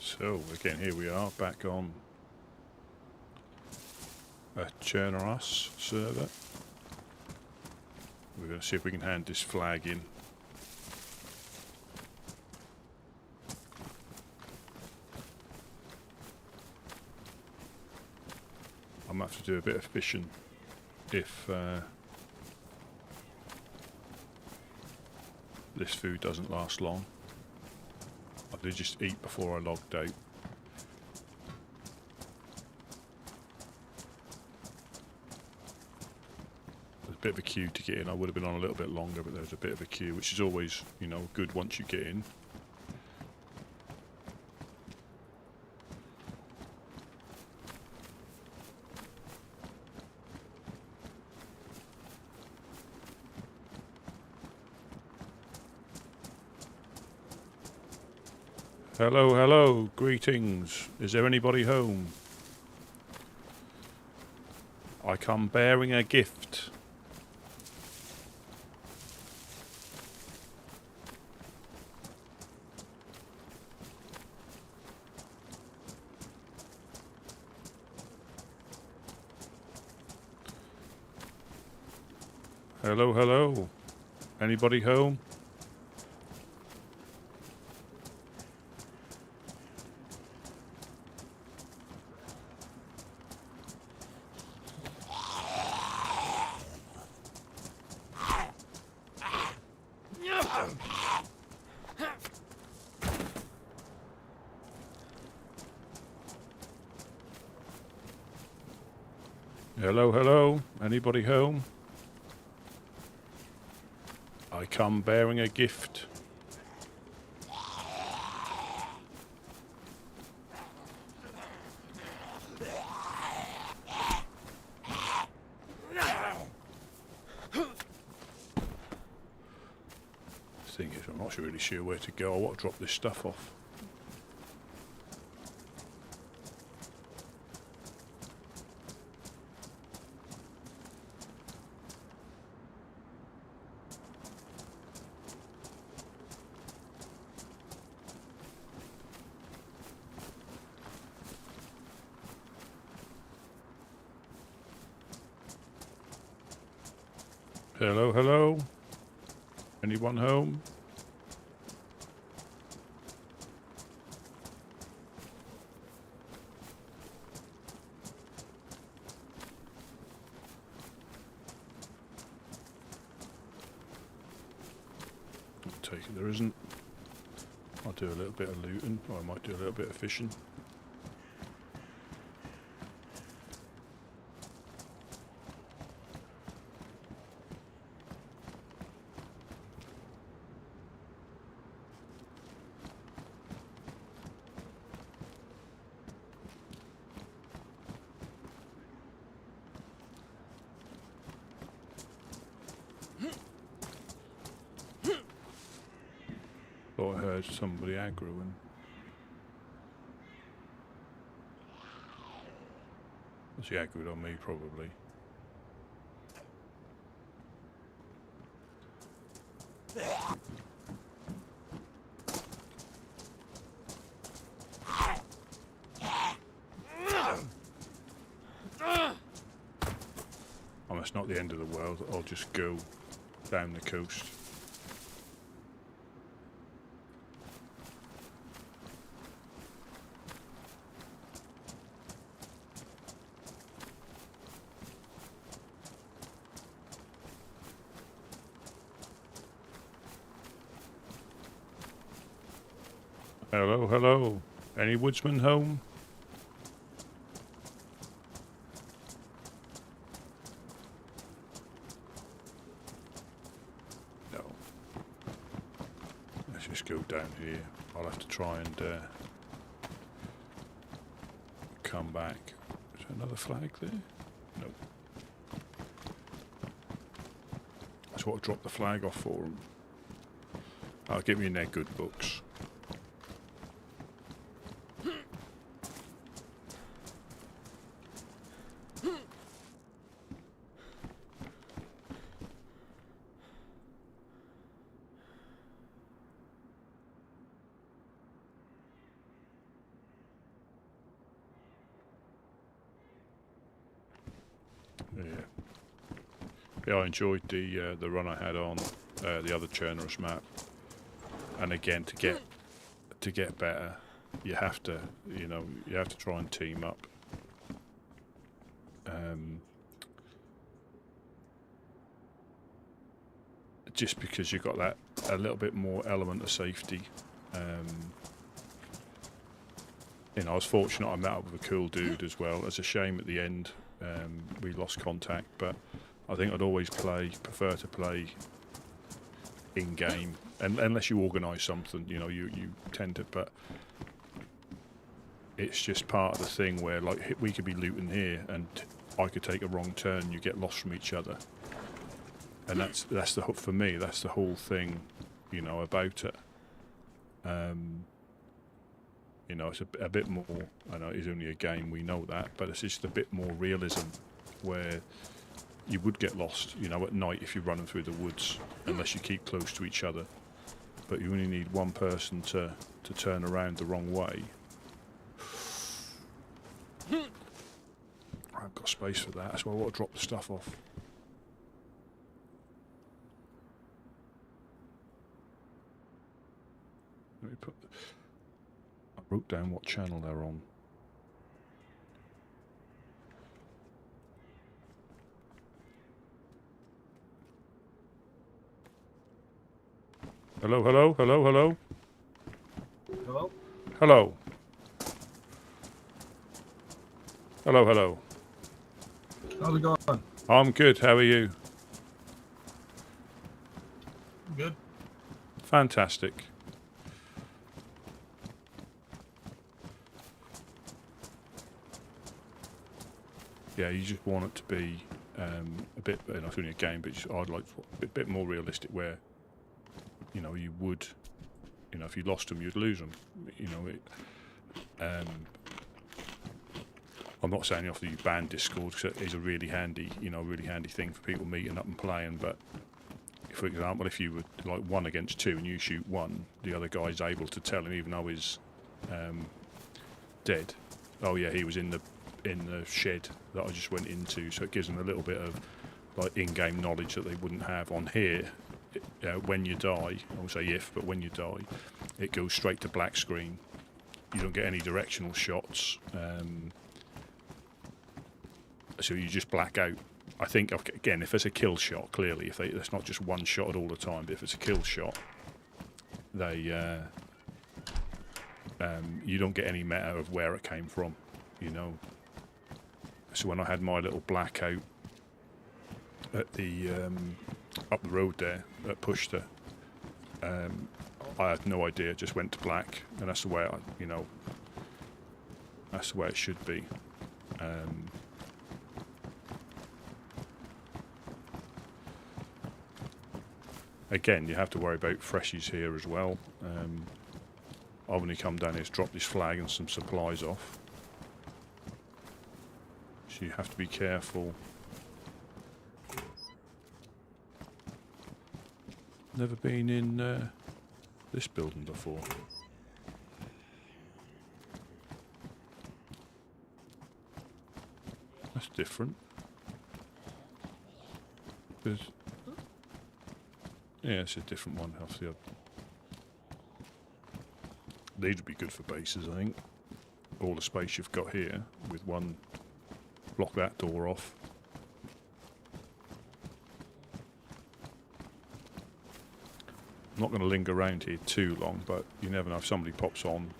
So again, here we are back on a Chernarus server. We're going to see if we can hand this flag in. I might have to do a bit of fishing if this food doesn't last long. I did just eat before I logged out. There's a bit of a queue to get in. I would have been on a little bit longer, but there's a bit of a queue, which is always, you know, good once you get in. Hello, hello, greetings. Is there anybody home? I come bearing a gift. Hello, hello. Anybody home? Hello, hello. Anybody home? I come bearing a gift. Thing is, I'm not really sure where to go. I want to drop this stuff off. Hello, hello. Anyone home? I'll take it there isn't. I'll do a little bit of looting, or I might do a little bit of fishing. Thought I heard somebody aggroing. Was he aggroed on me, probably? Oh, it's not the end of the world. I'll just go down the coast. Hello, hello. Any woodsmen home? No. Let's just go down here. I'll have to try and come back. Is there another flag there? No. That's what I dropped the flag off for them. I'll get me in their good books. Yeah, I enjoyed the run I had on the other Chernarus map, and again to get better, you have to try and team up. Just because you've got that a little bit more element of safety. I was fortunate I met up with a cool dude as well. It's a shame at the end we lost contact, but I think I'd always prefer to play in game, and unless you organise something, you tend to. But it's just part of the thing where like we could be looting here, and I could take a wrong turn, you get lost from each other, and that's the for me. That's the whole thing, about it. It's a bit more. I know it's only a game, we know that, but it's just a bit more realism, where you would get lost, at night if you're running through the woods, unless you keep close to each other. But you only need one person to turn around the wrong way. I've got space for that. That's why I want to drop the stuff off. Let me I wrote down what channel they're on. Hello, hello, hello, hello. Hello? Hello. Hello, hello. How's it going? I'm good, how are you? Good. Fantastic. Yeah, you just want it to be a bit, not only a game, but I'd like a bit more realistic, where you would, if you lost them, you'd lose them. I'm not saying after you ban Discord, because it is a really handy, thing for people meeting up and playing. But for example, if you were like 1 against 2 and you shoot 1, the other guy's able to tell him, even though he's dead, oh yeah, he was in the shed that I just went into. So it gives them a little bit of like in-game knowledge that they wouldn't have on here. When you die, I won't say if, but when you die, it goes straight to black screen. You don't get any directional shots, so you just black out. I think, again, if it's a kill shot, clearly, it's not just one shot all the time, but if it's a kill shot, they you don't get any meta of where it came from, So when I had my little blackout at the up the road there at Pushta, I had no idea. Just went to black, and that's the way that's the way it should be. Again, you have to worry about freshies here as well. I've only come down here to drop this flag and some supplies off, so you have to be careful. Never been in this building before. That's different. Yeah, it's a different one off the other. These would be good for bases, I think. All the space you've got here with one. Block that door off. I'm not going to linger around here too long, but you never know if somebody pops on.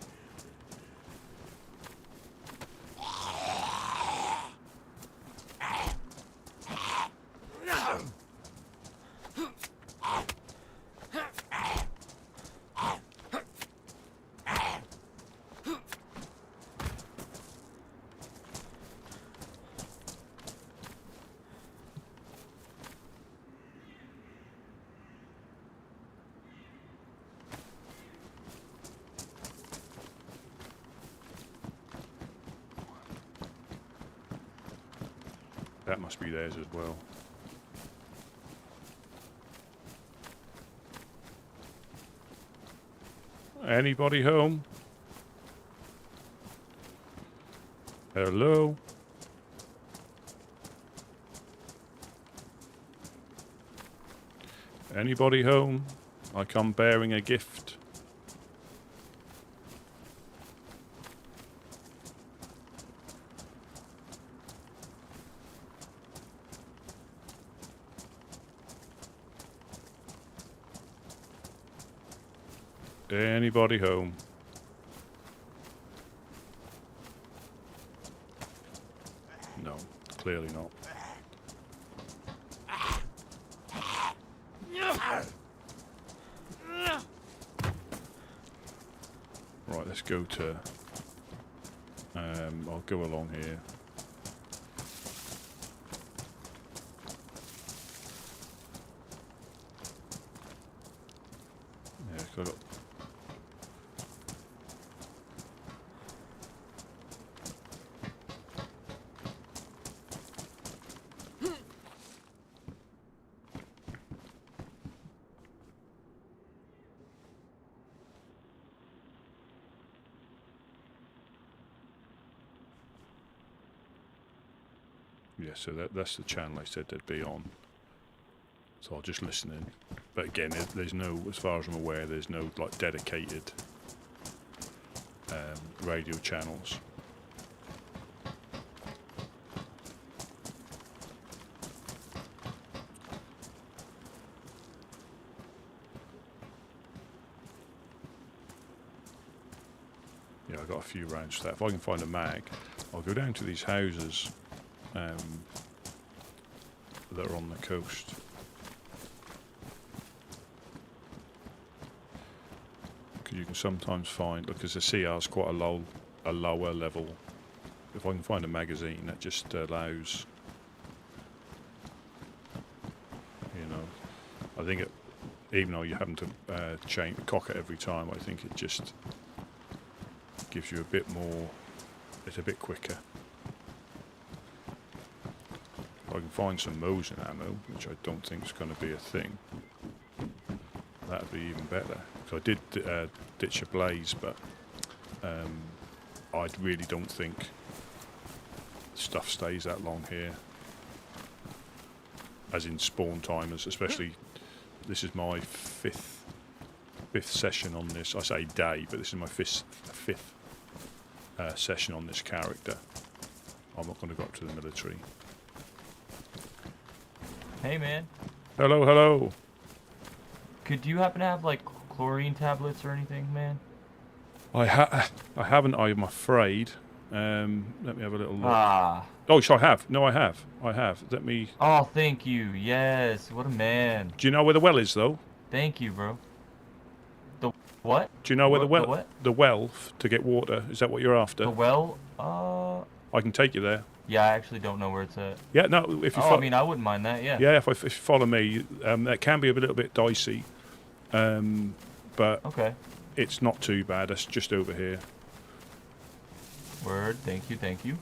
That must be theirs as well. Anybody home? Hello? Anybody home? I come bearing a gift. Anybody home? No, clearly not. Right, let's go to... I'll go along here. Yeah, 'cause I got... Yeah, so that's the channel I said they'd be on. So I'll just listen in. But again, there's no, as far as I'm aware, there's no like dedicated radio channels. Yeah, I got a few rounds for that. If I can find a mag, I'll go down to these houses that are on the coast. Because you can sometimes find, because the CR is quite a lower level. If I can find a magazine, that just allows, you know, I think it, even though you're having to cock it every time, I think it just gives you a bit more, it's a bit quicker. If I can find some Mosin ammo, which I don't think is going to be a thing, that'd be even better. So I did ditch a blaze, but I really don't think stuff stays that long here. As in spawn timers, especially, this is my fifth session on this. I say day, but this is my fifth session on this character. I'm not going to go up to the military. Hey, man. Hello, hello. Could you happen to have, like, chlorine tablets or anything, man? I haven't, I'm afraid. Let me have a little look. Ah. Oh, so I have. No, I have. Let me... Oh, thank you. Yes. What a man. Do you know where the well is, though? Thank you, bro. The what? Do you know where the well... The what? The well to get water. Is that what you're after? The well? I can take you there. Yeah, I actually don't know where it's at. Yeah, no, if you... I mean, I wouldn't mind that, yeah. Yeah, if you follow me, that can be a little bit dicey. But... Okay. It's not too bad. It's just over here. Word. Thank you, thank you.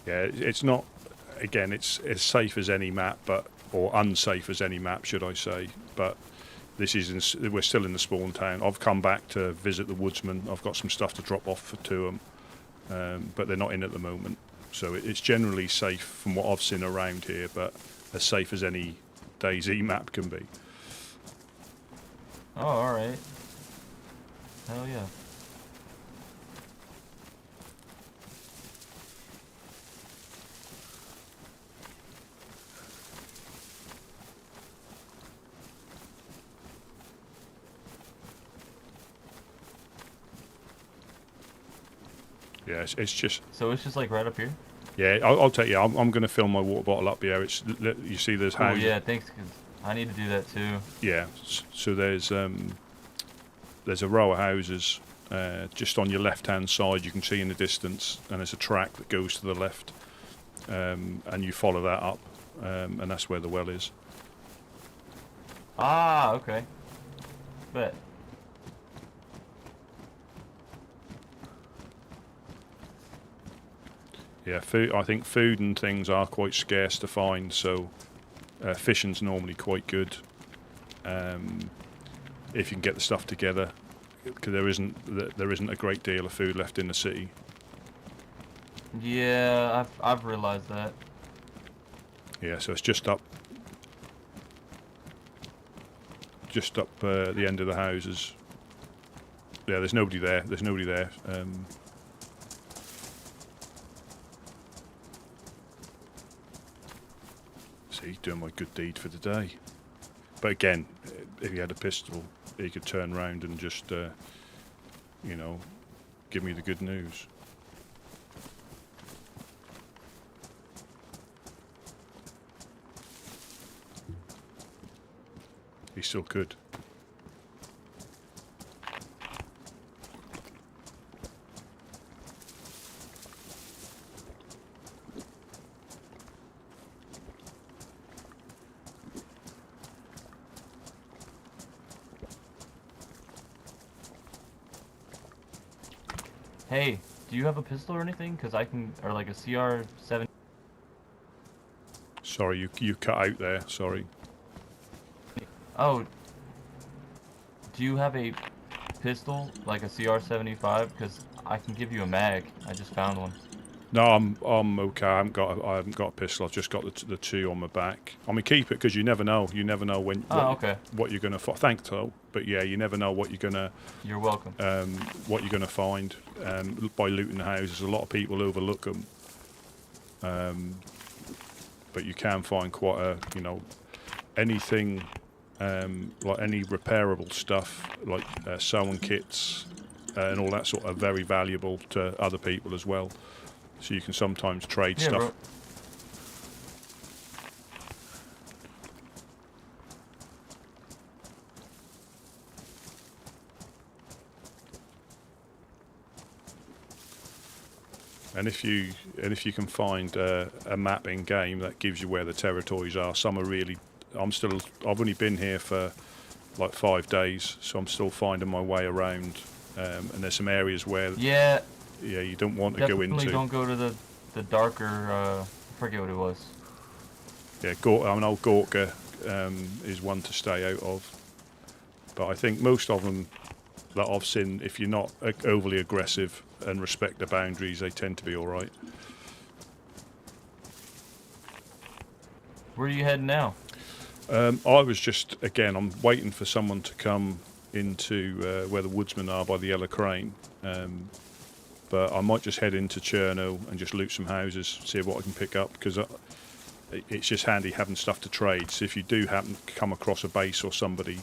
Yeah, it's not. Again, it's as safe as any map, or unsafe as any map, should I say? But this is we're still in the spawn town. I've come back to visit the woodsman. I've got some stuff to drop off to them, but they're not in at the moment. So it's generally safe from what I've seen around here, but as safe as any DayZ map can be. Oh, all right. Hell yeah. Yeah, it's just... So it's just like right up here? Yeah, I'll take you. I'm going to fill my water bottle up here. It's, you see there's Oh, houses. yeah, thanks, 'cause I need to do that too. Yeah, so there's a row of houses just on your left-hand side. You can see in the distance, and there's a track that goes to the left, and you follow that up, and that's where the well is. Ah, okay. Bet. Yeah, food. I think food and things are quite scarce to find, so fishing's normally quite good. if you can get the stuff together, because there isn't a great deal of food left in the city. Yeah, I've realized that. Yeah, so it's just up the end of the houses. Yeah, there's nobody there. There's nobody there. See, doing my good deed for the day. But again, if he had a pistol, he could turn around and just, you know, give me the good news. He still could. Hey, do you have a pistol or anything? Cause I can, or like a CR7. Sorry, you cut out there. Sorry. Oh, do you have a pistol like a CR75? Cause I can give you a mag. I just found one. No, I'm okay. I haven't got a pistol. I've just got the two on my back. I mean, keep it because you never know. You never know when. What you're gonna find. Thanks, though. But yeah, you never know what you're gonna. You're welcome. What you're gonna find by looting the houses. A lot of people overlook them. But you can find quite a, you know, anything like any repairable stuff like sewing kits and all that sort of very valuable to other people as well. So you can sometimes trade stuff. Bro. And if you can find a map in game that gives you where the territories are, some are really. I've only been here for like 5 days, so I'm still finding my way around. And there's some areas where you don't want to go into. Definitely don't go to the darker. I forget what it was. Yeah, I mean, old Gorka is one to stay out of. But I think most of them that I've seen, if you're not overly aggressive and respect the boundaries, they tend to be all right. Where are you heading now? I was just, again, I'm waiting for someone to come into where the woodsmen are by the Yellow Crane. But I might just head into Cherno and just loot some houses, see what I can pick up, because it's just handy having stuff to trade. So if you do happen to come across a base or somebody,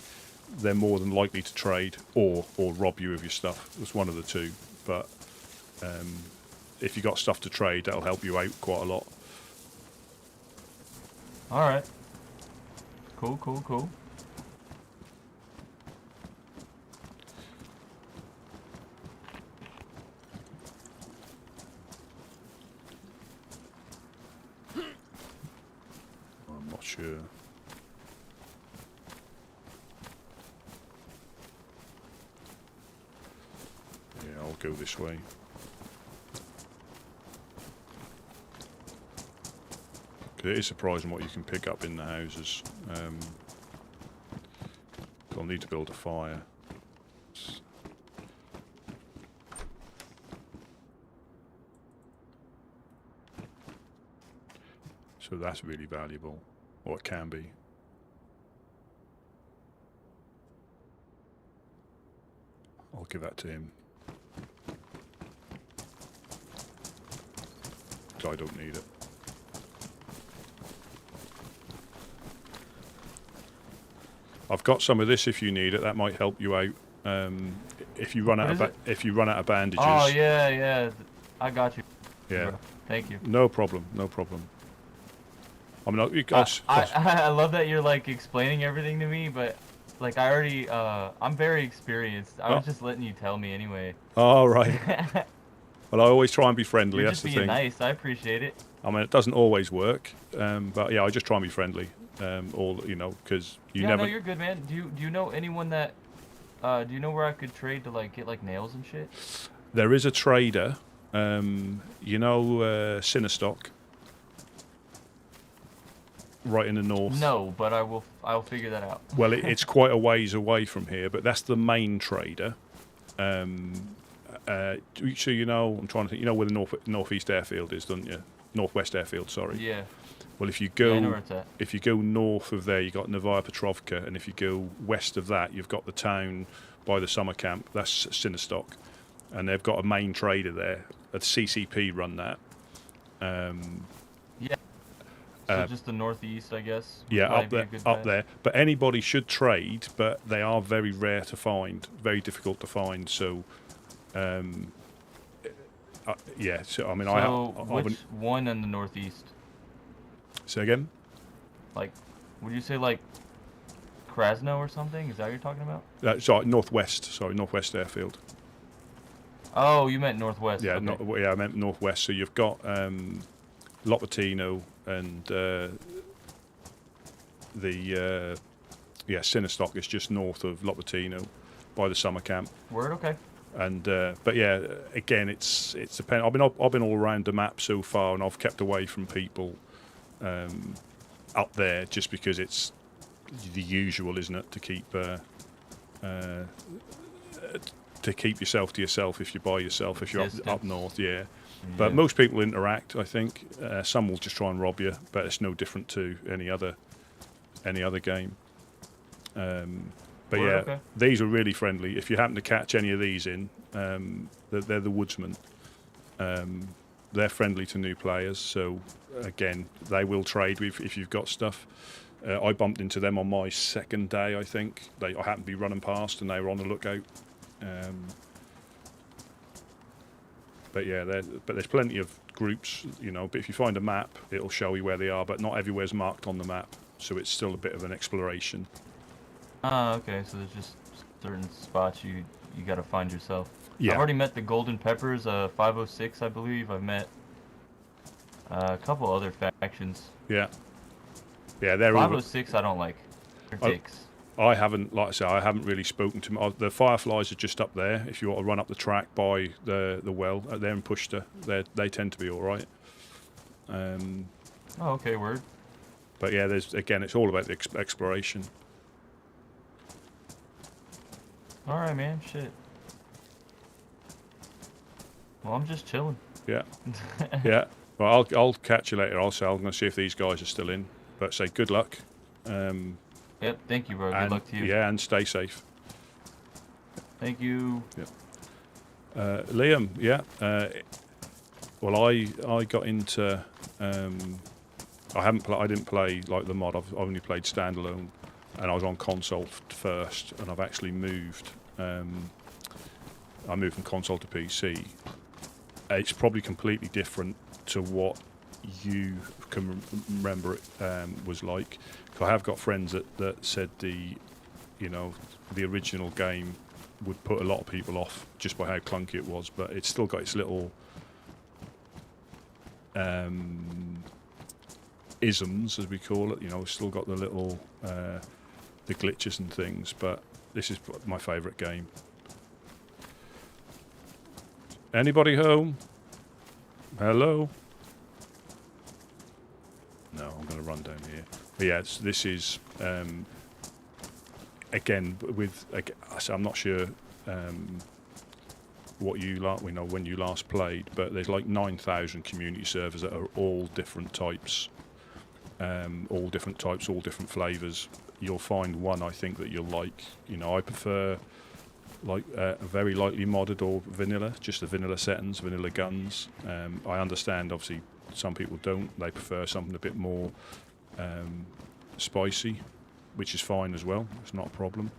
they're more than likely to trade or rob you of your stuff. It's one of the two. But if you got stuff to trade, that'll help you out quite a lot. All right. Cool. I'm not sure. Yeah, I'll go this way. It is surprising what you can pick up in the houses. I'll need to build a fire. So that's really valuable, or it can be. I'll give that to him. I don't need it. I've got some of this if you need it. That might help you out. If you run out of bandages. Oh yeah, I got you. Yeah. Bro. Thank you. No problem. I mean, I love that you're like explaining everything to me, but like I already, I'm very experienced. I was just letting you tell me anyway. Oh right. Well, I always try and be friendly. You're that's just the being thing. nice. I appreciate it. I mean, it doesn't always work, but yeah, I just try and be friendly. Because you never. No, you're good, man. Do you know anyone that? Do you know where I could trade to like get like nails and shit? There is a trader. Cinnastock. right in the north? No, but I'll figure that out. Well, it's quite a ways away from here, but that's the main trader. So I'm trying to think. You know where the northeast airfield is, don't you? Northwest airfield, sorry. Yeah. Well, if you Yeah, I know go where it's at. if you go north of there, you got Novaya Petrovka, and if you go west of that, you've got the town by the summer camp. That's Sinestock, and they've got a main trader there. A CCP run that. Yeah. So just the northeast, I guess. would Yeah, probably up be a there, good up bet. there. But anybody should trade, but they are very rare to find, very difficult to find. So, yeah. So I mean, So I which haven't. one in the northeast? Say again. Like, would you say like Krasno or something? Is that what you're talking about? Sorry, northwest. Sorry, northwest airfield. Oh, you meant northwest. Yeah, okay. I meant northwest. So you've got Lopatino and Sinestock is just north of Lopatino by the summer camp. Word, okay. And but yeah, again, it's depend. I've been all around the map so far, and I've kept away from people up there just because it's the usual, isn't it, to keep yourself to yourself if you're by yourself, if you're up Distance. north, yeah. But Yeah. most people interact, I think. Some will just try and rob you, but it's no different to any other game. But Word, yeah, okay. these are really friendly. If you happen to catch any of these in, they're the woodsmen. They're friendly to new players, so again, they will trade with if you've got stuff. I bumped into them on my second day, I think. I happened to be running past, and they were on the lookout. But yeah, there's plenty of groups, But if you find a map, it'll show you where they are. But not everywhere's marked on the map, so it's still a bit of an exploration. Ah, okay. So there's just certain spots you gotta find yourself. Yeah. I've already met the Golden Peppers, 506, I believe. I've met a couple other factions. Yeah, they're all. 506, I don't like. They're dicks. I haven't, like I say, I haven't really spoken to them. The Fireflies are just up there. If you want to run up the track by the well, they're in Pushta. They tend to be all right. Oh, okay, word. But yeah, it's all about the exploration. All right, man. Shit. Well, I'm just chilling. Yeah, yeah. Well, I'll catch you later. I'm going to see if these guys are still in. But say good luck. Yep. Thank you, bro. Good And, luck to you. yeah, and stay safe. Thank you. Liam, yeah. Well, I got into. I didn't play like the mod. I've only played standalone, and I was on console first. And I've actually moved. I moved from console to PC. It's probably completely different to what you can remember it was like. 'Cause I have got friends that said the original game would put a lot of people off just by how clunky it was, but it's still got its little isms, as we call it. It's still got the little the glitches and things, but this is my favourite game. Anybody home? Hello? No, I'm going to run down here. But yeah, this is again I'm not sure what you when you last played, but there's like 9,000 community servers that are all different types, all different flavours. You'll find one I think that you'll like. I prefer like a very lightly modded or vanilla, just the vanilla settings, vanilla guns. I understand obviously some people don't. They prefer something a bit more spicy, which is fine as well. It's not a problem.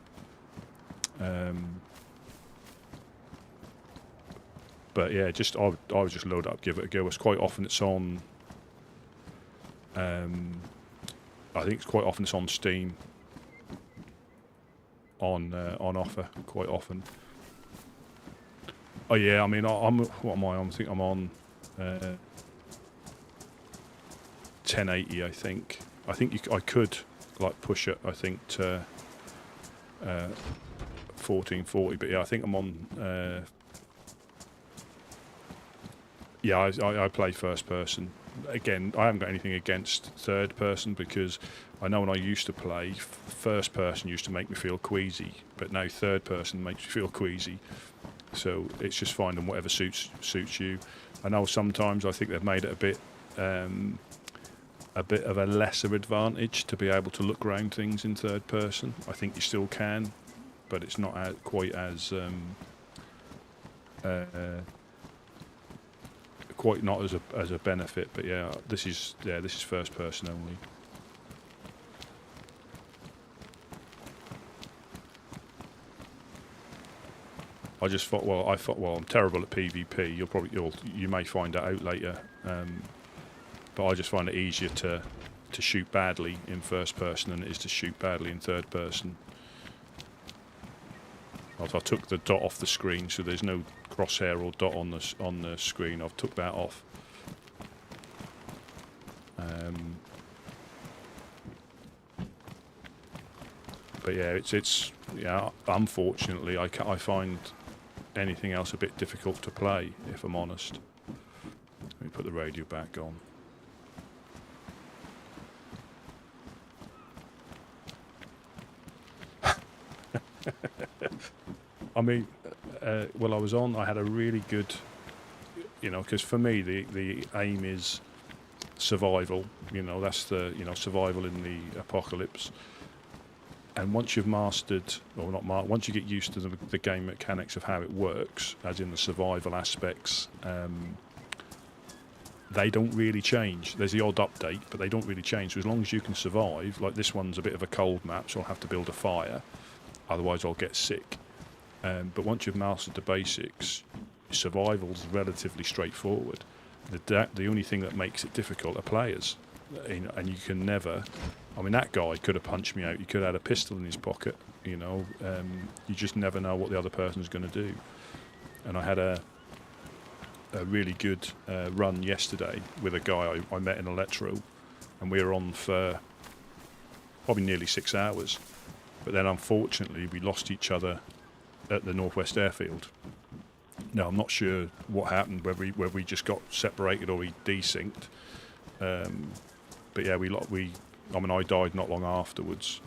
But yeah, I would just load up, give it a go. It's quite often it's on. I think it's quite often it's on Steam. On offer quite often. Oh yeah, I mean what am I on? I think I'm on 1080. I think I could like push it. I think to 1440. But yeah, I think I'm on. Yeah, I play first person. again, I haven't got anything against third person, because I know when I used to play, first person used to make me feel queasy, but now third person makes me feel queasy. So it's just finding whatever suits you. I know sometimes I think they've made it a bit of a lesser advantage to be able to look around things in third person. I think you still can, but it's not quite as quite not as a benefit. But yeah, this is first person only. I thought, well, I'm terrible at PvP. You may find that out later. But I just find it easier to shoot badly in first person than it is to shoot badly in third person. I took the dot off the screen, so there's no crosshair or dot on the screen. I've took that off. But yeah, it's unfortunately, I find anything else a bit difficult to play, if I'm honest. Let me put the radio back on. I mean, well, I had a really good, because for me the aim is survival. That's the survival in the apocalypse. And once you've mastered, once you get used to the game mechanics of how it works, as in the survival aspects, they don't really change. There's the odd update, but they don't really change. So as long as you can survive, like this one's a bit of a cold map, so I'll have to build a fire, otherwise I'll get sick. But once you've mastered the basics, survival's relatively straightforward. The only thing that makes it difficult are players. And you can never... I mean, that guy could have punched me out. He could have had a pistol in his pocket, You just never know what the other person's going to do. And I had a really good run yesterday with a guy I met in Electro, and we were on for probably nearly 6 hours. But then, unfortunately, we lost each other at the Northwest Airfield. Now, I'm not sure what happened, whether we just got separated or we desynced. But yeah, I died not long afterwards.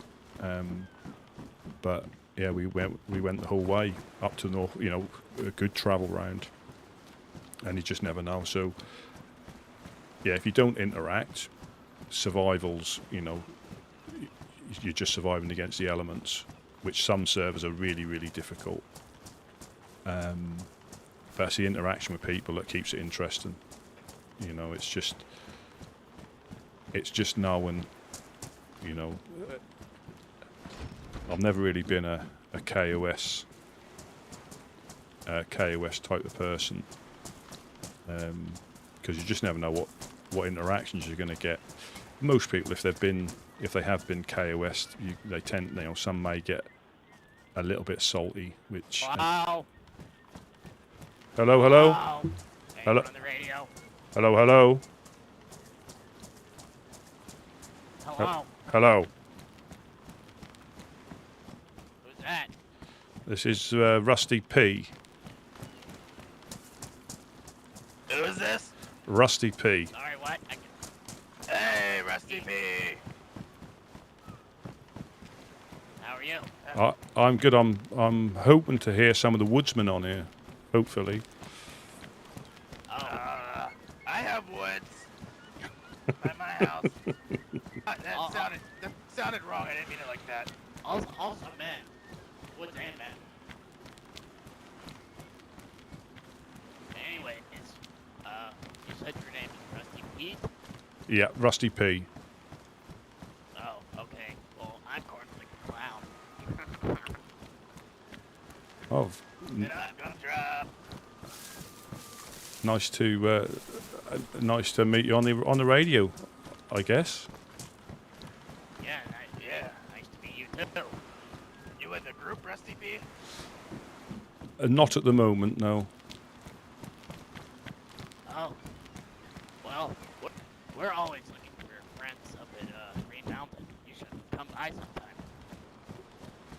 But yeah, we went the whole way up to North. A good travel round, and you just never know. So yeah, if you don't interact, survival's you're just surviving against the elements, which some servers are really, really difficult. But it's the interaction with people that keeps it interesting. It's just knowing. I've never really been a KOS type of person, because you just never know what interactions you're going to get. Most people, if they have been KOS, they tend, some may get a little bit salty. Which wow. Hello. Wow. Hello. On the radio. Hello. Hello. Who's that? This is Rusty P. Who is this? Rusty P. Sorry, what? Hey, Rusty P. How are you? I'm good. I'm hoping to hear some of the woodsmen on here. Hopefully. I have woods at my house. That sounded wrong. I didn't mean it like that. Also, man. Woods and man. Anyway, you said your name is Rusty Pete? Yeah, Rusty P. Oh, okay. Well, I'm Cornflake the Clown. Oh, And I'm gonna drop. nice to meet you on the radio, I guess. Yeah, nice to meet you too. You in the group, Rusty P? Not at the moment, no. Oh. Well, we're always looking for friends up at Green Mountain. You should come by sometime.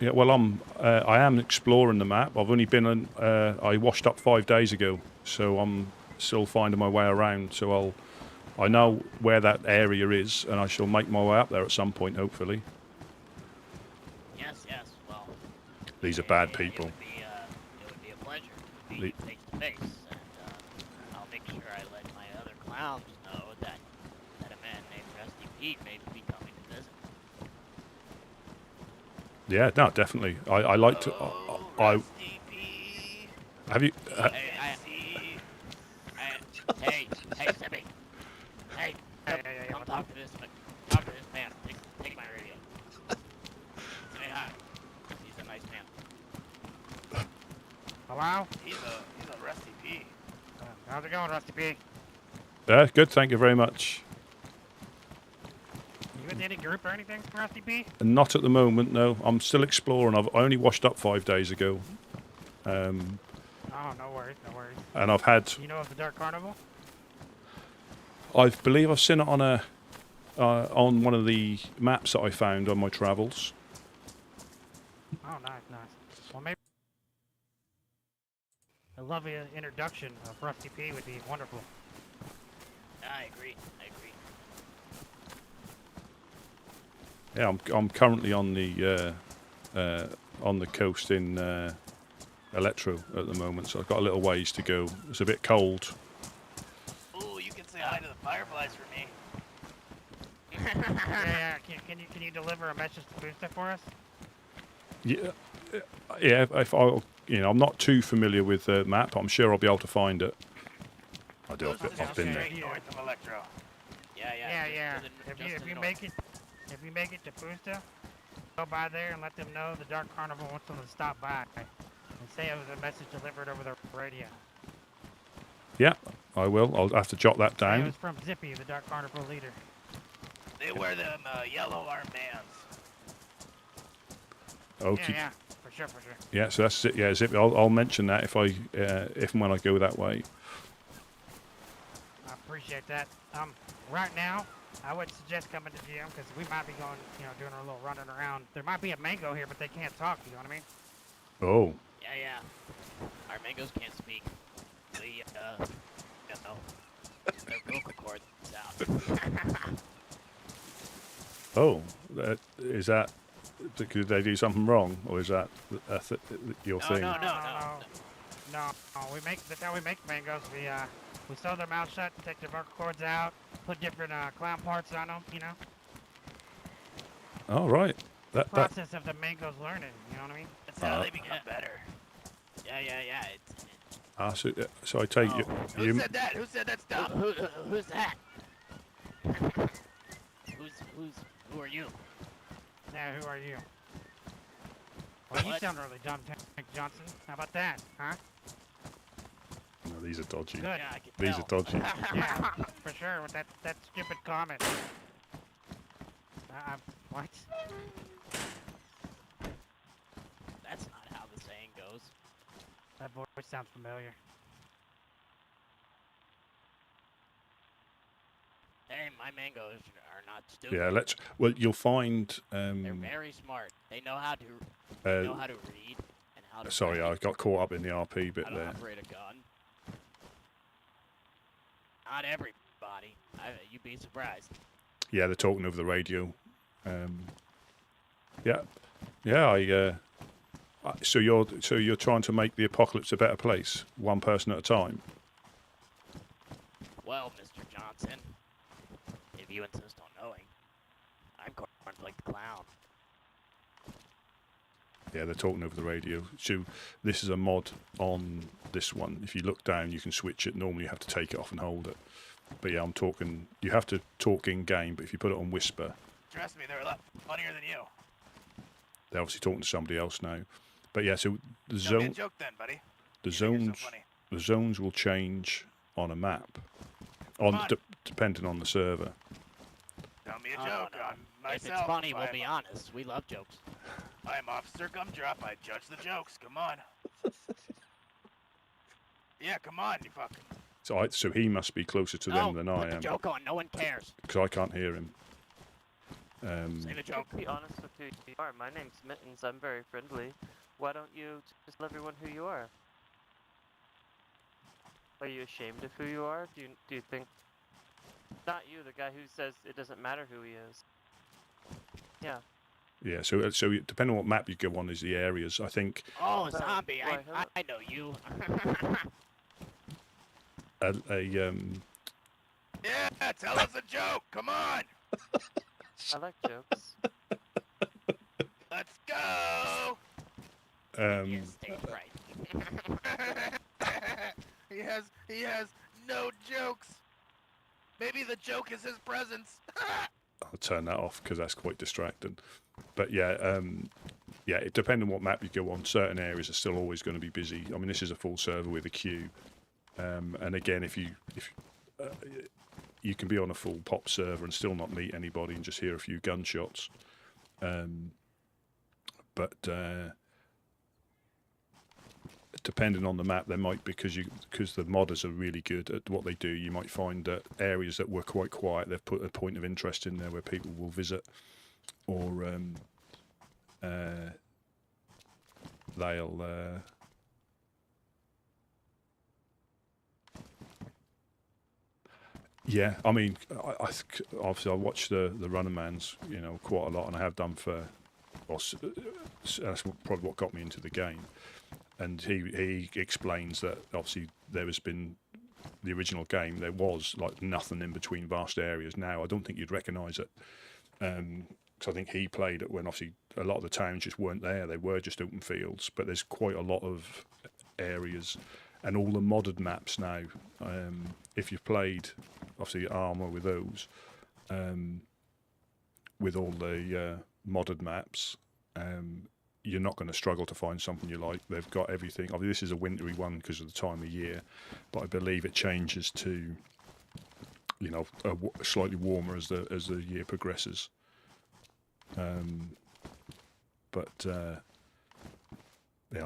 Yeah, well, I am exploring the map. I've only been I washed up 5 days ago, so I'm still finding my way around. So I know where that area is, and I shall make my way up there at some point, hopefully. Yes, yes. Well, These are bad it people. would be a pleasure to meet you face to face, and I'll make sure I let my other clowns know that a man named Rusty Pete may be coming to visit. Yeah, no, definitely. I like to. Rusty Pete. Have you? Hey, Sippy. Hey, come talk to this man. Take my radio. Say hi. He's a nice man. Hello? He's a Rusty P. How's it going, Rusty P? Good. Thank you very much. You in any group or anything, Rusty P? Not at the moment, no. I'm still exploring. I've only washed up 5 days ago. Oh, no worries, no worries. And I've had. You know of the Dark Carnival? I believe I've seen it on one of the maps that I found on my travels. Oh, nice. Well, maybe a lovely introduction of Rusty P would be wonderful. I agree. Yeah, I'm currently on the coast in Electro at the moment, so I've got a little ways to go. It's a bit cold. Ooh, you can say hi to the fireflies for me. Yeah. Can you deliver a message to Booster for us? Yeah. If I'm not too familiar with the map. I'm sure I'll be able to find it. I do. I've been there. North of Electro. Yeah. If you make it to Booster, go by there and let them know the Dark Carnival wants them to stop by and say it was a message delivered over the radio. Yeah, I will. I'll have to jot that It down. was from Zippy, the Dark Carnival leader. They wear them yellow armbands. Okay. Yeah, for sure. Yeah, so that's it. Yeah, Zip. I'll mention that if and when I go that way. I appreciate that. Right now, I would suggest coming to GM because we might be going, doing a little running around. There might be a mango here, but they can't talk. You know what I mean? Oh. Yeah. Our mangoes can't speak. We, their vocal cords out. Oh. Is that? Did they do something wrong, or is that your thing? No. That's how we make mangoes. We sew their mouth shut, take their vocal cords out, put different clown parts on them. Oh, right. That Process of the mangoes learning. You know what I mean? That's how they become better. Yeah. So I take you. Who said that? Who said that stuff? Who's that? Who are you? Yeah, who are you? Well, you sound really dumb, Tank Johnson. How about that, huh? No, these are dodgy. Good. Yeah, I can These tell. are dodgy. Yeah, for sure. With that stupid comment. What? That's not how the saying goes. That voice sounds familiar. Hey, my mangoes are not stupid. Yeah, Well, you'll find. They're very smart. They know how to. They know how to read and how to. Sorry, I read, got caught up in the RP bit how to there. operate a gun. Not everybody. You'd be surprised. Yeah, they're talking over the radio. Yeah. So you're trying to make the apocalypse a better place, one person at a time. Well, Mr. Johnson, if you insist on knowing, I'm Cornflake the Clown. Yeah, they're talking over the radio. So this is a mod on this one. If you look down, you can switch it. Normally you have to take it off and hold it. But yeah, I'm talking. You have to talk in game, but if you put it on whisper, Trust me, they're a lot funnier than you. they're obviously talking to somebody else now. But yeah, so the Tell me a zone, joke then, buddy. the You think you're zones, so funny. the zones will change on a map, depending on the server. Tell me a Oh, joke. no. I'm myself. If it's funny, we'll I'm- be honest. We love jokes. I'm Officer Gumdrop. I judge the jokes. Come on. Yeah, come on, you fucking. So he must be closer to them than I put the am, joke on. No one cares. because I can't hear him. Say the joke. To be honest with who you are, my name's Mittens. I'm very friendly. Why don't you just tell everyone who you are? Are you ashamed of who you are? Do you think Not you, the guy who says it doesn't matter who he is. Yeah. Yeah, so depending on what map you go on is the areas. I think Oh, zombie! Why, hello. I know you. Yeah, tell us a joke. Come on. I like jokes. Let's go. Yes, stage right. He has no jokes. Maybe the joke is his presence. I'll turn that off because that's quite distracting. But yeah, depending on what map you go on, certain areas are still always going to be busy. I mean, this is a full server with a queue, and again, if you can be on a full pop server and still not meet anybody and just hear a few gunshots. But depending on the map, there might because the modders are really good at what they do. You might find that areas that were quite quiet, they've put a point of interest in there where people will visit, or they'll. Yeah, I mean, obviously I watch the Running Mans, quite a lot, and I have done for. Well, that's probably what got me into the game. And he explains that obviously there has been the original game. There was like nothing in between vast areas. Now I don't think you'd recognise it, because I think he played it when obviously a lot of the towns just weren't there. They were just open fields. But there's quite a lot of areas, and all the modded maps now. If you've played obviously Armour with those, with all the modded maps. You're not going to struggle to find something you like. They've got everything. Obviously, this is a wintry one because of the time of year, but I believe it changes to, slightly warmer as the year progresses. But I'll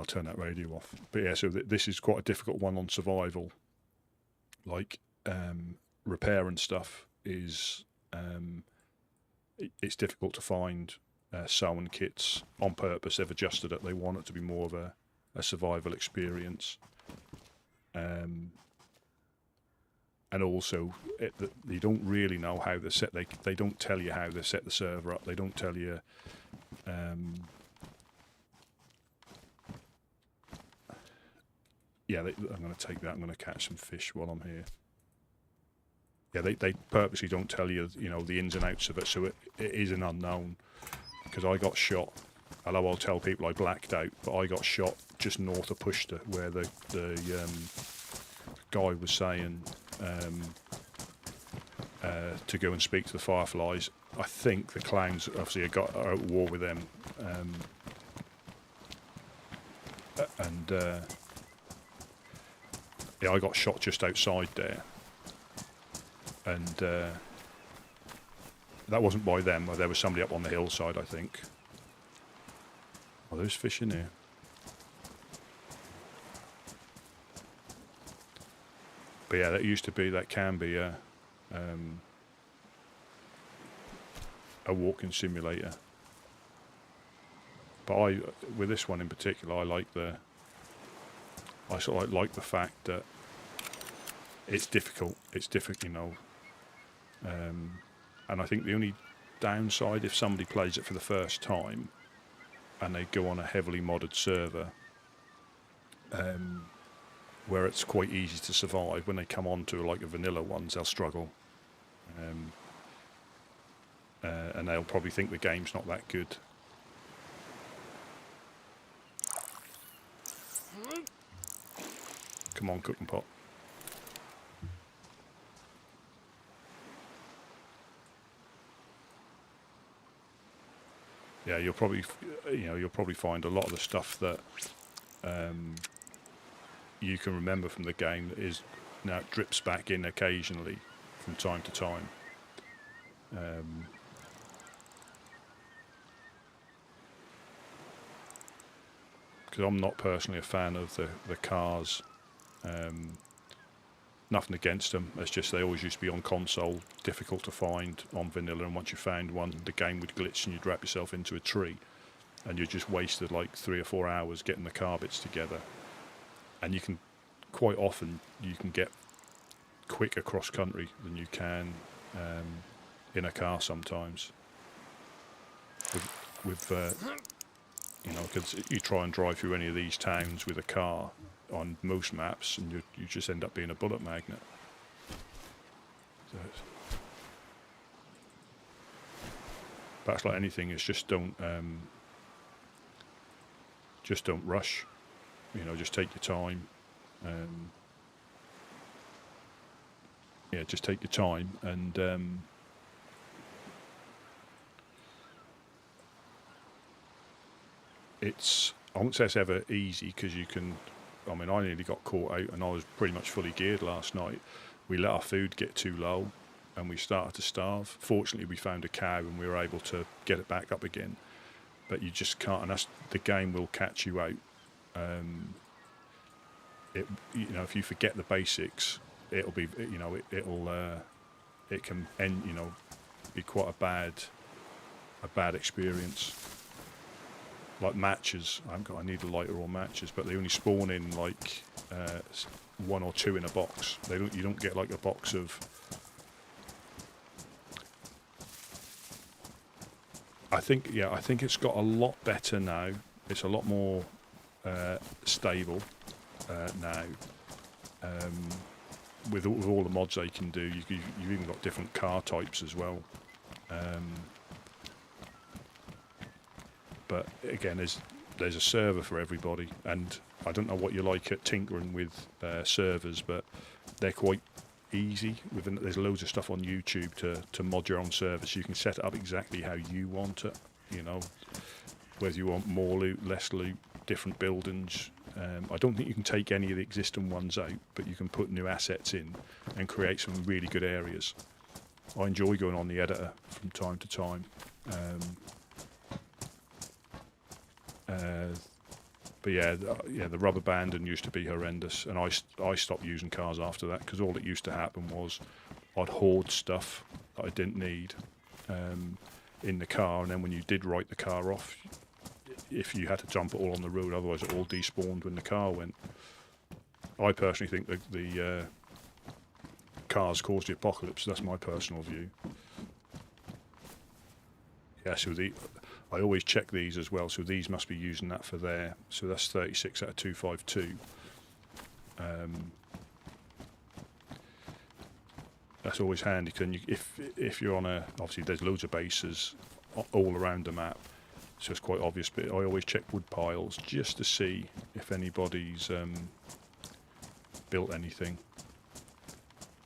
turn that radio off. But yeah, so this is quite a difficult one on survival. Like repair and stuff is, it's difficult to find. Sewing kits on purpose. They've adjusted it. They want it to be more of a survival experience, and also you don't really know how they set. They don't tell you how they set the server up. They don't tell you. I'm going to take that. I'm going to catch some fish while I'm here. Yeah, they purposely don't tell you, the ins and outs of it, so it is an unknown. Because I got shot, although I'll tell people I blacked out, but I got shot just north of Pushta, where the guy was saying to go and speak to the Fireflies. I think the clowns obviously are at war with them, I got shot just outside there, and. That wasn't by them. There was somebody up on the hillside, I think. Oh, there's fish in here. But yeah, that can be a walking simulator. But with this one in particular, I sort of like the fact that it's difficult. It's difficult, and I think the only downside, if somebody plays it for the first time and they go on a heavily modded server, where it's quite easy to survive, when they come on to like a vanilla ones, they'll struggle. And they'll probably think the game's not that good. Come on, cooking pot. Yeah, you'll probably find a lot of the stuff that you can remember from the game that is now drips back in occasionally from time to time. Because I'm not personally a fan of the cars. Nothing against them. It's just they always used to be on console, difficult to find on vanilla, and once you found one, the game would glitch and you'd wrap yourself into a tree, and you just wasted like 3 or 4 hours getting the car bits together. And you can quite often get quicker cross country than you can in a car sometimes. With you know, because you try and drive through any of these towns with a car on most maps, and you just end up being a bullet magnet. So that's like anything. Is just don't rush. You know, just take your time. Yeah, just take your time, and it's, I won't say it's ever easy, because you can, I mean, I nearly got caught out and I was pretty much fully geared last night. We let our food get too low and we started to starve. Fortunately, we found a cow and we were able to get it back up again. But you just can't, and that's, the game will catch you out. You know, if you forget the basics, it'll be, you know, it can end, you know, be quite a bad experience. Like matches, I need a lighter or matches, but they only spawn in like 1 or 2 in a box. You don't get like a box of. I think it's got a lot better now. It's a lot more stable now. With all the mods they can do, you've even got different car types as well. But again, there's a server for everybody, and I don't know what you like at tinkering with servers, but they're quite easy. There's loads of stuff on YouTube to mod your own server, so you can set it up exactly how you want it. You know, whether you want more loot, less loot, different buildings. I don't think you can take any of the existing ones out, but you can put new assets in and create some really good areas. I enjoy going on the editor from time to time. But yeah, the rubber banding used to be horrendous, and I stopped using cars after that, because all that used to happen was I'd hoard stuff that I didn't need in the car, and then when you did write the car off, if you had to dump it all on the road, otherwise it all despawned when the car went. I personally think that the cars caused the apocalypse. That's my personal view. Yeah, so I always check these as well, so these must be using that for there. So that's 36 out of 252. That's always handy, because if you're on a, obviously there's loads of bases all around the map, so it's quite obvious, but I always check wood piles just to see if anybody's built anything.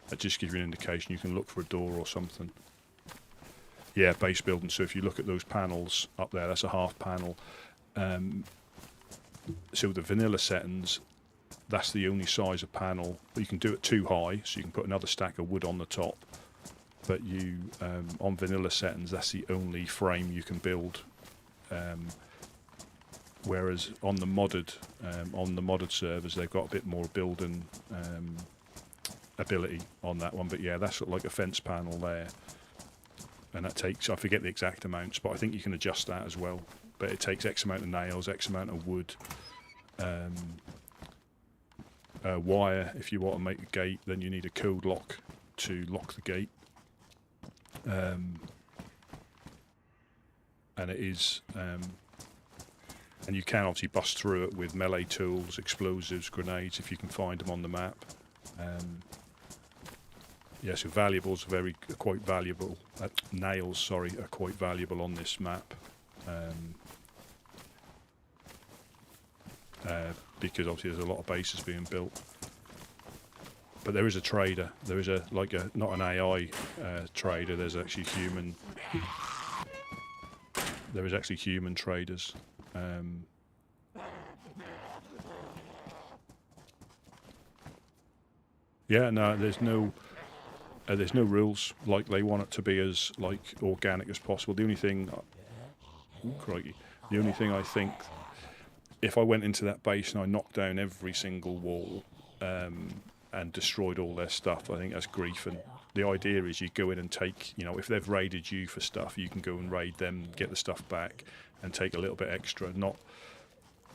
That just gives you an indication. You can look for a door or something. Yeah, base building. So if you look at those panels up there, that's a half panel. So the vanilla settings, that's the only size of panel. You can do it too high, so you can put another stack of wood on the top. But you, on vanilla settings, that's the only frame you can build. Whereas on the modded servers, they've got a bit more building ability on that one. But yeah, that's sort of like a fence panel there. And that takes, I forget the exact amounts, but I think you can adjust that as well. But it takes X amount of nails, X amount of wood, wire. If you want to make a gate, then you need a code lock to lock the gate. And it is, and you can obviously bust through it with melee tools, explosives, grenades, if you can find them on the map. Yeah, so valuables are quite valuable. Nails, sorry, are quite valuable on this map, because obviously there's a lot of bases being built. But there is a trader. There is not an AI trader. There's actually human. There is actually human traders. Yeah, no, there's no rules. Like, they want it to be as organic as possible. The only thing, the only thing I think, if I went into that base and I knocked down every single wall and destroyed all their stuff, I think that's grief. And the idea is you go in and take, you know, if they've raided you for stuff, you can go and raid them, get the stuff back, and take a little bit extra. Not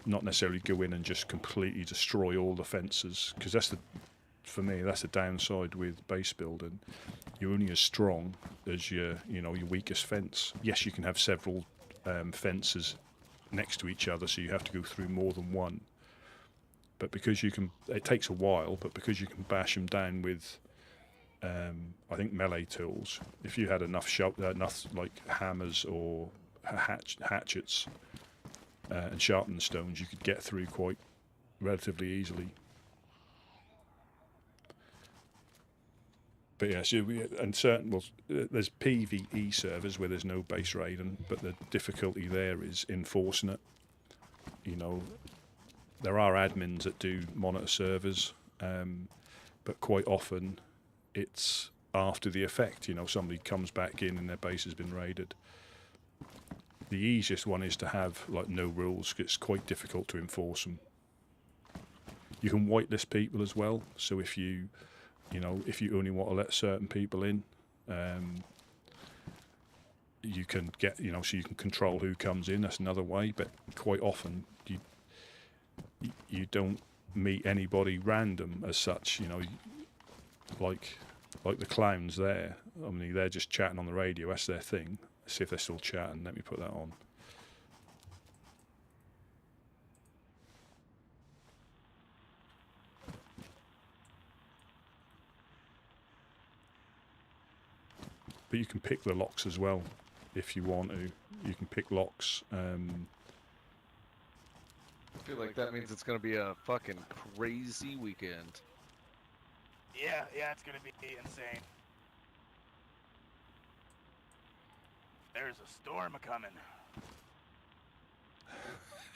necessarily go in and just completely destroy all the fences, because for me, that's the downside with base building. You're only as strong as your weakest fence. Yes, you can have several fences next to each other, so you have to go through more than one. But because you can, it takes a while. But because you can bash them down with, I think melee tools. If you had enough like hammers or hatchets and sharpening stones, you could get through quite relatively easily. But yeah, so there's PvE servers where there's no base raiding, but the difficulty there is enforcing it. You know, there are admins that do monitor servers, but quite often it's after the effect. You know, somebody comes back in and their base has been raided. The easiest one is to have like no rules. It's quite difficult to enforce them. You can whitelist people as well. So if you only want to let certain people in, you can get, so you can control who comes in. That's another way. But quite often you don't meet anybody random as such. Like the clowns there. I mean, they're just chatting on the radio. That's their thing. Let's see if they're still chatting. Let me put that on. But you can pick the locks as well if you want to. You can pick locks. I feel like that means it's going to be a fucking crazy weekend. Yeah, it's gonna be insane. There's a storm a-coming.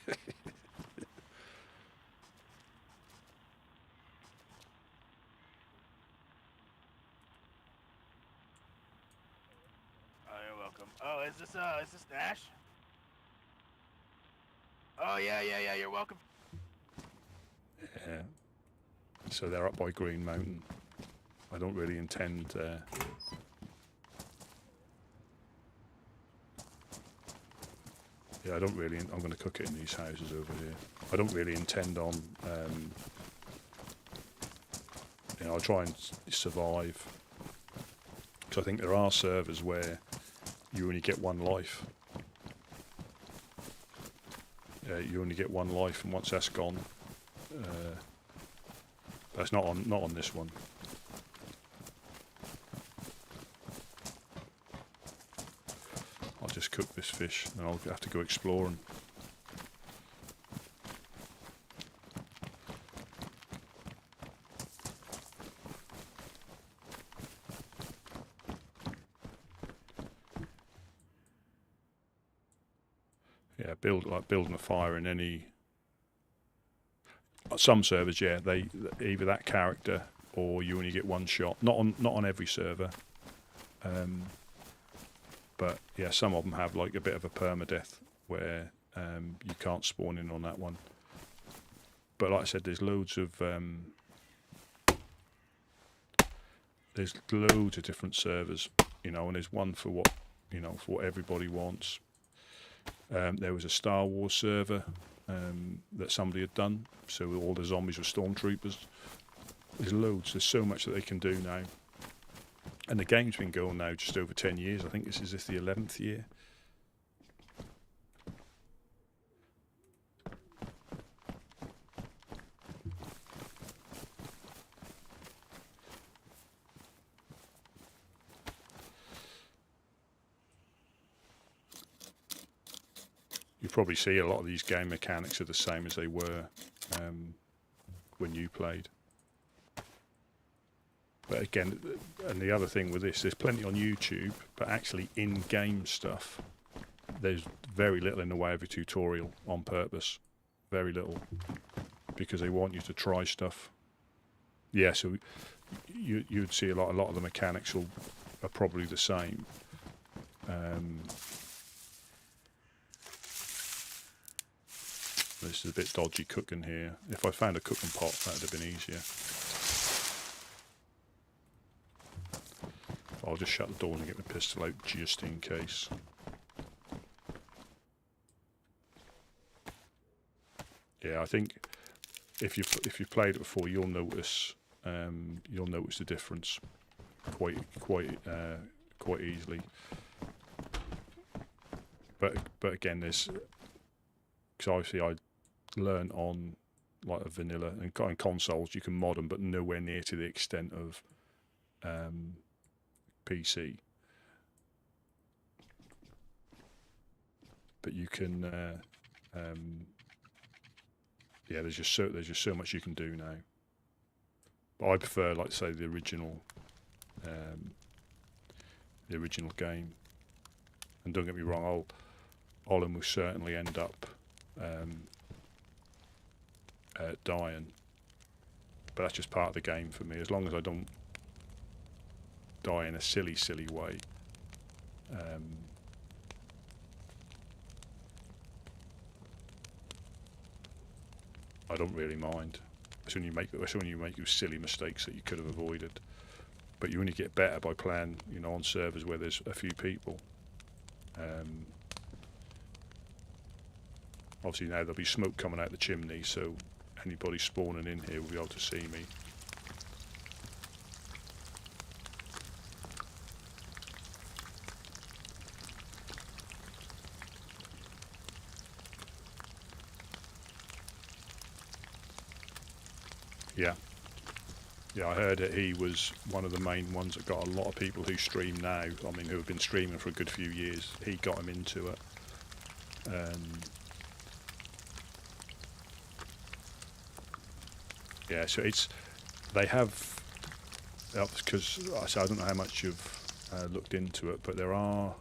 Oh, you're welcome. Oh, is this Nash? Oh, yeah, you're welcome. Yeah. So they're up by Green Mountain. I don't really intend. Yeah, I don't really. I'm going to cook it in these houses over here. I don't really intend on. I'll try and survive. Because I think there are servers where you only get one life. You only get one life, and once that's gone, that's not on this one. I'll just cook this fish, and I'll have to go exploring. Yeah, building a fire in any. Some servers, yeah, they either that character or you only get one shot. Not on every server, but yeah, some of them have like a bit of a permadeath where you can't spawn in on that one. But like I said, there's loads of different servers, and there's one for what for what everybody wants. There was a Star Wars server that somebody had done, so all the zombies were stormtroopers. There's loads. There's so much that they can do now, and the game's been going now just over 10 years. I think this is the 11th year. You probably see a lot of these game mechanics are the same as they were when you played. But again, and the other thing with this, there's plenty on YouTube, but actually in-game stuff, there's very little in the way of a tutorial on purpose. Very little. Because they want you to try stuff. Yeah, so you'd see a lot of the mechanics are probably the same. This is a bit dodgy cooking here. If I found a cooking pot, that would have been easier. I'll just shut the door and get my pistol out just in case. Yeah, I think if you've played it before, you'll notice you'll notice the difference quite easily. But again, there's, because obviously I learned on like a vanilla and consoles you can mod them, but nowhere near to the extent of PC. But you can, yeah. There's just so much you can do now. But I prefer, like, say, the original game. And don't get me wrong, I'll almost certainly end up dying. But that's just part of the game for me. As long as I don't die in a silly way. I don't really mind. That's when you make those silly mistakes that you could have avoided. But you only get better by playing, you know, on servers where there's a few people. Obviously now there'll be smoke coming out the chimney, so anybody spawning in here will be able to see me. Yeah, I heard that he was one of the main ones that got a lot of people who stream now, I mean who have been streaming for a good few years. He got him into it. Yeah, so they have, because I don't know how much you've looked into it, but there are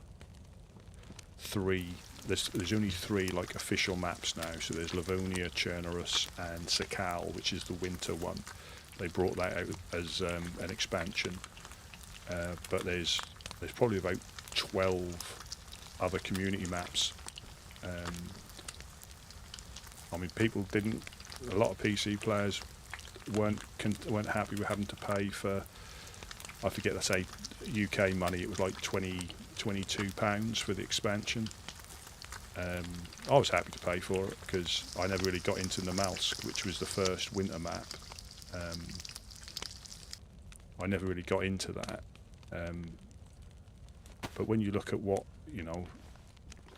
there's only 3 like official maps now. So there's Livonia, Chernarus and Sakal, which is the winter one. They brought that out as an expansion, but there's probably about 12 other community maps. I mean, a lot of PC players weren't happy with having to pay for, I forget, let's say UK money, it was like £22 for the expansion. I was happy to pay for it because I never really got into Namalsk, which was the first winter map. I never really got into that. But when you look at what, you know,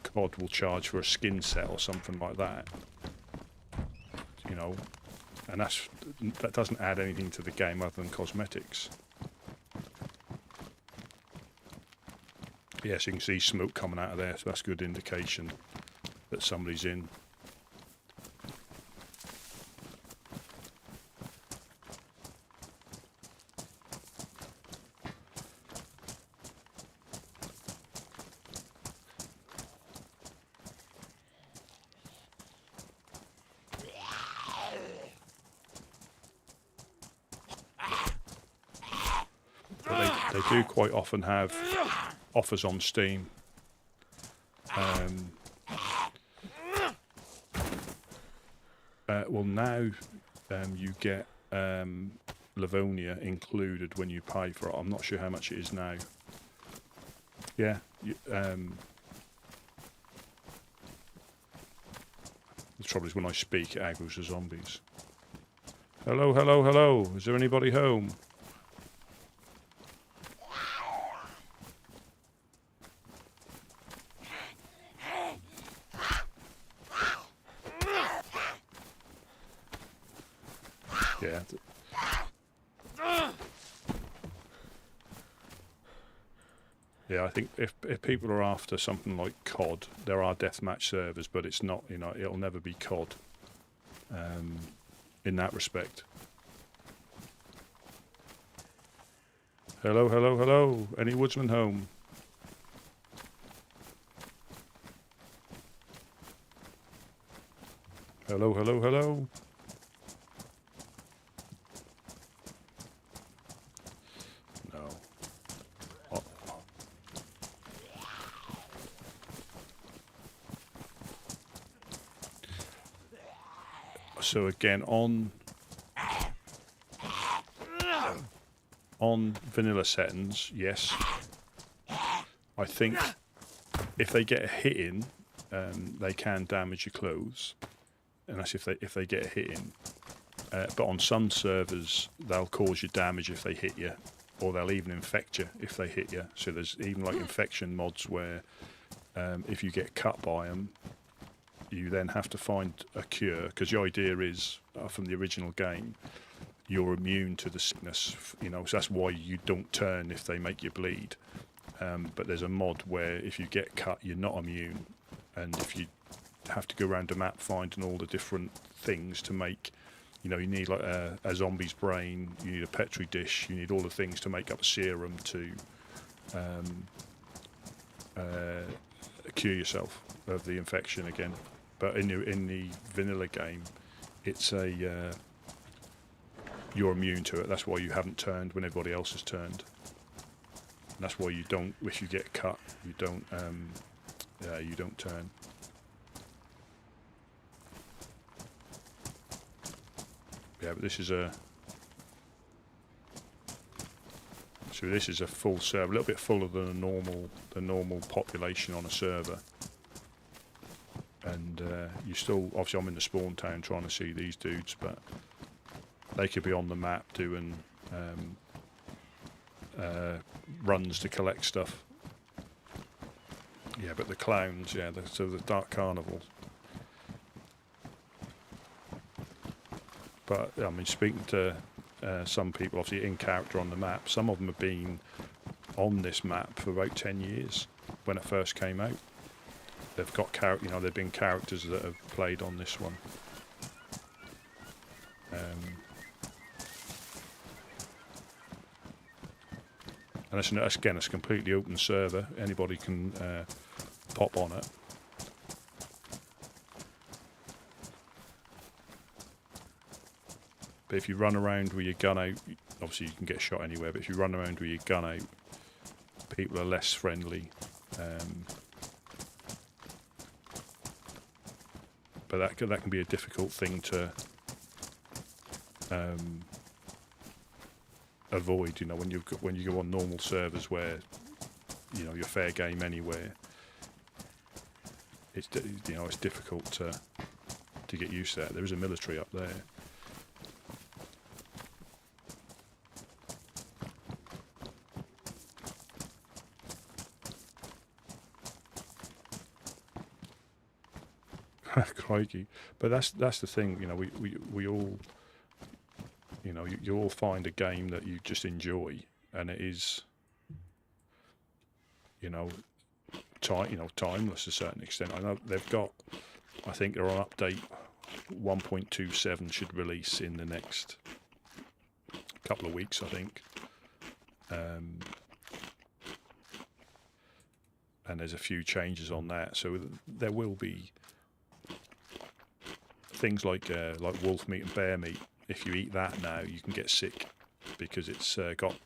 COD will charge for a skin set or something like that, you know, and that doesn't add anything to the game other than cosmetics. Yes, you can see smoke coming out of there, so that's a good indication that somebody's in. They do quite often have offers on Steam. Well, now you get Livonia included when you pay for it. I'm not sure how much it is now. Yeah. The trouble is when I speak, it aggroes the zombies. Hello, hello, hello. Is there anybody home? Yeah. Yeah, I think if people are after something like COD, there are deathmatch servers, but it's not, you know, it'll never be COD in that respect. Hello, hello, hello. Any woodsman home? Hello, hello, hello. No. Oh. So again, on vanilla settings, yes. I think if they get a hit in, they can damage your clothes, and that's if they get a hit in. but on some servers, they'll cause you damage if they hit you, or they'll even infect you if they hit you. So there's even like infection mods where if you get cut by them, you then have to find a cure, because the idea is, from the original game, you're immune to the sickness, you know, so that's why you don't turn if they make you bleed. But there's a mod where if you get cut, you're not immune, and if you have to go around the map finding all the different things to make, you know, you need like a zombie's brain, you need a petri dish, you need all the things to make up a serum to cure yourself of the infection again. But in the vanilla game, it's you're immune to it. That's why you haven't turned when everybody else has turned. And that's why you don't. If you get cut, you don't turn. Yeah, but this is a. So this is a full server, a little bit fuller than the normal population on a server. And you still, obviously I'm in the spawn town trying to see these dudes, but they could be on the map doing runs to collect stuff. Yeah, but the clowns, yeah, so the Dark Carnival. But, I mean, speaking to some people, obviously in character on the map, some of them have been on this map for about 10 years when it first came out. They've got you know, they've been characters that have played on this one. And it's, again, it's a completely open server. Anybody can pop on it. But if you run around with your gun out, obviously you can get shot anywhere, but if you run around with your gun out, people are less friendly. But that can be a difficult thing to avoid. You know, when you go on normal servers where, you know, you're fair game anywhere, it's it's difficult to get used to that. There is a military up there. Crikey. But that's the thing, you know, we all, you know, you all find a game that you just enjoy, and it is, you know, timeless to a certain extent. I know they've got, I think they're on update 1.27 should release in the next couple of weeks, I think. And there's a few changes on that, so there will be things like wolf meat and bear meat. If you eat that now, you can get sick because it's got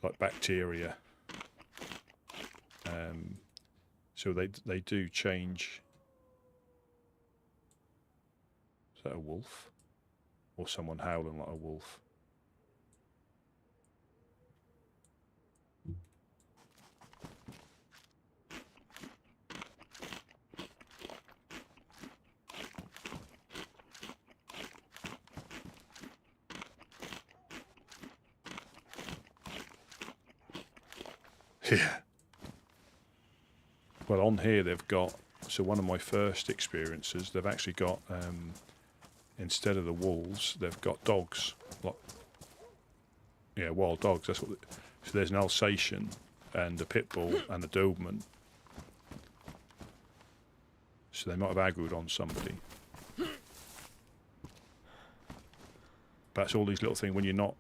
like bacteria. So they do change. Is that a wolf? Or someone howling like a wolf? Yeah. Well, on here they've got, so one of my first experiences, they've actually got, instead of the wolves, they've got dogs. Like, yeah, wild dogs. That's what. So there's an Alsatian and a pit bull and a Doberman. So they might have aggroed on somebody. But it's all these little things when you're not.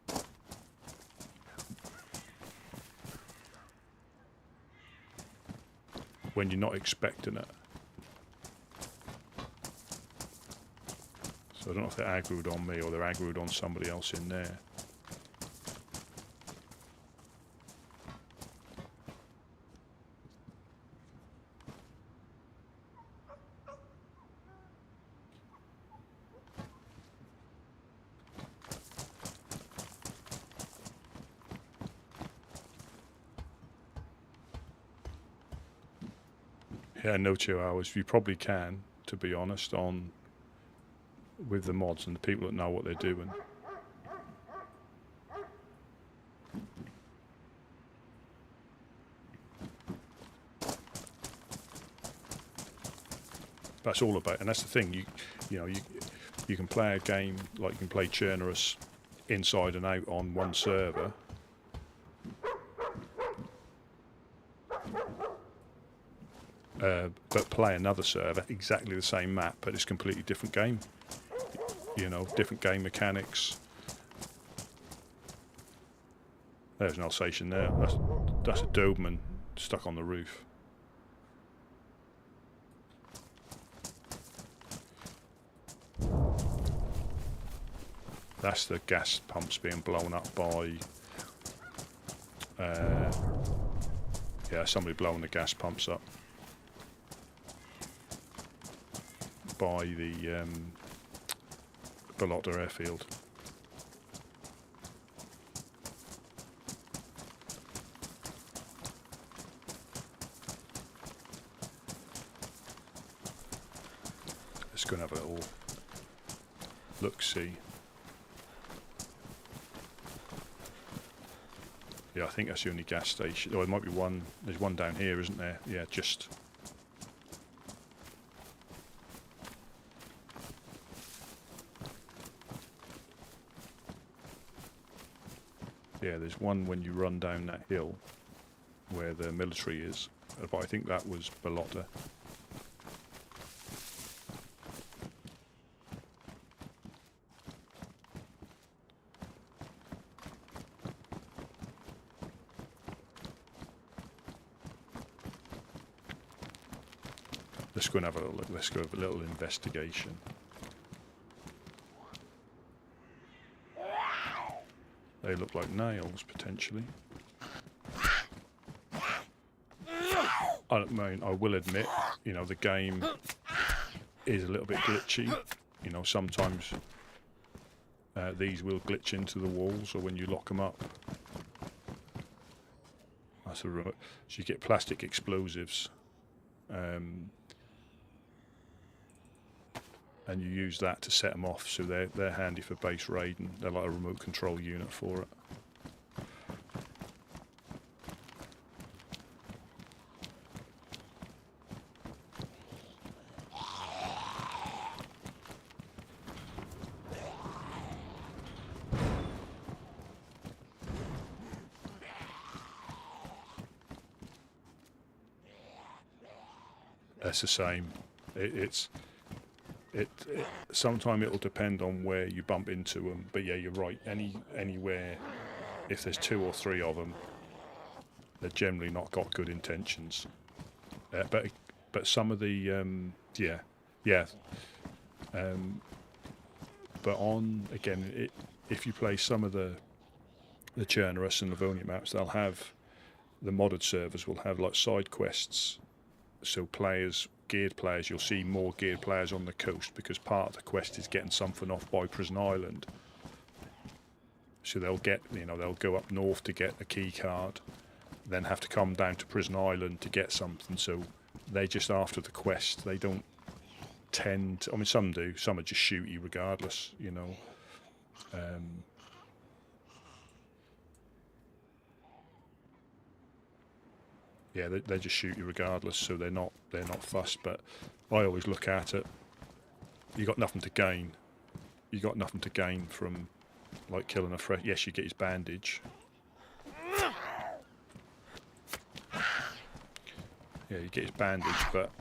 When you're not expecting it. So I don't know if they're aggroed on me or they're aggroed on somebody else in there. Yeah, no 2 hours. You probably can, to be honest, on with the mods and the people that know what they're doing. That's all about, and that's the thing. You can play a game like you can play Chernarus inside and out on one server. But play another server, exactly the same map, but it's a completely different game. You know, different game mechanics. There's an Alsatian there. That's a Doberman stuck on the roof. That's the gas pumps being blown up by. Yeah, somebody blowing the gas pumps up by the Balota airfield. Let's go and have a little look-see. Yeah, I think that's the only gas station. Oh, there might be one. There's one down here, isn't there? Yeah, just. Yeah, there's one when you run down that hill where the military is. But I think that was Balota. Let's go and have a little look. Let's go have a little investigation. They look like nails, potentially. I mean, I will admit, you know, the game is a little bit glitchy. You know, sometimes these will glitch into the walls, or when you lock them up. That's a remote. So you get plastic explosives. And you use that to set them off, so they're handy for base raiding. They're like a remote control unit for it. That's the same. Sometimes it'll depend on where you bump into them, but yeah, you're right. Anywhere, if there's 2 or 3 of them, they're generally not got good intentions. But some of the but on again, if you play some of the Chernarus and Livonia maps, they'll have the modded servers will have like side quests. So geared players, you'll see more geared players on the coast because part of the quest is getting something off by Prison Island. So they'll go up north to get a key card, then have to come down to Prison Island to get something. So they just after the quest, they don't tend to, I mean, some do, some are just shoot you regardless, you know. Yeah, they just shoot you regardless, so they're not fussed. But I always look at it. You got nothing to gain. You got nothing to gain from like killing a fresh. Yes, you get his bandage. Yeah, you get his bandage, but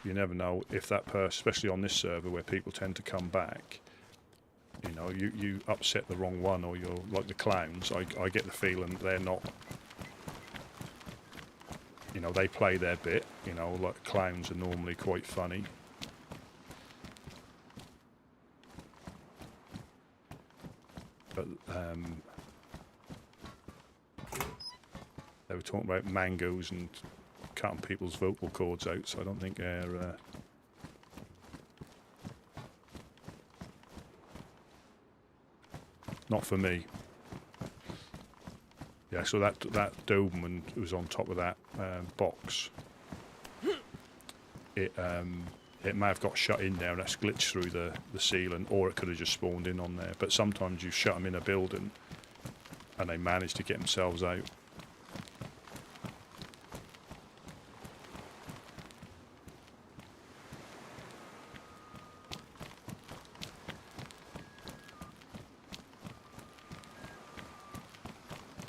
you never know if that person, especially on this server where people tend to come back. You know, you upset the wrong one, or you're like the clowns. I get the feeling they're not. You know, they play their bit. You know, like clowns are normally quite funny. But they were talking about mangoes and cutting people's vocal cords out, so I don't think they're. Not for me. Yeah, so that Doberman was on top of that box. It it may have got shut in there and that's glitched through the ceiling, or it could have just spawned in on there. But sometimes you shut them in a building and they manage to get themselves out.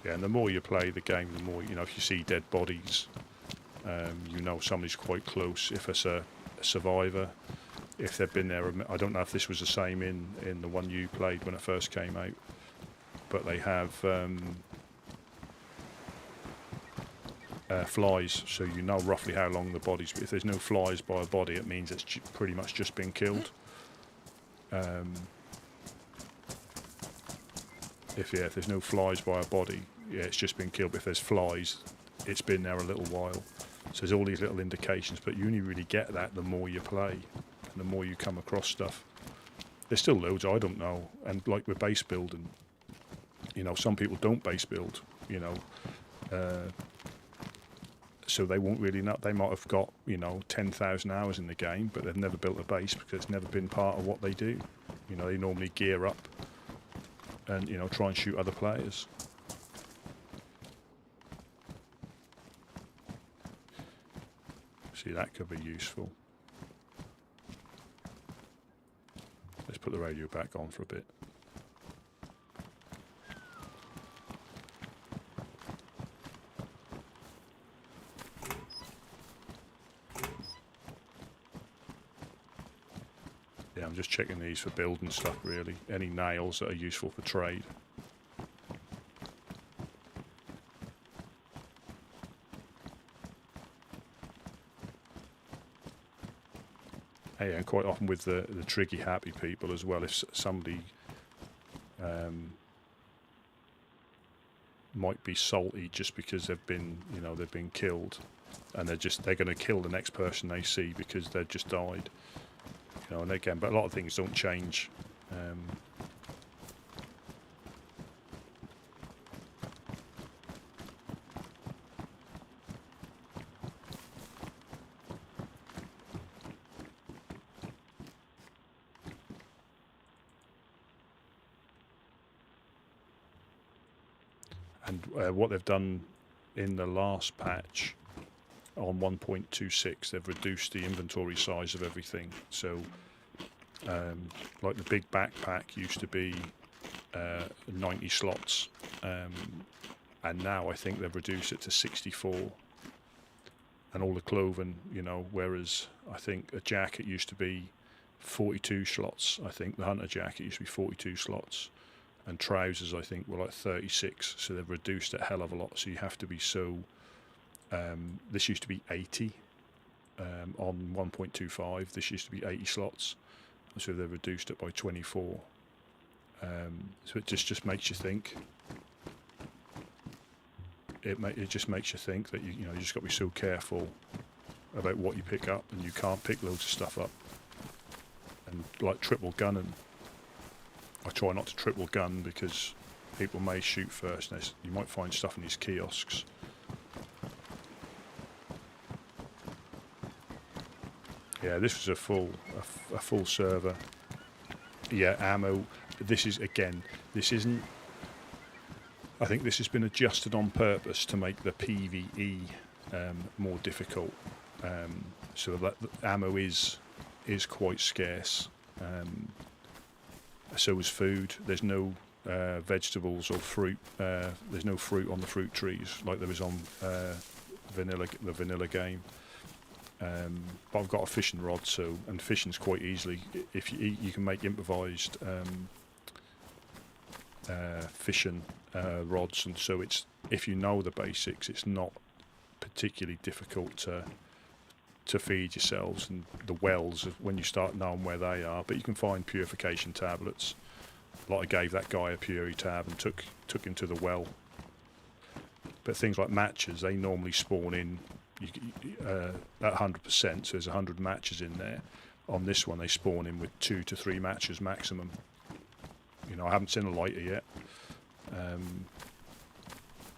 Yeah, and the more you play the game, the more, you know, if you see dead bodies, you know somebody's quite close. If it's a survivor, if they've been there, I don't know if this was the same in the one you played when it first came out, but they have flies, so you know roughly how long the body's. If there's no flies by a body, it means it's pretty much just been killed. If there's no flies by a body, yeah, it's just been killed. But if there's flies, it's been there a little while. So there's all these little indications, but you only really get that the more you play, and the more you come across stuff. There's still loads I don't know, and like with base building, you know, some people don't base build, you know, so they won't really know. They might have got, you know, 10,000 hours in the game, but they've never built a base because it's never been part of what they do. You know, they normally gear up and, you know, try and shoot other players. See, that could be useful. Let's put the radio back on for a bit. Yeah, I'm just checking these for building stuff, really. Any nails that are useful for trade. Yeah, and quite often with the triggy happy people as well, if somebody might be salty just because they've been, you know, they've been killed, and they're going to kill the next person they see because they've just died. You know, and again, but a lot of things don't change. And what they've done in the last patch on 1.26, they've reduced the inventory size of everything. So, like the big backpack used to be 90 slots, and now I think they've reduced it to 64. And all the clothing, you know, whereas I think a jacket used to be 42 slots. I think the hunter jacket used to be 42 slots. And trousers, I think, were like 36, so they've reduced it a hell of a lot. So you have to be so. This used to be 80 on 1.25. This used to be 80 slots, so they've reduced it by 24. So it just makes you think. It just makes you think that you just got to be so careful about what you pick up, and you can't pick loads of stuff up. And like triple gunning. I try not to triple gun because people may shoot first. And you might find stuff in these kiosks. Yeah, this was a full server. Yeah, ammo. This isn't. I think this has been adjusted on purpose to make the PvE more difficult. So that the ammo is quite scarce. So is food. There's no vegetables or fruit. There's no fruit on the fruit trees like there is on the vanilla game. But I've got a fishing rod, and fishing's quite easily. If you can make improvised fishing rods, and so it's, if you know the basics, it's not particularly difficult to feed yourselves, and the wells when you start knowing where they are. But you can find purification tablets. Like I gave that guy a puri tab and took him to the well. But things like matches, they normally spawn in at 100%, so there's 100 matches in there. On this one they spawn in with 2 to 3 matches maximum. You know, I haven't seen a lighter yet.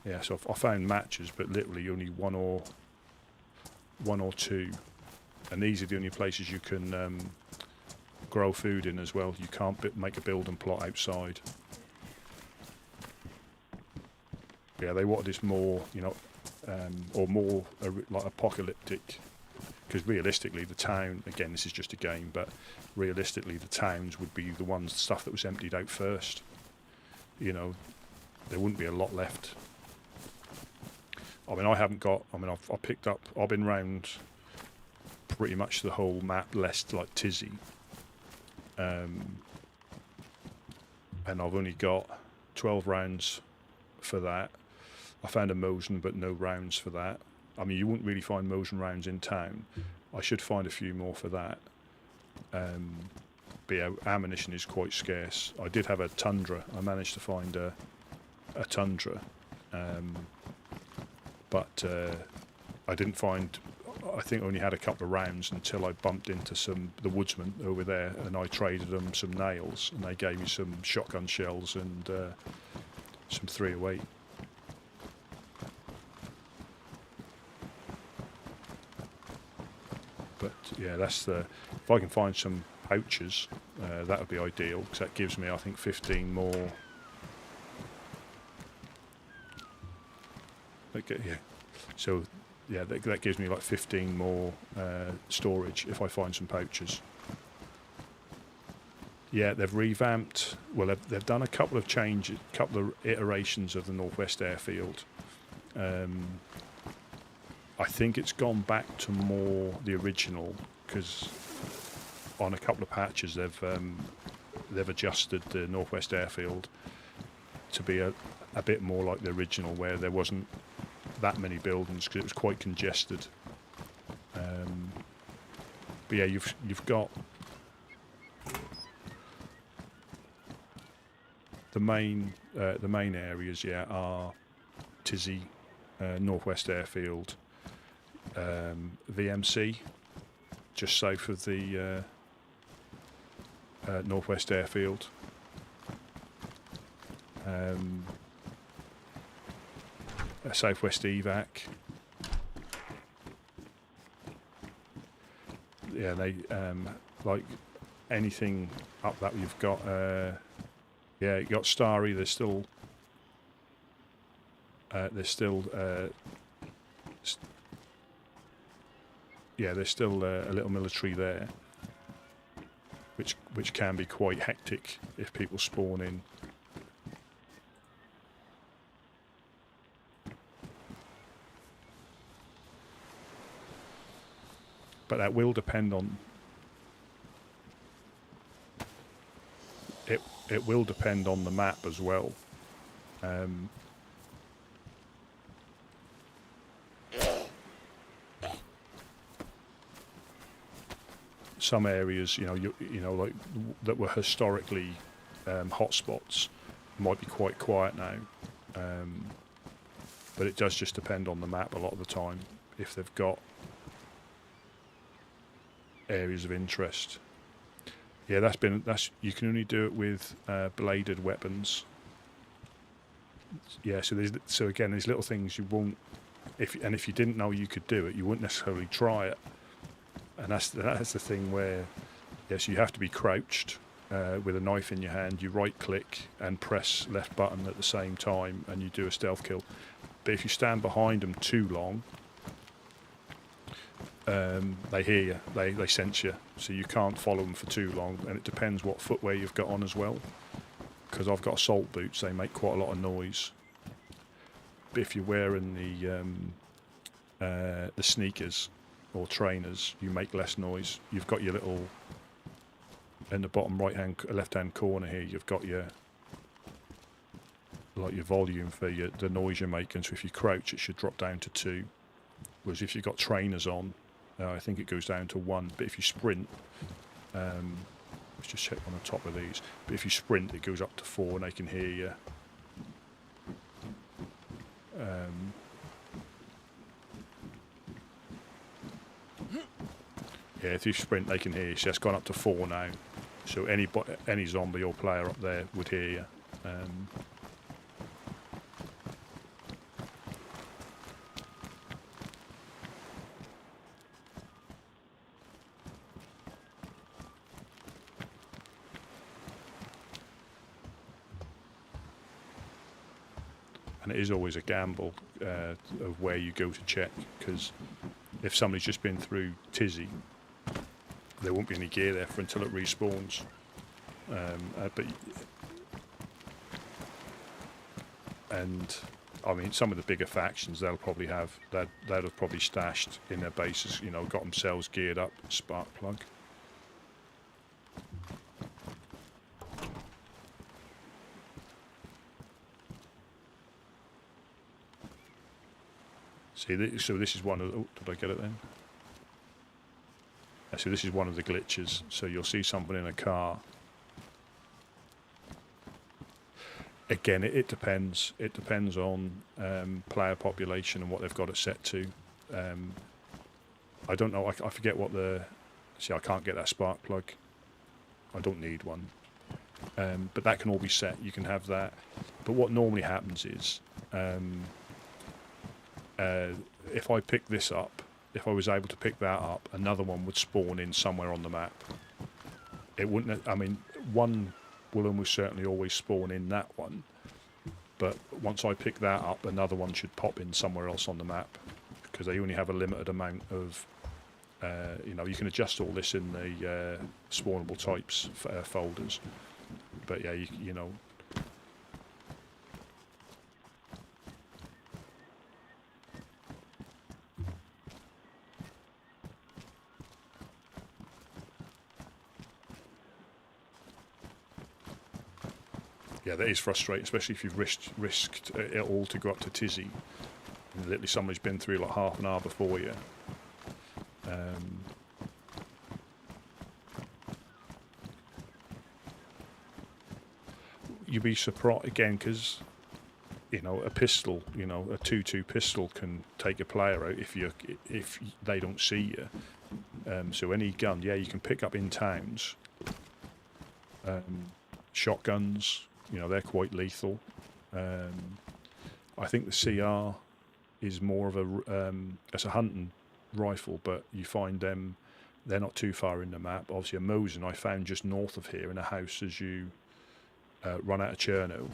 Yeah, so I found matches, but literally only one or two and these are the only places you can grow food in as well. You can't make a building plot outside. Yeah, they wanted this more, you know, or more like apocalyptic, because realistically the town, again this is just a game, but realistically the towns would be the ones, stuff that was emptied out first. You know, there wouldn't be a lot left. I mean, I've been round pretty much the whole map, less like Tizzy, and I've only got 12 rounds for that. I found a Mosin, but no rounds for that. I mean, you wouldn't really find Mosin rounds in town. I should find a few more for that. But yeah, ammunition is quite scarce. I did have a Tundra. I managed to find a Tundra, but I didn't find. I think I only had a couple of rounds until I bumped into the woodsmen over there, and I traded them some nails, and they gave me some shotgun shells and some 308. But yeah, that's the. If I can find some pouches, that would be ideal, because that gives me, I think, 15 more. Okay, yeah. So yeah, that gives me like 15 more storage if I find some pouches. Yeah, they've revamped. Well, they've done a couple of changes, couple of iterations of the Northwest Airfield. I think it's gone back to more the original, because on a couple of patches they've adjusted the Northwest Airfield to be a bit more like the original, where there wasn't that many buildings because it was quite congested. But yeah, you've got the main areas. Yeah, are Tizzy, Northwest Airfield, VMC, just south of the Northwest Airfield. Southwest Evac. Yeah, they like anything up that you've got. Yeah, you got Starry. There's still yeah, there's still a little military there, which can be quite hectic if people spawn in. But that will depend on it. It will depend on the map as well. Some areas, you know, like that were historically hotspots, might be quite quiet now. But it does just depend on the map a lot of the time. If they've got areas of interest. Yeah, that's you can only do it with bladed weapons. Yeah, so again, there's little things you won't. If you didn't know you could do it, you wouldn't necessarily try it. And that's the thing where, yes, you have to be crouched with a knife in your hand. You right click and press left button at the same time, and you do a stealth kill. But if you stand behind them too long, they hear you, they sense you, so you can't follow them for too long. And it depends what footwear you've got on as well, because I've got assault boots, they make quite a lot of noise. But if you're wearing the sneakers or trainers, you make less noise. You've got your little, in the bottom left hand corner here, you've got your volume for the noise you're making. So if you crouch, it should drop down to 2. Whereas if you've got trainers on, I think it goes down to 1. But if you sprint, let's just check on the top of these. But if you sprint, it goes up to 4, and they can hear you. Yeah, if you sprint, they can hear you. So it's gone up to 4 now. So any zombie or player up there would hear you. and it is always a gamble of where you go to check, because if somebody's just been through Tizzy, there won't be any gear there for until it respawns. And I mean, some of the bigger factions, they'll probably have that. They'll have probably stashed in their bases, you know, got themselves geared up. Spark plug. See, so this is one of. Oh, did I get it then? So this is one of the glitches. So you'll see someone in a car. Again, it depends. It depends on player population and what they've got it set to. I don't know. I forget what the. See, I can't get that spark plug. I don't need one. But that can all be set. You can have that. But what normally happens is, if I pick this up, if I was able to pick that up, another one would spawn in somewhere on the map. It wouldn't. I mean, one will almost certainly always spawn in that one, but once I pick that up, another one should pop in somewhere else on the map, because they only have a limited amount of you know, you can adjust all this in the spawnable types folders, but yeah, you know, yeah, that is frustrating, especially if you've risked it all to go up to Tizzy. And literally somebody's been through like half an hour before you. You'd be surprised, again, because, you know, a pistol, you know, a 2-2 pistol can take a player out if they don't see you. So any gun, yeah, you can pick up in towns. Shotguns, you know, they're quite lethal. I think the CR is more of a it's a hunting rifle, but you find them, they're not too far in the map. Obviously a Mosin I found just north of here in a house as you run out of Cherno.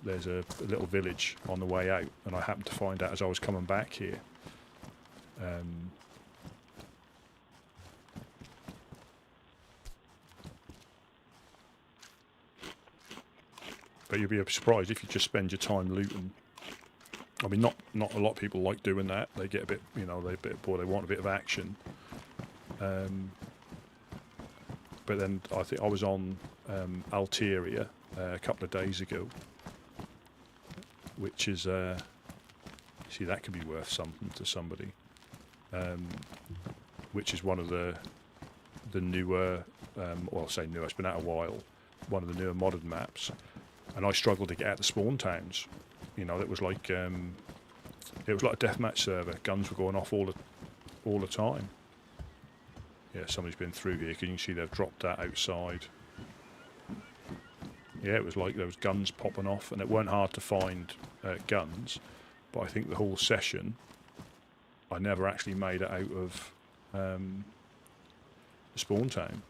There's a little village on the way out, and I happened to find out as I was coming back here. But you'll be surprised if you just spend your time looting. I mean, not a lot of people like doing that. They get a bit, you know, they're a bit bored. They want a bit of action. But then I think I was on Alteria a couple of days ago, which is see, that could be worth something to somebody. Which is one of the newer, well, I say newer, it's been out a while. One of the newer modern maps. And I struggled to get out the spawn towns. You know, it was like a deathmatch server. Guns were going off all the time. Yeah, somebody's been through here. You can see they've dropped that outside. Yeah, it was like there was guns popping off, and it weren't hard to find guns. But I think the whole session, I never actually made it out of the spawn town.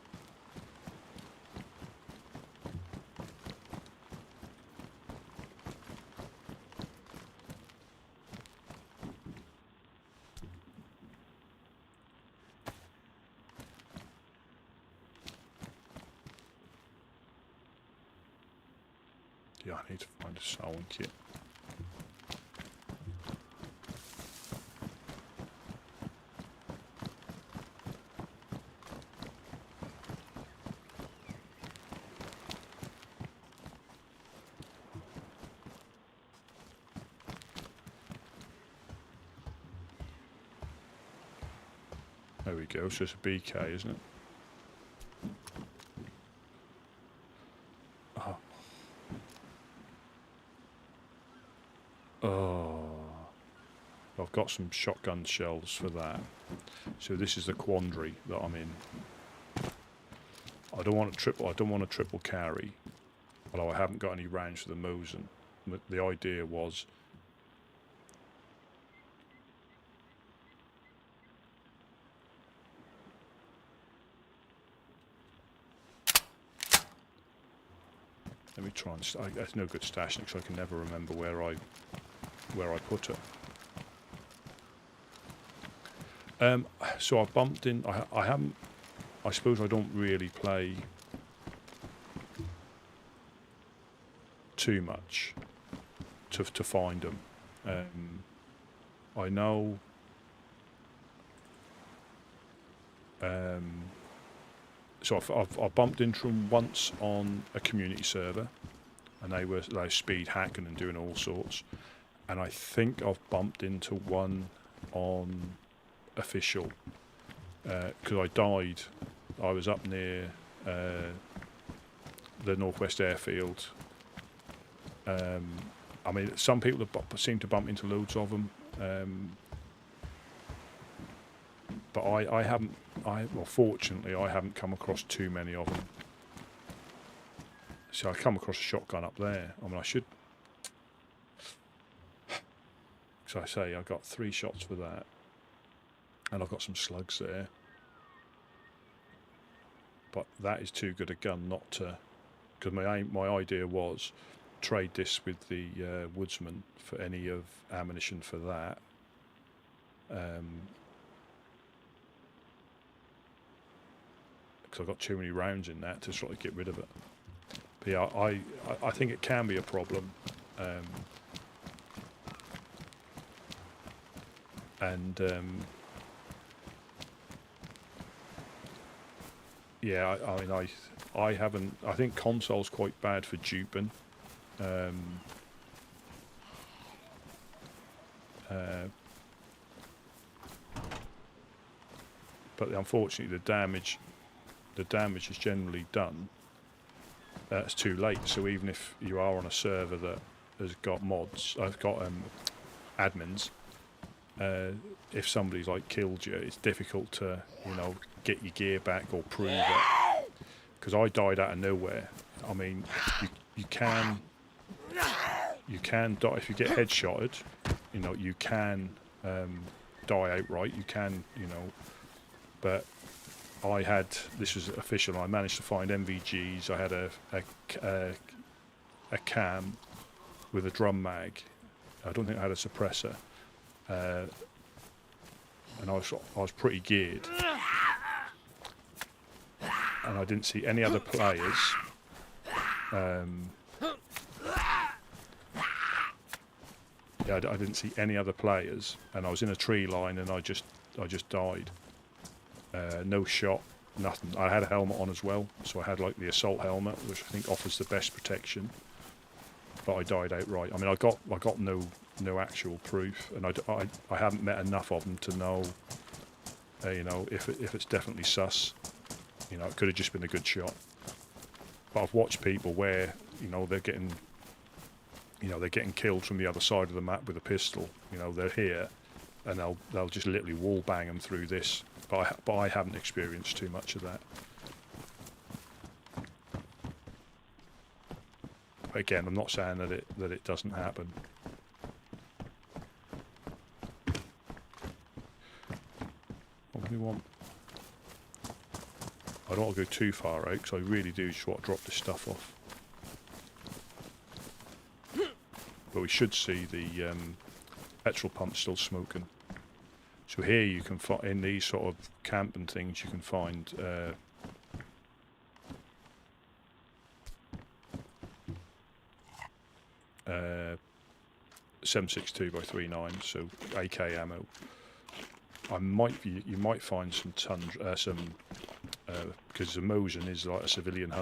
Yeah, I need to find a sewing kit. There we go, so it's a BK, isn't it? I've got some shotgun shells for that. So this is the quandary that I'm in. I don't want a triple carry, although I haven't got any rounds for the Mosin. But the idea was let me try and there's no good stashing because I can never remember where I where I put her. So I've bumped in. I haven't. I suppose I don't really play too much to find them. I know. So I've bumped into them once on a community server, and they were speed hacking and doing all sorts. And I think I've bumped into one on official because I died. I was up near the Northwest Airfield. I mean, some people seem to bump into loads of them, but I haven't. Well, fortunately, I haven't come across too many of them. So I come across a shotgun up there. I mean, I should. So I say I got 3 shots for that, and I've got some slugs there. But that is too good a gun not to. Because my idea was trade this with the woodsman for any of ammunition for that. Because I've got too many rounds in that to sort of get rid of it. But yeah, I think it can be a problem. Yeah, I mean, I haven't. I think console's quite bad for duping. But unfortunately, the damage is generally done. It's too late. So even if you are on a server that has got mods, I've got admins. If somebody's like killed you, it's difficult to get your gear back or prove it. Because I died out of nowhere. I mean, you can die if you get headshotted. You can die outright. You can, but I had, this was official. I managed to find MVGs. I had a cam with a drum mag. I don't think I had a suppressor. And I was pretty geared, and I didn't see any other players. Yeah, I didn't see any other players, and I was in a tree line, and I just died. No shot, nothing. I had a helmet on as well, so I had like the assault helmet, which I think offers the best protection. But I died outright. I mean, I got no actual proof, and I haven't met enough of them to know, if it's definitely sus. It could have just been a good shot. But I've watched people where they're getting killed from the other side of the map with a pistol. They're here, and they'll just literally wall bang them through this. But I haven't experienced too much of that. Again, I'm not saying that it doesn't happen. What do we want? I don't want to go too far out because I really do just want to drop this stuff off. But we should see the petrol pump still smoking. So here you can find, in these sort of camping things, you can find 7.62 by 3.9, so AK ammo. You might find some because the Mosin is like a civilian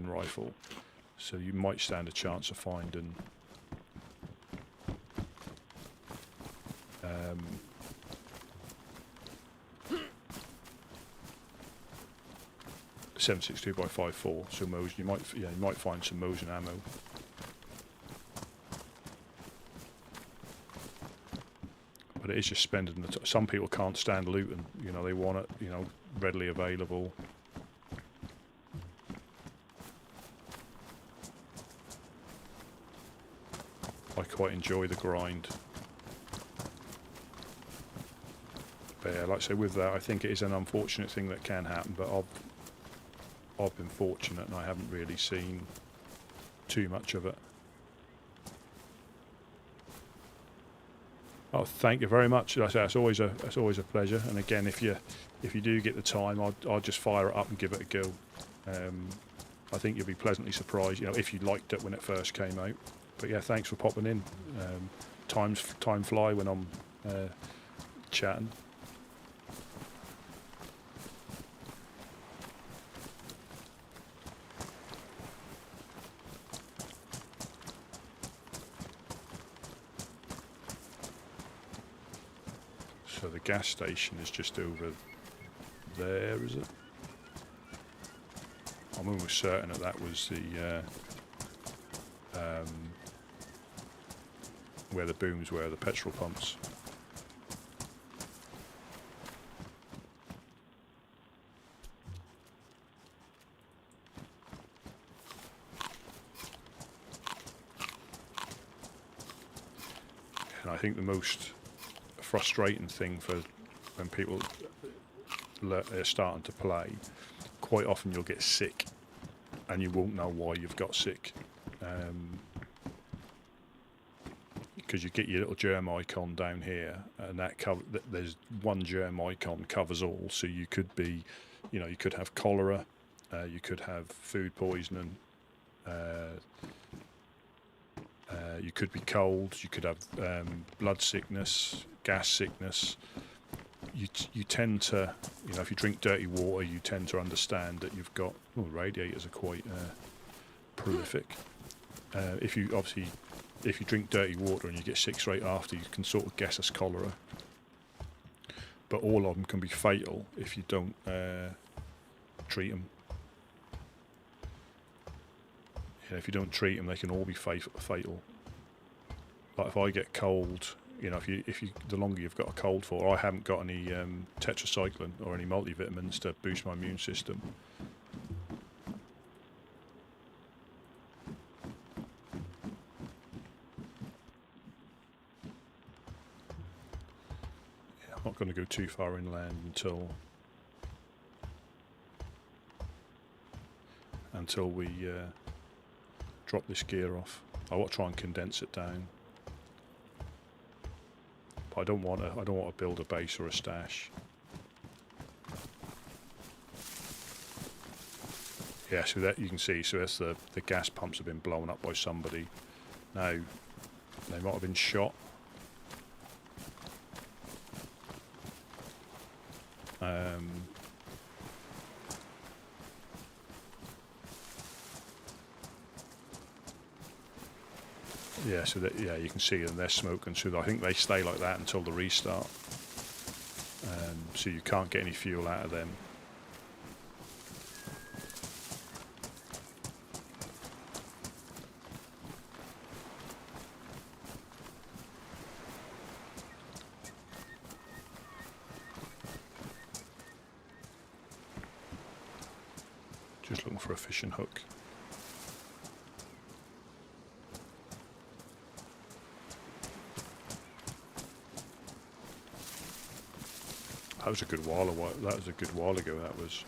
rifle, so you might stand a chance of finding 7.62 by 5.4. So Mosin, you might find some Mosin ammo. But it is just spending the some people can't stand looting. They want it, readily available. I quite enjoy the grind. But yeah, like I say, with that, I think it is an unfortunate thing that can happen. But I've been fortunate, and I haven't really seen too much of it. Oh, thank you very much. Like I say, it's always a pleasure. And again, if you do get the time, I'll just fire it up and give it a go. I think you'll be pleasantly surprised. You know, if you liked it when it first came out. But yeah, thanks for popping in. Time fly when I'm chatting. So the gas station is just over there, is it? I'm almost certain that was the where the booms were, the petrol pumps. And I think the most frustrating thing for when people are starting to play, quite often you'll get sick and you won't know why you've got sick, because you get your little germ icon down here, and there's one germ icon covers all. So you could be, you could have cholera, you could have food poisoning, you could be cold, you could have blood sickness, gas sickness. You tend to, if you drink dirty water, you tend to understand that you've got. Well, radiators are quite prolific. If you drink dirty water and you get sick straight after, you can sort of guess it's cholera. But all of them can be fatal if you don't treat them. If you don't treat them, they can all be fatal. Like if I get cold, if you the longer you've got a cold for, I haven't got any tetracycline or any multivitamins to boost my immune system. Yeah, I'm not going to go too far inland until we drop this gear off. I want to try and condense it down. But I don't want to build a base or a stash. Yeah, so that you can see, so that's the gas pumps have been blown up by somebody. Now, they might have been shot. Yeah, so that you can see them. They're smoking. So I think they stay like that until the restart. So you can't get any fuel out of them. Just looking for a fishing hook. That was a good while ago. That was a good while ago. That was.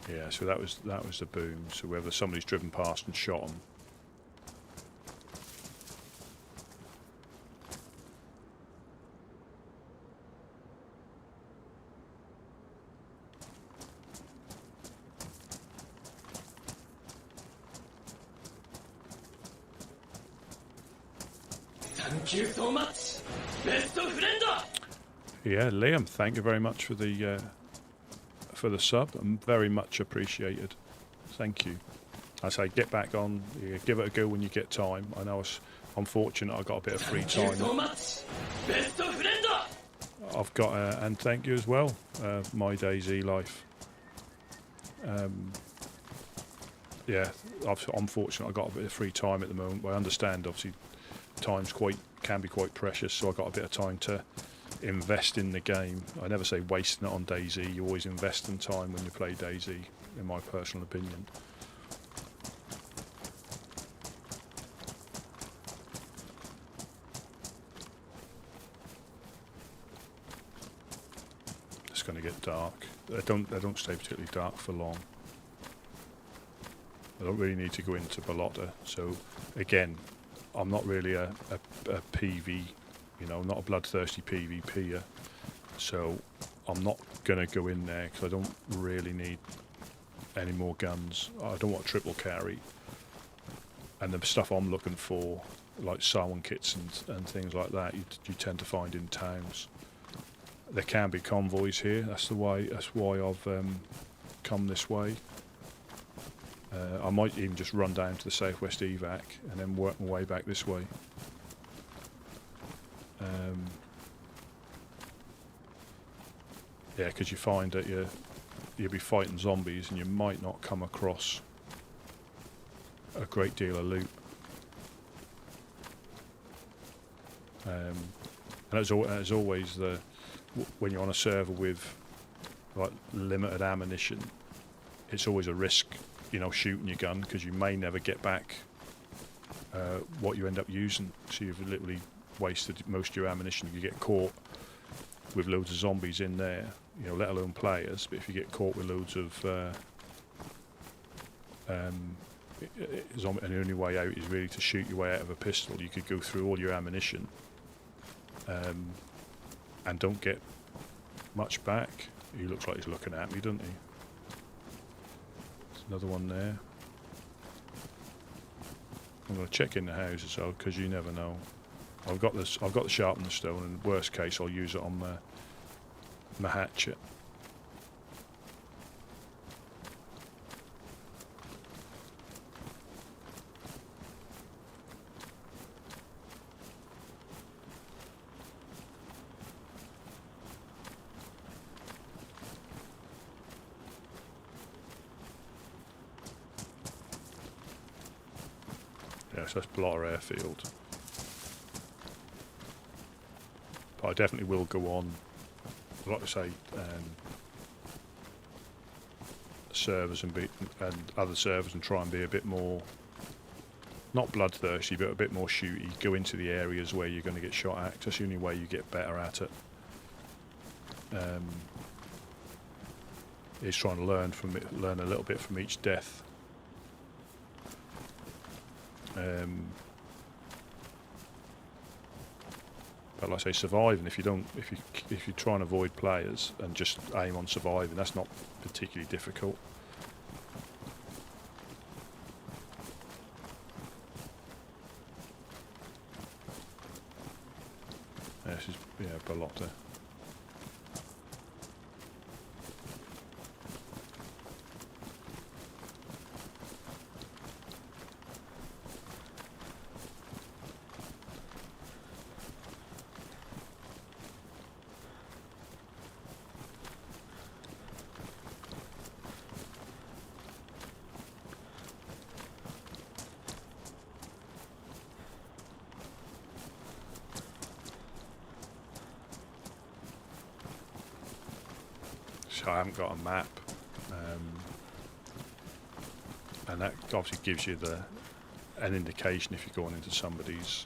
Yeah, so that was the boom. So whether somebody's driven past and shot them. Thank you so much, best friend. Yeah, Liam, thank you very much for the sub. Very much appreciated. Thank you. I say get back on, give it a go when you get time. I know I'm fortunate I got a bit of free time. Thank you so much, best friend. I've got and thank you as well, my DayZ life. Yeah, I'm fortunate I got a bit of free time at the moment. But I understand obviously time's can be quite precious, so I got a bit of time to invest in the game. I never say wasting it on DayZ. You always invest in time when you play DayZ, in my personal opinion. Let's going to get dark. They don't stay particularly dark for long. I don't really need to go into Balota. So again, I'm not really a PV, you know, not a bloodthirsty PvPer. So I'm not going to go in there because I don't really need any more guns. I don't want a triple carry. And the stuff I'm looking for, like Sarwan kits and things like that, you tend to find in towns. There can be convoys here. That's why I've come this way. I might even just run down to the southwest evac and then work my way back this way. Yeah, because you find that you'll be fighting zombies and you might not come across a great deal of loot. And as always, when you're on a server with like limited ammunition, it's always a risk, you know, shooting your gun, because you may never get back what you end up using. So you've literally wasted most of your ammunition if you get caught with loads of zombies in there, you know, let alone players. But if you get caught with loads of zombie, and the only way out is really to shoot your way out of a pistol, you could go through all your ammunition and don't get much back. He looks like he's looking at me, doesn't he? There's another one there. I'm going to check in the houses though, because you never know. I've got the sharpened stone, and worst case I'll use it on my hatchet. Yes, that's Blotter Airfield. But I definitely will go on, like I say, servers and other servers, and try and be a bit more, not bloodthirsty, but a bit more shooty. Go into the areas where you're going to get shot at. That's the only way you get better at it. Is trying to learn a little bit from each death. But like I say, surviving, if you try and avoid players and just aim on surviving, that's not particularly difficult. Yeah, this is Balota. So I haven't got a map, and that obviously gives you an indication if you're going into somebody's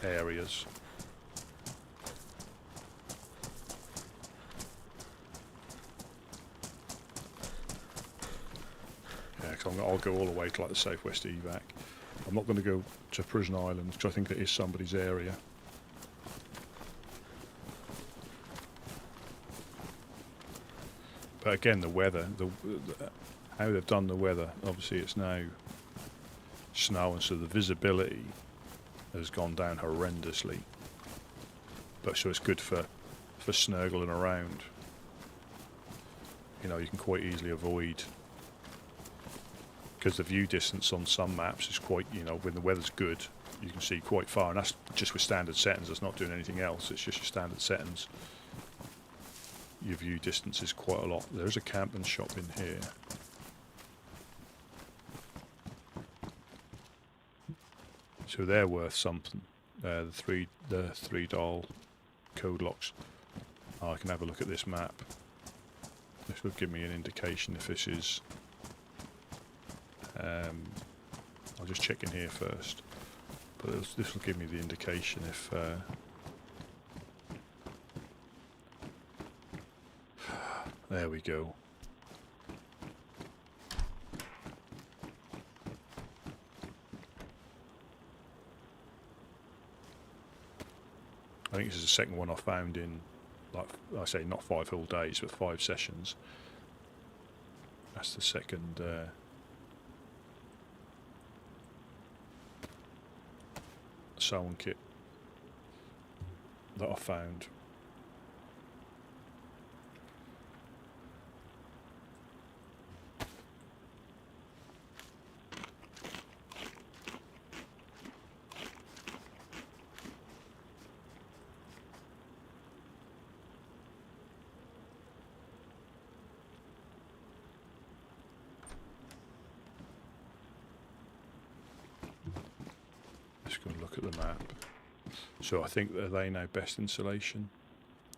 areas. Yeah, because I'll go all the way to like the southwest evac. I'm not going to go to Prison Island because I think that is somebody's area. But again, the weather, how they've done the weather, obviously it's now snowing, so the visibility has gone down horrendously. But so it's good for snurgling around. You know, you can quite easily avoid, because the view distance on some maps is quite, you know, when the weather's good, you can see quite far, and that's just with standard settings. That's not doing anything else. It's just your standard settings. Your view distance is quite a lot. There's a camping shop in here. So they're worth something. The $3 code locks. Oh, I can have a look at this map. This will give me an indication if this is. I'll just check in here first. But this will give me the indication if There we go. I think this is the second one I found in, like I say, not 5 whole days, but 5 sessions. That's the second sewing kit that I found. Just going to look at the map. So I think that they now best insulation.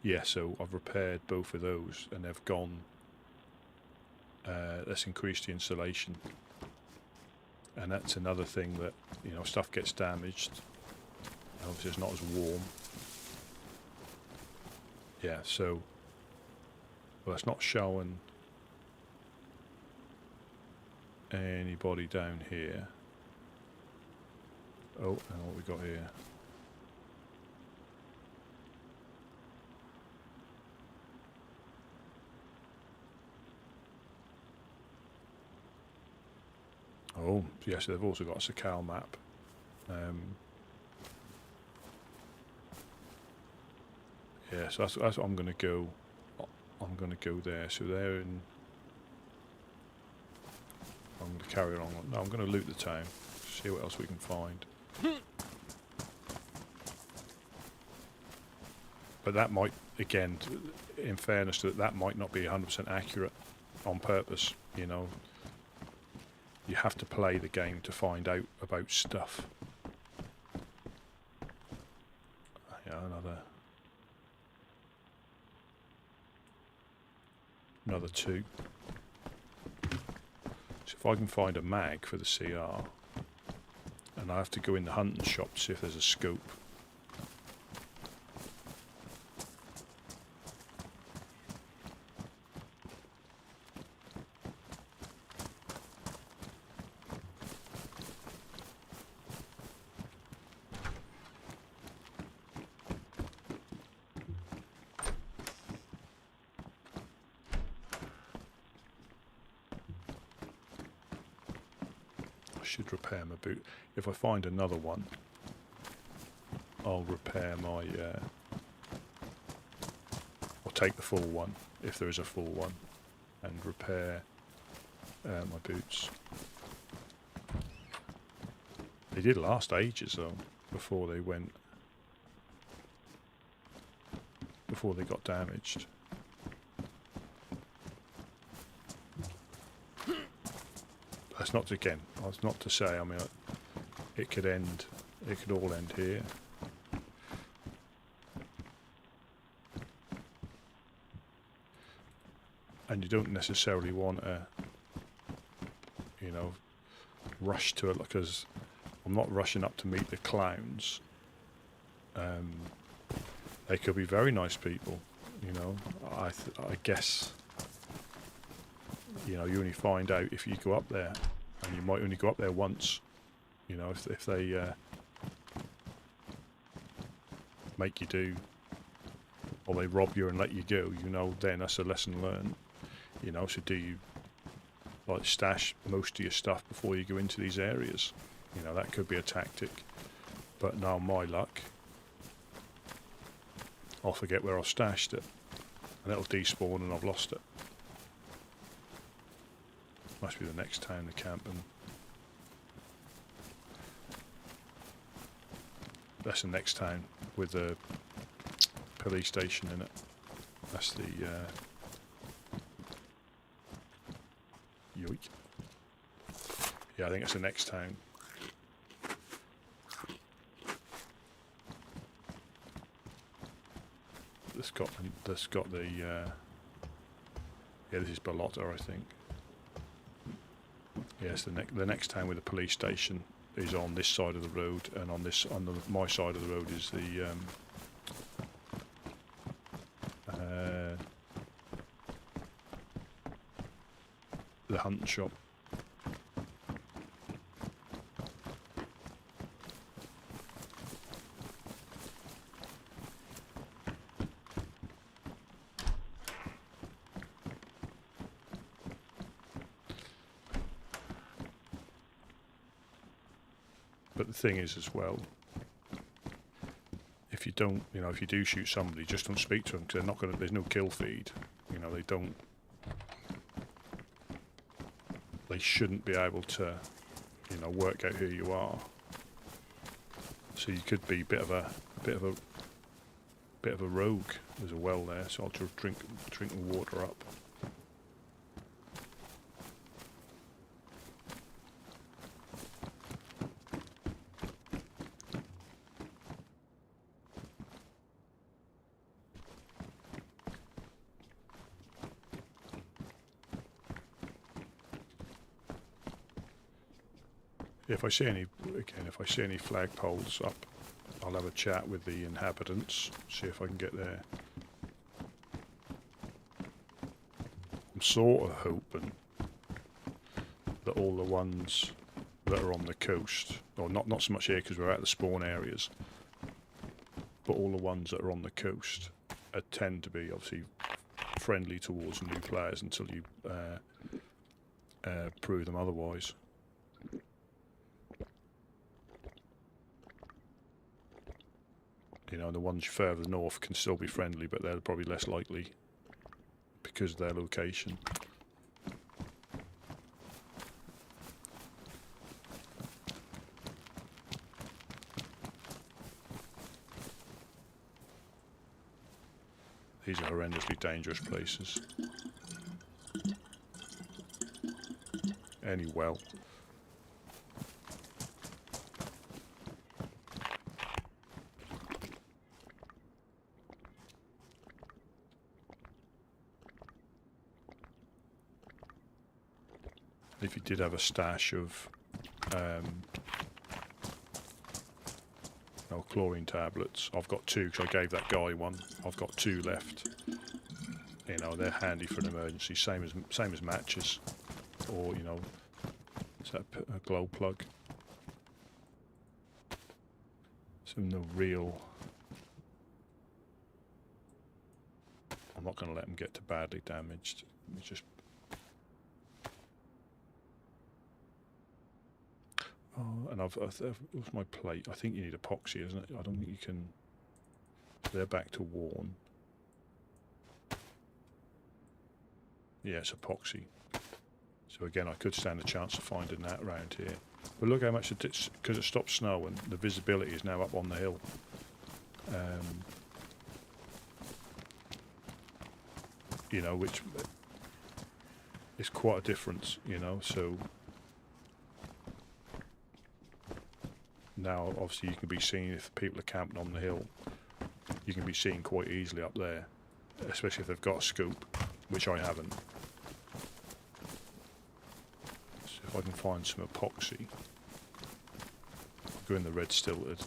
Yeah, so I've repaired both of those and they've gone. Let's increase the insulation. And that's another thing that, you know, stuff gets damaged. Obviously it's not as warm. Yeah, so, well, it's not showing anybody down here. Oh, and what we got here? Oh, yes, they've also got a Sakal map. Yeah, so that's what I'm going to go. I'm going to go there. So they're in. I'm going to carry on. No, I'm going to loot the town. See what else we can find. But that might, again, in fairness, that might not be 100% accurate on purpose. You know, you have to play the game to find out about stuff. Yeah, another 2. So if I can find a mag for the CR, and I have to go in the hunting shop to see if there's a scope. Should repair my boot. If I find another one, I'll repair my or take the full one if there is a full one and repair my boots. They did last ages though before they got damaged. That's not to, again, that's not to say, I mean, it could all end here. And you don't necessarily want to, you know, rush to it, because I'm not rushing up to meet the clowns. They could be very nice people, you know. I guess, you know, you only find out if you go up there. And you might only go up there once, you know, if they make you do, or they rob you and let you go, you know, then that's a lesson learned, you know. So do you, like, stash most of your stuff before you go into these areas? You know, that could be a tactic. But now my luck, I'll forget where I've stashed it, and it'll despawn and I've lost it. Must be the next town to camp, and that's the next town with the police station in it. That's the yoik. Yeah, I think it's the next town. That's got the yeah, this is Balota, I think. Yes, the next town with the police station is on this side of the road, and on my side of the road is the the hunting shop. But the thing is as well, if you don't, you know, if you do shoot somebody, just don't speak to them, because they're not going to, there's no kill feed. You know, they shouldn't be able to, you know, work out who you are. So you could be a bit of a rogue. There's a well there, so I'll just drink the water up. If I see any flagpoles up, I'll have a chat with the inhabitants, see if I can get there. I'm sort of hoping that all the ones that are on the coast, or not so much here because we're at the spawn areas, but all the ones that are on the coast tend to be obviously friendly towards new players until you prove them otherwise. You know, the ones further north can still be friendly, but they're probably less likely because of their location. These are horrendously dangerous places. Any well. If you did have a stash of chlorine tablets, I've got 2 because I gave that guy one. I've got 2 left. You know, they're handy for an emergency, same as matches, or you know, is that a glow plug? So no real. I'm not going to let them get to badly damaged. Let me just. Oh, and what's my plate? I think you need epoxy, isn't it? I don't think you can. They're back to worn. Yeah, it's epoxy. So again, I could stand a chance of finding that around here. But look how much because it stopped snowing, the visibility is now up on the hill. You know, which is quite a difference, you know, so now obviously you can be seen if people are camping on the hill. You can be seen quite easily up there, especially if they've got a scope, which I haven't. So if I can find some epoxy, I'll go in the red stilted.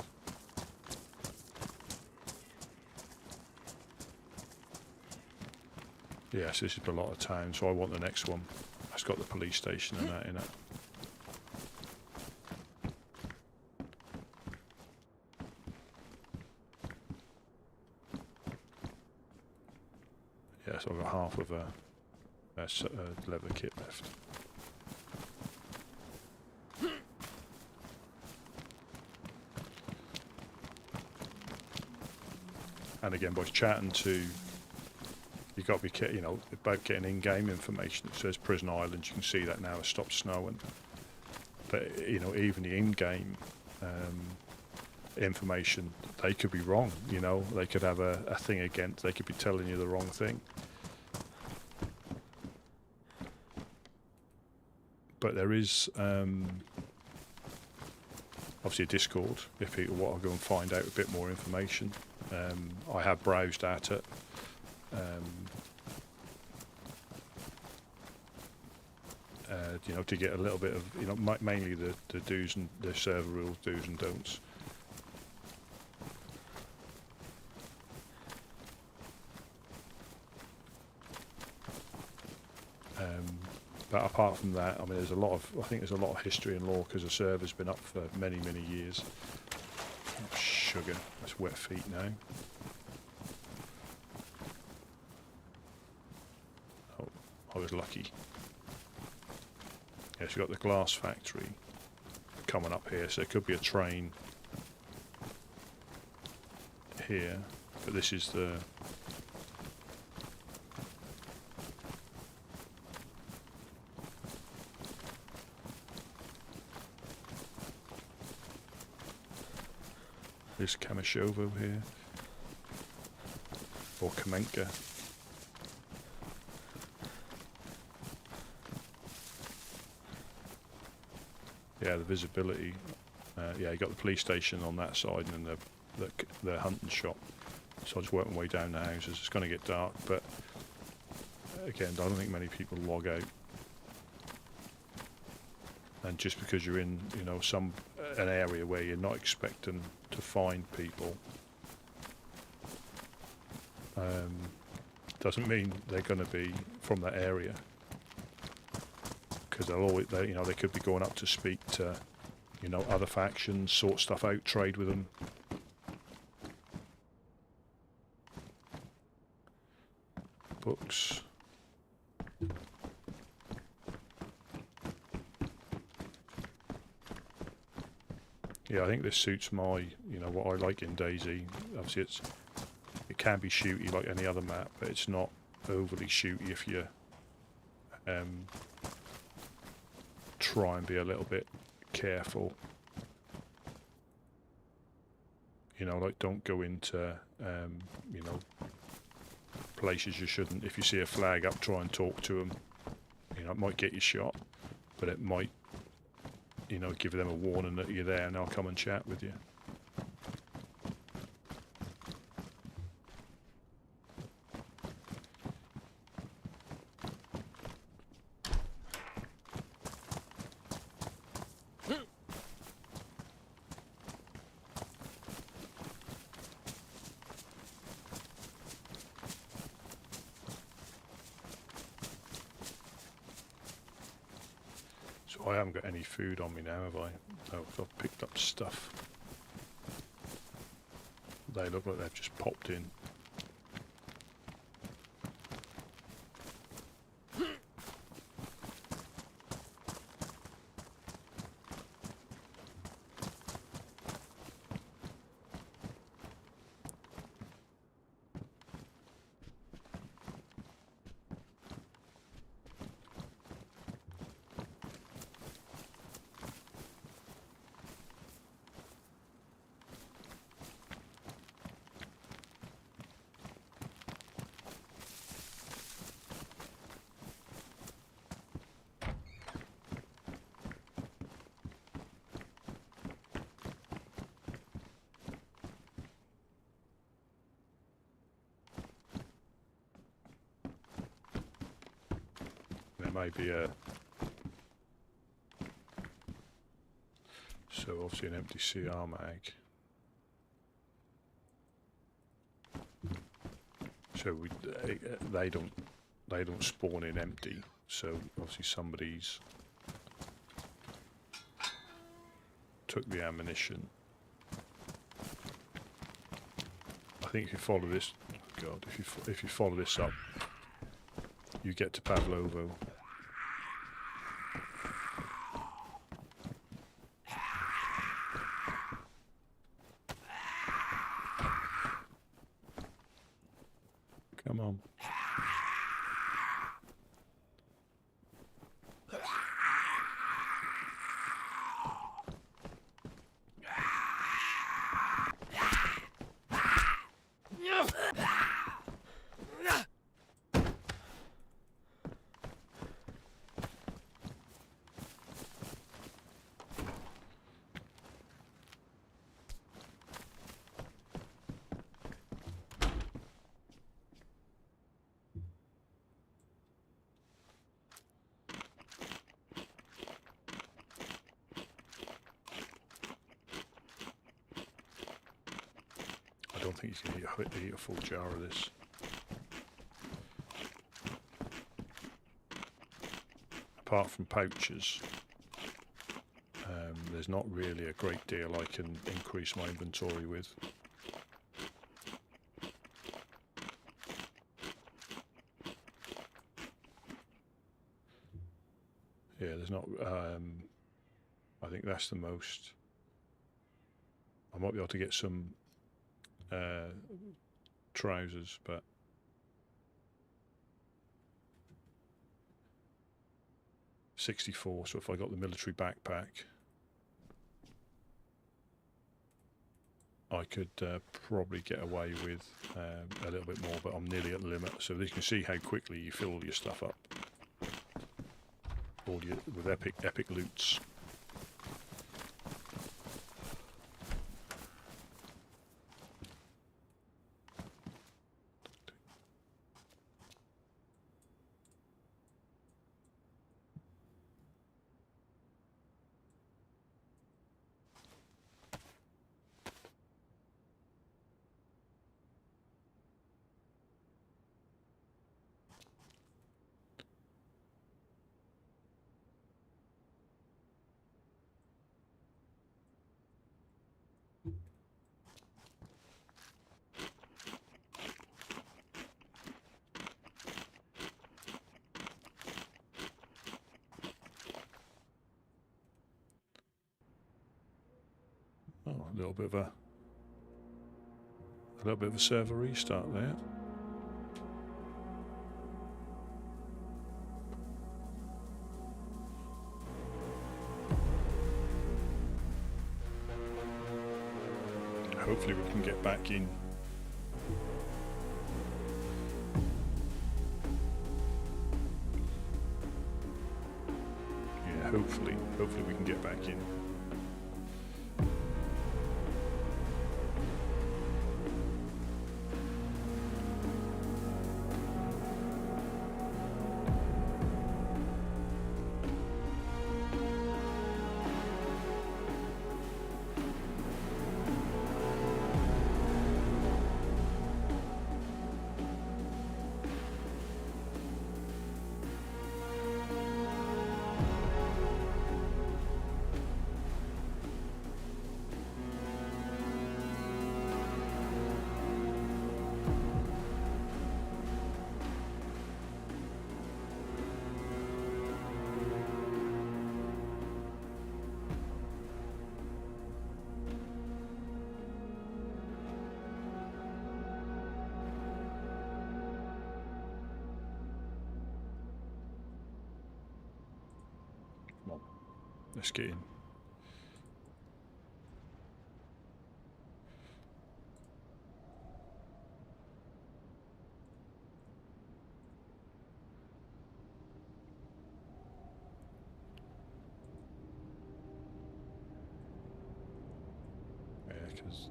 Yes, this is a lot of town, so I want the next one. It's got the police station and that in it. Yes, I've got half of a leather kit left. And again, by chatting to, you've got to be, you know, about getting in-game information. It says Prison Island, you can see that now has stopped snowing. But, you know, even the in-game information, they could be wrong, you know. They could have a thing against, they could be telling you the wrong thing. But there is obviously a Discord if people want to go and find out a bit more information. I have browsed at it. You know, to get a little bit of, you know, mainly the do's and the server rules, do's and don'ts. But apart from that, I mean, there's a lot of, I think there's a lot of history and lore because the server's been up for many, many years. Oh, sugar, that's wet feet now. Oh, I was lucky. Yes, you've got the glass factory coming up here, so it could be a train here, but this is the There's Kamashovo here, or Kamenka. Yeah, the visibility. Yeah, you got the police station on that side and then the hunting shop. So I just work my way down the houses. It's going to get dark, but again, I don't think many people log out. And just because you're in, you know, an area where you're not expecting to find people, doesn't mean they're going to be from that area. Because they'll always, you know, they could be going up to speak to, you know, other factions, sort stuff out, trade with them. Books. Yeah, I think this suits my, you know, what I like in DayZ. Obviously, it can be shooty like any other map, but it's not overly shooty if you try and be a little bit careful. You know, like don't go into, you know, places you shouldn't. If you see a flag up, try and talk to them. You know, it might get you shot, but it might, you know, give them a warning that you're there and they'll come and chat with you. I haven't got any food on me now, have I? No, I've picked up stuff. They look like they've just popped in. There may be a... So obviously an empty CR mag. So they don't spawn in empty. So obviously somebody's took the ammunition. I think if you follow this, God, if you follow this up, you get to Pavlovo. Come on. I don't think you can eat a full jar of this. apart from pouches, there's not really a great deal I can increase my inventory with. Yeah, there's not. I think that's the most. I might be able to get some trousers, but $64. So if I got the military backpack, I could probably get away with a little bit more, but I'm nearly at the limit. So you can see how quickly you fill all your stuff up, all your with epic loots. Oh, a little bit of a server restart there. Hopefully we can get back in. Yeah, hopefully we can get back in. Come on, let's get in. Yeah, because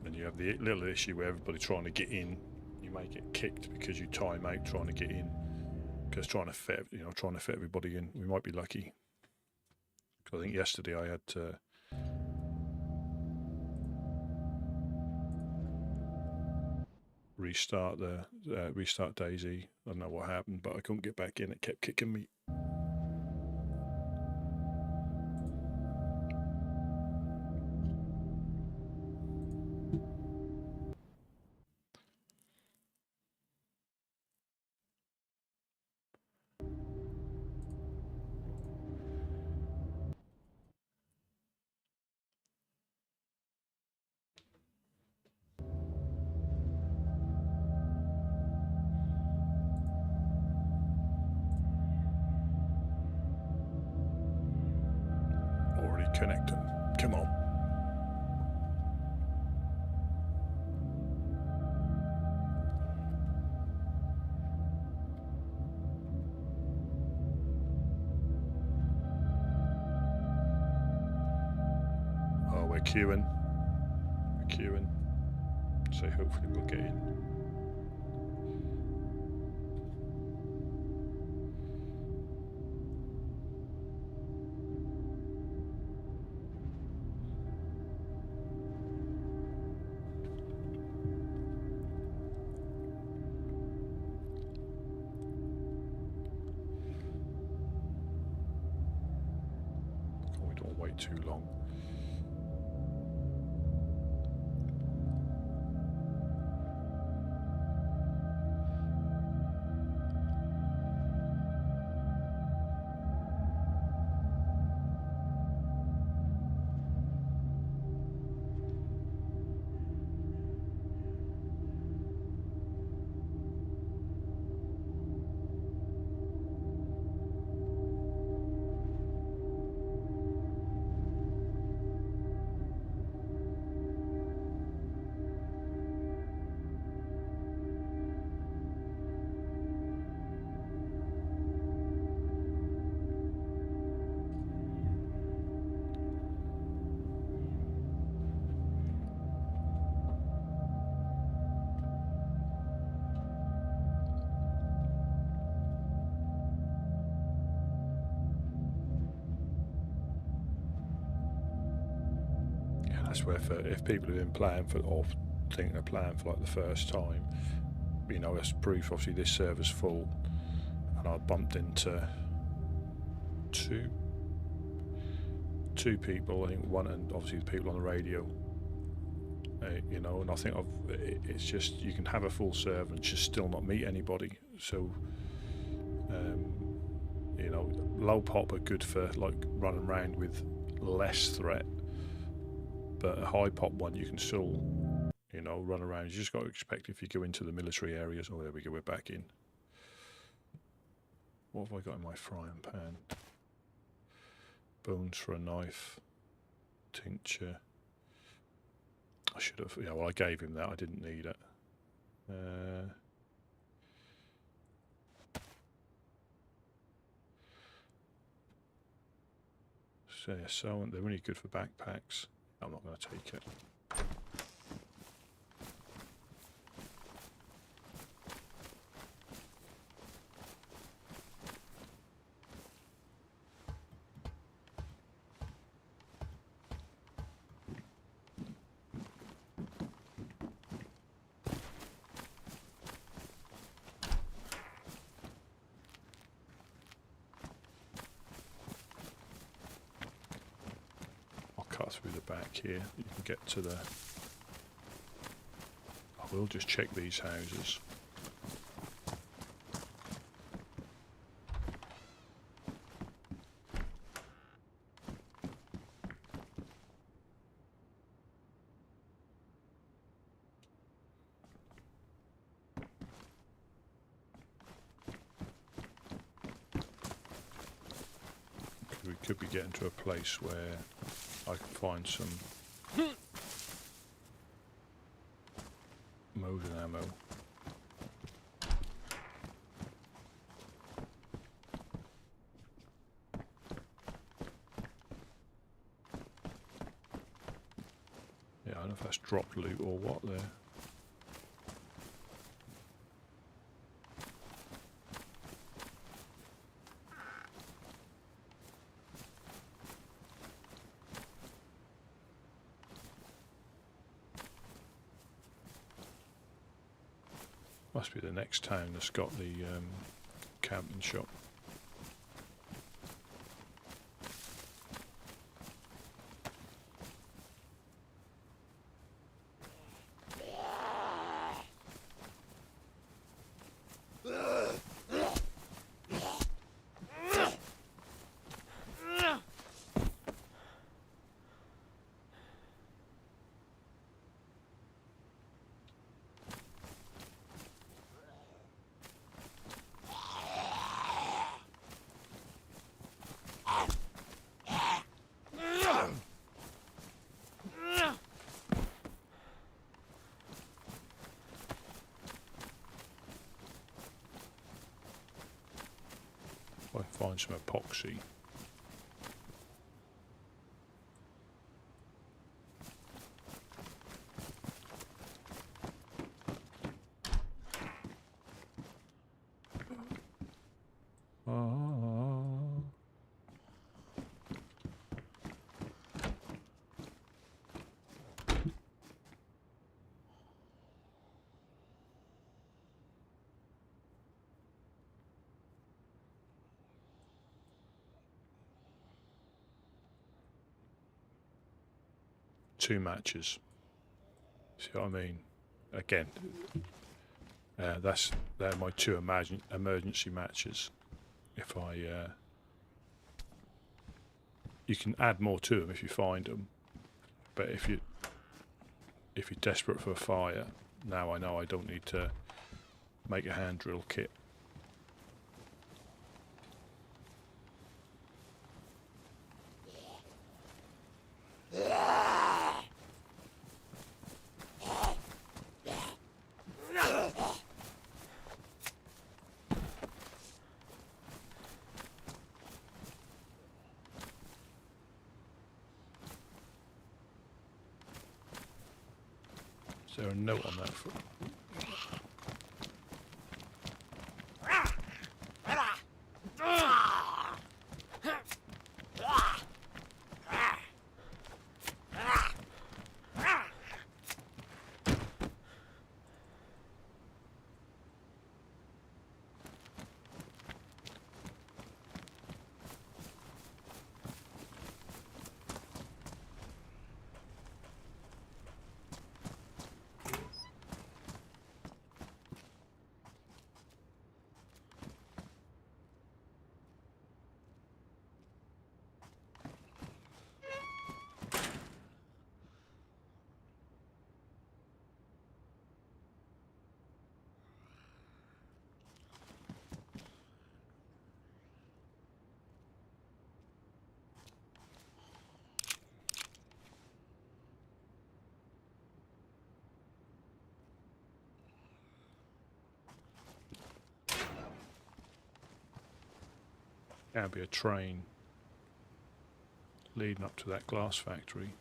then you have the little issue where everybody trying to get in, you may get kicked because you time out trying to get in. Because trying to fit everybody in, we might be lucky. Because I think yesterday I had to restart DayZ. I don't know what happened, but I couldn't get back in. It kept kicking me. Already connecting. Come on. Oh, we're queuing. So hopefully we'll get in. wait too long. That's where if people have been playing for, or think they're playing for like the first time, you know, as proof, obviously this server's full, and I bumped into two people, I think one, and obviously the people on the radio, you know, and I think it's just, you can have a full server and just still not meet anybody. So, you know, low pop are good for like running around with less threat, but a high pop one you can still, you know, run around. You just got to expect if you go into the military areas. Oh, there we go, we're back in. What have I got in my frying pan? Bones for a knife, tincture. I should have, yeah, well I gave him that, I didn't need it. So they're only good for backpacks. I'm not going to take it. Through the back here, you can get to the. I will just check these houses. We could be getting to a place where I can find some Mosin ammo. Yeah, I don't know if that's drop loot or what there. Must be the next town that's got the camping shop. If I find some epoxy. 2 matches. See what I mean? Again, they're my 2 emergency matches. If I, you can add more to them if you find them, but if you're desperate for a fire, now I know I don't need to make a hand drill kit. Is there a note on that? That'd be a train leading up to that glass factory.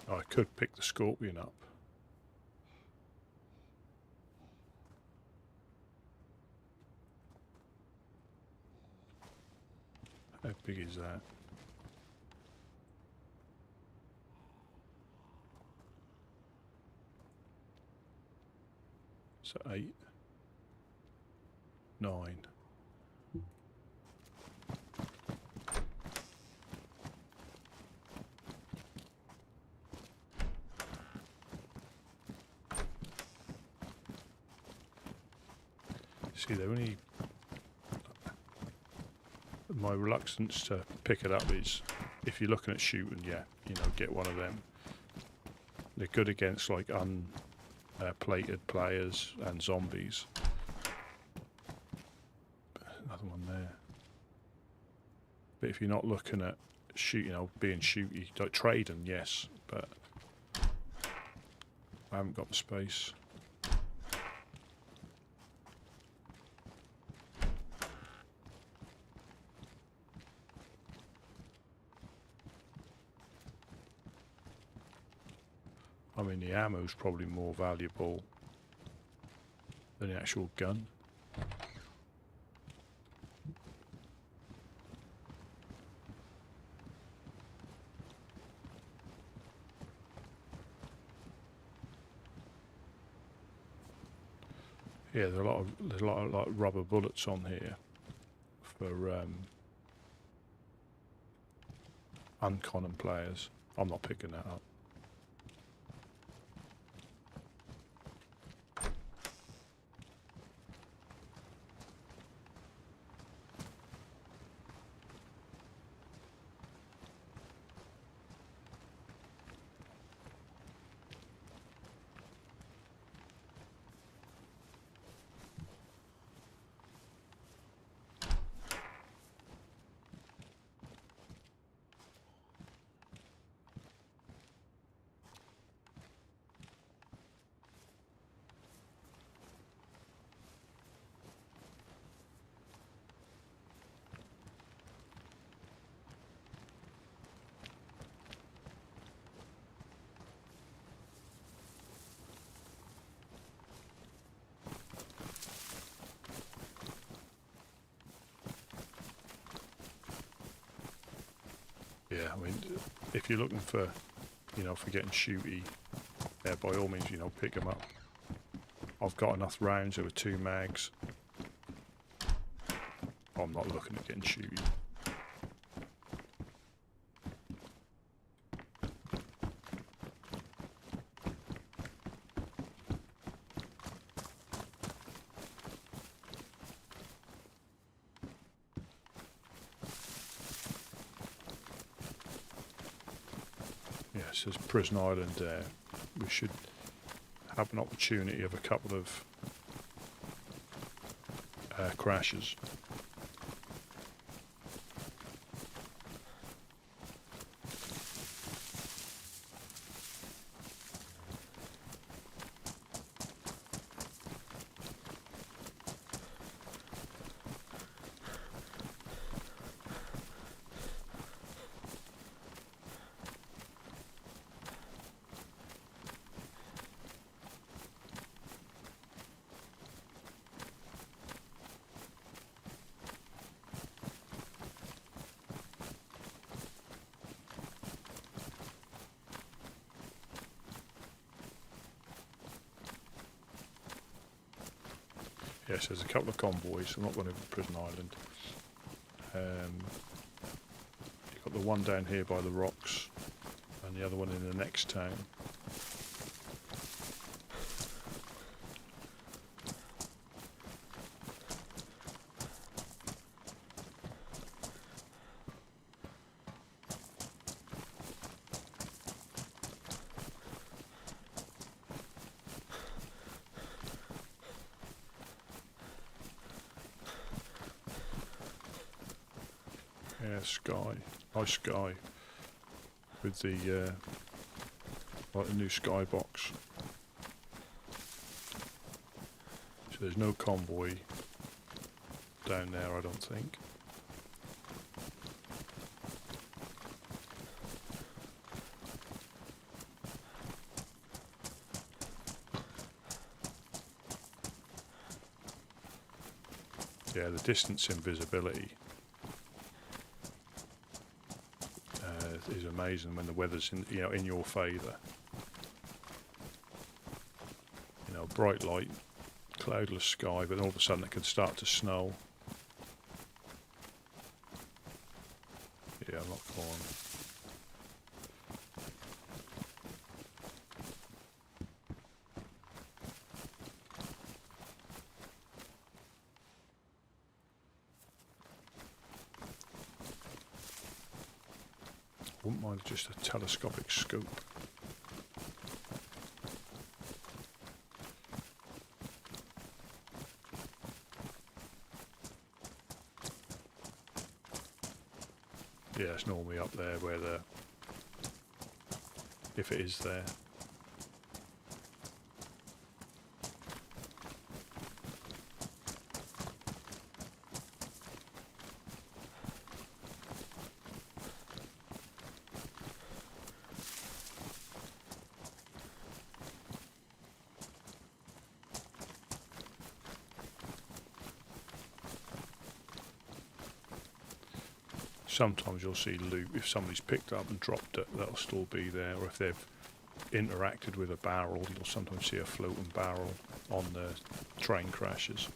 I could pick the scorpion up. How big is that? So 8, 9. See, they're only... My reluctance to pick it up is, if you're looking at shooting, yeah, you know, get one of them. They're good against like plated players and zombies. Another one there. But if you're not looking at shoot, you know, being shooty, like trading, yes, but I haven't got the space. I mean, the ammo's probably more valuable than the actual gun. Yeah, there's a lot of like rubber bullets on here for uncommon players. I'm not picking that up. Yeah, I mean, if you're looking for, you know, for getting shooty, yeah, by all means, you know, pick them up. I've got enough rounds over 2 mags. I'm not looking at getting shooty. Yes, there's Prison Island there. We should have an opportunity of a couple of crashes. Yes, there's a couple of convoys. I'm not going to Prison Island. You've got the one down here by the rocks, and the other one in the next town. Yeah, sky, nice sky, with the like the new skybox. So there's no convoy down there, I don't think. Yeah, the distance invisibility is amazing when the weather's in, you know, in your favour. You know, bright light, cloudless sky, but all of a sudden it can start to snow. Yeah, I'm not going. Wouldn't mind just a telescopic scope. Yeah, it's normally up there where the, if it is there. Sometimes you'll see loot, if somebody's picked up and dropped it, that'll still be there, or if they've interacted with a barrel, you'll sometimes see a floating barrel on the train crashes.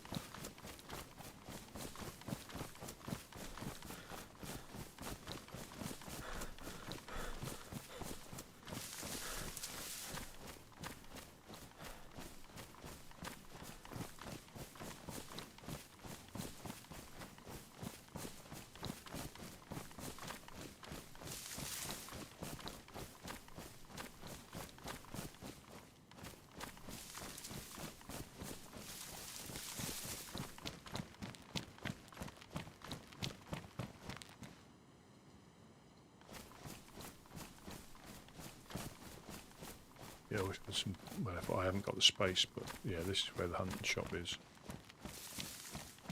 Yeah, there's some, well, I haven't got the space, but yeah, this is where the hunting shop is,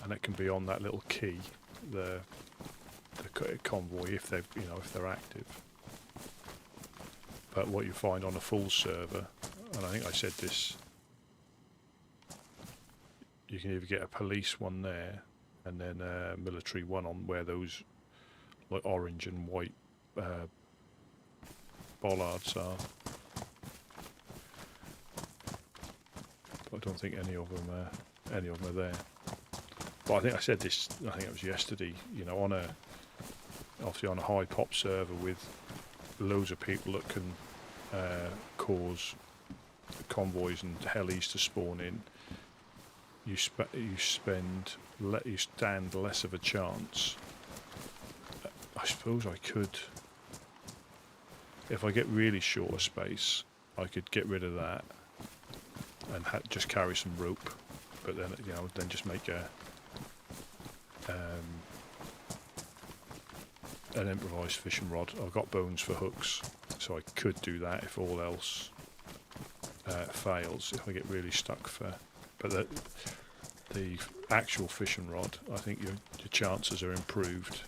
and it can be on that little key, the convoy, if they've, you know, if they're active. But what you find on a full server, and I think I said this, you can either get a police one there, and then a military one on where those like orange and white bollards are. But I don't think any of them are there. But I think I said this. I think it was yesterday. You know, obviously on a high pop server with loads of people that can cause convoys and helis to spawn in. You stand less of a chance. I suppose I could, if I get really short of space, I could get rid of that and just carry some rope. But then, you know, then just make an improvised fishing rod. I've got bones for hooks, so I could do that if all else fails. If I get really stuck but the actual fishing rod, I think your chances are improved.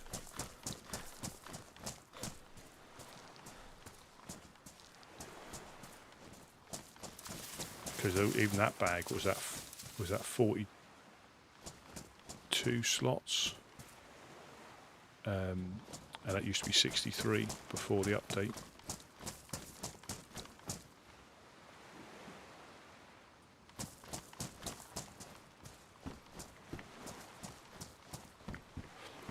Because even that bag was that 42 slots, and that used to be 63 before the update.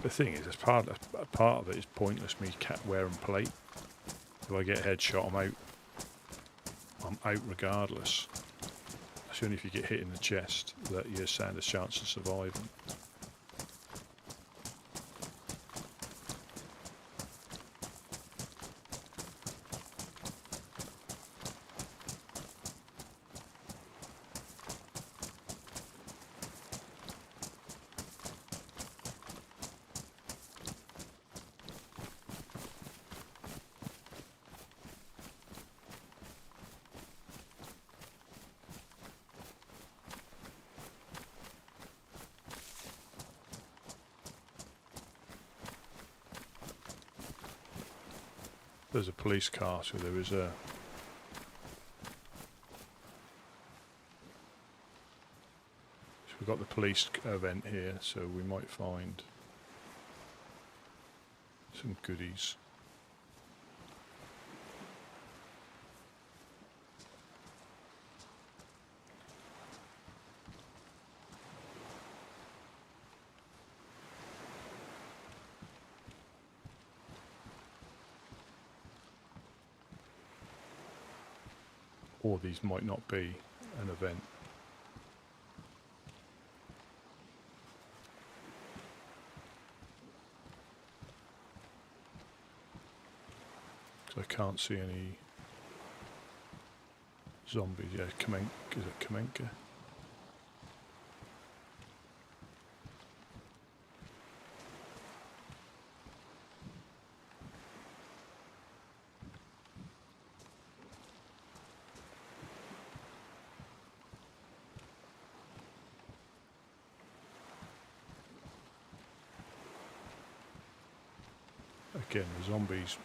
The thing is, part of it is pointless me wearing plate. If I get a headshot, I'm out regardless. It's only if you get hit in the chest that you stand a chance of surviving. There's a police car, so there is a... So we've got the police event here, so we might find some goodies. Or these might not be an event. So I can't see any zombies. Yeah, is it Kamenka? Again, the zombies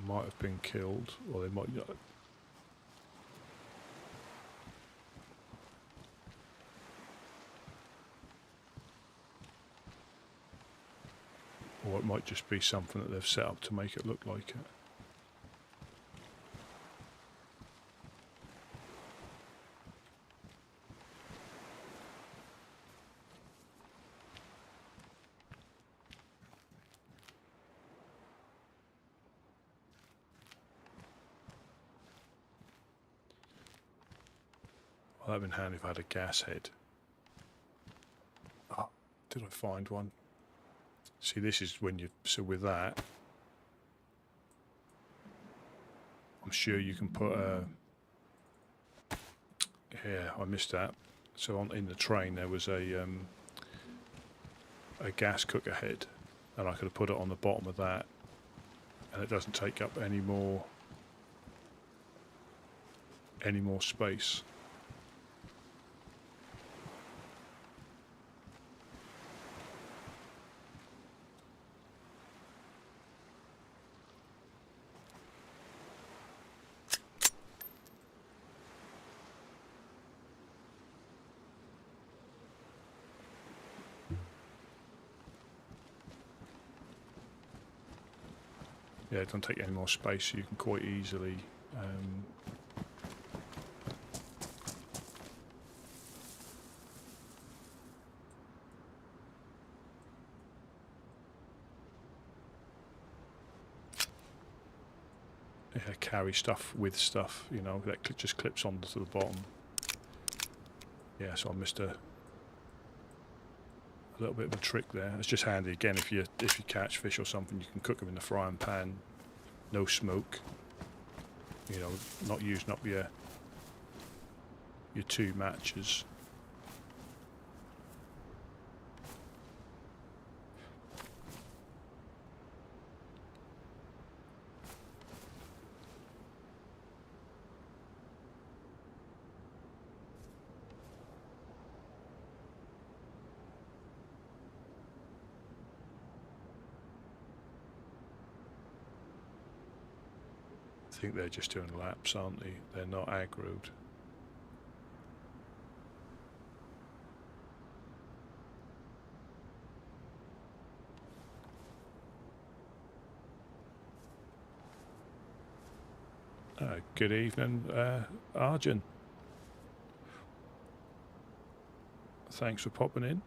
might have been killed, or they might not. Or it might just be something that they've set up to make it look like it. Well, that'd been handy if I had a gas head. Oh, did I find one? See, this is when you... So with that, I'm sure you can put a... Yeah, I missed that. So in the train there was a gas cooker head, and I could have put it on the bottom of that, and it doesn't take up any more space. Yeah, it doesn't take any more space, so you can quite easily carry stuff with stuff, you know, that just clips onto the bottom. Yeah, so I missed a little bit of a trick there. It's just handy again if you catch fish or something, you can cook them in the frying pan, no smoke. You know, not using up your 2 matches. I think they're just doing laps, aren't they? They're not aggroed. Good evening, Arjun. Thanks for popping in.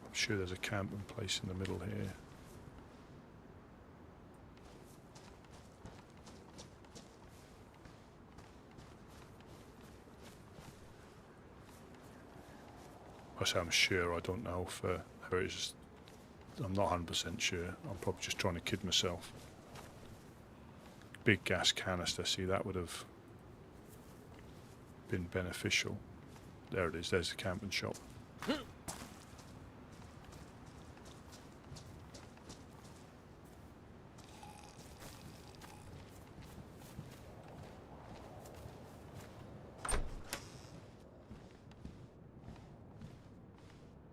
I'm sure there's a camping place in the middle here. I say I'm sure, I don't know for how it is. I'm not 100% sure. I'm probably just trying to kid myself. Big gas canister, see, that would have been beneficial. There it is, there's the camping shop.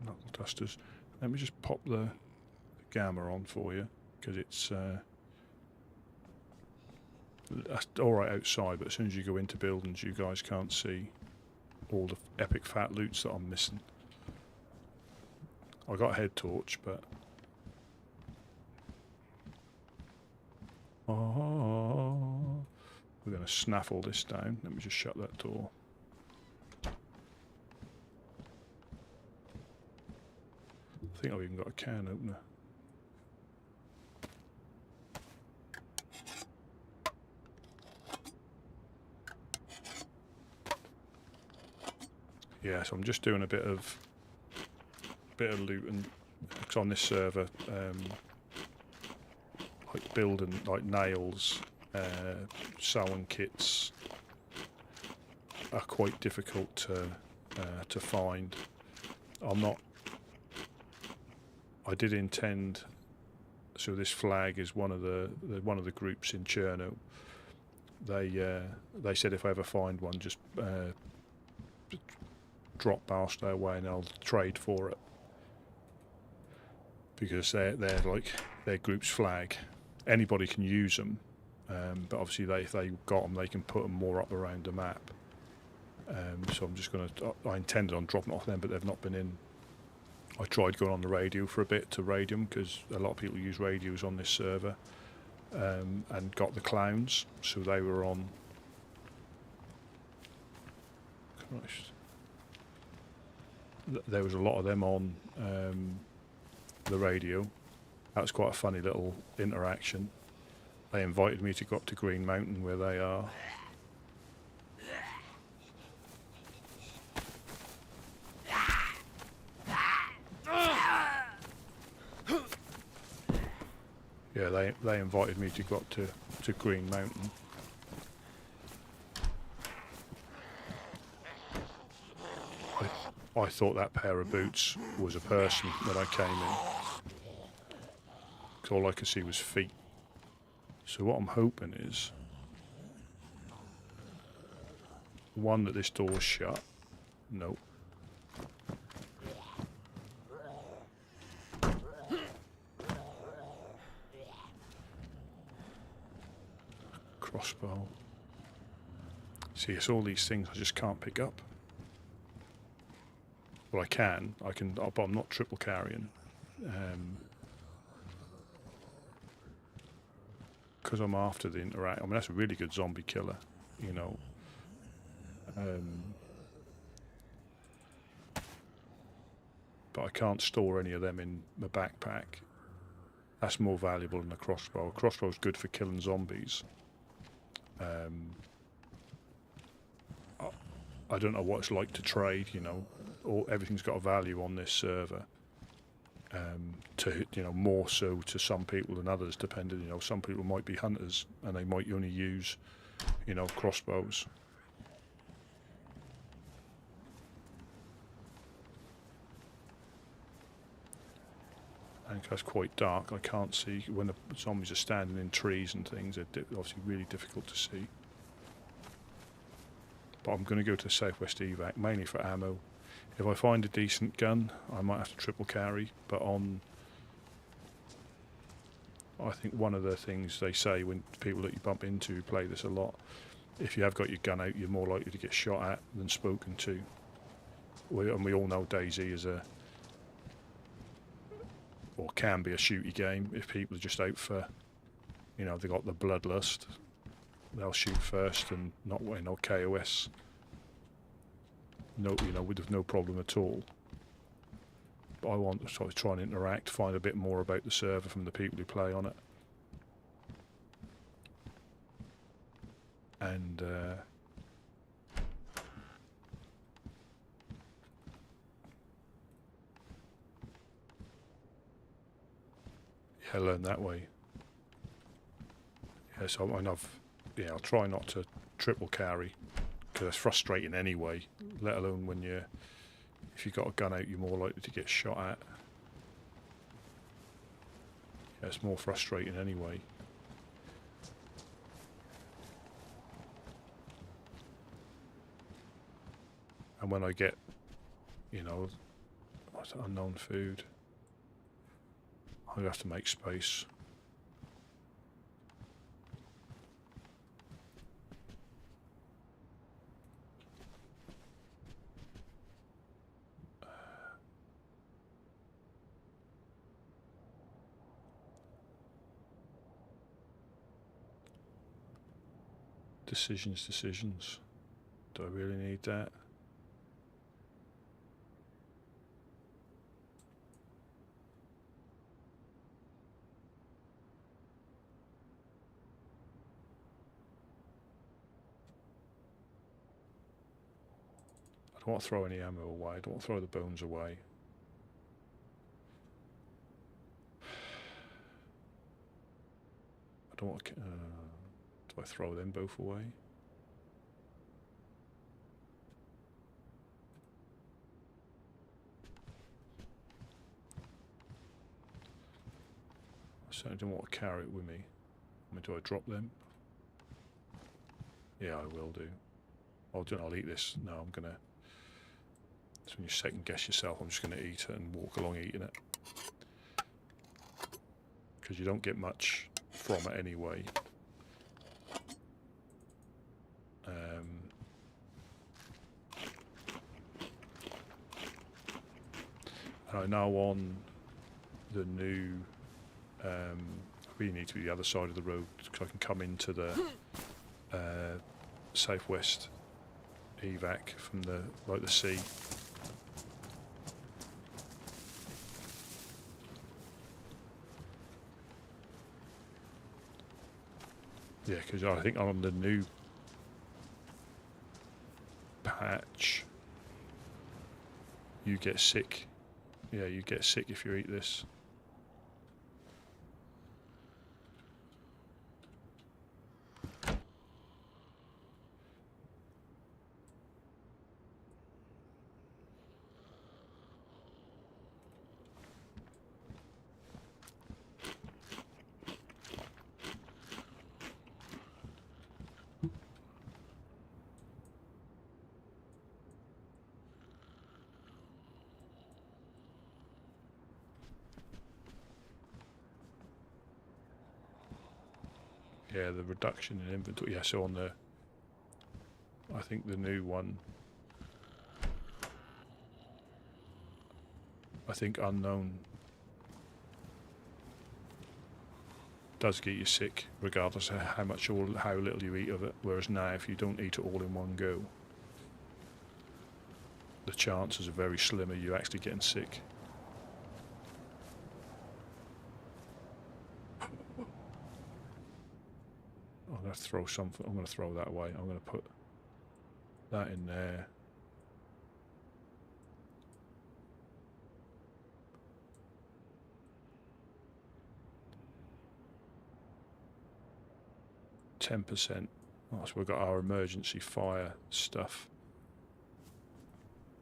Knuckle dusters. Let me just pop the gamma on for you, because it's alright outside, but as soon as you go into buildings you guys can't see all the epic fat loots that I'm missing. I got a head torch, but we're going to snaffle this down. Let me just shut that door. I think I've even got a can opener. Yeah, so I'm just doing a bit of looting, because on this server, like building like nails, sewing kits are quite difficult to find. I did intend. So this flag is one of the groups in Cherno. They said if I ever find one, just drop past their way and I'll trade for it, because they're like their group's flag. Anybody can use them, but obviously if they got them, they can put them more up around the map. So I'm just I intended on dropping off them, but they've not been in. I tried going on the radio for a bit to radio them, because a lot of people use radios on this server, and got the clowns, so they were on. Christ. There was a lot of them on the radio. That was quite a funny little interaction. They invited me to go up to Green Mountain where they are. Yeah, they invited me to go up to Green Mountain. I thought that pair of boots was a person when I came in, because all I could see was feet. So what I'm hoping is, one, that this door's shut. Nope. Crossbow. See, it's all these things I just can't pick up. Well, I can, but I'm not triple carrying. Because I'm after the interact. I mean, that's a really good zombie killer, you know. But I can't store any of them in my backpack. That's more valuable than a crossbow. A crossbow's good for killing zombies. I don't know what it's like to trade, you know. Everything's got a value on this server. To, you know, more so to some people than others, depending, you know, some people might be hunters and they might only use, you know, crossbows. And it's quite dark. I can't see when the zombies are standing in trees and things. They're obviously really difficult to see. But I'm going to go to the Southwest evac mainly for ammo. If I find a decent gun, I might have to triple carry. But I think one of the things they say when people that you bump into play this a lot, if you have got your gun out, you're more likely to get shot at than spoken to. And we all know DayZ is or can be a shooty game. If people are just out for, you know, they got the bloodlust, they'll shoot first and not, you know, KOS. No, you know, with no problem at all. But I want to sort of try and interact, find a bit more about the server from the people who play on it. And yeah, learn that way. Yeah, so I'll try not to triple carry because it's frustrating anyway. Let alone when if you've got a gun out, you're more likely to get shot at. Yeah, it's more frustrating anyway. And when I get, you know, unknown food, I have to make space. Decisions. Do I really need that? I don't want to throw any ammo away. I don't want to throw the bones away. I don't want to... do I throw them both away? I certainly don't want to carry it with me. I mean, do I drop them? Yeah, I will do. I'll eat this. No, I'm gonna... So when you second guess yourself, I'm just gonna eat it and walk along eating it. Because you don't get much from it anyway. And I know on the new, I really need to be the other side of the road because I can come into the Southwest evac from the sea. Yeah, because I think on the new patch, you get sick. Yeah, you get sick if you eat this. Yeah, the reduction in inventory. Yeah, so on the I think the new one, I think unknown does get you sick regardless of how much or how little you eat of it, whereas now if you don't eat it all in one go, the chances are very slim of you actually getting sick. I'm going to throw something, I'm going to throw that away. I'm going to put that in there. %. Oh, so we've got our emergency fire stuff.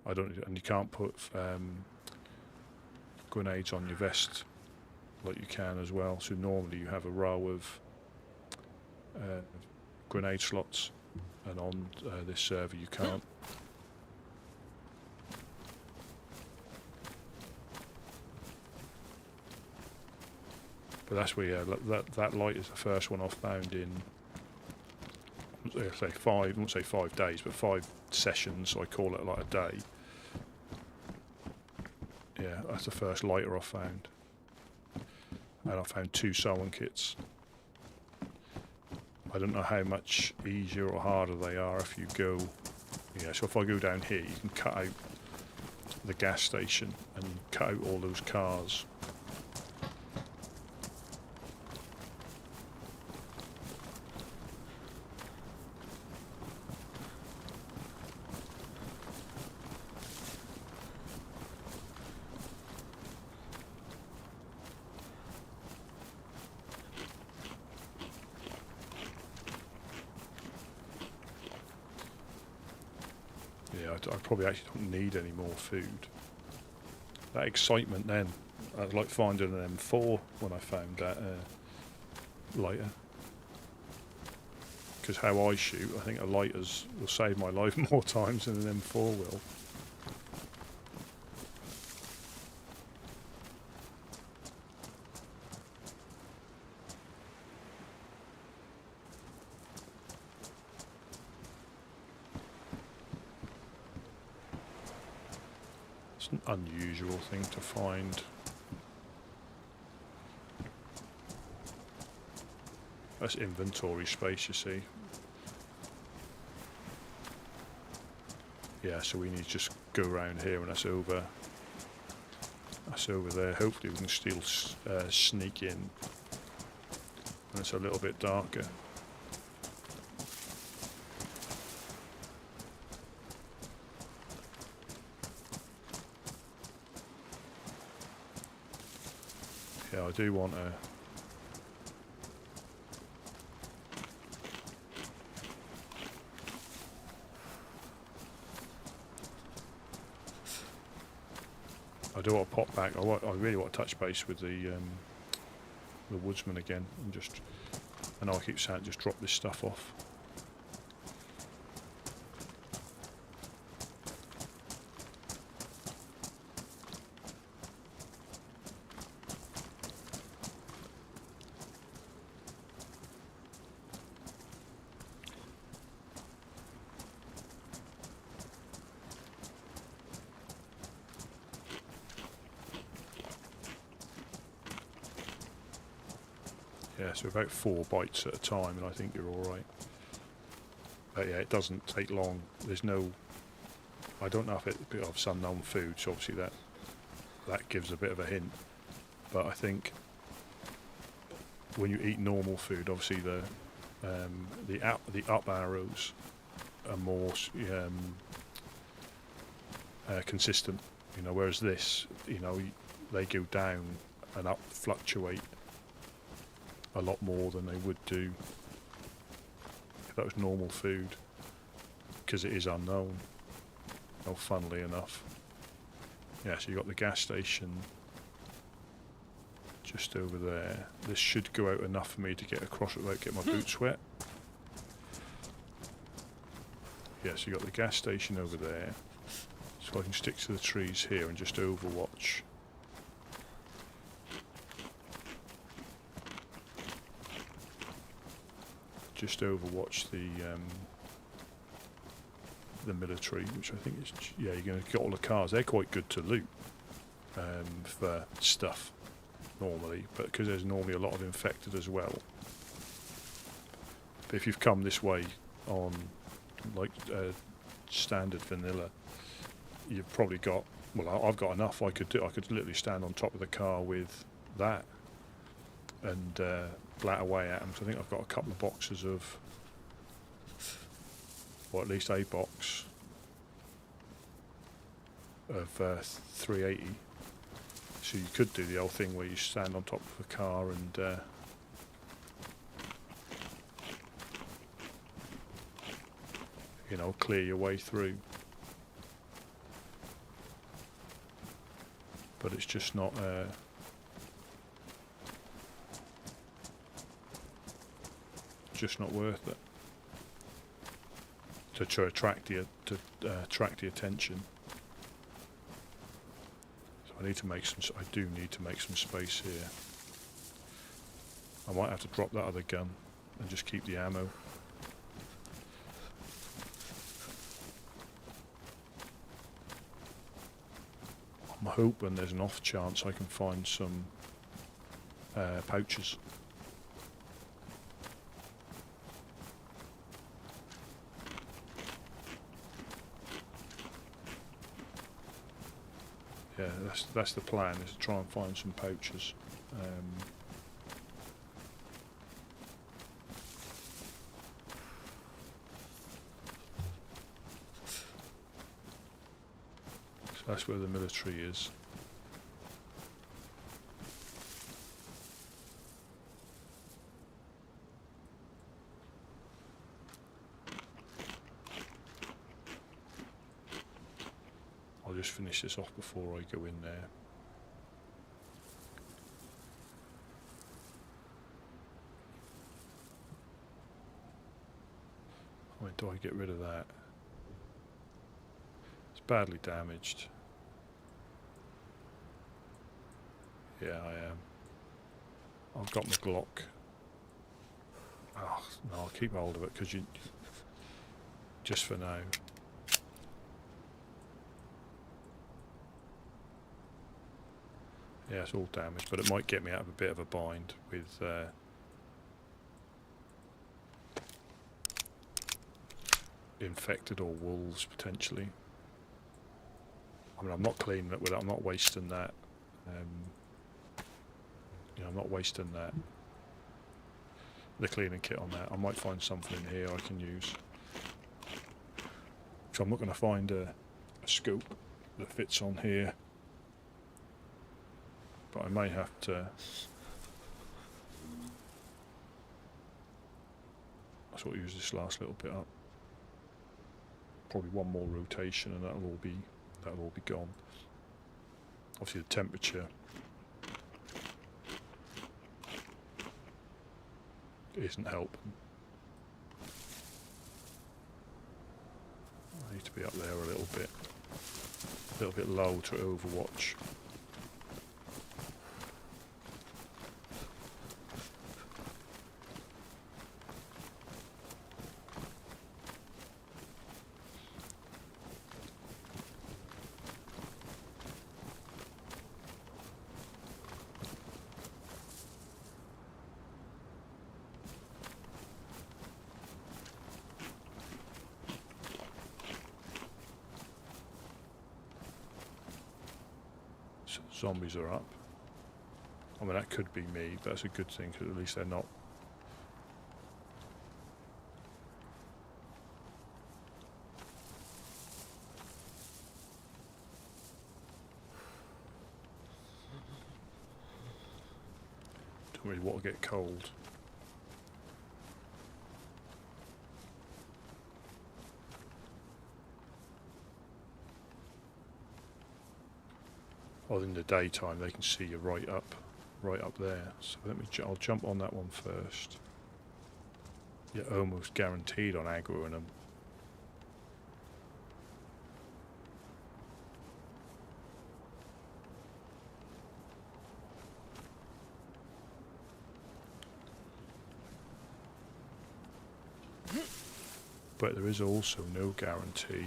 I don't, and you can't put grenades on your vest like you can as well. So normally you have a row of grenade slots, and on this server you can't. But that's where that light is the first one I found in, say I won't say 5 days, but 5 sessions. So I call it like a day. Yeah, that's the first lighter I found, and I found 2 sewing kits. I don't know how much easier or harder they are if you go. Yeah, so if I go down here, you can cut out the gas station and cut out all those cars. I probably actually don't need any more food. That excitement then, I was like finding an M4 when I found that lighter. Because how I shoot, I think a lighters will save my life more times than an M4 will. An unusual thing to find. That's inventory space, you see. Yeah, so we need to just go around here, and that's over there. Hopefully we can still sneak in when it's a little bit darker. Yeah, I do want to. I do want to pop back. I really want to touch base with the woodsman again, and just. I know I keep saying just drop this stuff off. Yeah, so about 4 bites at a time, and I think you're all right. But yeah, it doesn't take long. There's no. I don't know if it's some unknown food, so obviously that gives a bit of a hint. But I think when you eat normal food, obviously the up arrows are more consistent. You know, whereas this, you know, they go down and up, fluctuate a lot more than they would do if that was normal food, because it is unknown. Oh, funnily enough. Yeah, so you got the gas station just over there. This should go out enough for me to get across it without getting my boots wet. Yeah, so you got the gas station over there, so I can stick to the trees here and just overwatch. Just overwatch the military, which I think is, yeah, you're going to get all the cars. They're quite good to loot for stuff normally, but because there's normally a lot of infected as well. But if you've come this way on like standard vanilla, you've probably got, well, I've got enough. I could literally stand on top of the car with that and blat away at them. So I think I've got a couple of boxes of, or at least a box of 380. So you could do the old thing where you stand on top of a car and you know, clear your way through. But it's just not worth it to attract the attention. So I need to make some. I do need to make some space here. I might have to drop that other gun and just keep the ammo. I'm hoping there's an off chance I can find some pouches. Yeah, that's the plan, is to try and find some pouches. So that's where the military is. I'll just finish this off before I go in there. When do I get rid of that? It's badly damaged. Yeah, I am. I've got my Glock. Oh, no, I'll keep hold of it because you... just for now. Yeah, it's all damaged, but it might get me out of a bit of a bind with infected or wolves potentially. I mean, I'm not cleaning it with it. I'm not wasting that. You know, I'm not wasting that. The cleaning kit on that. I might find something in here I can use. So I'm not going to find a scope that fits on here. But I may have to. I sort of use this last little bit up. Probably one more rotation, and that'll all be gone. Obviously, the temperature isn't helping. I need to be up there a little bit low to overwatch. Zombies are up. I mean, that could be me, but that's a good thing because at least they're not. Don't really want to get cold. Well, in the daytime they can see you right up there. So let me. I'll jump on that one first. You're almost guaranteed on aggroing them. but there is also no guarantee.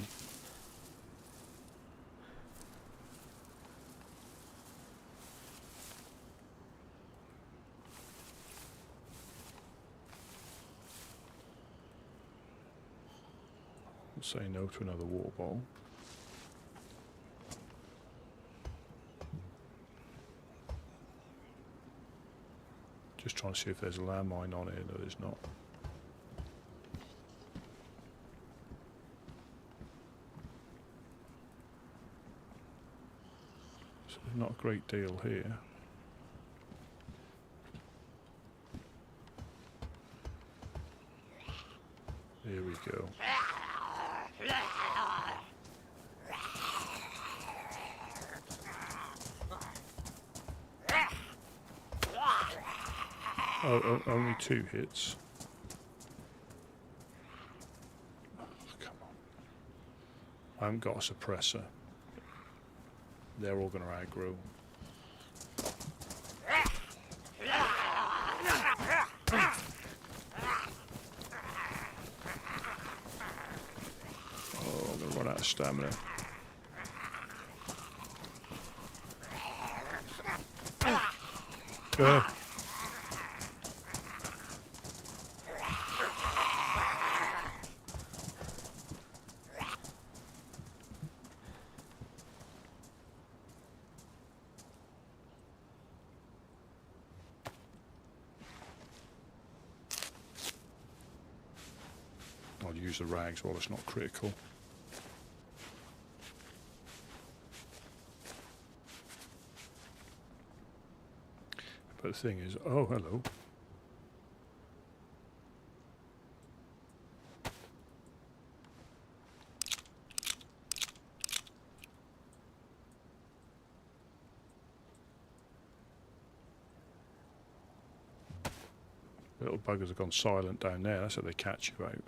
I'll say no to another water bottle. Just trying to see if there's a landmine on here. No, there's not. So there's not a great deal here. Here we go. Oh, only 2 hits. Oh, come on. I haven't got a suppressor. They're all going to aggro. Oh, I'm going to run out of stamina. I'll use the rags while it's not critical. But the thing is, oh, hello. Little buggers have gone silent down there. That's how they catch you out.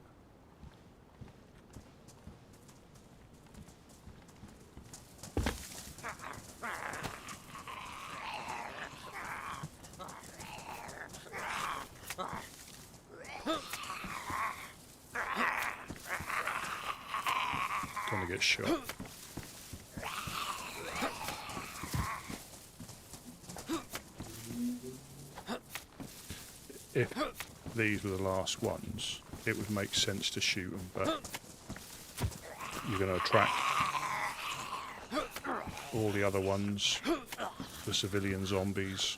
Gonna get shot. If these were the last ones, it would make sense to shoot them, but you're going to attract all the other ones, the civilian zombies,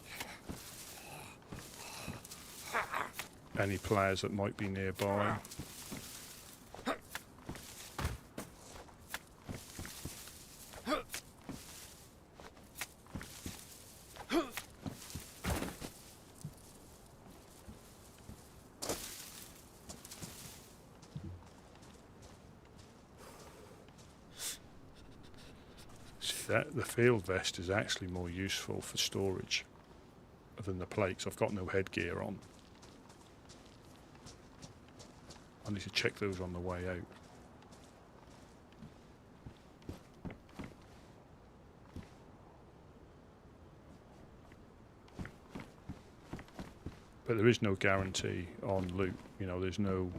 any players that might be nearby. The field vest is actually more useful for storage than the plates. I've got no headgear on. I need to check those on the way out. But there is no guarantee on loot. You know, there's no...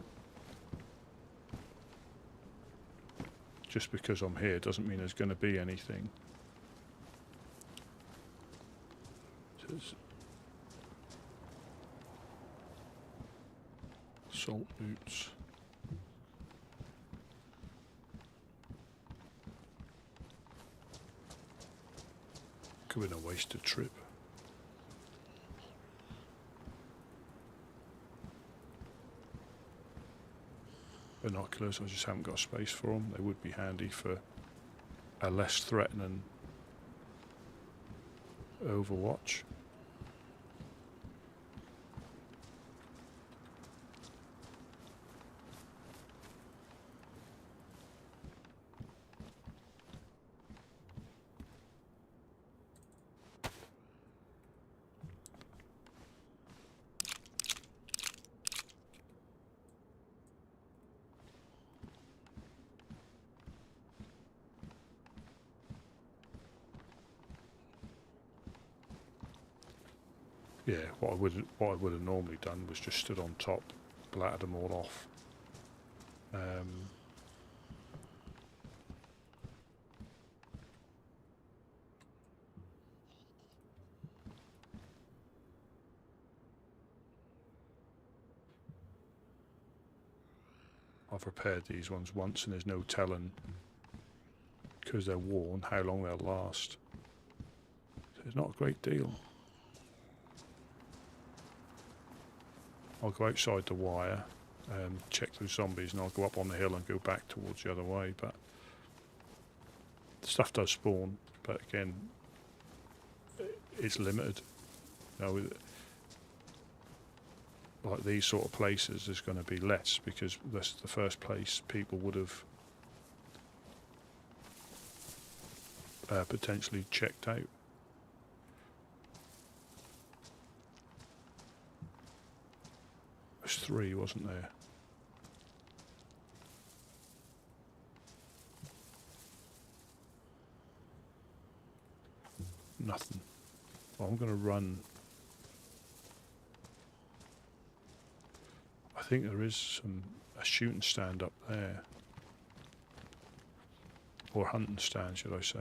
Just because I'm here doesn't mean there's going to be anything. Salt boots. Could have been a wasted trip. Binoculars, I just haven't got space for them. They would be handy for a less threatening Overwatch. Yeah, what I would have normally done was just stood on top, blattered them all off. I've repaired these ones once and there's no telling, because they're worn, how long they'll last. So it's not a great deal. I'll go outside the wire and check those zombies, and I'll go up on the hill and go back towards the other way. But the stuff does spawn, but again, it's limited. You know, like these sort of places, there's going to be less, because that's the first place people would have potentially checked out. There's 3, wasn't there? Nothing. Well, I'm going to run. I think there is a shooting stand up there, or hunting stand, should I say?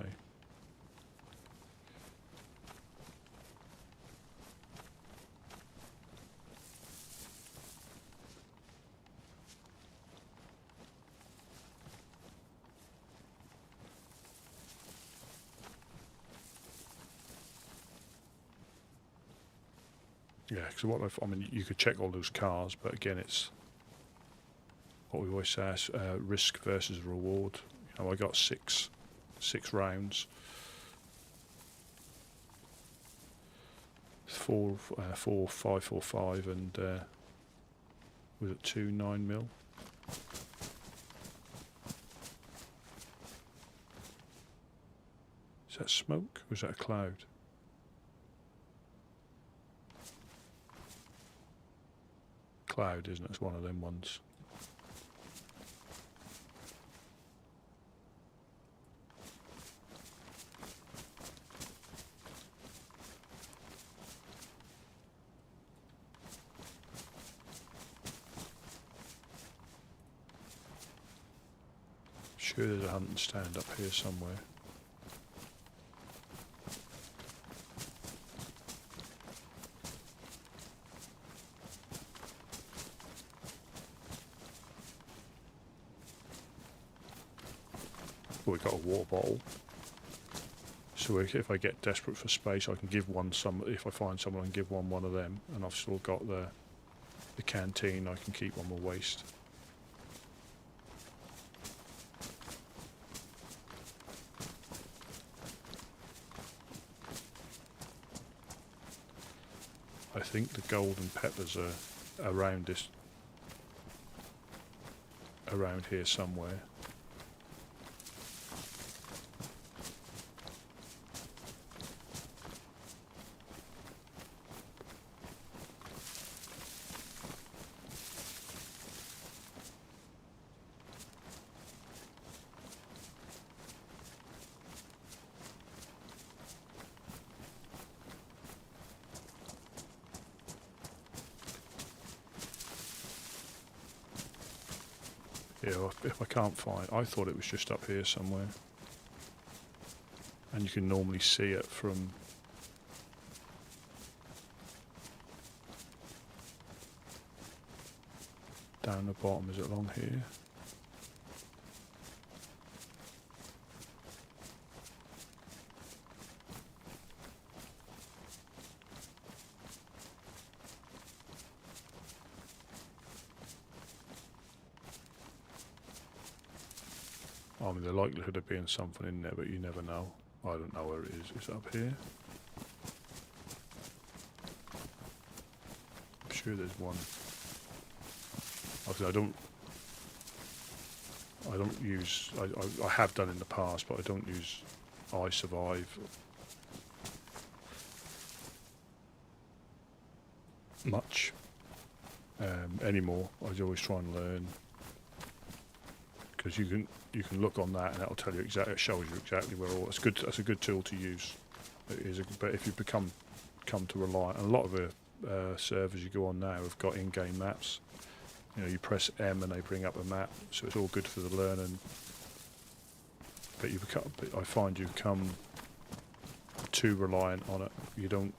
Yeah, because I mean, you could check all those cars, but again, it's what we always say: risk versus reward. You know, I got six rounds, 4 5.45, and was it 2 9mm? Is that smoke? Or is that a cloud? Cloud, isn't it? It's one of them ones. Sure, there's a hunting stand up here somewhere. We got a water bottle, so if I get desperate for space, I can give one some. If I find someone, I can give one of them, and I've still got the canteen. I can keep on my waist. I think the golden peppers are around here somewhere. Yeah, if I can't find, I thought it was just up here somewhere, and you can normally see it from down the bottom. Is it along here? I mean, the likelihood of being something in there, but you never know. I don't know where it is. It's up here. I'm sure there's one. Obviously, I don't use. I have done in the past, but I don't use I Survive much anymore. I always try and learn, because you can look on that and that'll tell you exactly. It shows you exactly where all. It's good. That's a good tool to use. It is. But if you come to rely, and a lot of the servers you go on now have got in-game maps, You know, you press M and they bring up a map, so it's all good for the learning. But I find you become too reliant on it. You don't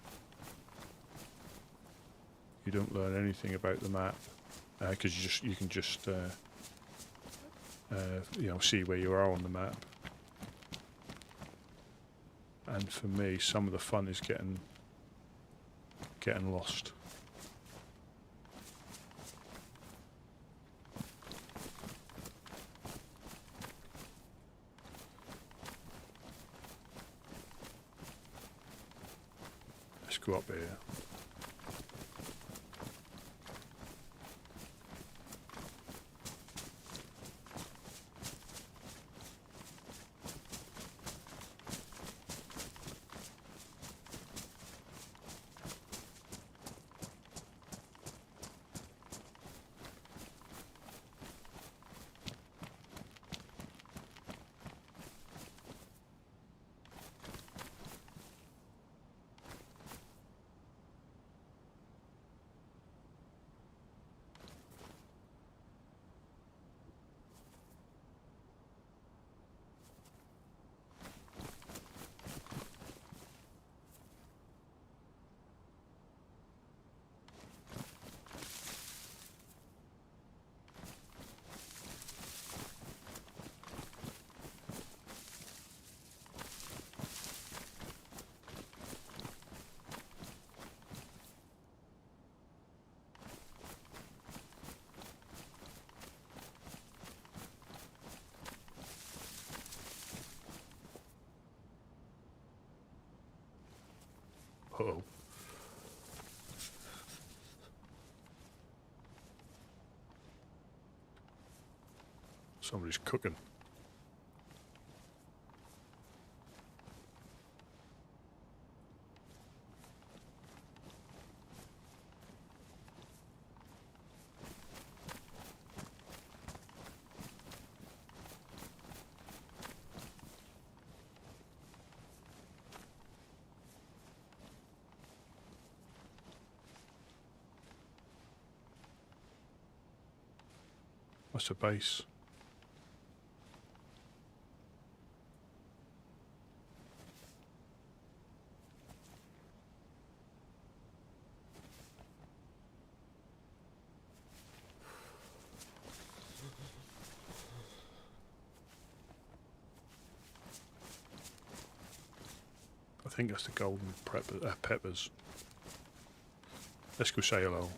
learn anything about the map because you can just you know, see where you are on the map. And for me, some of the fun is getting lost. Let's go up here. Uh-oh. Somebody's cooking. What's the base? I think that's the golden peppers. Let's go say hello.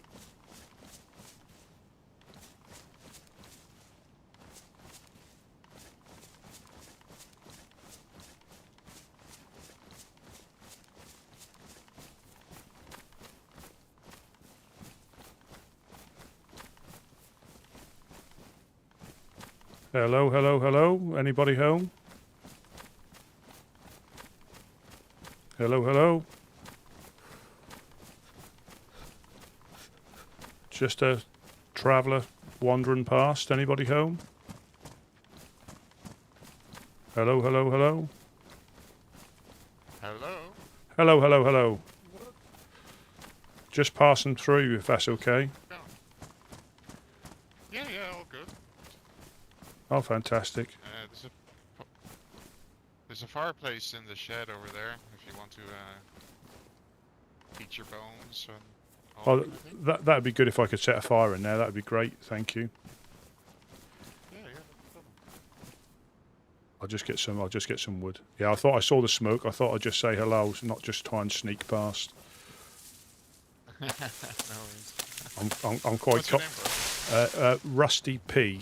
Hello, hello, hello. Anybody home? Hello, hello. Just a traveller wandering past. Anybody home? Hello, hello, hello. Hello? Hello, hello, hello. Just passing through, if that's okay. Oh. Yeah, all good. Oh, fantastic. There's a fireplace in the shed over there if you want to heat your bones and all Oh, that'd be good if I could set a fire in there. That'd be great. Thank you. Yeah, no problem. I'll just get some wood. Yeah, I thought I saw the smoke. I thought I'd just say hello, not just try and sneak past. No worries. I'm quite. What's your name, bro? Rusty P.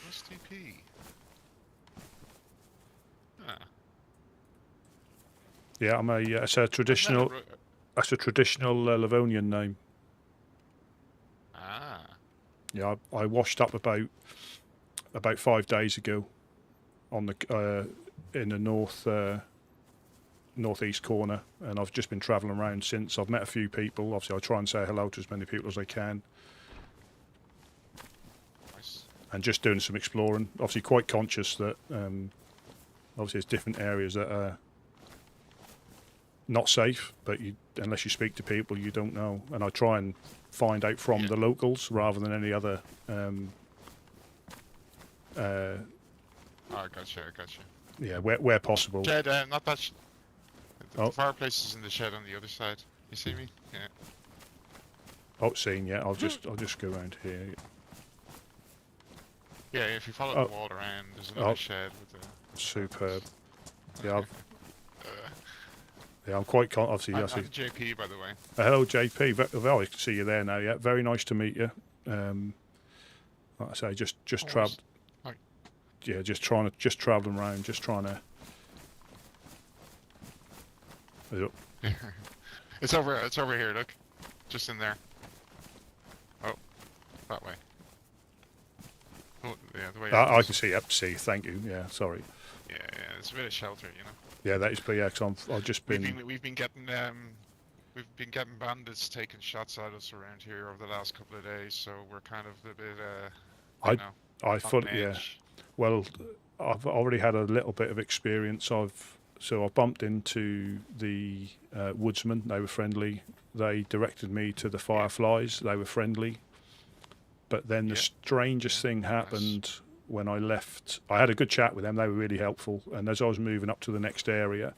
Rusty P. Ah. Yeah, I'm a. It's a traditional. That's a traditional Livonian name. Ah. Yeah, I washed up about 5 days ago, on the in the northeast corner, and I've just been travelling around since. I've met a few people. Obviously, I try and say hello to as many people as I can. Nice. And just doing some exploring. Obviously, quite conscious that obviously there's different areas that are not safe, but unless you speak to people, you don't know. And I try and find out from the locals rather than any other. I gotcha. Yeah, where possible. Shed, not that. The Oh. fireplace is in the shed on the other side. You see me? Yeah. Oh, seen. Yeah, I'll just go around here. Yeah, if you follow the wall around, there's another shed with a... Superb. Yeah, I'm quite obviously. I'm JP, by the way. Hello, JP. Well, I can see you there now. Yeah, very nice to meet you. Like I say, just travel. Yeah, just traveling around, just trying to. It's over here. Look, just in there. Oh, that way. Oh, yeah, the way. I can see. Yep, see. Thank you. Yeah, sorry. Yeah, it's a bit of shelter, you know. Yeah, that is pretty. Yeah, because I've just been. We've been getting bandits taking shots at us around here over the last couple of days, so we're kind of a bit. I fully. Yeah. Well, I've already had a little bit of experience. I bumped into the woodsmen. They were friendly. They directed me to the fireflies. They were friendly. But then the strangest thing happened when I left. I had a good chat with them. They were really helpful. And as I was moving up to the next area,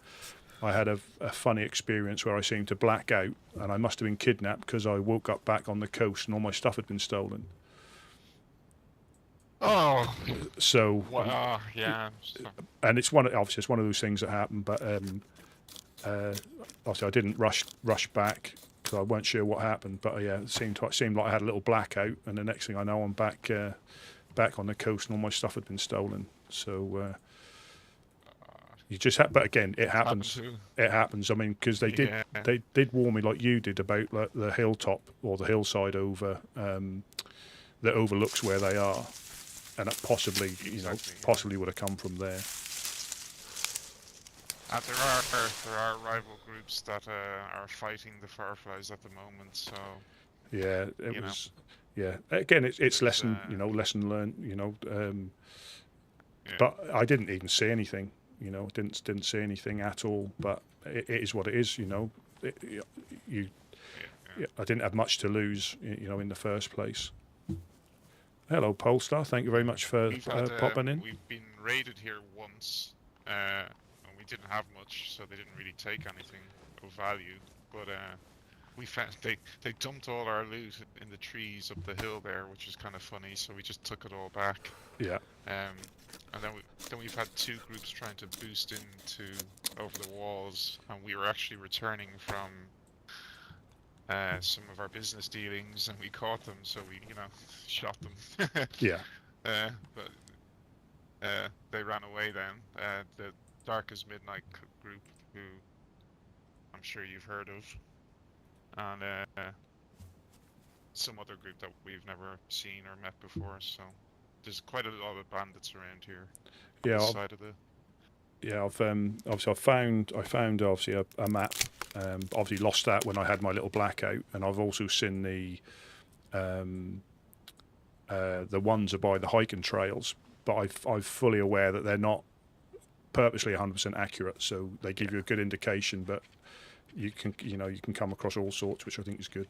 I had a funny experience where I seemed to black out, and I must have been kidnapped because I woke up back on the coast and all my stuff had been stolen. Oh, so yeah, and it's obviously it's one of those things that happen. But obviously I didn't rush back because I weren't sure what happened. But yeah, it seemed like I had a little blackout, and the next thing I know, I'm back on the coast, and all my stuff had been stolen. So you just but again, it happens. It happens. I mean, because they did warn me like you did about like, the hilltop or the hillside over that overlooks where they are. And that possibly would have come from there. And there are rival groups that are fighting the fireflies at the moment. So yeah, it was. Yeah, again, it's lesson lesson learned. But I didn't even see anything. Didn't see anything at all. But it is what it is. I didn't have much to lose. In the first place. Hello, Polestar. Thank you very much for popping in. We've been raided here once, and we didn't have much, so they didn't really take anything of value. But we found they dumped all our loot in the trees up the hill there, which is kind of funny. So we just took it all back. Yeah. And then we've had two groups trying to boost into over the walls, and we were actually returning from some of our business dealings, and we caught them, so we shot them. Yeah. But they ran away then. The Darkest Midnight group, who I'm sure you've heard of, and some other group that we've never seen or met before. So there's quite a lot of bandits around here. Yeah. Side of the... Yeah, I've obviously I found obviously a map. Obviously lost that when I had my little blackout, and I've also seen the ones are by the hiking trails, but I'm fully aware that they're not purposely 100% accurate. So they give you a good indication, but you can come across all sorts, which I think is good.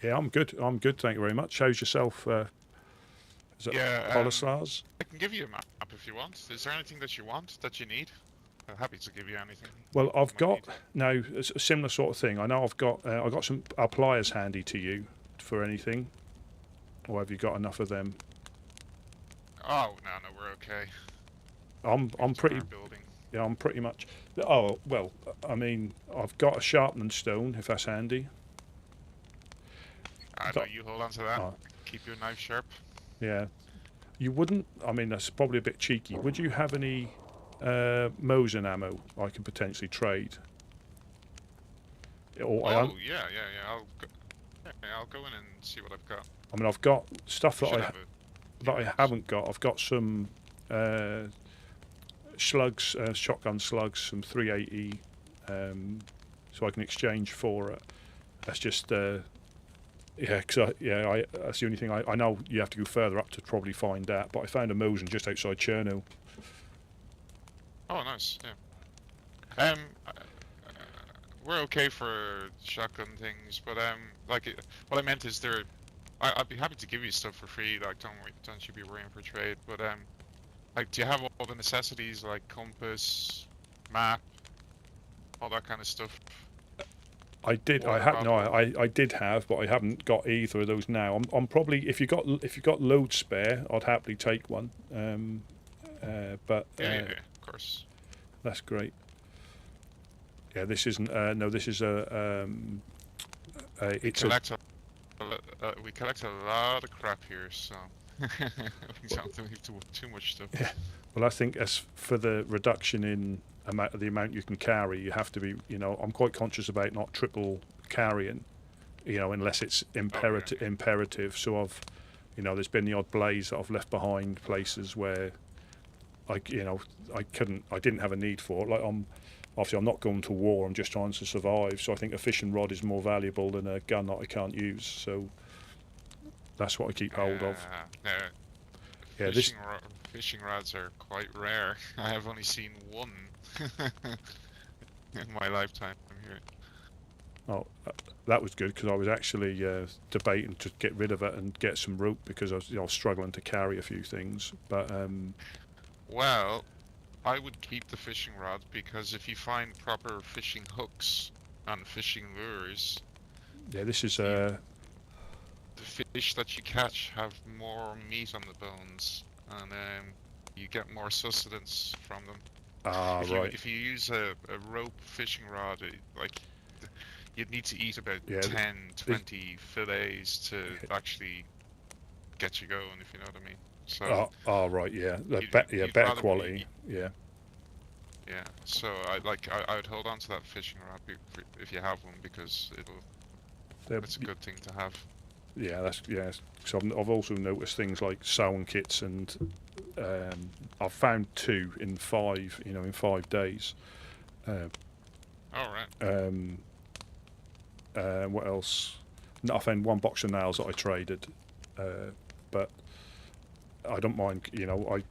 Yeah, I'm good. Thank you very much. How's yourself? Is it Polystars? I can give you a map if you want. Is there anything that you want, that you need? I'm happy to give you anything. Well, I've got now a similar sort of thing. I know I've got some pliers handy to you for anything, or have you got enough of them? Oh no, we're okay. I'm pretty. Yeah, I'm pretty much. Oh well, I mean, I've got a sharpening stone if that's handy. I know you hold on to that. Keep your knife sharp. Yeah, you wouldn't. I mean, that's probably a bit cheeky. Would you have any Mosin ammo I could potentially trade? Or yeah. I'll go in and see what I've got. I mean, I've got stuff that I haven't got. I've got some slugs, shotgun slugs, some 380, so I can exchange for it. That's just. Yeah, because that's the only thing I know. You have to go further up to probably find that. But I found a Mosin just outside Cherno. Oh, nice. Uh, we're okay for shotgun things, but what I meant is I'd be happy to give you stuff for free. Like, don't you be worrying for trade. But like, do you have all the necessities like compass, map, all that kind of stuff? I did. Water I did have, but I haven't got either of those now. I'm probably if you got loads spare, I'd happily take one. But Yeah, of course. that's great. Yeah, this isn't. No, this is a. It's We collect a lot of crap here, so we don't have too much stuff. Yeah. Well, I think as for the reduction in the amount you can carry, you have to be. I'm quite conscious about not triple carrying. Unless it's imperative. So there's been the odd blaze that I've left behind places where, I didn't have a need for it. Like obviously I'm not going to war. I'm just trying to survive. So I think a fishing rod is more valuable than a gun that I can't use. So that's what I keep hold of. Yeah, fishing rods are quite rare. I have only seen one in my lifetime here. Oh, that was good because I was actually debating to get rid of it and get some rope because I was struggling to carry a few things. But well, I would keep the fishing rod because if you find proper fishing hooks and fishing lures, yeah, this is the fish that you catch have more meat on the bones, and you get more sustenance from them. Right. If you use a rope fishing rod, you'd need to eat about 10, 20 fillets to actually get you going, if you know what I mean. So. Right. Yeah. Better quality. Yeah. Yeah. So I would hold on to that fishing rod if you have one because it's a good thing to have. Yeah, So I've also noticed things like sewing kits, and I've found 2 in 5. In 5 days. All right. What else? No, I found 1 box of nails that I traded, but I don't mind. I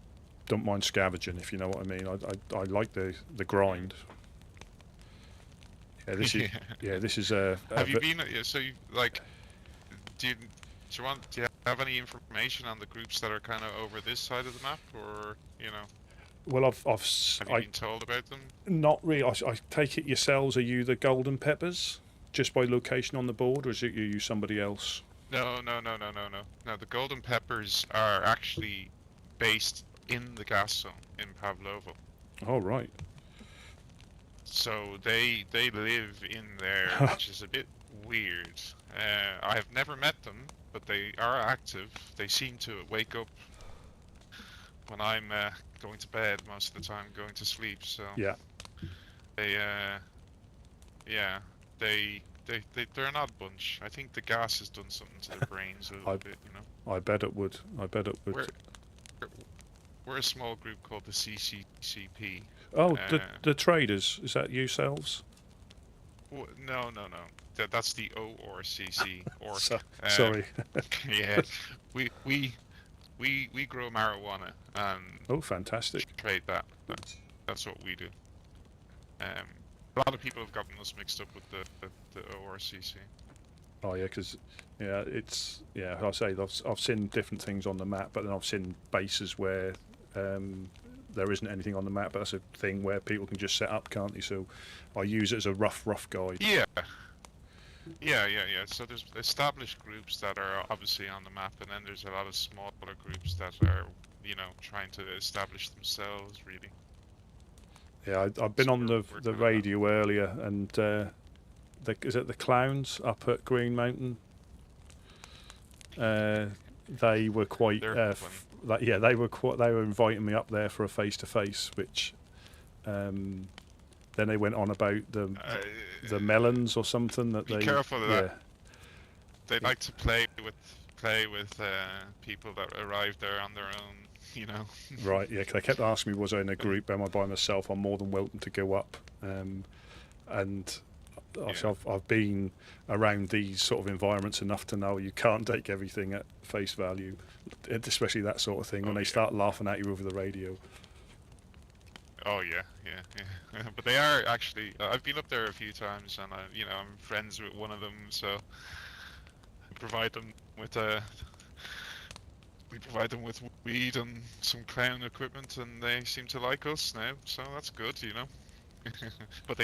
don't mind scavenging, if you know what I mean. I like the grind. Yeah, this is. This is a. Have you been? So you like. Do you have any information on the groups that are kind of over this side of the map, or Well, have you been told about them? Not really. I take it yourselves. Are you the Golden Peppers, just by location on the board, or is it you somebody else? No. No, the Golden Peppers are actually based in the gas zone in Pavlovo. Oh, right. So they live in there, which is a bit weird. I have never met them, but they are active. They seem to wake up when I'm going to bed most of the time, going to sleep. So yeah, they're an odd bunch. I think the gas has done something to their brains a little bit, I bet it would. We're a small group called the CCCP. Oh, the traders. Is that yourselves? No. That's the ORCC. Sorry. Yeah, we grow marijuana and. Oh, fantastic! Trade that. That's what we do. A lot of people have gotten us mixed up with the ORCC. Oh yeah, because it's I say I've seen different things on the map, but then I've seen bases where there isn't anything on the map, but that's a thing where people can just set up, can't they? So I use it as a rough guide. Yeah. So there's established groups that are obviously on the map, and then there's a lot of smaller groups that are, trying to establish themselves, really. Yeah, I've been on the radio earlier, and is it the Clowns up at Green Mountain? They were quite. They were inviting me up there for a face-to-face, which. Then they went on about the melons or something that be they. Be careful of that. They like to play with people that arrive there on their own, Right. Yeah. 'Cause they kept asking me, was I in a group? Am I by myself? I'm more than welcome to go up. And I've been around these sort of environments enough to know you can't take everything at face value, especially that sort of thing when they start laughing at you over the radio. Oh yeah, yeah. But they are actually. I've been up there a few times, and I'm friends with one of them, so I provide them with we provide them with weed and some clown equipment, and they seem to like us now, so that's good, But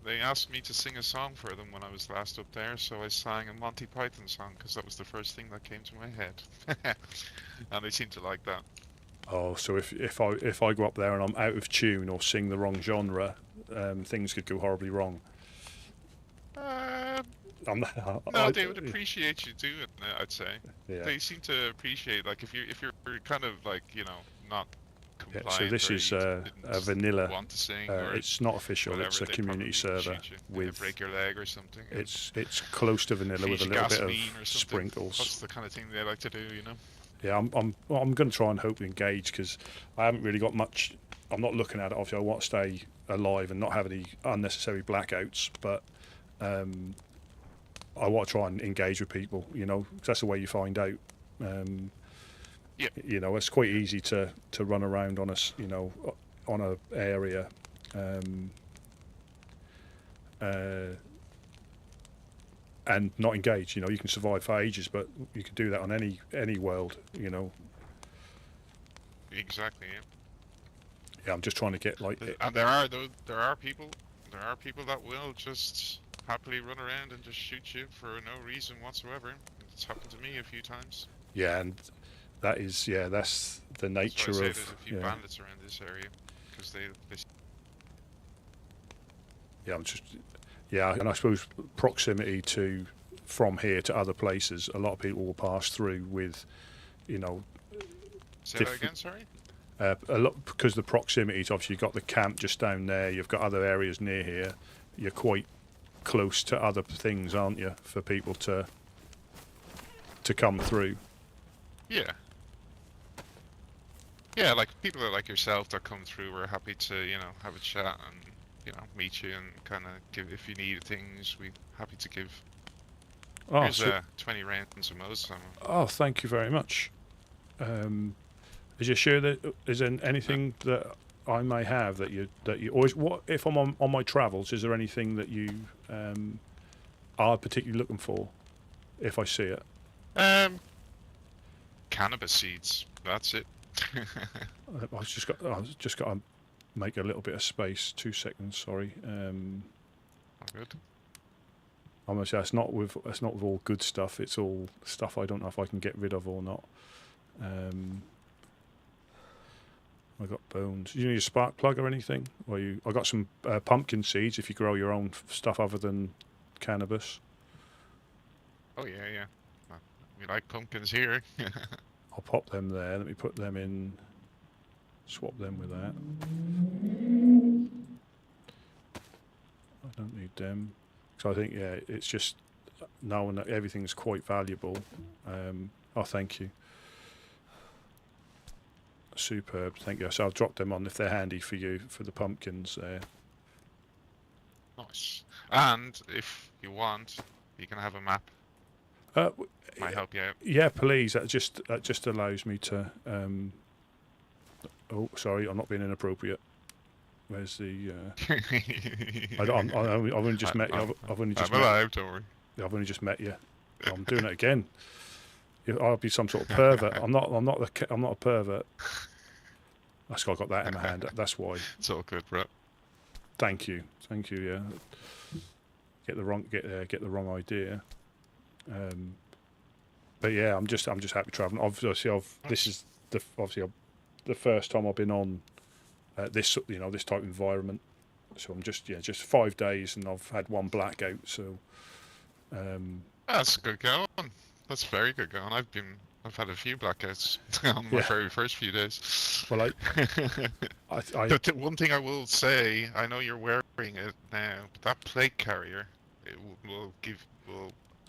they asked me to sing a song for them when I was last up there, so I sang a Monty Python song because that was the first thing that came to my head, and they seem to like that. Oh, so if I go up there and I'm out of tune or sing the wrong genre, things could go horribly wrong. No, they would appreciate you doing it, I'd say. Yeah. They seem to appreciate, like, if you're kind of like, not Yeah, compliant. so this or is you a didn't vanilla. Want to sing, or It's not official. whatever, It's a they'd community probably server shoot you, with. break your leg or something. It's close to vanilla feed with a you little bit of gasoline or something. sprinkles. That's the kind of thing they like to do, Yeah, I'm going to try and hope to engage because I haven't really got much. I'm not looking at it. Obviously, I want to stay alive and not have any unnecessary blackouts. But I want to try and engage with people. 'Cause that's the way you find out. Yeah. It's quite easy to run around on on a area. And not engage. You can survive for ages, but you can do that on any world. Exactly. Yeah. Yeah, I'm just trying to get And there are people that will just happily run around and just shoot you for no reason whatsoever. It's happened to me a few times. Yeah, and that's the nature That's why I say of. there's a few bandits around this area because they Yeah, and I suppose proximity from here to other places, a lot of people will pass through with, Say that again, sorry? A lot because the proximity. Obviously, you've got the camp just down there. You've got other areas near here. You're quite close to other things, aren't you, for people to come through? Yeah. Yeah, like people like yourself that come through are happy to, have a chat and, meet you and kind of give, if you need things, we're happy to give. Oh, Here's 20 rounds of most. Oh, thank you very much. Is you sure that is there anything that I may have that you always what if I'm on my travels? Is there anything that you are particularly looking for if I see it? Cannabis seeds. That's it. I've just got to make a little bit of space. 2 seconds, sorry. Good. I'm gonna say it's not with all good stuff. It's all stuff I don't know if I can get rid of or not. I got bones. You need a spark plug or anything? I got some pumpkin seeds if you grow your own stuff other than cannabis. Oh yeah. We like pumpkins here. I'll pop them there. Let me put them in. Swap them with that. I don't need them. So I think it's just knowing that everything's quite valuable. Oh, thank you. Superb, thank you. So I'll drop them on if they're handy for you for the pumpkins there. Nice. And if you want, you can have a map. Might help you out. Yeah, please. That just allows me to. Oh, sorry, I'm not being inappropriate. Where's the? I've only just met you. I've only just. I'm alive. Don't worry. I've only just met you. I'm doing it again. I'll be some sort of pervert. I'm not a pervert. That's why I got that in my hand. That's why. It's all good, bro. Thank you. Yeah. Get the wrong idea. But yeah, I'm just happy traveling. Obviously, this is the first time I've been on this this type of environment. So I'm just 5 days and I've had one blackout. So that's good going. That's very good going. I've had a few blackouts on my very first few dawill Well, the one thing I will say, I know you're wearing it now, but that plate carrier, it will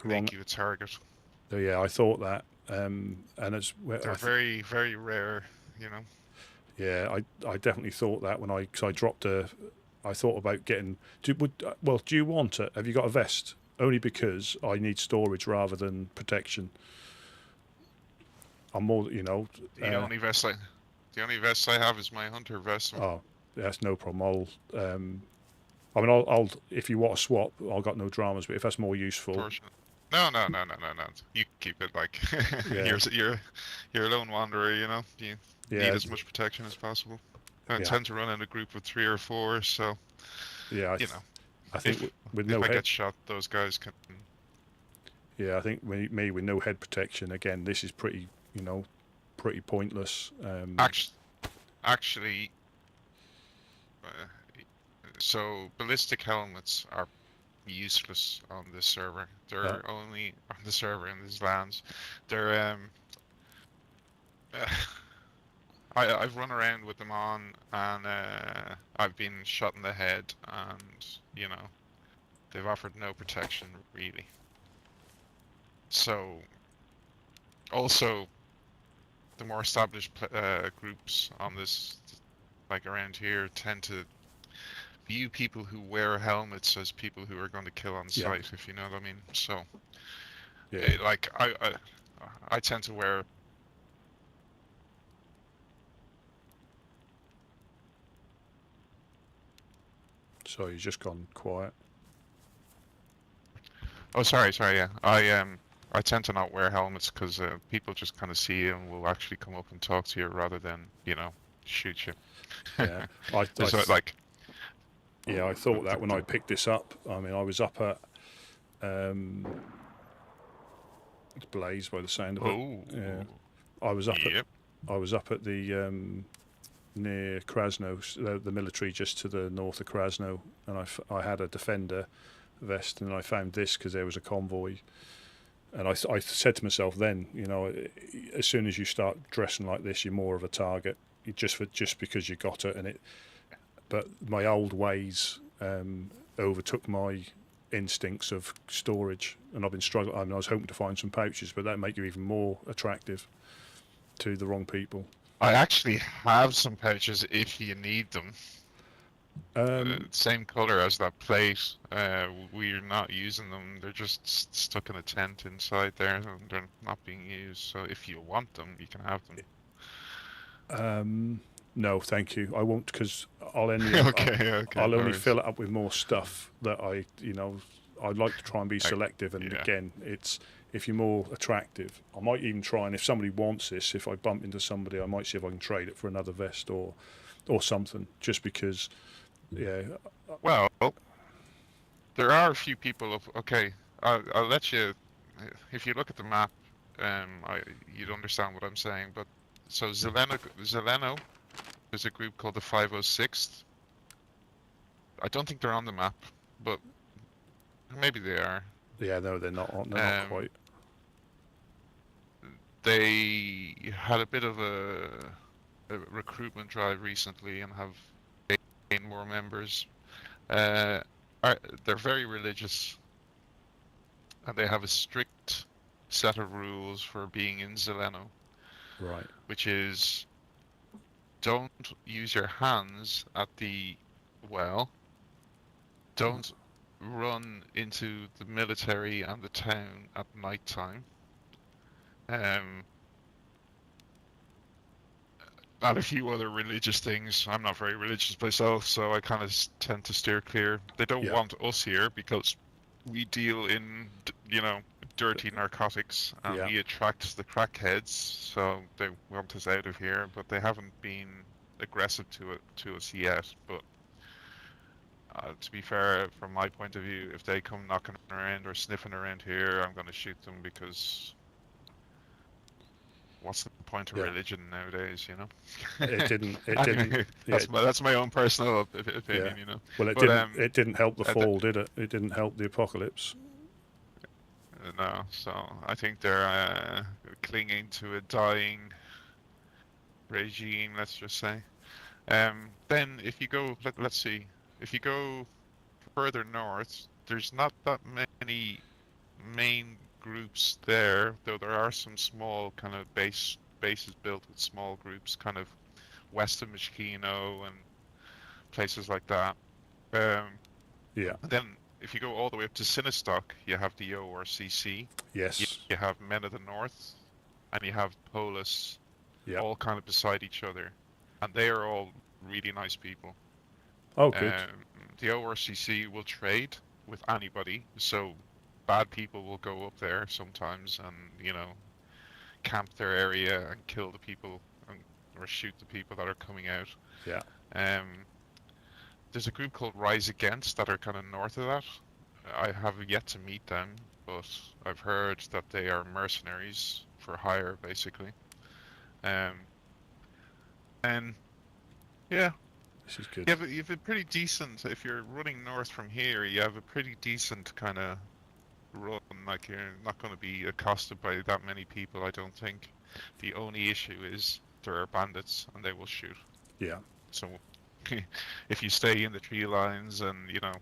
make you a target. Oh, yeah, I thought that, and it's they're very, very rare, Yeah, I definitely thought that when I dropped I thought about getting. Do you want it? Have you got a vest? Only because I need storage rather than protection. I'm more, The only vest The only vest I have is my hunter vest. Oh, that's no problem. I mean, I'll if you want to swap, I've got no dramas. But if that's more useful, No. You keep it like Yeah. you're a lone wanderer. You know, you need as much protection as possible. I tend to run in a group of 3 or 4, so yeah, you know. I think with if no I head, get shot, those guys can. yeah, I think me with no head protection again, this is pretty, pretty pointless. Actually, so ballistic helmets are useless on this server. They're only on the server in these lands. They're I've run around with them on, and I've been shot in the head, and they've offered no protection really. So also the more established groups on this, like around here, tend to view people who wear helmets as people who are going to kill on sight, if you know what I mean. So like I tend to wear. So you've just gone quiet. Oh, sorry, yeah. I tend to not wear helmets because people just kind of see you and will actually come up and talk to you rather than, shoot you. Yeah, I thought that when I picked this up. I mean, I was up at it's Blaze by the sound of it. Yeah, I was up at the near Krasno, the military just to the north of Krasno, and I had a Defender vest, and I found this because there was a convoy, and I said to myself then, as soon as you start dressing like this, you're more of a target, just because you got it, but my old ways overtook my instincts of storage, and I've been struggling. I mean, I was hoping to find some pouches, but that make you even more attractive to the wrong people. I actually have some pouches if you need them. Same color as that plate. We're not using them. They're just stuck in a tent inside there, and they're not being used. So if you want them, you can have them. No, thank you. I won't, because I'll only I'll only fill it up with more stuff that I'd like to try and be selective. And again, it's if you're more attractive, I might even try, and if somebody wants this, if I bump into somebody, I might see if I can trade it for another vest or something, just because. Yeah. Well, there are a few people. I'll let you. If you look at the map, you'd understand what I'm saying. But so Zeleno, there's a group called the 506th. I don't think they're on the map, but maybe they are. Yeah, no, they're not. They're not quite. They had a bit of a recruitment drive recently and have gained more members. They're very religious, and they have a strict set of rules for being in Zeleno. Right. Which is, don't use your hands at the well. Don't run into the military and the town at night time. And a few other religious things. I'm not very religious myself, so I kind of tend to steer clear. They don't want us here because we deal in, dirty narcotics, and we attract the crackheads, so they want us out of here, but they haven't been aggressive to us yet. But to be fair, from my point of view, if they come knocking around or sniffing around here, I'm going to shoot them, because what's the point of religion nowadays, It didn't. That's my own personal opinion, Well, it didn't help the fall, did it? It didn't help the apocalypse. No, so I think they're clinging to a dying regime, let's just say. Then if you go, let's see, if you go further north, there's not that many main groups there, though there are some small kind of bases built with small groups, kind of west of Mishkino and places like that. Then if you go all the way up to Sinistock, you have the ORCC. Yes. You have Men of the North, and you have Polis. Yeah. all kind of beside each other, and they are all really nice people. Oh, good. The ORCC will trade with anybody, so bad people will go up there sometimes and, you know, camp their area and kill the people or shoot the people that are coming out. Yeah. There's a group called Rise Against that are kind of north of that. I have yet to meet them, but I've heard that they are mercenaries for hire, basically. And yeah, This is good. you have a pretty decent, if you're running north from here, you have a pretty decent kind of run. Like, you're not going to be accosted by that many people, I don't think. The only issue is there are bandits and they will shoot. Yeah. So if you stay in the tree lines and, you know,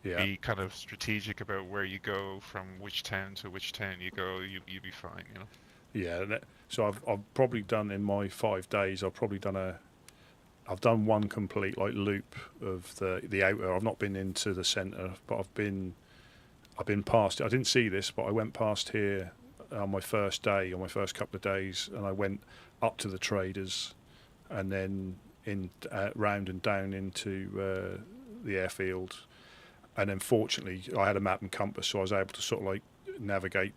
be kind of strategic about where you go, from which town to which town you go, you'll be fine, you know. Yeah. So I've probably done, in my 5 days, I've done one complete like loop of the outer. I've not been into the centre, but I've been past it. I didn't see this, but I went past here on my first day, on my first couple of days, and I went up to the traders, and then round and down into the airfield, and then fortunately I had a map and compass, so I was able to sort of like navigate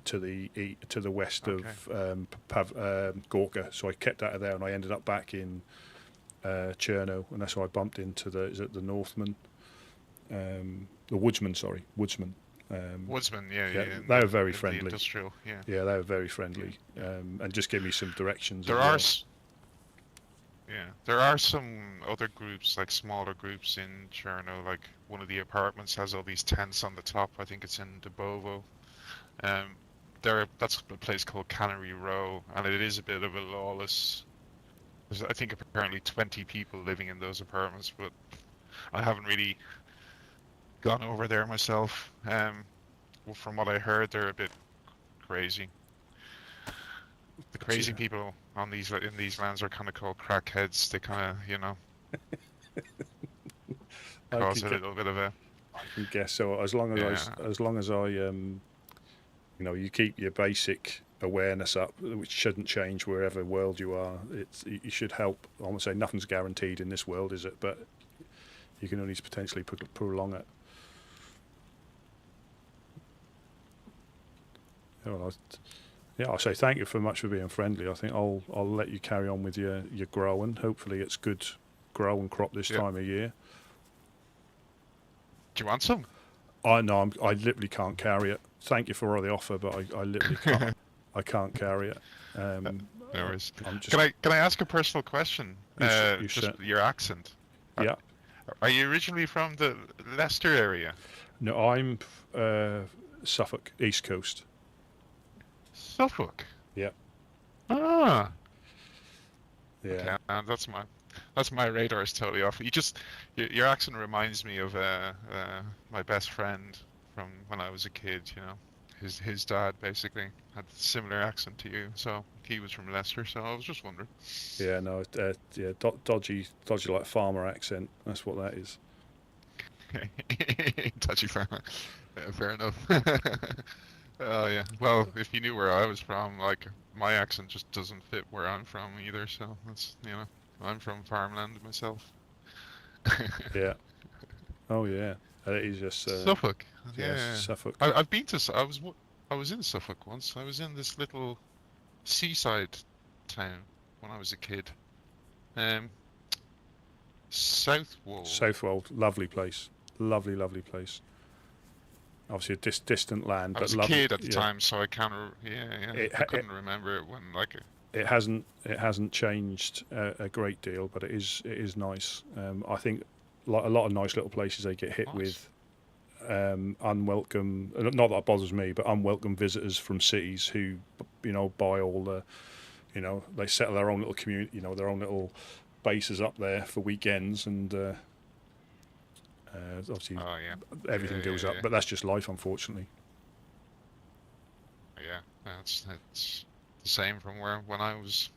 to the west of Gorka. So I kept out of there, and I ended up back in Cherno, and that's why I bumped into the Northman, the Woodsman. Woodsman, yeah. They were very friendly. The industrial, yeah. Yeah, they were very friendly, and just gave me some directions. There are some other groups, like smaller groups in Cherno. Like one of the apartments has all these tents on the top. I think it's in Dubovo. That's a place called Cannery Row, and it is a bit of a lawless. There's, I think, apparently 20 people living in those apartments, but I haven't really gone over there myself. Well, from what I heard, they're a bit crazy. The crazy people in these lands are kind of called crackheads. They kind of, you know, cause a little bit of a. I can guess so. As long as I you know, you keep your basic awareness up, which shouldn't change wherever world you are. You should help. I won't say nothing's guaranteed in this world, is it? But you can only potentially prolong it. I'll say thank you very much for being friendly. I think I'll let you carry on with your growing. Hopefully it's good grow and crop this time of year. Do you want some? I know I literally can't carry it. Thank you for all the offer, but I literally can't. I can't carry it. No worries. Can I ask a personal question? Just your accent. Yeah. Are you originally from the Leicester area? No, I'm Suffolk, East Coast. Suffolk. Yeah. Ah. Yeah. Okay, that's my radar is totally off. Your accent reminds me of my best friend from when I was a kid. You know, his dad basically had a similar accent to you, so he was from Leicester. So I was just wondering. Yeah, no, dodgy like farmer accent. That's what that is. Dodgy farmer. Yeah, fair enough. Oh yeah. Well, if you knew where I was from, like my accent just doesn't fit where I'm from either. So that's, you know, I'm from farmland myself. Yeah. Oh yeah. It is just Suffolk. Yeah. Suffolk. I've been to. I was in Suffolk once. I was in this little seaside town when I was a kid. Southwold. Southwold, lovely place. Lovely place. Obviously a distant land, I was but a kid at the time, so I can't. I couldn't remember it when It hasn't changed a great deal, but it is nice. I think like a lot of nice little places, they get hit with unwelcome. Not that it bothers me, but unwelcome visitors from cities who, you know, buy all the, you know, they settle their own little community, you know, their own little bases up there for weekends, and obviously everything goes up. But that's just life, unfortunately. Yeah, that's the same from when I was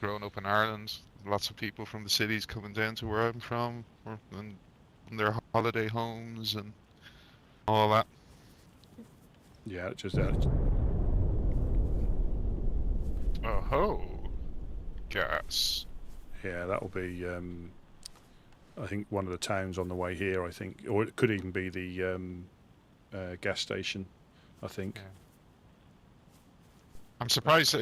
growing up in Ireland. Lots of people from the cities coming down to where I'm from, and their holiday homes and all that. Yeah, just Oh ho! Gas. Yeah, that'll be. I think one of the towns on the way here. I think, or it could even be the gas station. I think. Yeah. I'm surprised that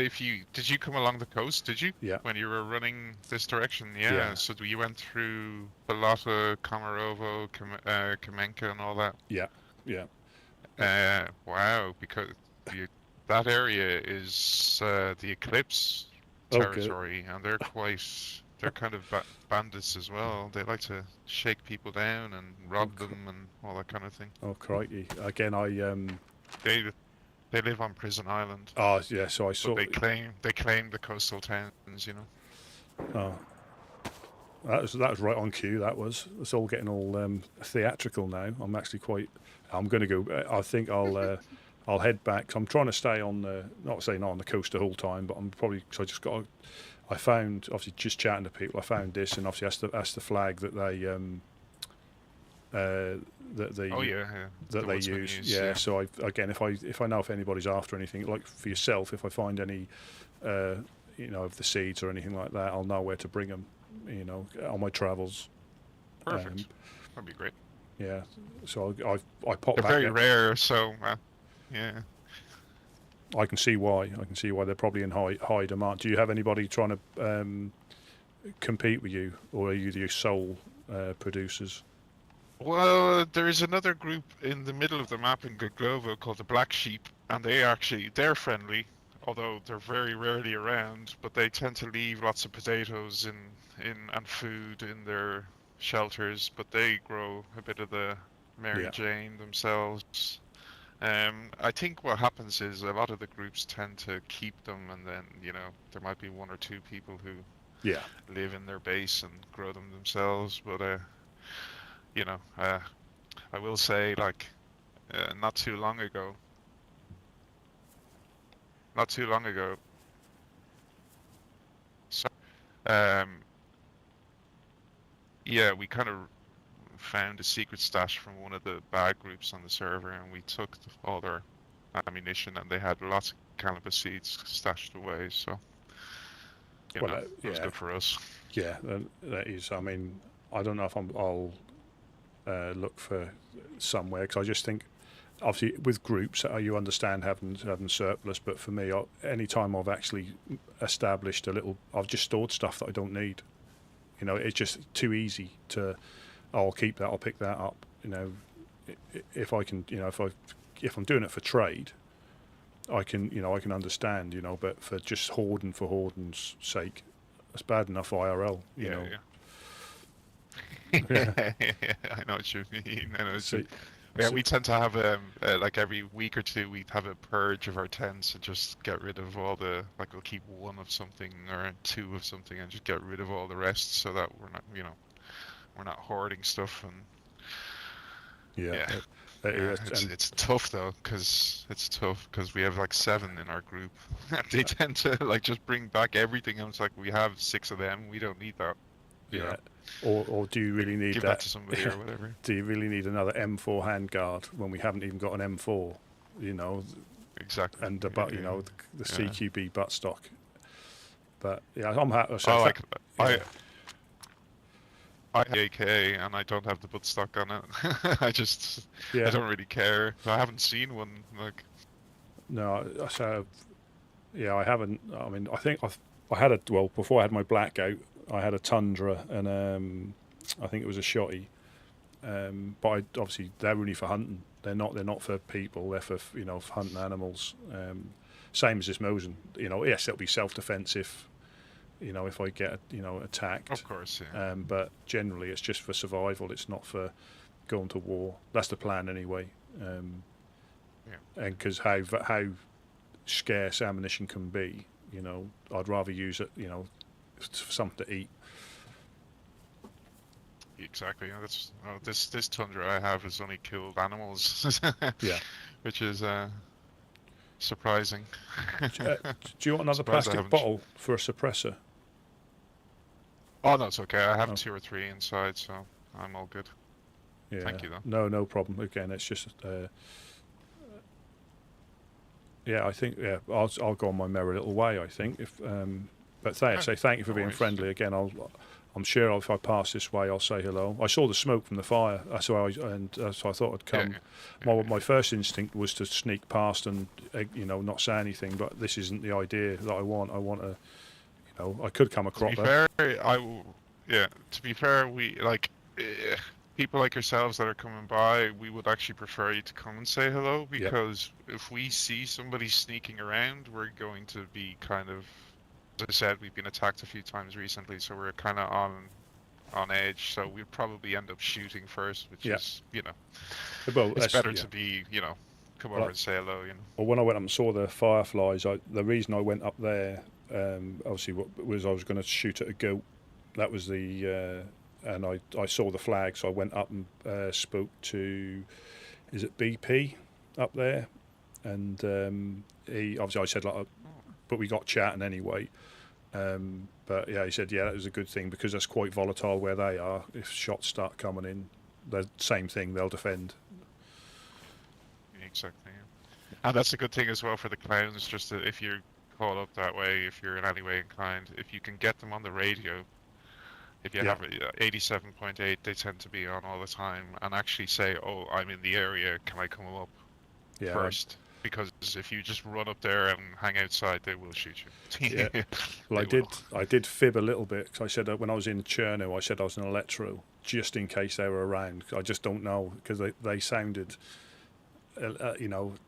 did you come along the coast? Did you? Yeah. When you were running this direction, yeah. Yeah. So you went through Balata, Komarovo, Kamenka, and all that. Yeah. Yeah. Wow, because that area is the Eclipse Oh, territory, and they're kind of bandits as well. They like to shake people down and rob them and all that kind of thing. Oh crikey! Again, They live on Prison Island. Oh yeah, so I saw. They claim the coastal towns, you know. Oh, that was right on cue. That was. It's all getting all theatrical now. I'm actually quite. I'm going to go. I think I'll head back. 'Cause I'm trying to stay on the. Not saying not on the coast the whole time, but I'm probably. So I just got. I found obviously just chatting to people. I found this, and obviously that's the flag that they. That they use. Yeah. So if I know if anybody's after anything, like for yourself, if I find any, of the seeds or anything like that, I'll know where to bring them. On my travels. Perfect. That'd be great. Yeah. So I pop. They're back very there. rare, so yeah. I can see why. They're probably in high demand. Do you have anybody trying to compete with you, or are you the sole producers? Well, there is another group in the middle of the map in Goglovo called the Black Sheep, and they're friendly, although they're very rarely around. But they tend to leave lots of potatoes and food in their shelters. But they grow a bit of the Mary Jane themselves. I think what happens is a lot of the groups tend to keep them, and then there might be one or two people who live in their base and grow them themselves. But I will say, not too long ago, so, we kind of found a secret stash from one of the bad groups on the server, and we took all their ammunition, and they had lots of cannabis seeds stashed away, so it was good for us. Yeah, that is. I mean, I don't know if I'll look for somewhere, because I just think, obviously, with groups, you understand having surplus. But for me, any time I've actually established I've just stored stuff that I don't need. It's just too easy to. I'll keep that. I'll pick that up. If I can, if I'm doing it for trade, I can understand. But for just hoarding for hoarding's sake, that's bad enough IRL. Yeah. I know what you mean. We tend to have every week or two we have a purge of our tents and just get rid of all the we'll keep one of something or two of something and just get rid of all the rest, so that we're not hoarding stuff. And it's tough though, because we have 7 in our group. They tend to just bring back everything, and it's we have 6 of them. We don't need that. Yeah. Or do you really need that to somebody or whatever? Do you really need another M4 handguard when we haven't even got an M4? Exactly. And the CQB buttstock. But I'm happy. I have the AK and I don't have the buttstock on it. I don't really care. I haven't seen one. No, so I haven't. I mean, I think I had before I had my blackout, I had a Tundra and I think it was a shotty. But obviously they're only for hunting. They're not for people. They're for for hunting animals. Same as this Mosin. Yes, it'll be self-defense if I get attacked. Of course, yeah. But generally it's just for survival. It's not for going to war. That's the plan anyway. And because how scarce ammunition can be, I'd rather use it, for something to eat. Exactly. This Tundra I have has only killed animals. Which is surprising. Do you want another plastic bottle for a suppressor? Oh no, it's okay. I have 2 or 3 inside, so I'm all good. Yeah. Thank you though. No problem. Again, it's just Yeah, I think I'll go on my merry little way. I think but say thank you for being friendly again. I'm sure if I pass this way, I'll say hello. I saw the smoke from the fire, so I thought I'd come. My first instinct was to sneak past and not say anything, but this isn't the idea that I want. I want to, I could come across. To be fair, to be fair, we people like yourselves that are coming by. We would actually prefer you to come and say hello, because if we see somebody sneaking around, we're going to be kind of. As I said, we've been attacked a few times recently, so we're kind of on edge. So we'd probably end up shooting first, which is, well, it's better to be, come over and say hello. Well, when I went up and saw the fireflies, the reason I went up there, obviously, was I was going to shoot at a goat. That was the, and I saw the flag, so I went up and spoke to, is it BP up there, and he obviously I said but we got chatting anyway. But yeah, he said, that was a good thing because that's quite volatile where they are. If shots start coming in, the same thing, they'll defend. Exactly. Yeah. And that's a good thing as well for the clowns, just that if you're called up that way, if you're in any way inclined, if you can get them on the radio, if you have 87.8, they tend to be on all the time, and actually say, oh, I'm in the area, can I come up first? Because if you just run up there and hang outside, they will shoot you. Well, I did fib a little bit because I said when I was in Chernarus, I said I was an electro, just in case they were around. I just don't know because they sounded,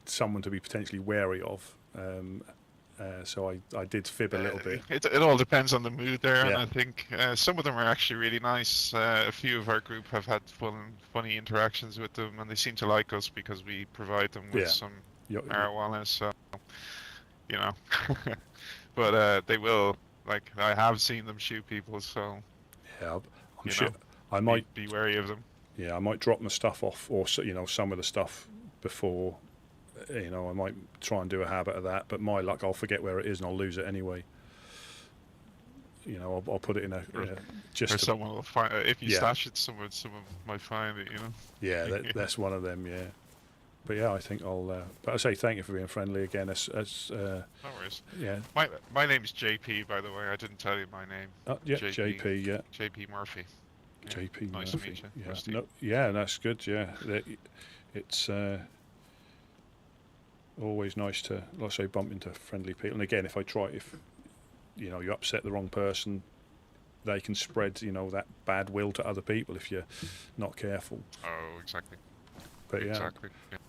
someone to be potentially wary of. So I did fib a little bit. It all depends on the mood there, and I think some of them are actually really nice. A few of our group have had funny interactions with them, and they seem to like us because we provide them with some marijuana, so but they will, I have seen them shoot people, so I'm sure I might be wary of them. I might drop my stuff off, or some of the stuff before, I might try and do a habit of that, but my luck, I'll forget where it is and I'll lose it anyway. I'll put it in or someone will find if you stash it somewhere, someone might find it, that's one of them. But I think I'll. But I say thank you for being friendly again. No worries. Yeah. My name is JP, by the way. I didn't tell you my name. JP. Yeah. JP Murphy. JP nice Murphy. To meet you. That's good. Yeah. It's always nice to, like I say, bump into friendly people. And again, if you upset the wrong person, they can spread that bad will to other people if you're not careful. Oh, exactly. But exactly.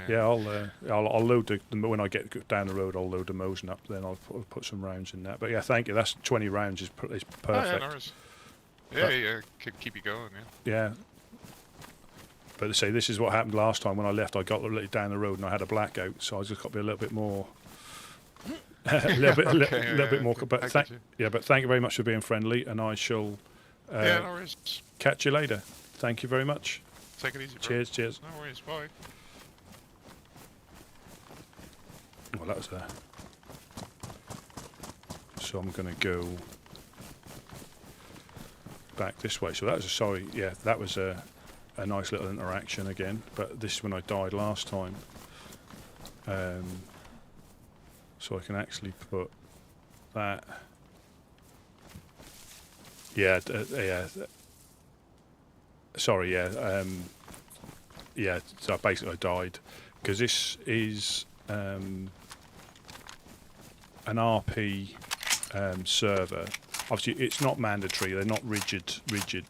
I'll load when I get down the road. I'll load the Mosin up. Then I'll put some rounds in that. But thank you. That's 20 rounds is perfect. Oh, yeah, keep you going. Yeah. But say this is what happened last time when I left. I got down the road and I had a blackout, so I just got to be a little bit more. a little bit more. But thank you very much for being friendly, and I shall no worries. Catch you later. Thank you very much. Take it easy, bro. Cheers. No worries, bye. Well, that was so I'm going to go back this way. So that was that was a nice little interaction again. But this is when I died last time. So I can actually put that. Sorry, so basically I died because this is an RP server. Obviously it's not mandatory, they're not rigid,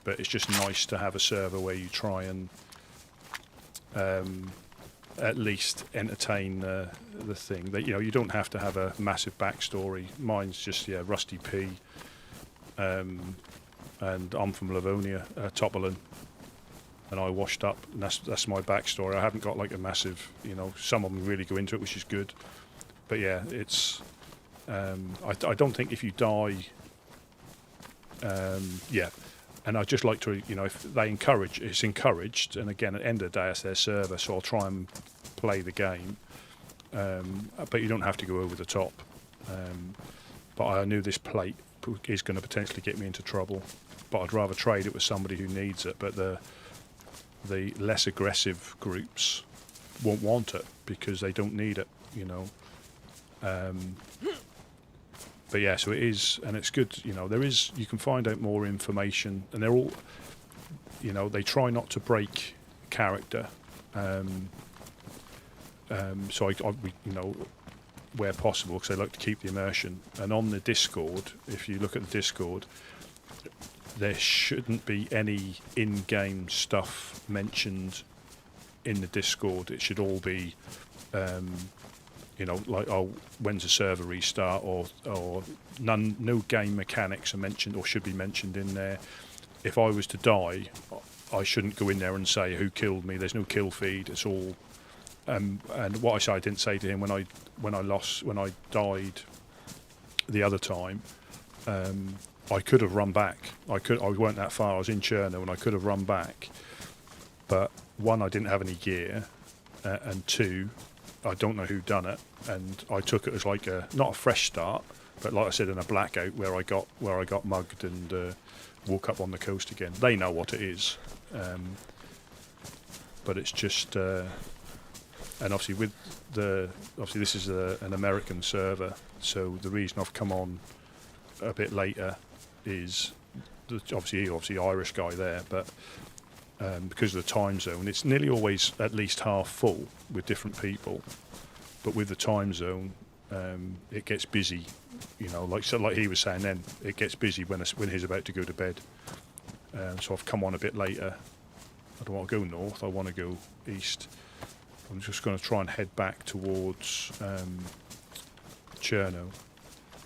but it's just nice to have a server where you try and at least entertain the thing. That you don't have to have a massive backstory. Mine's just Rusty P, and I'm from Livonia, Toppelin, and I washed up, and that's my backstory. I haven't got like a massive, some of them really go into it, which is good. But it's I don't think if you die, and I'd just like to, if they encourage, it's encouraged, and again, at the end of the day, it's their server, so I'll try and play the game, but you don't have to go over the top. But I knew this plate is going to potentially get me into trouble, but I'd rather trade it with somebody who needs it. But the less aggressive groups won't want it because they don't need it, But yeah, so it is, and it's good. You know, you can find out more information, and they're all, you know, they try not to break character. So we, you know, where possible, because they like to keep the immersion. And on the Discord, if you look at the Discord, there shouldn't be any in-game stuff mentioned in the Discord. It should all be, you know, like, oh, when's the server restart, or no game mechanics are mentioned or should be mentioned in there. If I was to die, I shouldn't go in there and say who killed me. There's no kill feed. It's all, and what I say, I didn't say to him when I died the other time. I could have run back. I weren't that far. I was in Chernarus and I could have run back. But one, I didn't have any gear, and two, I don't know who done it. And I took it as like not a fresh start, but like I said, in a blackout where I got mugged and woke up on the coast again. They know what it is, but it's just, and obviously this is an American server, so the reason I've come on a bit later is obviously Irish guy there, but because of the time zone, it's nearly always at least half full with different people. But with the time zone, it gets busy. You know, like he was saying then, it gets busy when he's about to go to bed. So I've come on a bit later. I don't want to go north. I want to go east. I'm just going to try and head back towards Cherno.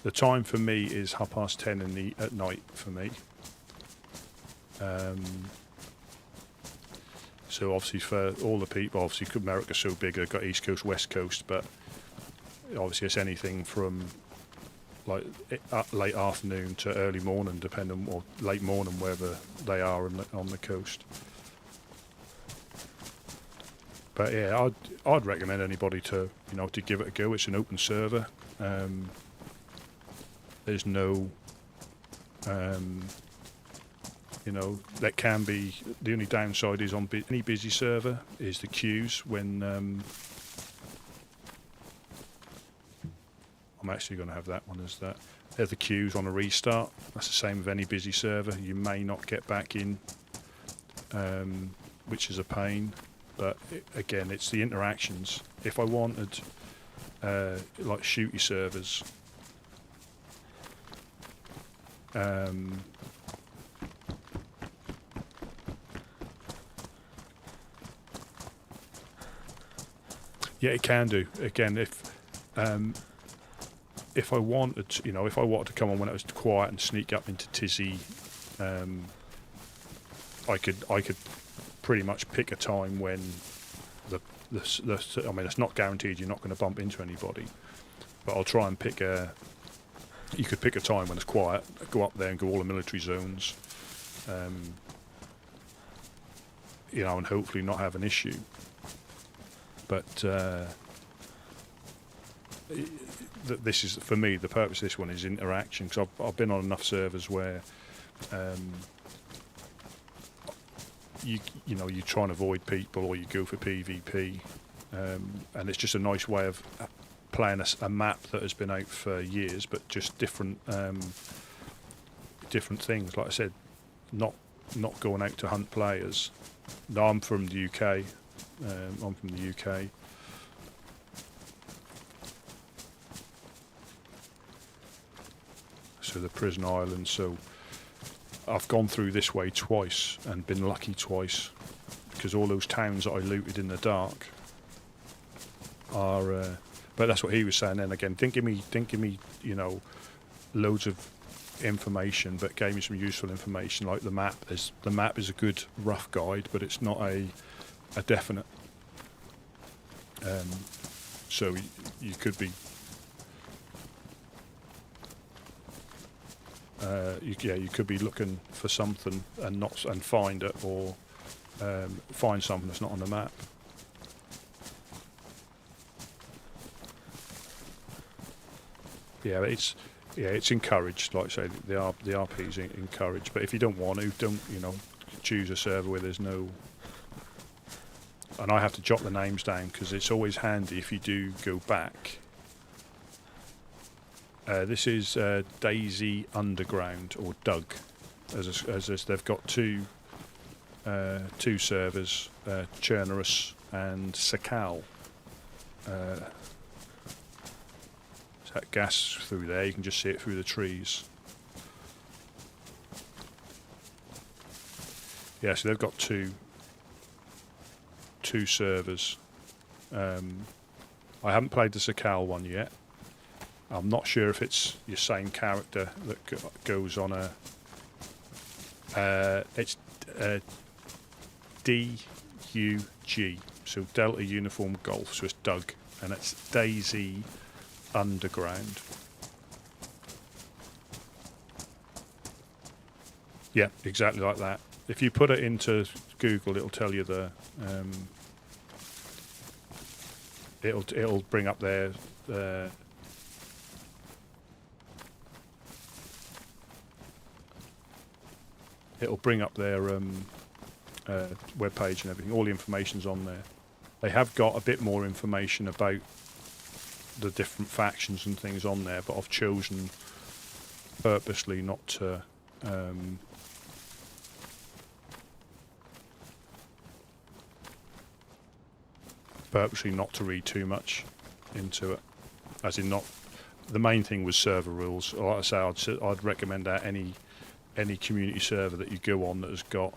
The time for me is 10:30 at night for me. So obviously for all the people, obviously America's so big, they've got East Coast, West Coast, but obviously it's anything from like late afternoon to early morning, depending, or late morning wherever they are on the coast. But yeah, I'd recommend anybody to give it a go. It's an open server. There's no, that can be, the only downside is on any busy server is the queues when, I'm actually going to have that one as that. They're the queues on a restart. That's the same with any busy server. You may not get back in, which is a pain. But again, it's the interactions. If I wanted like shooty servers, yeah, it can do. Again, if I wanted, if I wanted to come on when it was quiet and sneak up into Tizzy, I could pretty much pick a time when I mean, it's not guaranteed you're not going to bump into anybody, but I'll try and pick you could pick a time when it's quiet, go up there and go all the military zones, and hopefully not have an issue. But this is, for me, the purpose of this one is interaction, because I've been on enough servers where you try and avoid people, or you go for PvP, and it's just a nice way of playing a map that has been out for years, but just different things. Like I said, not going out to hunt players. No, I'm from the UK. I'm from the UK. So the prison island. So I've gone through this way twice and been lucky twice, because all those towns that I looted in the dark are. But that's what he was saying then. Again, didn't give me loads of information, but gave me some useful information, like the map. The map is a good rough guide, but it's not a definite. So you could be. You could be looking for something and find it, or find something that's not on the map. Yeah, it's encouraged. Like I say, the RP's encouraged. But if you don't want to, don't choose a server where there's no. And I have to jot the names down, because it's always handy if you do go back. This is DayZ Underground, or Doug, as they've got two servers, Chernarus and Sakal. There's that gas through there, you can just see it through the trees. Yeah, so they've got two servers. I haven't played the Sakal one yet. I'm not sure if it's your same character that goes on a... it's DUG, so Delta Uniform Golf, so it's Doug, and it's DayZ Underground. Yeah, exactly like that. If you put it into Google, it'll tell you the... it'll bring up their... it'll bring up their web page and everything. All the information's on there. They have got a bit more information about the different factions and things on there, but I've chosen purposely not to read too much into it. As in, not the main thing was server rules. Like I say, I'd recommend that any community server that you go on that has got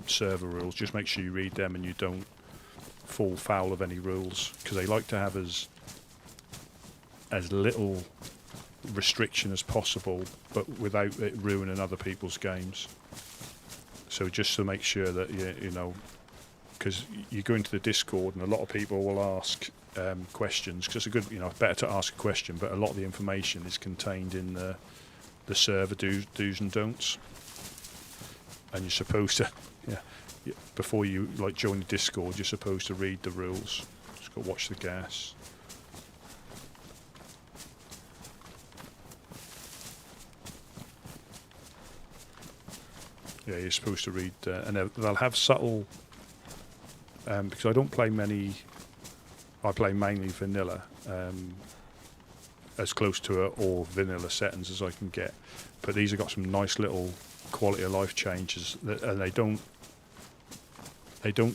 server rules, just make sure you read them and you don't fall foul of any rules, because they like to have as little restriction as possible, but without it ruining other people's games. So just to make sure that you know, because you go into the Discord and a lot of people will ask questions, because it's a good, better to ask a question, but a lot of the information is contained in the server do's and don'ts, and you're supposed to, before you join the Discord, you're supposed to read the rules. Just got to watch the gas. Yeah, you're supposed to read, and they'll have subtle. Because I don't play many, I play mainly vanilla. As close to all vanilla settings as I can get, but these have got some nice little quality of life changes, and they don't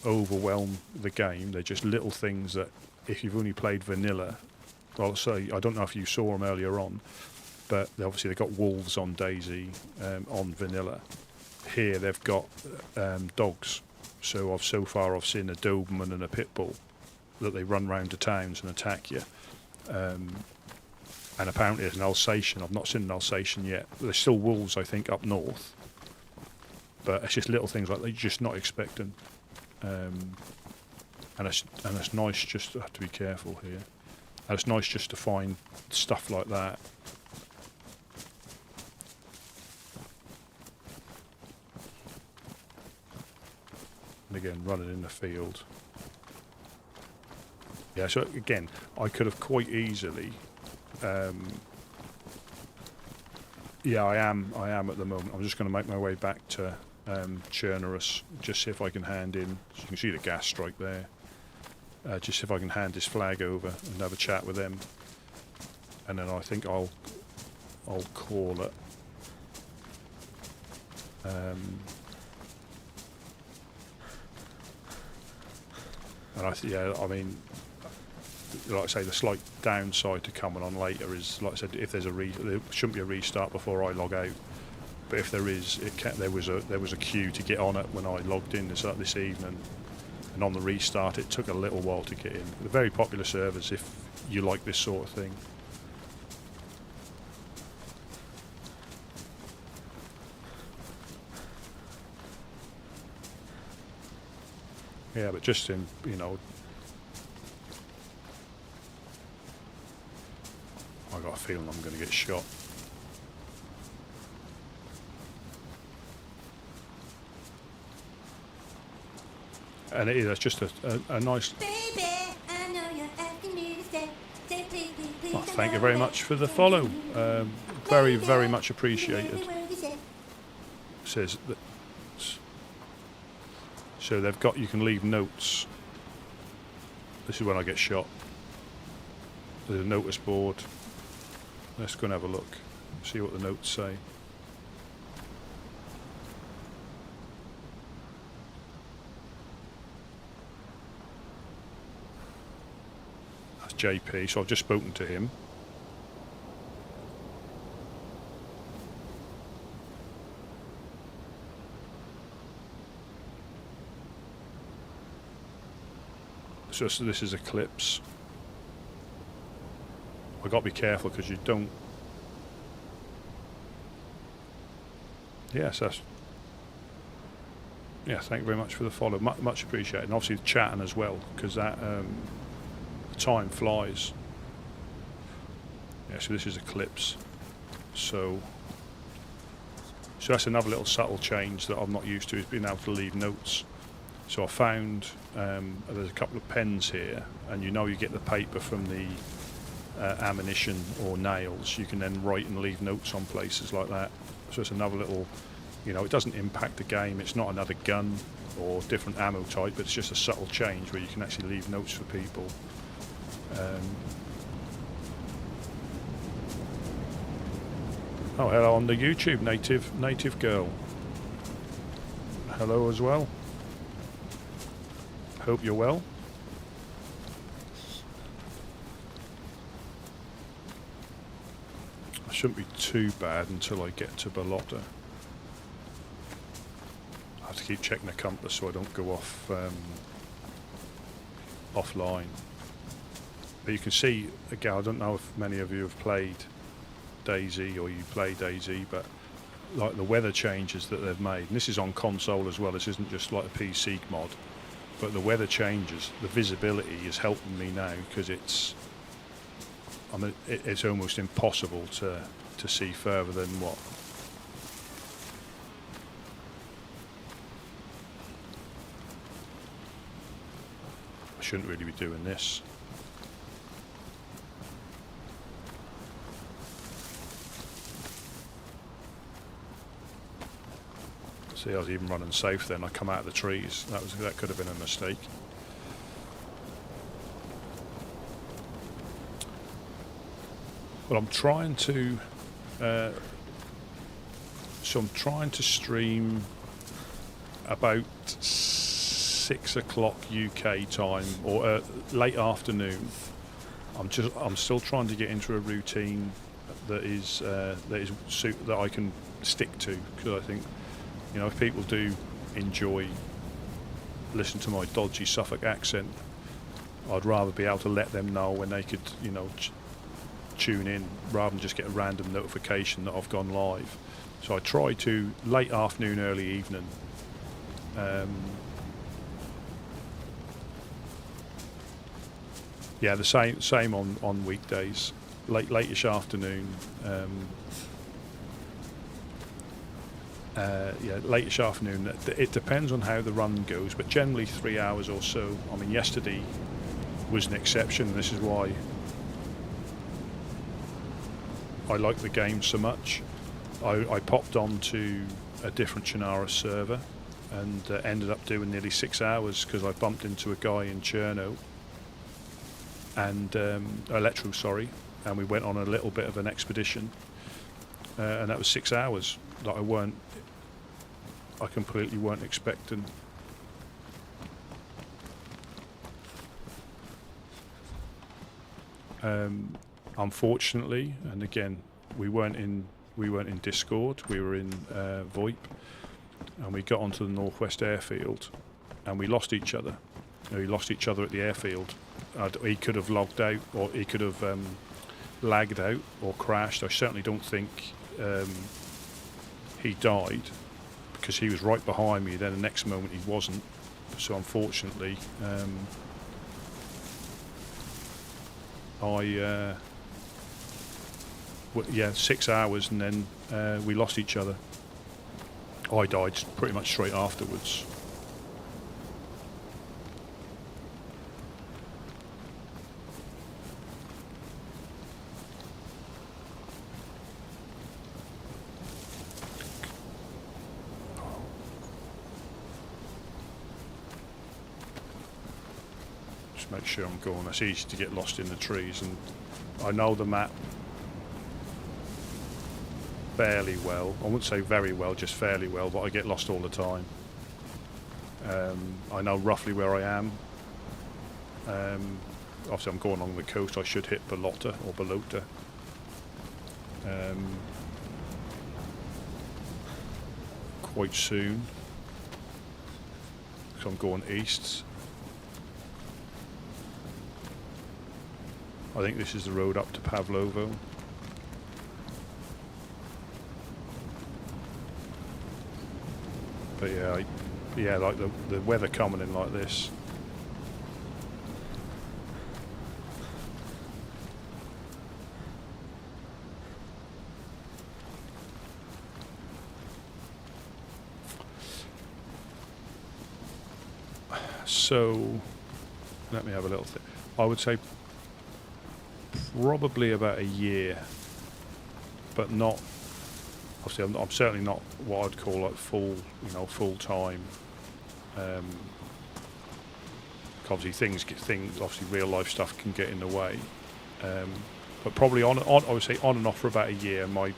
overwhelm the game. They're just little things that, if you've only played vanilla, I'll say, I don't know if you saw them earlier on, but obviously they've got wolves on DayZ on vanilla. Here they've got dogs. So far I've seen a Doberman and a pit bull that they run round the towns and attack you. And apparently there's an Alsatian. I've not seen an Alsatian yet. There's still wolves, I think, up north. But it's just little things like that you're just not expecting. And it's nice just to have to be careful here. And it's nice just to find stuff like that. And again, running in the field. Yeah, so again, I could have quite easily... yeah, I am at the moment. I'm just going to make my way back to Chernarus, just see if I can hand in, so you can see the gas strike there, just see if I can hand this flag over and have a chat with them, and then I think I'll call it. And I mean, like I say, the slight downside to coming on later is, like I said, if there's there shouldn't be a restart before I log out. But if there is, there was a queue to get on it when I logged in this evening, and on the restart it took a little while to get in. They're very popular servers if you like this sort of thing. Yeah, but just in, I got a feeling I'm going to get shot. And it's just a nice... Baby, I know you're asking me to stay. Please, please, well, thank you very much for the follow. Very, very much appreciated. Says that... So they've got, you can leave notes. This is when I get shot. There's a notice board. Let's go and have a look. See what the notes say. That's JP, so I've just spoken to him. So this is Eclipse. I've got to be careful because you don't... Yes, that's... Yeah, thank you very much for the follow. Much appreciated. And obviously chatting as well, because that time flies. Yeah, so this is Eclipse. So that's another little subtle change that I'm not used to, is being able to leave notes. So I found there's a couple of pens here, and you get the paper from the ammunition or nails. You can then write and leave notes on places like that. So it's another little, it doesn't impact the game. It's not another gun or different ammo type, but it's just a subtle change where you can actually leave notes for people. Oh, hello on the YouTube, native girl. Hello as well. Hope you're well. It shouldn't be too bad until I get to Balota. I have to keep checking the compass so I don't go off offline. But you can see, again, I don't know if many of you have played DayZ or you play DayZ, but like the weather changes that they've made, and this is on console as well, this isn't just like a PC mod. But the weather changes, the visibility is helping me now, because it's almost impossible to see further than what. I shouldn't really be doing this. See, I was even running safe then. I come out of the trees. That could have been a mistake. Well, I'm trying to stream about 6 o'clock UK time, or late afternoon. I'm still trying to get into a routine that I can stick to, because I think, if people do enjoy listening to my dodgy Suffolk accent, I'd rather be able to let them know when they could, tune in, rather than just get a random notification that I've gone live. So I try to late afternoon, early evening. Yeah, the same on weekdays. Late-ish afternoon. Yeah, late-ish afternoon. It depends on how the run goes, but generally 3 hours or so. I mean, yesterday was an exception, and this is why I like the game so much. I popped onto a different Chernarus server and ended up doing nearly 6 hours, because I bumped into a guy in Cherno and Electro, sorry, and we went on a little bit of an expedition, and that was 6 hours that I completely weren't expecting. Unfortunately, and again, we weren't in Discord. We were in VoIP, and we got onto the Northwest Airfield, and we lost each other. We lost each other at the airfield. He could have logged out, or he could have lagged out or crashed. I certainly don't think he died, because he was right behind me. Then the next moment he wasn't. So unfortunately, yeah, 6 hours, and then we lost each other. I died pretty much straight afterwards. Just make sure I'm going. It's easy to get lost in the trees, and I know the map fairly well. I wouldn't say very well, just fairly well, but I get lost all the time. I know roughly where I am. Obviously I'm going along the coast, I should hit Balota or Balota. Quite soon. So I'm going east. I think this is the road up to Pavlovo. But yeah, like the weather coming in like this. So, let me have a little thing. I would say probably about a year, but not. Obviously, I'm certainly not what I'd call like full time. Obviously, things. Obviously, real life stuff can get in the way. But probably on. I would say on and off for about a year. My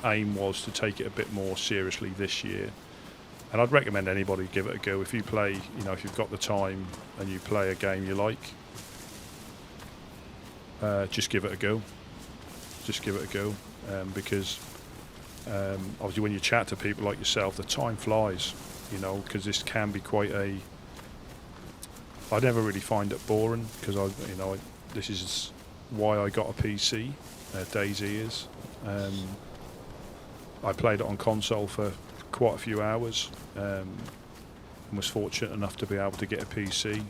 aim was to take it a bit more seriously this year. And I'd recommend anybody give it a go. If you play, if you've got the time and you play a game you like, just give it a go. Just give it a go, because obviously when you chat to people like yourself, the time flies, because this can be quite a. I never really find it boring because this is why I got a PC. DayZ is. I played it on console for quite a few hours, and was fortunate enough to be able to get a PC,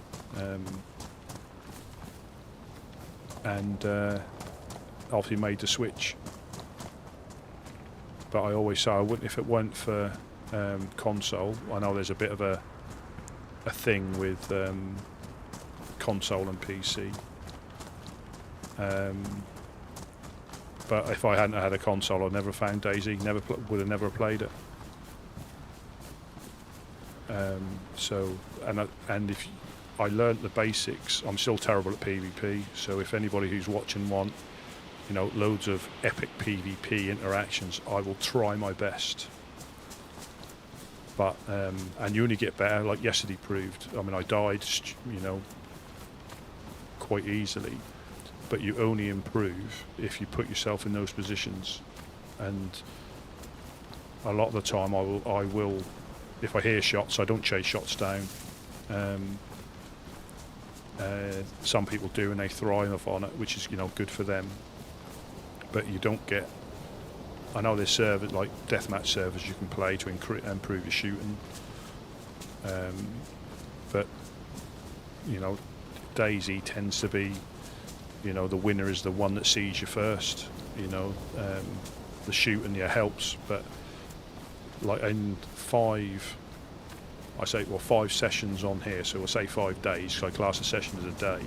and obviously made the switch. But I always say I wouldn't, if it weren't for console. I know there's a bit of a thing with console and PC, but if I hadn't had a console, I'd never found DayZ. Would have never played it. And if I learnt the basics, I'm still terrible at PvP. So if anybody who's watching want, loads of epic PvP interactions, I will try my best. But and you only get better, like yesterday proved. I mean, I died, quite easily, but you only improve if you put yourself in those positions. And a lot of the time, I will. If I hear shots, I don't chase shots down. Some people do, and they thrive on it, which is good for them. But you don't get. I know there's servers like deathmatch servers you can play to improve your shooting. But DayZ tends to be, the winner is the one that sees you first. The shooting helps, but like in 5 sessions on here, so we'll say 5 days, so I class a session as a day.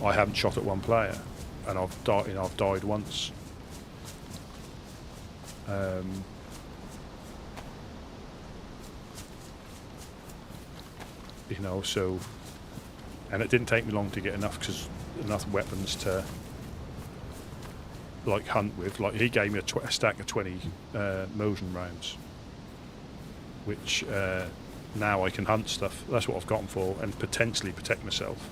I haven't shot at one player, and I've died once. So, and it didn't take me long to get enough weapons to hunt with. Like he gave me a stack of 20 Mosin rounds, which now I can hunt stuff. That's what I've got them for, and potentially protect myself.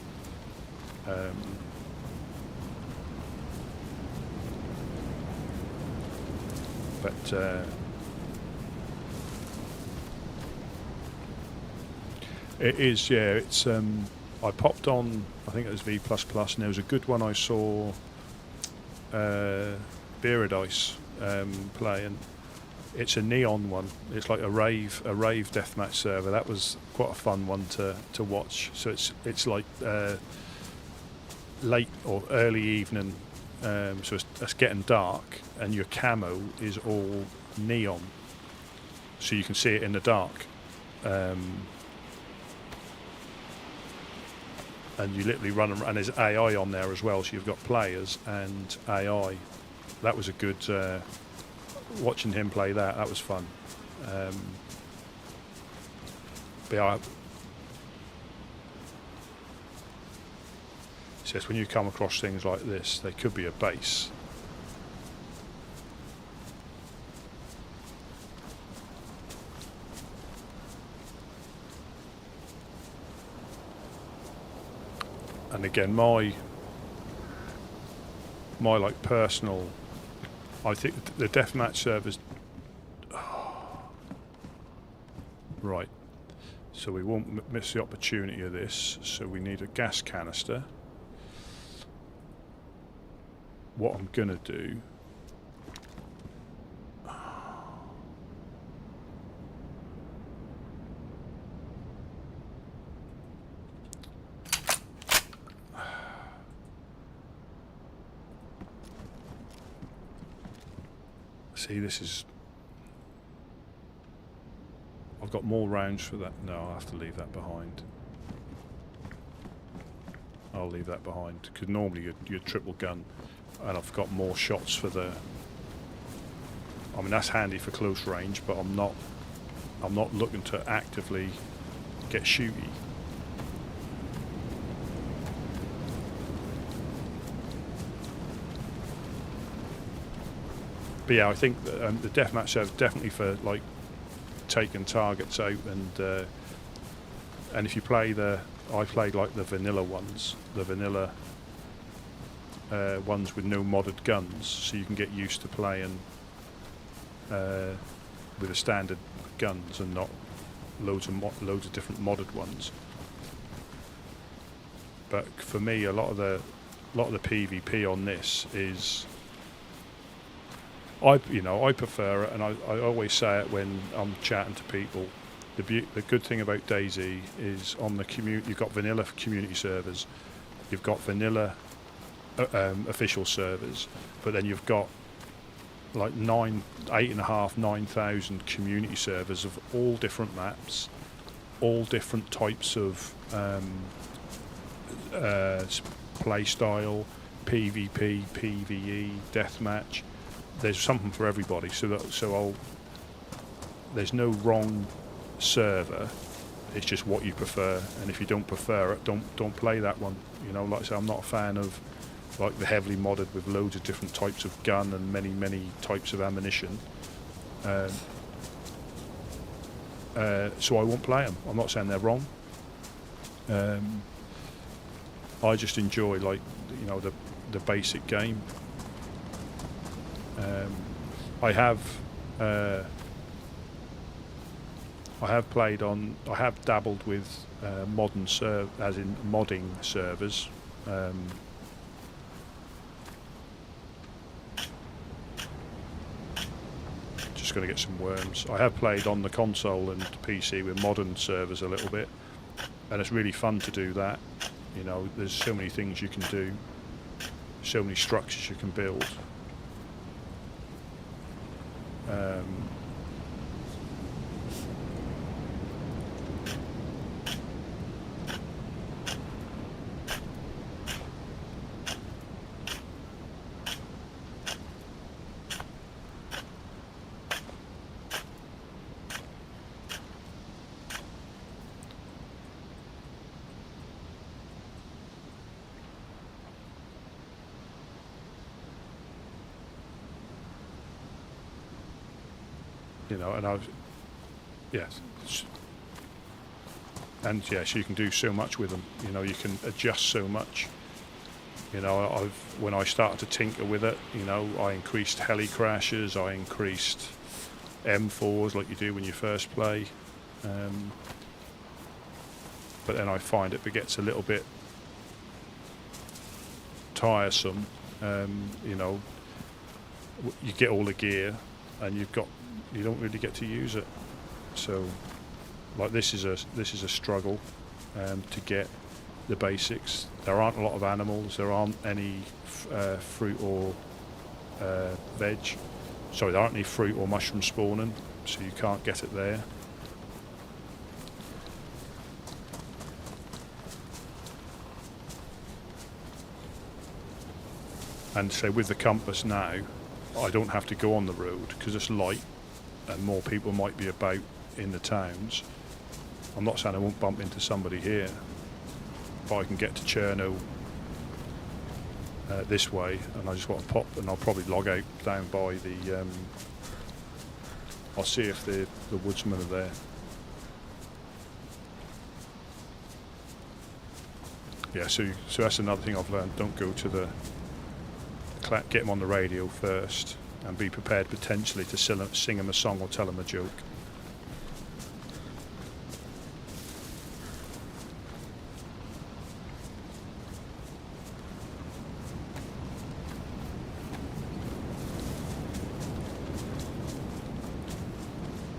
But it is, yeah. It's I popped on. I think it was V++, and there was a good one I saw. Beeradice play, and it's a neon one. It's like a rave deathmatch server. That was quite a fun one to watch. So it's like late or early evening. So it's getting dark, and your camo is all neon, so you can see it in the dark. And you literally run, and there's AI on there as well, so you've got players and AI. That was a good, watching him play that was fun. But yeah, it's just when you come across things like this, they could be a base. And again, my like personal, I think the deathmatch servers. Right, so we won't miss the opportunity of this. So we need a gas canister. What I'm gonna do. See, this is... I've got more rounds for that. No, I'll have to leave that behind. I'll leave that behind, because normally you'd triple gun, and I've got more shots for the... I mean, that's handy for close range, but I'm not looking to actively get shooty. But yeah, I think the deathmatch serves definitely for like taking targets out, and if you play I played like the vanilla ones, ones with no modded guns, so you can get used to playing with the standard guns and not loads of different modded ones. But for me, a lot of the PvP on this is. I prefer it, and I always say it when I'm chatting to people. The good thing about DayZ is on the community, you've got vanilla community servers, you've got vanilla official servers, but then you've got like 8,500, 9,000 community servers of all different maps, all different types of play style, PvP, PvE, deathmatch. There's something for everybody, there's no wrong server. It's just what you prefer, and if you don't prefer it, don't play that one. You know, like I say, I'm not a fan of like the heavily modded with loads of different types of gun and many types of ammunition. So I won't play them. I'm not saying they're wrong. I just enjoy the basic game. I have dabbled with modding servers. Just going to get some worms. I have played on the console and PC with modern servers a little bit, and it's really fun to do that. You know, there's so many things you can do, so many structures you can build. You know, and yes, you can do so much with them. You know, you can adjust so much. You know, when I started to tinker with it, you know, I increased heli crashes, I increased M4s like you do when you first play. But then I find it gets a little bit tiresome. You know, you get all the gear, and you don't really get to use it. So, like this is a struggle to get the basics. There aren't a lot of animals. There aren't any fruit or veg. Sorry, there aren't any fruit or mushroom spawning, so you can't get it there. And so with the compass now, I don't have to go on the road because it's light and more people might be about in the towns. I'm not saying I won't bump into somebody here, but I can get to Cherno this way, and I just want to pop, and I'll probably log out down by the I'll see if the woodsmen are there. Yeah, so that's another thing I've learned. Don't go to the get them on the radio first, and be prepared potentially to sing them a song or tell them a joke.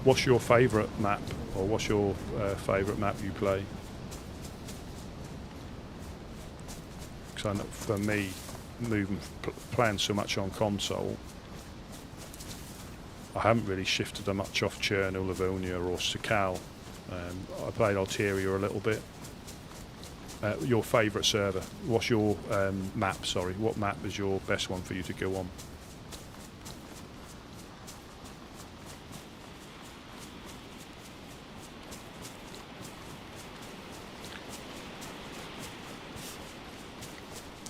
What's your favourite map, or what's your favourite map you play? Because I know for me, playing so much on console, I haven't really shifted much off Cherno, Livonia or Sakal. I played Ulterior a little bit. Your favourite server? What's your map, sorry? What map is your best one for you to go on?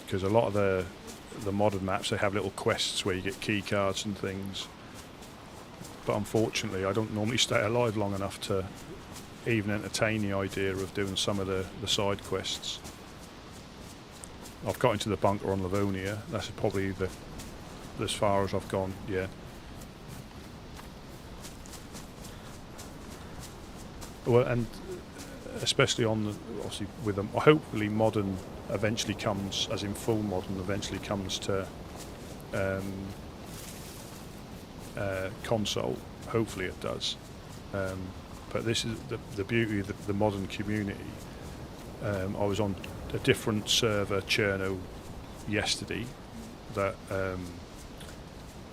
Because a lot of the modern maps, they have little quests where you get key cards and things, but unfortunately I don't normally stay alive long enough to even entertain the idea of doing some of the side quests. I've got into the bunker on Livonia. That's probably as far as I've gone. Yeah. Well, and especially obviously with them, hopefully modern eventually comes, as in full modern eventually comes to console. Hopefully it does. But this is the beauty of the modern community. I was on a different server, Cherno, yesterday that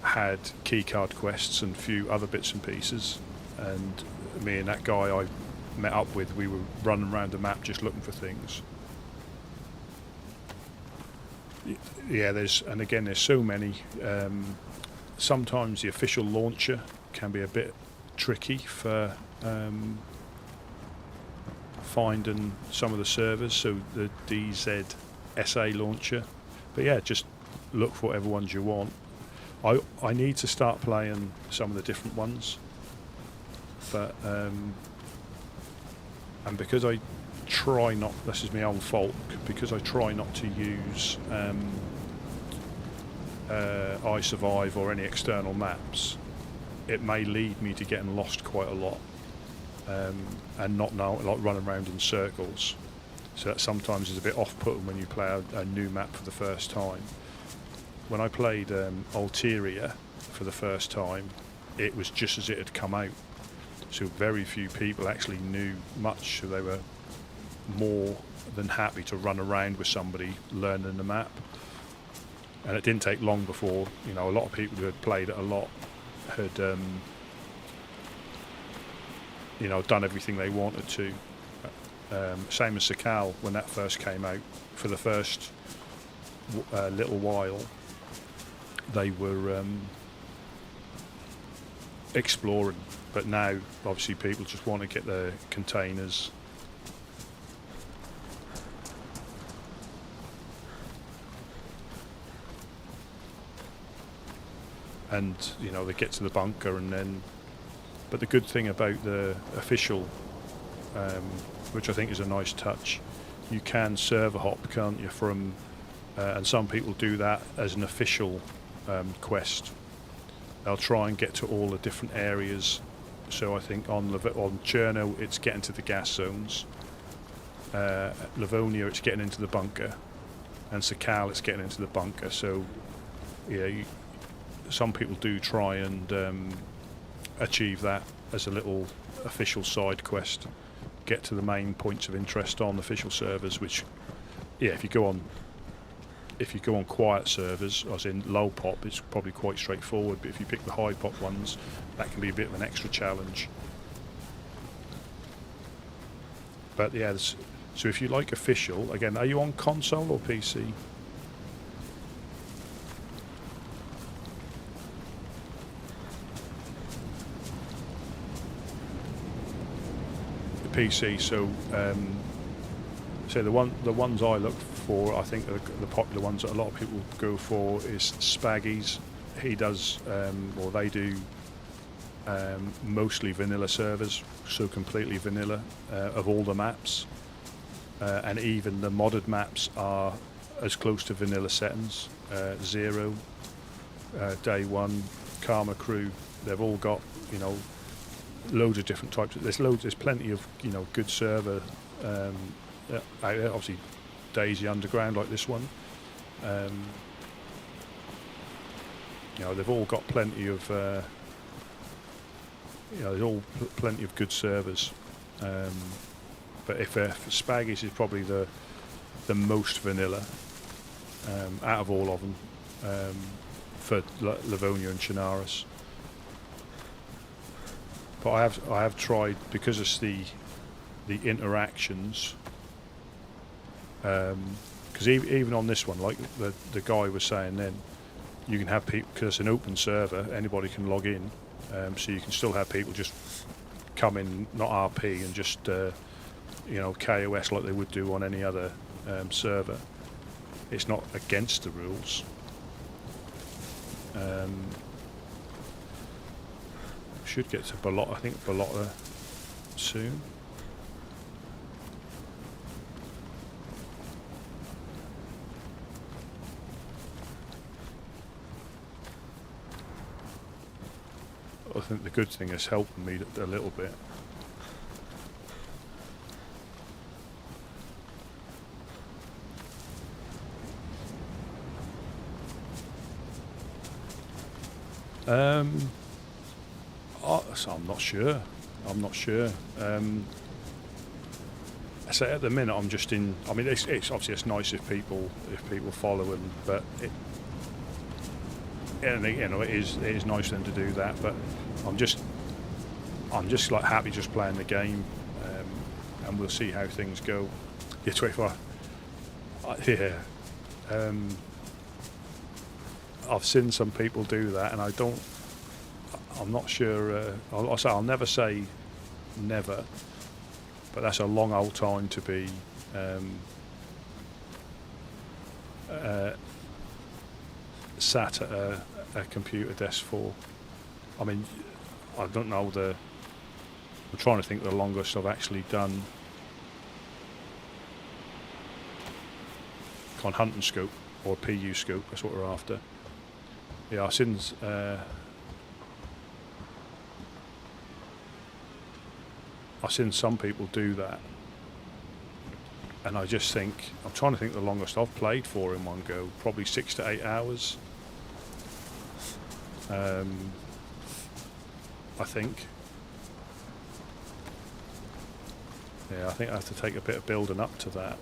had keycard quests and a few other bits and pieces, and me and that guy I met up with, we were running around the map just looking for things. Yeah, there's so many. Sometimes the official launcher can be a bit tricky for finding some of the servers, so the DayZ SA launcher. But yeah, just look for whatever ones you want. I need to start playing some of the different ones, but and because I try not, this is my own fault, because I try not to use iSurvive or any external maps, it may lead me to getting lost quite a lot, and not know, like running around in circles. So that sometimes is a bit off-putting when you play a new map for the first time. When I played Ulterior for the first time, it was just as it had come out, so very few people actually knew much, so they were more than happy to run around with somebody learning the map. And it didn't take long before, you know, a lot of people who had played it a lot had you know, done everything they wanted to. Same as Sakal, when that first came out, for the first little while they were exploring, but now obviously people just want to get their containers. And you know, they get to the bunker, and then, but the good thing about the official, which I think is a nice touch, you can server hop, can't you, from and some people do that as an official quest. They'll try and get to all the different areas. So I think on Cherno it's getting to the gas zones, Livonia it's getting into the bunker, and Sakal it's getting into the bunker. So yeah, some people do try and achieve that as a little official side quest, get to the main points of interest on official servers, which yeah, if you go on quiet servers, as in low pop, it's probably quite straightforward, but if you pick the high pop ones, that can be a bit of an extra challenge. But yeah, so if you like official, again, are you on console or PC? PC, so the ones I look for, I think the popular ones that a lot of people go for is Spaggy's. He does, or they do, mostly vanilla servers, so completely vanilla of all the maps. and even the modded maps are as close to vanilla settings. Zero, Day One, Karma Crew, they've all got, you know, loads of different types. There's plenty of, you know, good server out there. Obviously DayZ Underground like this one. You know, they've all got plenty of you know, there's all plenty of good servers. But if Spaggies is probably the most vanilla out of all of them, for Livonia and Chernarus. But I have tried, because it's the interactions. Because even on this one, like the guy was saying, then you can have people, because it's an open server, anybody can log in, so you can still have people just come in, not RP, and just you know, KOS like they would do on any other server. It's not against the rules. Should get to I think Balota soon. I think the good thing is helping me a little bit. So I'm not sure. I say at the minute I'm just in. I mean, it's obviously it's nice if people follow, but and you know, it is nice for them to do that. But I'm just like happy just playing the game, and we'll see how things go. Yeah, 24. Yeah. I've seen some people do that, and I'm not sure. I'll never say never, but that's a long old time to be sat at a computer desk for. I mean, I don't know I'm trying to think the longest I've actually done on hunting scope or PU scope. That's what we're after. Yeah, since I've seen some people do that, and I just think, I'm trying to think the longest I've played for in one go, probably 6 to 8 hours. I think. Yeah, I think I have to take a bit of building up to that,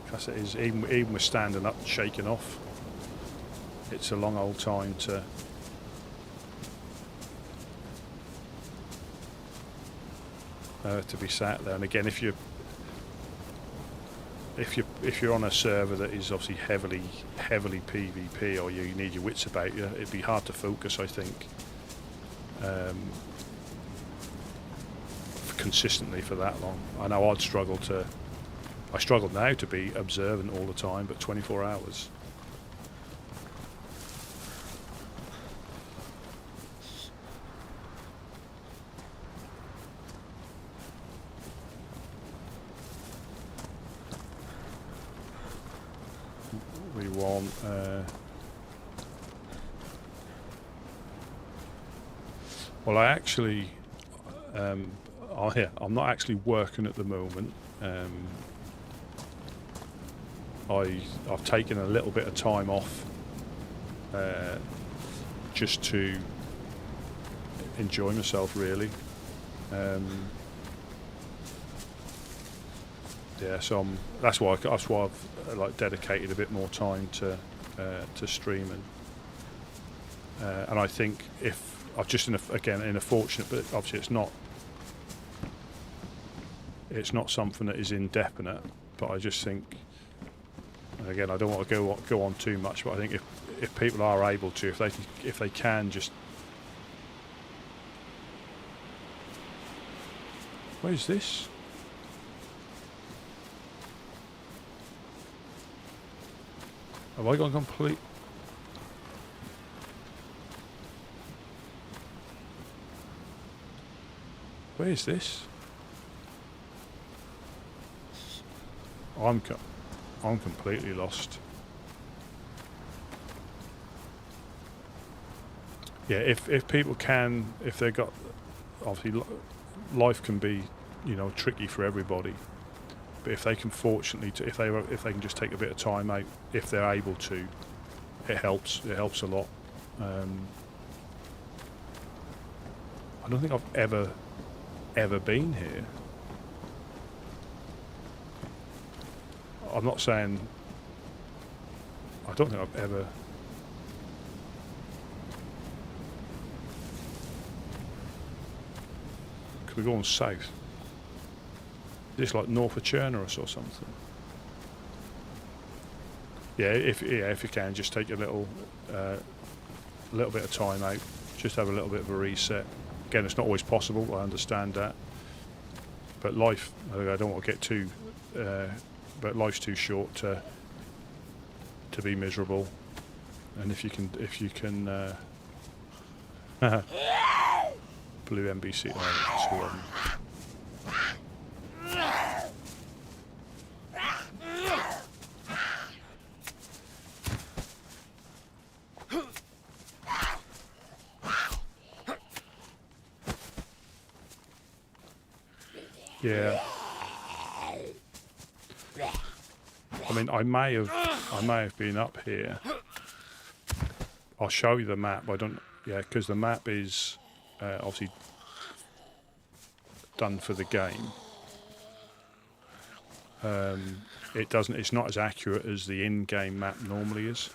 because it is, even with standing up and shaking off, it's a long old time to be sat there. And again, if you're on a server that is obviously heavily PvP, or you need your wits about you, it'd be hard to focus, I think, consistently for that long. I know I struggle now to be observant all the time, but 24 hours. We want well, I actually I'm not actually working at the moment. I've taken a little bit of time off just to enjoy myself, really. Yeah, so that's why I've like dedicated a bit more time to streaming. And I think if I'm just in a fortunate, but obviously it's not something that is indefinite. But I just think, and again, I don't want to go on too much, but I think if people are able to, if they can just. Where's this? Have I gone complete? Where is this? I'm completely lost. Yeah, if people can, if they've got, obviously life can be, you know, tricky for everybody. But if they can, fortunately, if they can just take a bit of time out, if they're able to, it helps. It helps a lot. I don't think I've ever been here. I'm not saying. I don't think I've ever. Could we go on south? Is this like north of Chernarus or something? Yeah, if you can, just take a little bit of time out. Just have a little bit of a reset. Again, it's not always possible. I understand that, but life. I don't want to get too. But life's too short to be miserable. And if you can, blue NBC. Oh, yeah. I mean, I may have been up here. I'll show you the map. I don't. Yeah, because the map is obviously done for the game. It doesn't. It's not as accurate as the in-game map normally is.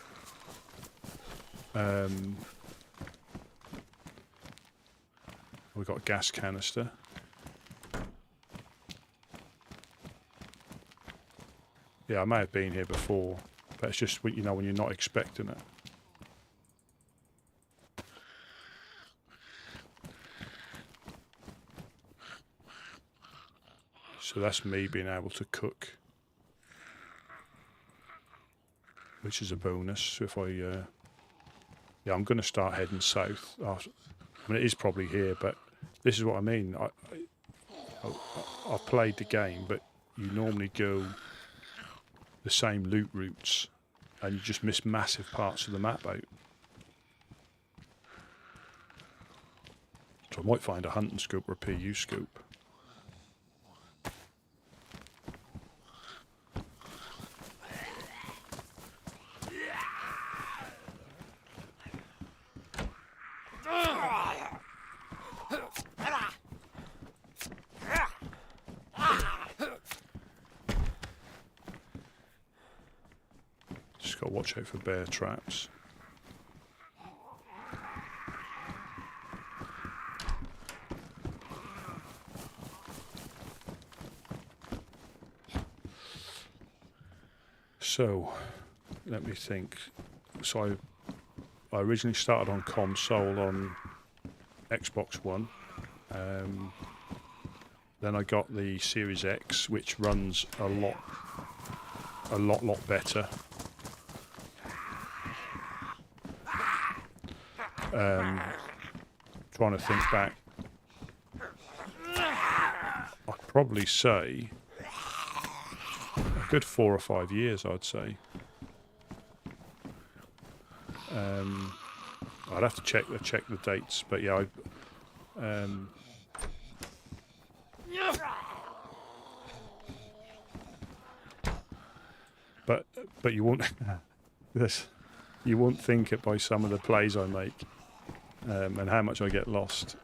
We've got a gas canister. Yeah, I may have been here before, but it's just, you know, when you're not expecting it. So that's me being able to cook, which is a bonus. So if yeah, I'm going to start heading south. I mean, it is probably here, but this is what I mean. I've played the game, but you normally go the same loot routes and you just miss massive parts of the map out. So I might find a hunting scope or a PU scope. Just got to watch out for bear traps. So, let me think. So I originally started on console on Xbox One. Then I got the Series X, which runs a lot better. Trying to think back, I'd probably say a good 4 or 5 years, I'd say. I'd have to check the dates, but yeah, but you won't you won't think it by some of the plays I make, and how much I get lost.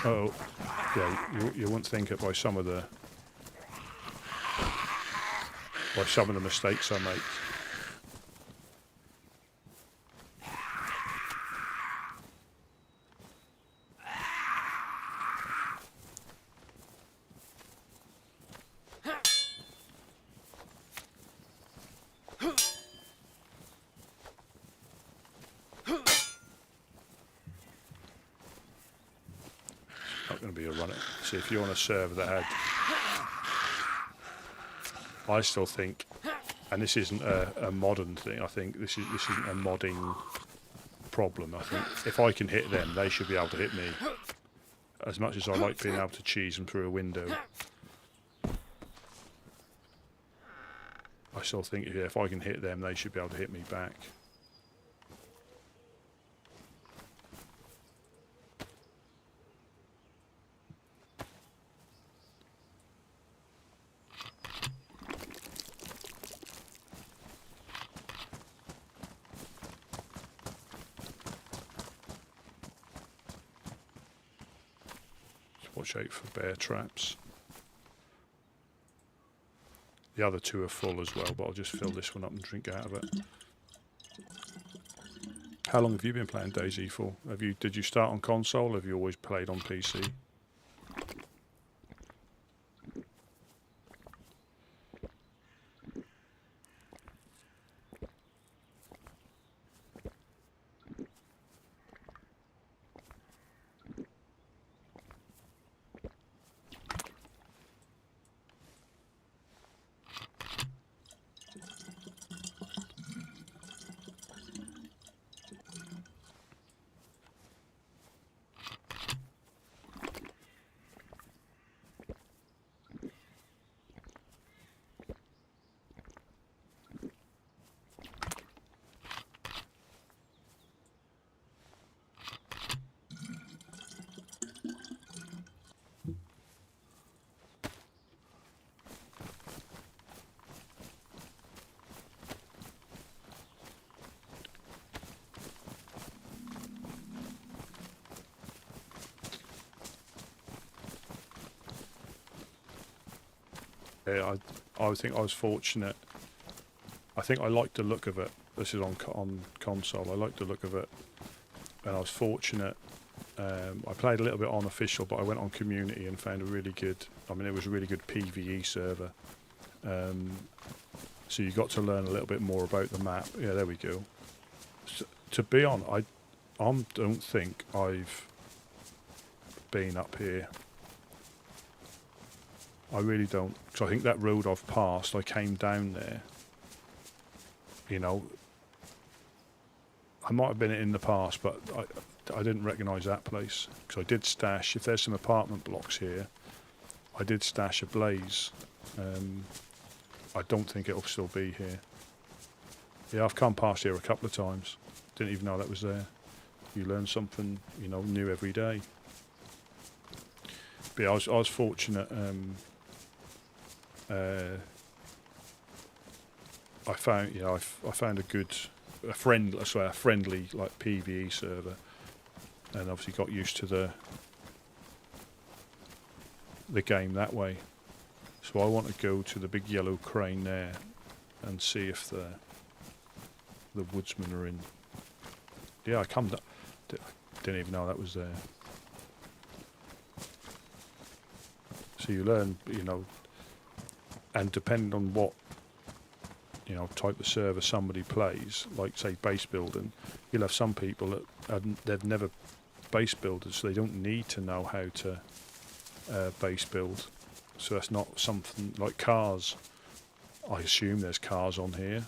Oh, yeah, you won't think it by some of the mistakes I make. not going to be a runner. See, if you're on a server that had, I still think, and this isn't a modern thing. I think this isn't a modding problem. I think if I can hit them, they should be able to hit me. As much as I like being able to cheese them through a window, I still think if I can hit them, they should be able to hit me back. Watch out for bear traps. The other two are full as well, but I'll just fill this one up and drink out of it. How long have you been playing DayZ for? Did you start on console, or have you always played on PC? Yeah, I think I was fortunate. I think I liked the look of it. This is on console. I liked the look of it, and I was fortunate. I played a little bit on official, but I went on community and found a really good. I mean, it was a really good PVE server. So you got to learn a little bit more about the map. Yeah, there we go. So, to be honest, I don't think I've been up here. I really don't, because I think that road I've passed, I came down there, you know, I might have been in the past, but I didn't recognise that place, because I did stash, if there's some apartment blocks here, I did stash a blaze. I don't think it'll still be here. Yeah, I've come past here a couple of times, didn't even know that was there. You learn something, you know, new every day. But yeah, I was fortunate. I found, you know, I found a friendly like PVE server, and obviously got used to the game that way. So I want to go to the big yellow crane there and see if the woodsmen are in. Yeah, I come down. Didn't even know that was there. So you learn, you know, and depending on what, you know, type of server somebody plays, like say base building, you'll have some people that they've never base builded, so they don't need to know how to base build. So that's not something like cars. I assume there's cars on here.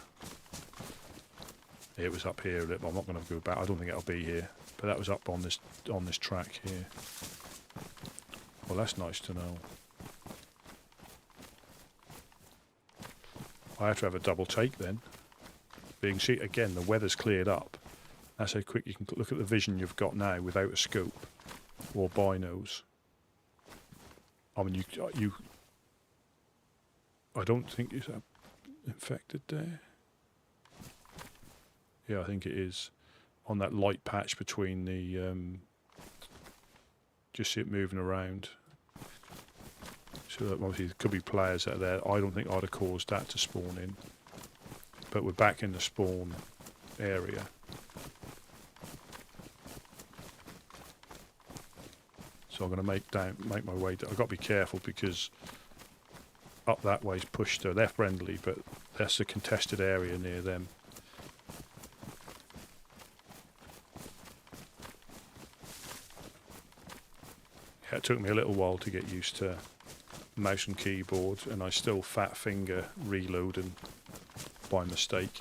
It was up here. I'm not going to go back. I don't think it'll be here, but that was up on this track here. Well, that's nice to know. I have to have a double take then. But you can see again the weather's cleared up. That's how quick you can look at the vision you've got now without a scope or binos. I mean, I don't think it's infected there. Yeah, I think it is. On that light patch between the, just see it moving around. So that obviously there could be players that are there. I don't think I'd have caused that to spawn in. But we're back in the spawn area. So I'm going to make my way down. I've got to be careful because up that way is pushed. They're friendly, but that's a contested area near them. it took me a little while to get used to mouse and keyboard, and I still fat finger reloading by mistake.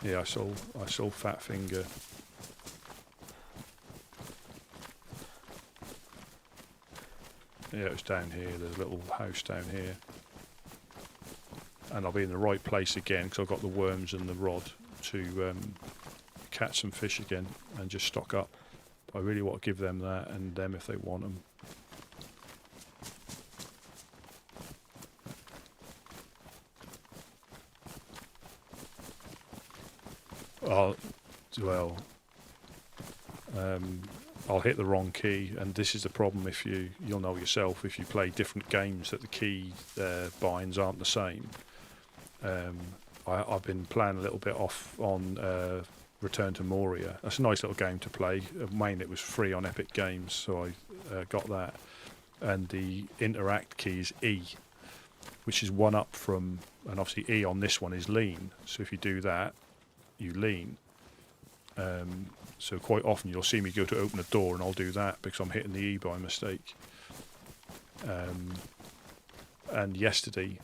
Yeah, I saw fat finger. Yeah, it was down here. There's a little house down here, and I'll be in the right place again because I've got the worms and the rod to catch some fish again and just stock up. But I really want to give them that, and them if they want them. I'll hit the wrong key, and this is the problem. If you'll know yourself, if you play different games that the key binds aren't the same. I've been playing a little bit off on Return to Moria. That's a nice little game to play. Mainly it was free on Epic Games, so I got that. And the interact key is E, which is one up from, and obviously E on this one is lean. So if you do that, you lean. So quite often you'll see me go to open a door and I'll do that because I'm hitting the E by mistake. And yesterday,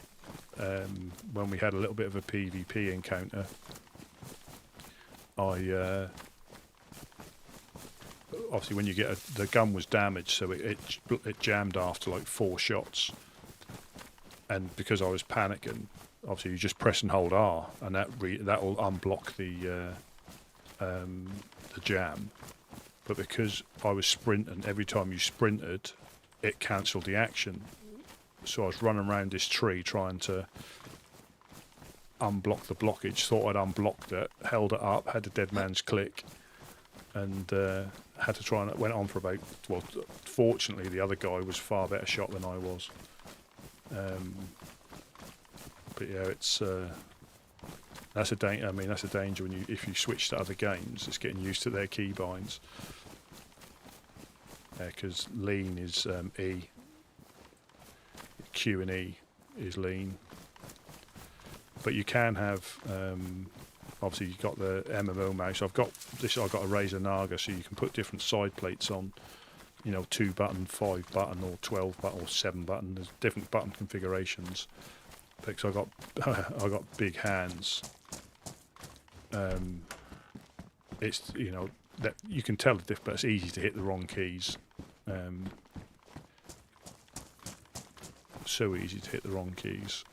when we had a little bit of a PvP encounter, I obviously when you get the gun was damaged, so it jammed after like 4 shots, and because I was panicking, obviously you just press and hold R, and that will unblock the jam. But because I was sprinting, every time you sprinted, it cancelled the action. So I was running around this tree trying to unblock the blockage. Thought I'd unblocked it, held it up, had the dead man's click, and had to try, and it went on for about, well, fortunately the other guy was far better shot than I was. But yeah, it's that's a danger. I mean, that's a danger when if you switch to other games. It's getting used to their keybinds. Because lean is E. Q and E is lean. But you can have, obviously you've got the MMO mouse. I've got a Razer Naga, so you can put different side plates on. 2 button, 5 button, or 12 button, or 7 button. There's different button configurations. Because I got big hands. It's that you can tell the difference, but it's easy to hit the wrong keys. So easy to hit the wrong keys.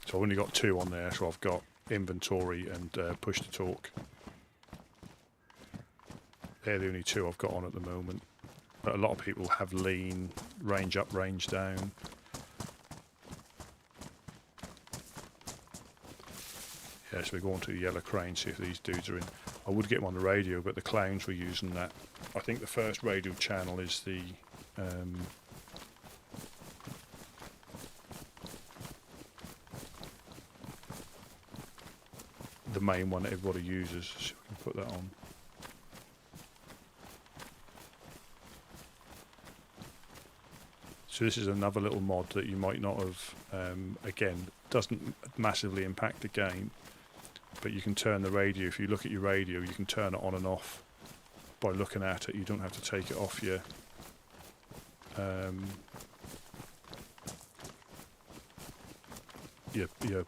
So I've only got 2 on there. So I've got inventory and push to talk. They're the only 2 I've got on at the moment. But a lot of people have lean, range up, range down. Yeah, so we're going to the Yellow Crane, see if these dudes are in. I would get them on the radio, but the clowns were using that. I think the first radio channel is the main one that everybody uses. So we can put that on. So this is another little mod that you might not have, again, doesn't massively impact the game, but you can turn the radio. If you look at your radio, you can turn it on and off by looking at it. You don't have to take it off your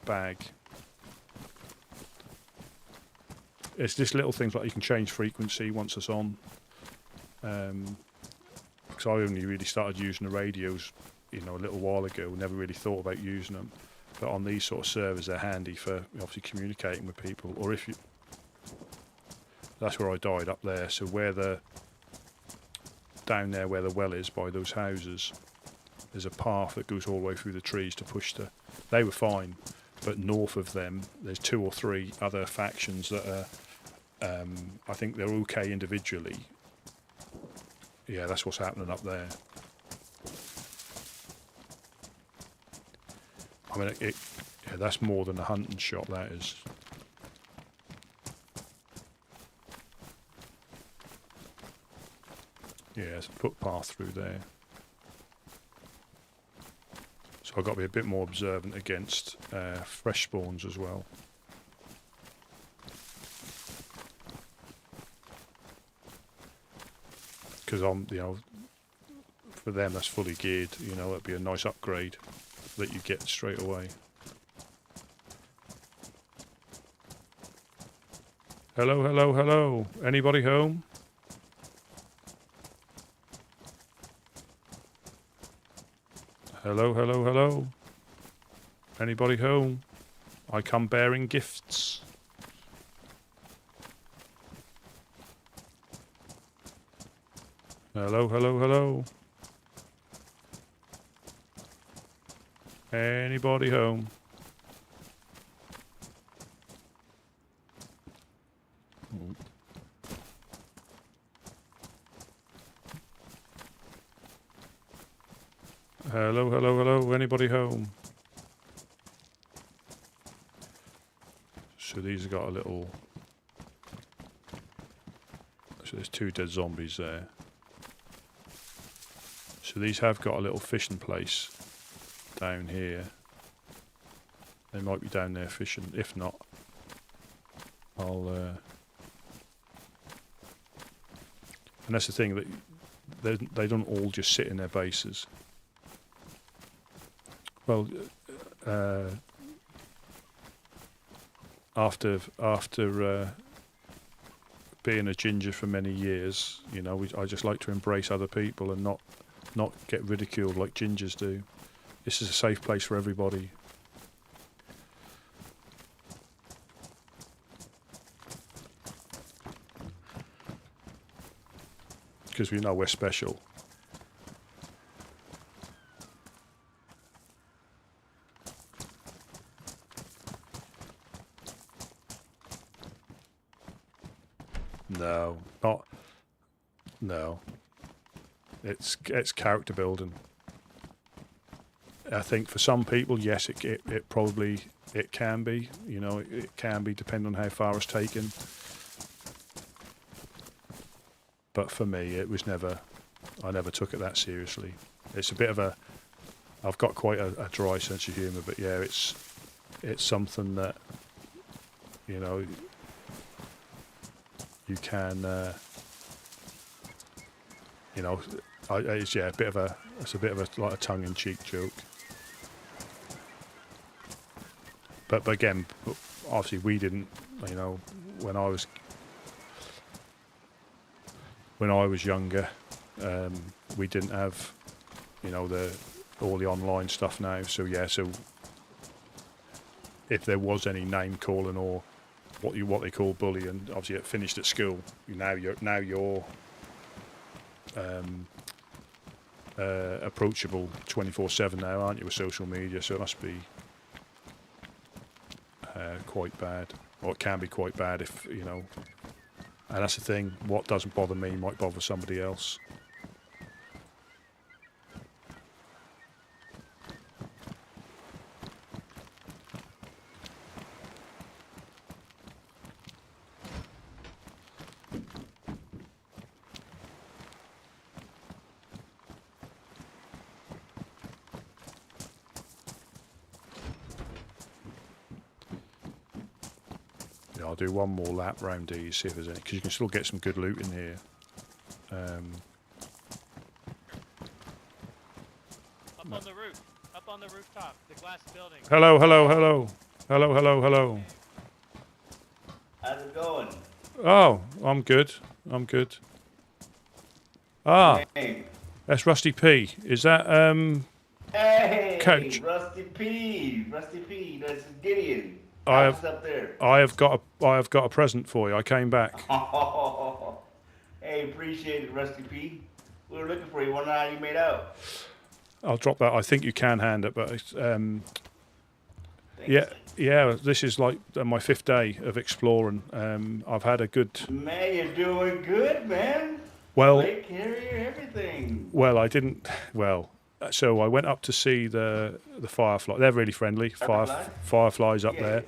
bag. It's just little things like you can change frequency once it's on. Because I only really started using the radios, a little while ago. Never really thought about using them, but on these sort of servers, they're handy for obviously communicating with people. Or if you, that's where I died up there. So down there where the well is by those houses, there's a path that goes all the way through the trees to push the. They were fine, but north of them, there's 2 or 3 other factions that are. I think they're okay individually. Yeah, that's what's happening up there. I mean, yeah, that's more than a hunting shot, that is. Yeah, there's a footpath through there. So I've got to be a bit more observant against fresh spawns as well. Because for them that's fully geared. It'd be a nice upgrade that you get straight away. Hello, hello, hello. Anybody home? Hello, hello, hello. Anybody home? I come bearing gifts. Hello, hello, hello. Anybody home? Hello, hello, hello. Anybody home? So these have got a little... So there's 2 dead zombies there. So these have got a little fishing place down here. They might be down there fishing. If not, I'll... And that's the thing, that they don't all just sit in their bases. Well, after being a ginger for many years, I just like to embrace other people and not get ridiculed like gingers do. This is a safe place for everybody. Because we know we're special. No. It's character building. I think for some people, yes, it probably can be. It can be depending on how far it's taken. But for me, it was never. I never took it that seriously. It's a bit of a. I've got quite a dry sense of humour, but yeah, it's something that you can. It's a bit of a like a tongue-in-cheek joke. But again, obviously we didn't. When I was younger, we didn't have, all the online stuff now. So yeah, so if there was any name calling or what they call bullying, obviously it finished at school. Now you're approachable 24/7 now, aren't you, with social media? So it must be quite bad, or it can be quite bad if and that's the thing. What doesn't bother me might bother somebody else. I'll do one more lap round these, see if there's any, because you can still get some good loot in here. Up on the roof, up on the rooftop, the glass building. Hello, hello, hello. Hello, hello, hello. How's it going? Oh, I'm good. Ah, Hey. that's Rusty P. Is that Hey, Coach? Rusty P. That's Gideon. I Up there. have got a present for you. I came back. Hey, appreciate it, Rusty P. We were looking for you. Wonder how you made out. I'll drop that. I think you can hand it, but Thanks. yeah. This is like my 5th day of exploring. I've had a good. Man, you're doing good, man. Well, Lake carrier, everything. well, I didn't. Well, so I went up to see the firefly. They're really friendly. Fireflies up there.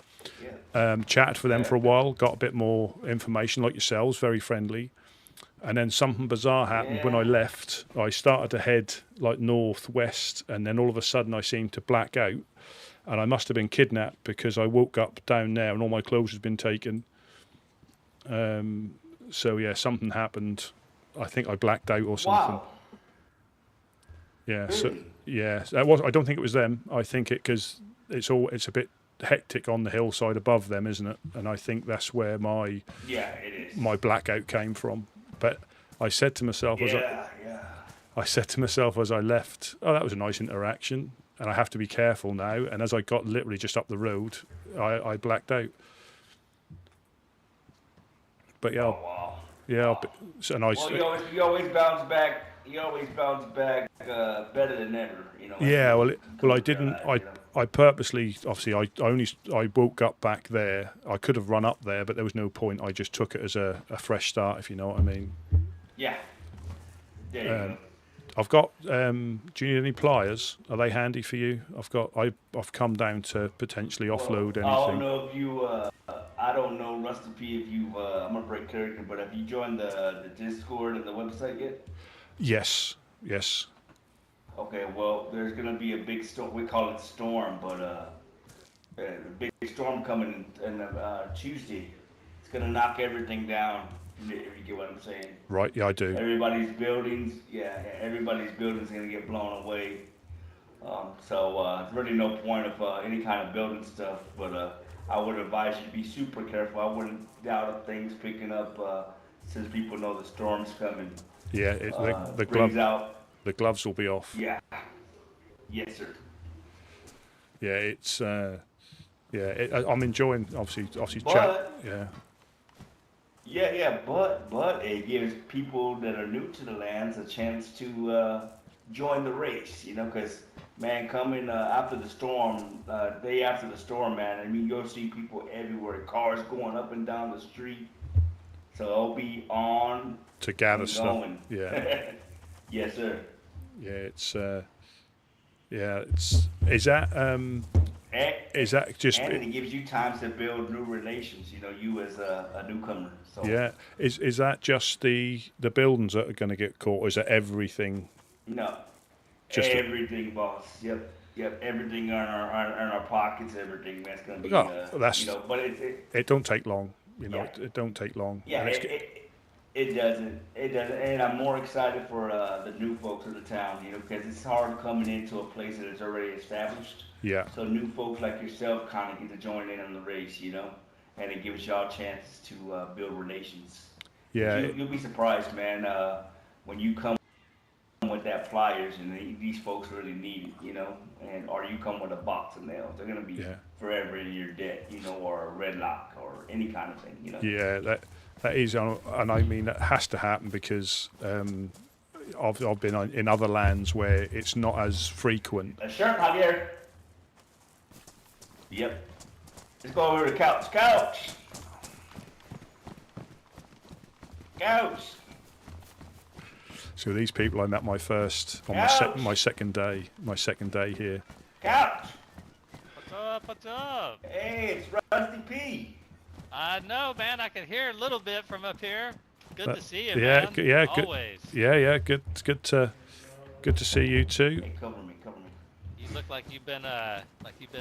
Yeah. Chatted for them for a while. Got a bit more information, like yourselves. Very friendly. And then something bizarre happened when I left. I started to head like northwest, and then all of a sudden I seemed to black out, and I must have been kidnapped because I woke up down there and all my clothes had been taken. So yeah, something happened. I think I blacked out or something. Wow. Yeah. Really? So yeah, that was. I don't think it was them. I think it because it's a bit hectic on the hillside above them, isn't it? And I think that's where it is. my blackout came from. But I said to myself I said to myself as I left, oh, that was a nice interaction, and I have to be careful now. And as I got literally just up the road, I blacked out. But yeah, and I. Well, you always bounce back. You always bounce back better than ever. You know. Yeah, well, I didn't. I purposely, obviously, I woke up back there. I could have run up there, but there was no point. I just took it as a fresh start, if you know what I mean. Yeah. There you go. I've got. Do you need any pliers? Are they handy for you? I've come down to potentially offload anything. I don't know if you. I don't know, Rusty P. If you. I'm gonna break character, but have you joined the Discord and the website yet? Yes. Okay, well, there's gonna be a big storm. We call it storm, but a big storm coming in Tuesday. It's gonna knock everything down. If you get what I'm saying. Right. Yeah, I do. Everybody's buildings gonna get blown away. So there's really no point of any kind of building stuff. But I would advise you to be super careful. I wouldn't doubt of things picking up since people know the storm's coming. Yeah, the gloves will be off. Yeah. Yes, sir. Yeah, it's I'm enjoying obviously chat. Yeah. Yeah, but it gives people that are new to the lands a chance to join the race. You know, because man, coming after the storm, day after the storm, man. I mean, you'll see people everywhere. Cars going up and down the street. So it'll be on to gather stuff. Going. Yeah. Yes, sir. Yeah, it's is that just and it gives you time to build new relations, you know, you as a newcomer. So yeah, is that just the buildings that are going to get caught, or is it everything? No, just everything, boss. Yep, everything in our pockets, everything that's going to be that's, you know, but it don't take long, you know. It don't take long. Yeah, it doesn't, and I'm more excited for the new folks of the town, you know, because it's hard coming into a place that is already established. Yeah. So new folks like yourself kind of get to join in on the race, you know, and it gives y'all chances to build relations. Yeah. You'll be surprised, man, when you come with that flyers and these folks really need it, you know, or you come with a box of nails, they're gonna be forever in your debt, you know, or a red lock or any kind of thing, you know. Yeah, that is, and I mean that has to happen because I've been in other lands where it's not as frequent. Sure, Javier. Yep. Let's go over to the couch. Couch. So these people I met my first on my second day here. Couch. What's up? Hey, it's Rusty P. No, man, I can hear a little bit from up here. Good to see you, man. Yeah, always. Good. Yeah, good. It's good to see you too. Hey, cover me. You look like you've been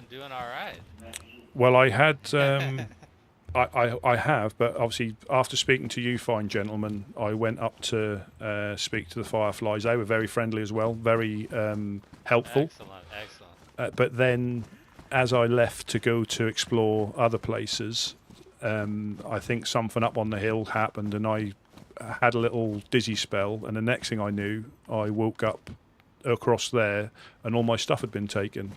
doing all right. Well, I had I have, but obviously after speaking to you fine gentlemen, I went up to speak to the Fireflies. They were very friendly as well, very helpful. Excellent. But then, as I left to go to explore other places, I think something up on the hill happened, and I had a little dizzy spell. And the next thing I knew, I woke up across there, and all my stuff had been taken.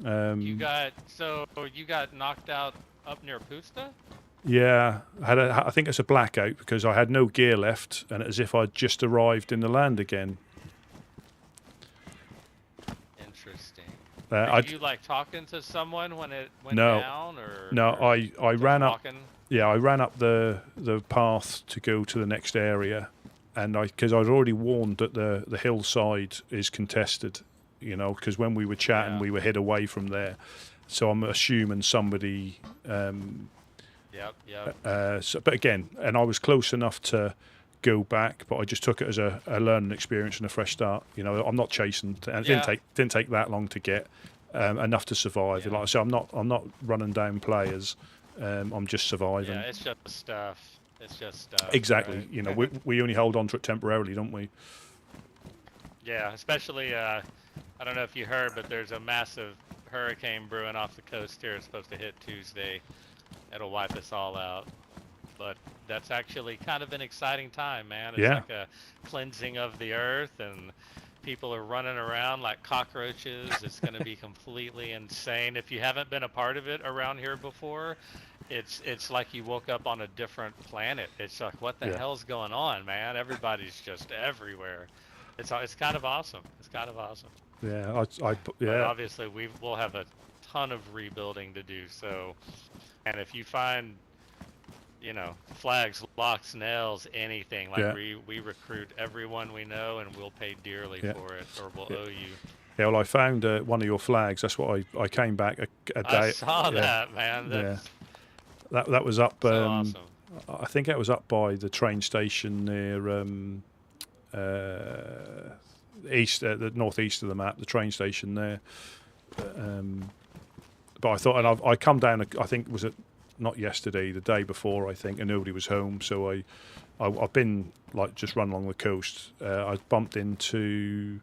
You got knocked out up near Pusta? Yeah, I think it's a blackout because I had no gear left, and as if I'd just arrived in the land again. Interesting. Were you like talking to someone when it went down, or? No, I ran up. Walking? Yeah, I ran up the path to go to the next area, and because I'd already warned that the hillside is contested, you know, because when we were chatting, we were hid away from there. So I'm assuming somebody Yep. But again, and I was close enough to go back, but I just took it as a learning experience and a fresh start. You know, I'm not chasing, and it didn't take that long to get enough to survive. Like I said, I'm not running down players. I'm just surviving. Yeah, it's just stuff. It's just stuff. Exactly. Right? You know, we only hold on to it temporarily, don't we? Yeah, especially I don't know if you heard, but there's a massive hurricane brewing off the coast here. It's supposed to hit Tuesday. It'll wipe us all out. But that's actually kind of an exciting time, man. It's like a cleansing of the earth, and people are running around like cockroaches. It's going to be completely insane. If you haven't been a part of it around here before, it's like you woke up on a different planet. It's like, what the hell's going on, man? Everybody's just everywhere. It's kind of awesome. It's kind of awesome. Yeah, But obviously, we'll have a ton of rebuilding to do. So, and if you find, you know, flags, locks, nails, anything, like we recruit everyone we know, and we'll pay dearly for it, or we'll owe you. Yeah, well, I found one of your flags. That's what I came back a day. I saw that, man. That was up. So awesome. I think it was up by the train station near the northeast of the map, the train station there. But I thought, and I come down. I think was it not yesterday, the day before, I think, and nobody was home. So I've been like just run along the coast. I bumped into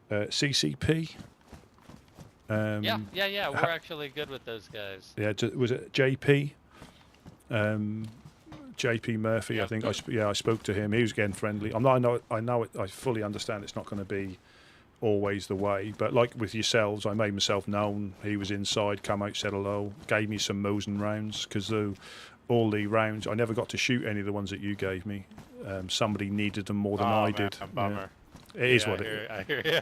CCP. Yeah. We're actually good with those guys. Yeah, was it JP? JP Murphy, I think. I spoke to him. He was getting friendly. I fully understand it's not going to be always the way, but like with yourselves, I made myself known. He was inside, come out, said hello, gave me some Mosin rounds, because all the rounds, I never got to shoot any of the ones that you gave me. Somebody needed them more than I did. Bummer. Yeah. It is what it is. I hear you.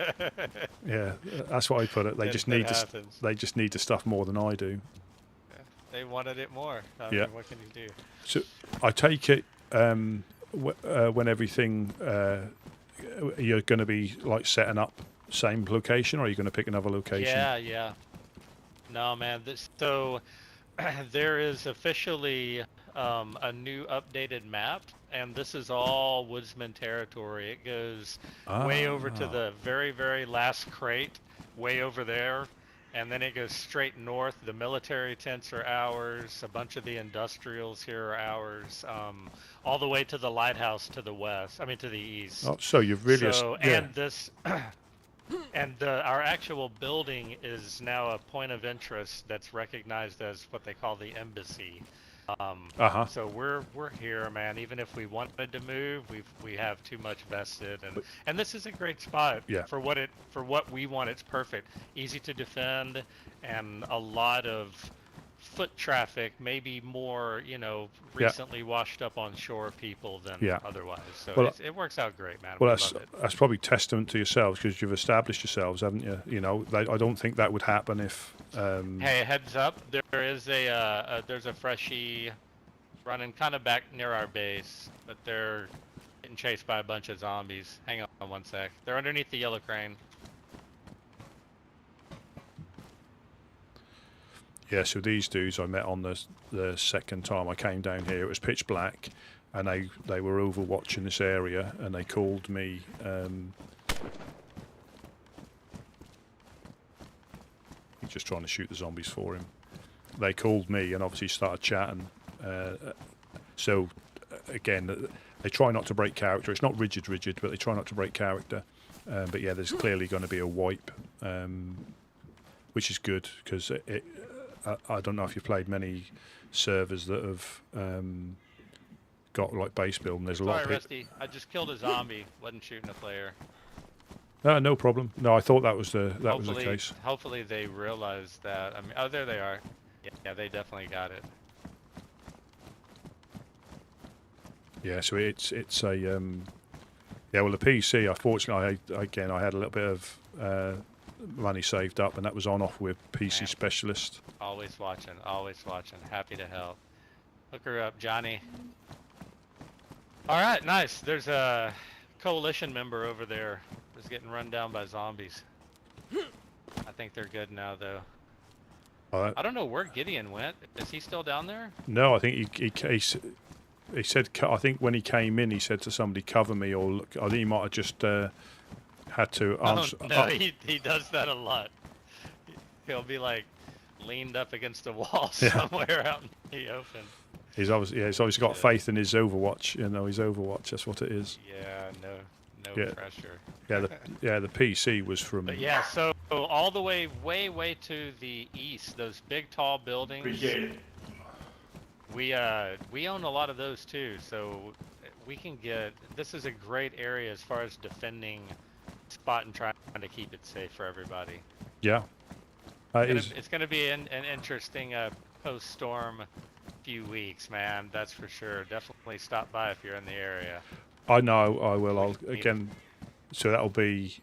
Yeah, that's what I put it. They just need the stuff more than I do. They wanted it more. I mean, what can you do? So I take it when everything you're going to be like setting up same location, or are you going to pick another location? Yeah. No, man. So there is officially a new updated map, and this is all Woodsman territory. It goes way over to the very, very last crate, way over there. And then it goes straight north. The military tents are ours. A bunch of the industrials here are ours. All the way to the lighthouse to the west. I mean, to the east. Oh, so you've really... And this... and our actual building is now a point of interest that's recognized as what they call the embassy. So we're here, man. Even if we wanted to move, we have too much vested, and this is a great spot for what we want. It's perfect, easy to defend, and a lot of foot traffic. Maybe more, recently washed up on shore people than otherwise. So it works out great, man. Well, that's probably testament to yourselves, because you've established yourselves, haven't you? You know, I don't think that would happen if. Hey, heads up! There is there's a freshie running kind of back near our base, but they're getting chased by a bunch of zombies. Hang on one sec. They're underneath the yellow crane. Yeah, so these dudes I met on the second time I came down here. It was pitch black, and they were overwatching this area, and they called me. He's just trying to shoot the zombies for him. They called me and obviously started chatting. So again, they try not to break character. It's not rigid, but they try not to break character. But yeah, there's clearly going to be a wipe, which is good, because I don't know if you've played many servers that have got like base building. There's a lot of people. Rusty, I just killed a zombie. Wasn't shooting a player. No problem. No, I thought that was the case. Hopefully they realize that. I mean, oh, there they are. Yeah, they definitely got it. Yeah, so it's a well, the PC. Unfortunately, I had a little bit of money saved up, and that was on off with PC Specialist. Always watching. Happy to help. Hook her up, Johnny. All right, nice. There's a coalition member over there that's getting run down by zombies. I think they're good now, though. I don't know where Gideon went. Is he still down there? No, I think he said. I think when he came in, he said to somebody, "Cover me," or look. I think he might have just had to answer. Oh, no, he does that a lot. He'll be like leaned up against a wall somewhere out in the open. He's obviously got faith in his Overwatch. You know, his Overwatch. That's what it is. Yeah, no pressure. Yeah, the PC was from. But yeah, so all the way to the east, those big tall buildings. Appreciate it. We own a lot of those too, so we can get. This is a great area as far as defending spot and trying to keep it safe for everybody. Yeah. It's going to be an interesting post-storm few weeks, man. That's for sure. Definitely stop by if you're in the area. I know I will. So that'll be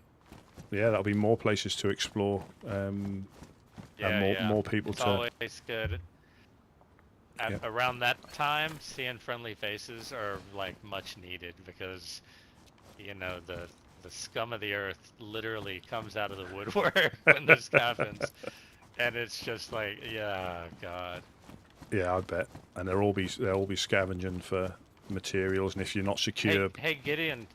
more places to explore, and more people it's to. Always good. Around that time, seeing friendly faces are like much needed because, you know, the scum of the earth literally comes out of the woodwork when this happens, and it's just like, yeah, God. Yeah, I bet, and they'll all be scavenging for materials, and if you're not secure. Hey, Gideon,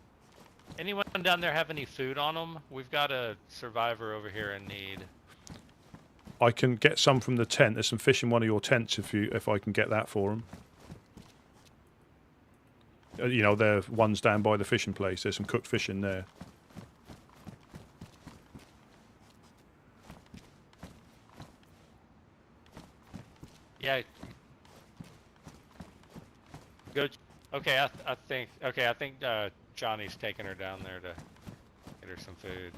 anyone down there have any food on them? We've got a survivor over here in need. I can get some from the tent. There's some fish in one of your tents if I can get that for them. You know, the ones down by the fishing place. There's some cooked fish in there. Yeah. Go. Okay, I think Johnny's taking her down there to get her some food.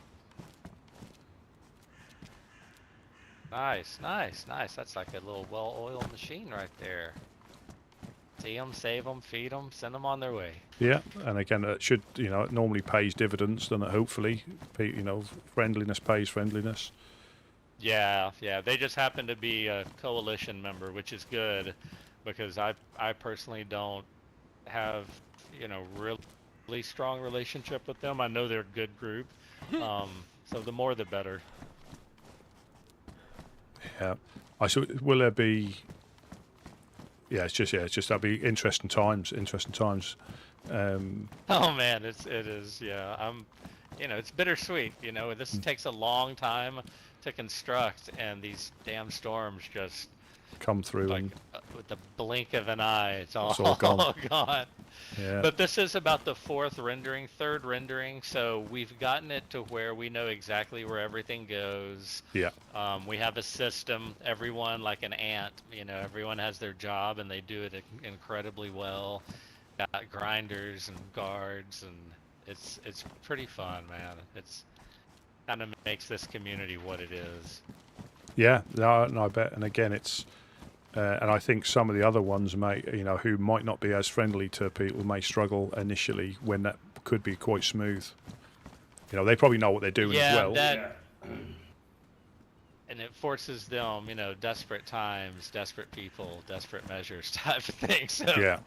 Nice. That's like a little well-oiled machine right there. See them, save them, feed them, send them on their way. Yeah, and again, it should, you know, it normally pays dividends, doesn't it? Hopefully, you know, friendliness pays friendliness. Yeah. They just happen to be a coalition member, which is good, because I personally don't have, you know, really strong relationship with them. I know they're a good group, so the more the better. Yeah, will there be? Yeah, it's just that'll be interesting times. Oh man, it is. Yeah, you know, it's bittersweet. You know, this takes a long time to construct, and these damn storms just come through, like, and with the blink of an eye, it's all gone. gone. Yeah. But this is about the third rendering, so we've gotten it to where we know exactly where everything goes. Yeah. We have a system. Everyone, like an ant, you know, everyone has their job and they do it incredibly well. Got grinders and guards, and it's pretty fun, man. It's kind of makes this community what it is. Yeah, no, I bet. And again, it's and I think some of the other ones who might not be as friendly to people may struggle initially when that could be quite smooth. You know, they probably know what they're doing as well. And it forces them, you know, desperate times, desperate people, desperate measures type of thing. So yeah.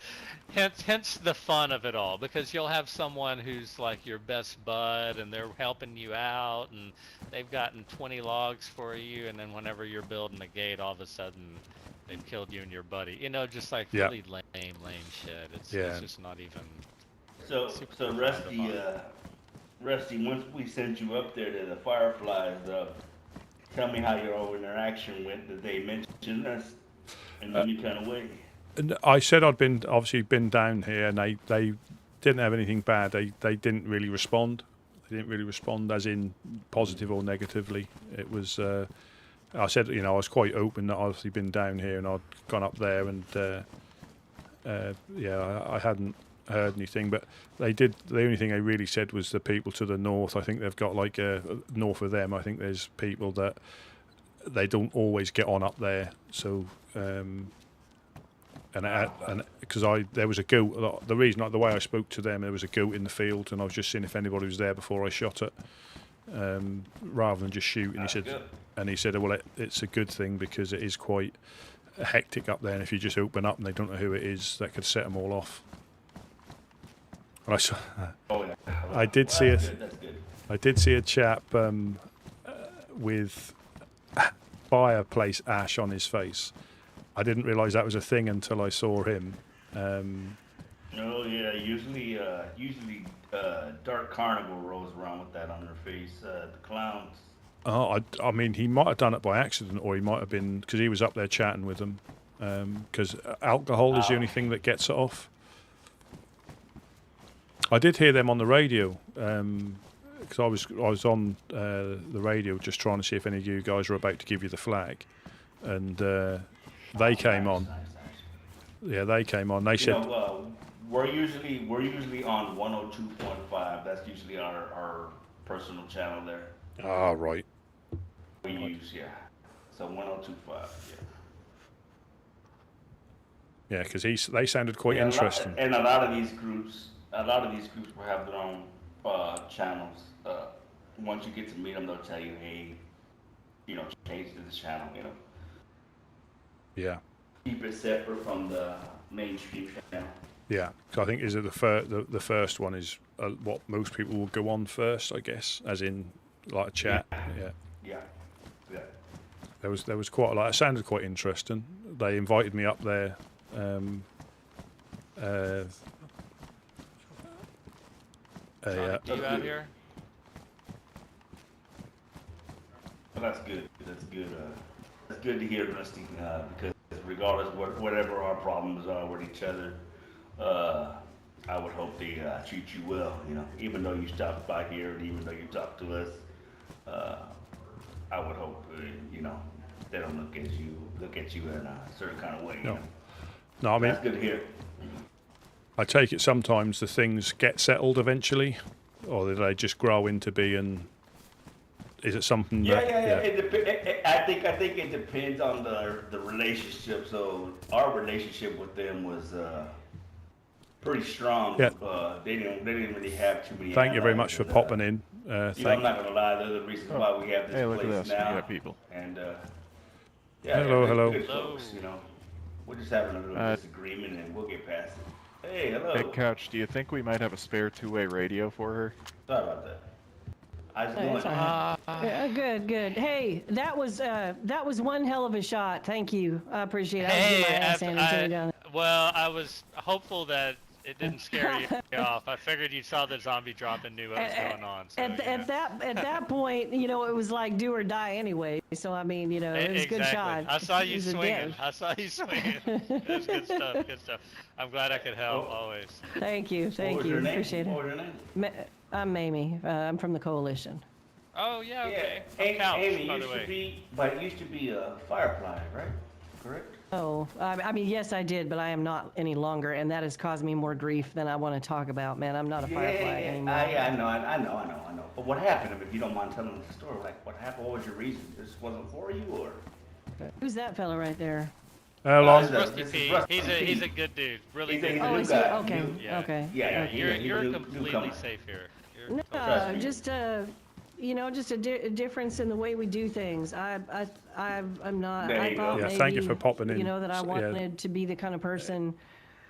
Hence the fun of it all, because you'll have someone who's like your best bud and they're helping you out and they've gotten 20 logs for you, and then whenever you're building a gate, all of a sudden they've killed you and your buddy. You know, just like really lame shit. It's just not even. So Rusty, once we sent you up there to the Fireflies, tell me how your interaction went. Did they mention us in any kind of way? I said I'd been down here, and they didn't have anything bad. They didn't really respond. They didn't really respond, as in positive or negatively. It was. I said, you know, I was quite open that I'd obviously been down here and I'd gone up there, and I hadn't heard anything. But they did. The only thing they really said was the people to the north. I think they've got like north of them. I think there's people that they don't always get on up there. So and because there was a goat. The reason, the way I spoke to them, there was a goat in the field, and I was just seeing if anybody was there before I shot it, rather than just shoot. And he said, well, it's a good thing because it is quite hectic up there, and if you just open up and they don't know who it is, that could set them all off. And I did see a chap with fireplace ash on his face. I didn't realise that was a thing until I saw him. Oh yeah, usually Dark Carnival rolls around with that on their face. The clowns. Oh, I mean, he might have done it by accident, or he might have been because he was up there chatting with them. Because alcohol is the only thing that gets it off. I did hear them on the radio because I was on the radio just trying to see if any of you guys were about to give you the flag, and they came on. Yeah, they came on. They said. We're usually on 102.5. That's usually our personal channel there. Ah, right. We use so 102.5. Yeah, because they sounded quite interesting. And a lot of these groups will have their own channels. Once you get to meet them, they'll tell you, hey, change to this channel. Yeah. Keep it separate from the mainstream channel. Yeah, so I think is it the first one is what most people will go on first, I guess, as in like a chat. Yeah. There was quite a lot. It sounded quite interesting. They invited me up there. Do you out here? Well, that's good. That's good. That's good to hear, Rusty, because regardless of whatever our problems are with each other, I would hope they treat you well. Even though you stopped by here and even though you talked to us, I would hope they don't look at you in a certain kind of way. No, I mean that's good to hear. I take it sometimes the things get settled eventually, or do they just grow into being? Is it something? Yeah. I think it depends on the relationship. So our relationship with them was pretty strong. Yeah. They didn't really have too many. Thank you very much for popping in. I'm not gonna lie. They're the reasons why we have this look place at this. now. We got people. And hello. Good folks, We're just having a little disagreement, and we'll get past it. Hey, hello. Hey, Couch, do you think we might have a spare two-way radio for her? Sorry about that. How's it going? Good. Hey, that was one hell of a shot. Thank you. I appreciate it. Well, I was hopeful that it didn't scare you off. I figured you saw the zombie drop and knew what was going on. So, at that point, it was like do or die anyway. So I mean, it was a good shot. I saw you swinging. It was good stuff. Good stuff. I'm glad I could help always. Thank you. Appreciate it. What was your name? I'm Mamie. I'm from the coalition. Oh yeah. Okay. Amy used to be a Firefly, right? Correct. Oh, I mean, yes, I did, but I am not any longer, and that has caused me more grief than I want to talk about, man. I'm not a Firefly anymore. I know. But what happened, if you don't mind telling the story? Like, what happened? What was your reason? This wasn't for you, or? Who's that fella right there? Rusty P. He's a good dude. Really good. Oh, is he? Okay. Yeah. Okay. Yeah. Okay. You're completely safe here. No, just a difference in the way we do things. I'm not. I thought maybe, thank you for popping in. That I wanted to be the kind of person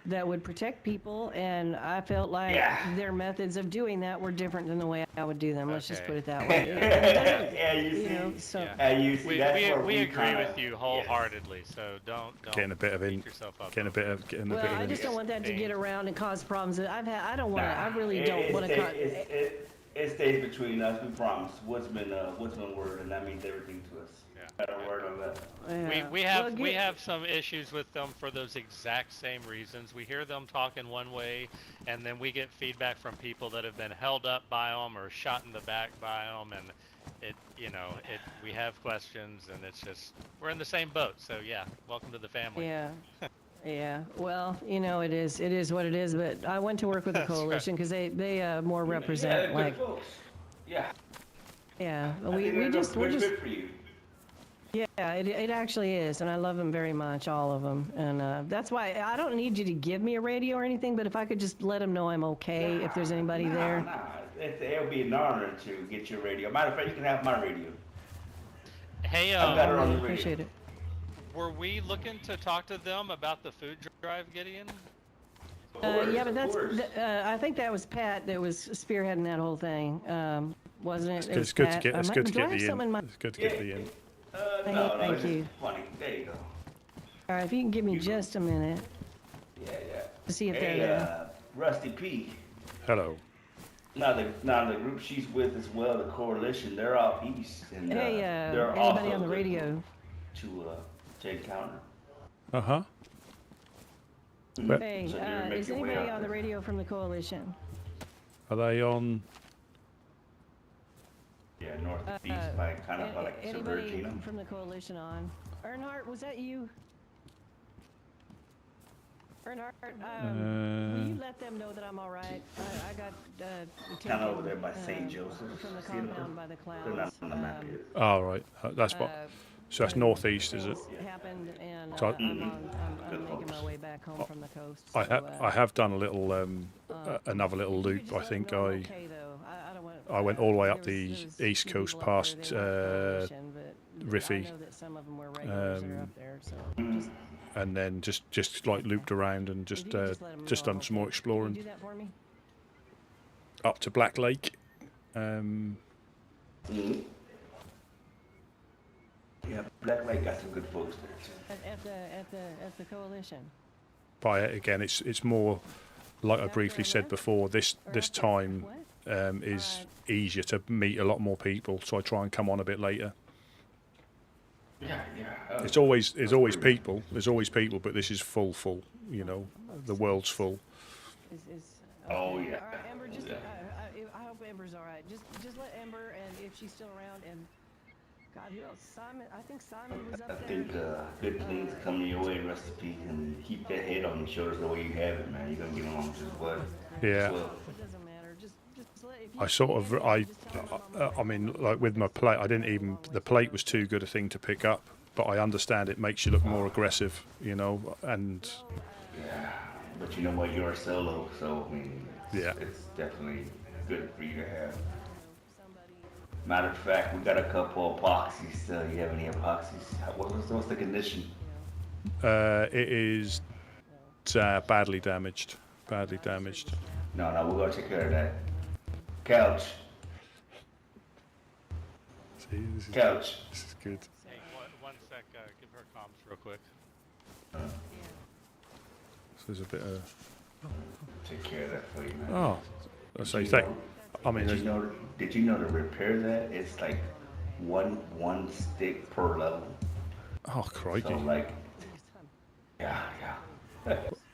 that would protect people, and I felt like their methods of doing that were different than the way I would do them. Let's just put it that way. We agree with you wholeheartedly. So don't getting a bit of in. Well, I just don't want that to get around and cause problems. I don't want to. I really don't want to. It stays between us. We promise. Woodsman word, and that means everything to us. Got a word on that. We have some issues with them for those exact same reasons. We hear them talking one way, and then we get feedback from people that have been held up by them or shot in the back by them, and we have questions, and it's just we're in the same boat. So yeah, welcome to the family. Yeah. Yeah, well, it is what it is. But I went to work with the coalition because they more represent like. Yeah. Yeah, we're just. Good for you. Yeah, it actually is, and I love them very much, all of them, and that's why I don't need you to give me a radio or anything. But if I could just let them know I'm okay, if there's anybody there. It would be an honor to get your radio. Matter of fact, you can have my radio. Hey, I appreciate it. Were we looking to talk to them about the food drive, Gideon? Yeah, but I think that was Pat that was spearheading that whole thing, wasn't it? It's good to get the in. It's good to get the in. No, Thank it's you. just funny. There you go. All right, if you can give me just a minute Yeah. to see if they're Hey, there. Rusty P. Hello. Now the group she's with as well, the coalition, they're out east, and Hey, they're anybody also on the a good radio? group to encounter. Uh-huh. Hey, So they're is making way anybody out on the there. radio from the coalition? Are they on? Yeah, northeast by kind of like Anybody Suburgino. from the coalition on? Earnhardt, was that you? Earnhardt, will you let them know that I'm all right? I got Kind of over there by St. Joseph. from the See them? compound by the They're not clouds. on the map yet. Oh, right. That's what. So that's northeast, is it? Happened, and So I'm making my way back home from the coast. So, I have done a little another little loop. I think I went all the way up the east coast past Riffy, and then just like looped around and just done some more exploring up to Black Lake. Yeah, Black Lake got some good folks there too. At the coalition. By it again, it's more like I briefly said before. This time is easier to meet a lot more people, so I try and come on a bit later. Yeah. It's always people. There's always people, but this is full. You know, the world's full. Oh yeah. All right, Ember, just I hope Ember's all right. Just let Ember, and if she's still around, and God, who else? Simon. I think Simon was up there. I think good things coming your way, Recipe, and keep that head on your shoulders the way you have it, man. You're gonna get along just well. Yeah. Well. It doesn't matter. Just let. If you I sort of I mean, like with my plate, I didn't even. The plate was too good a thing to pick up, but I understand it makes you look more aggressive, you know, and. Yeah, but you know what? You're a solo, so I mean, Yeah. It's definitely good for you to have. Matter of fact, we got a couple epoxies. You have any epoxies? What's the condition? It is badly damaged. Badly damaged. No, we're gonna take care of that. Couch. See, this is Couch. This is good. Hey, one sec. Give her comms real quick. So there's a bit of. Take care of that for you, man. Oh, so you think? I mean, did you know to repair that it's like one stick per level? Oh, crikey! So like, yeah.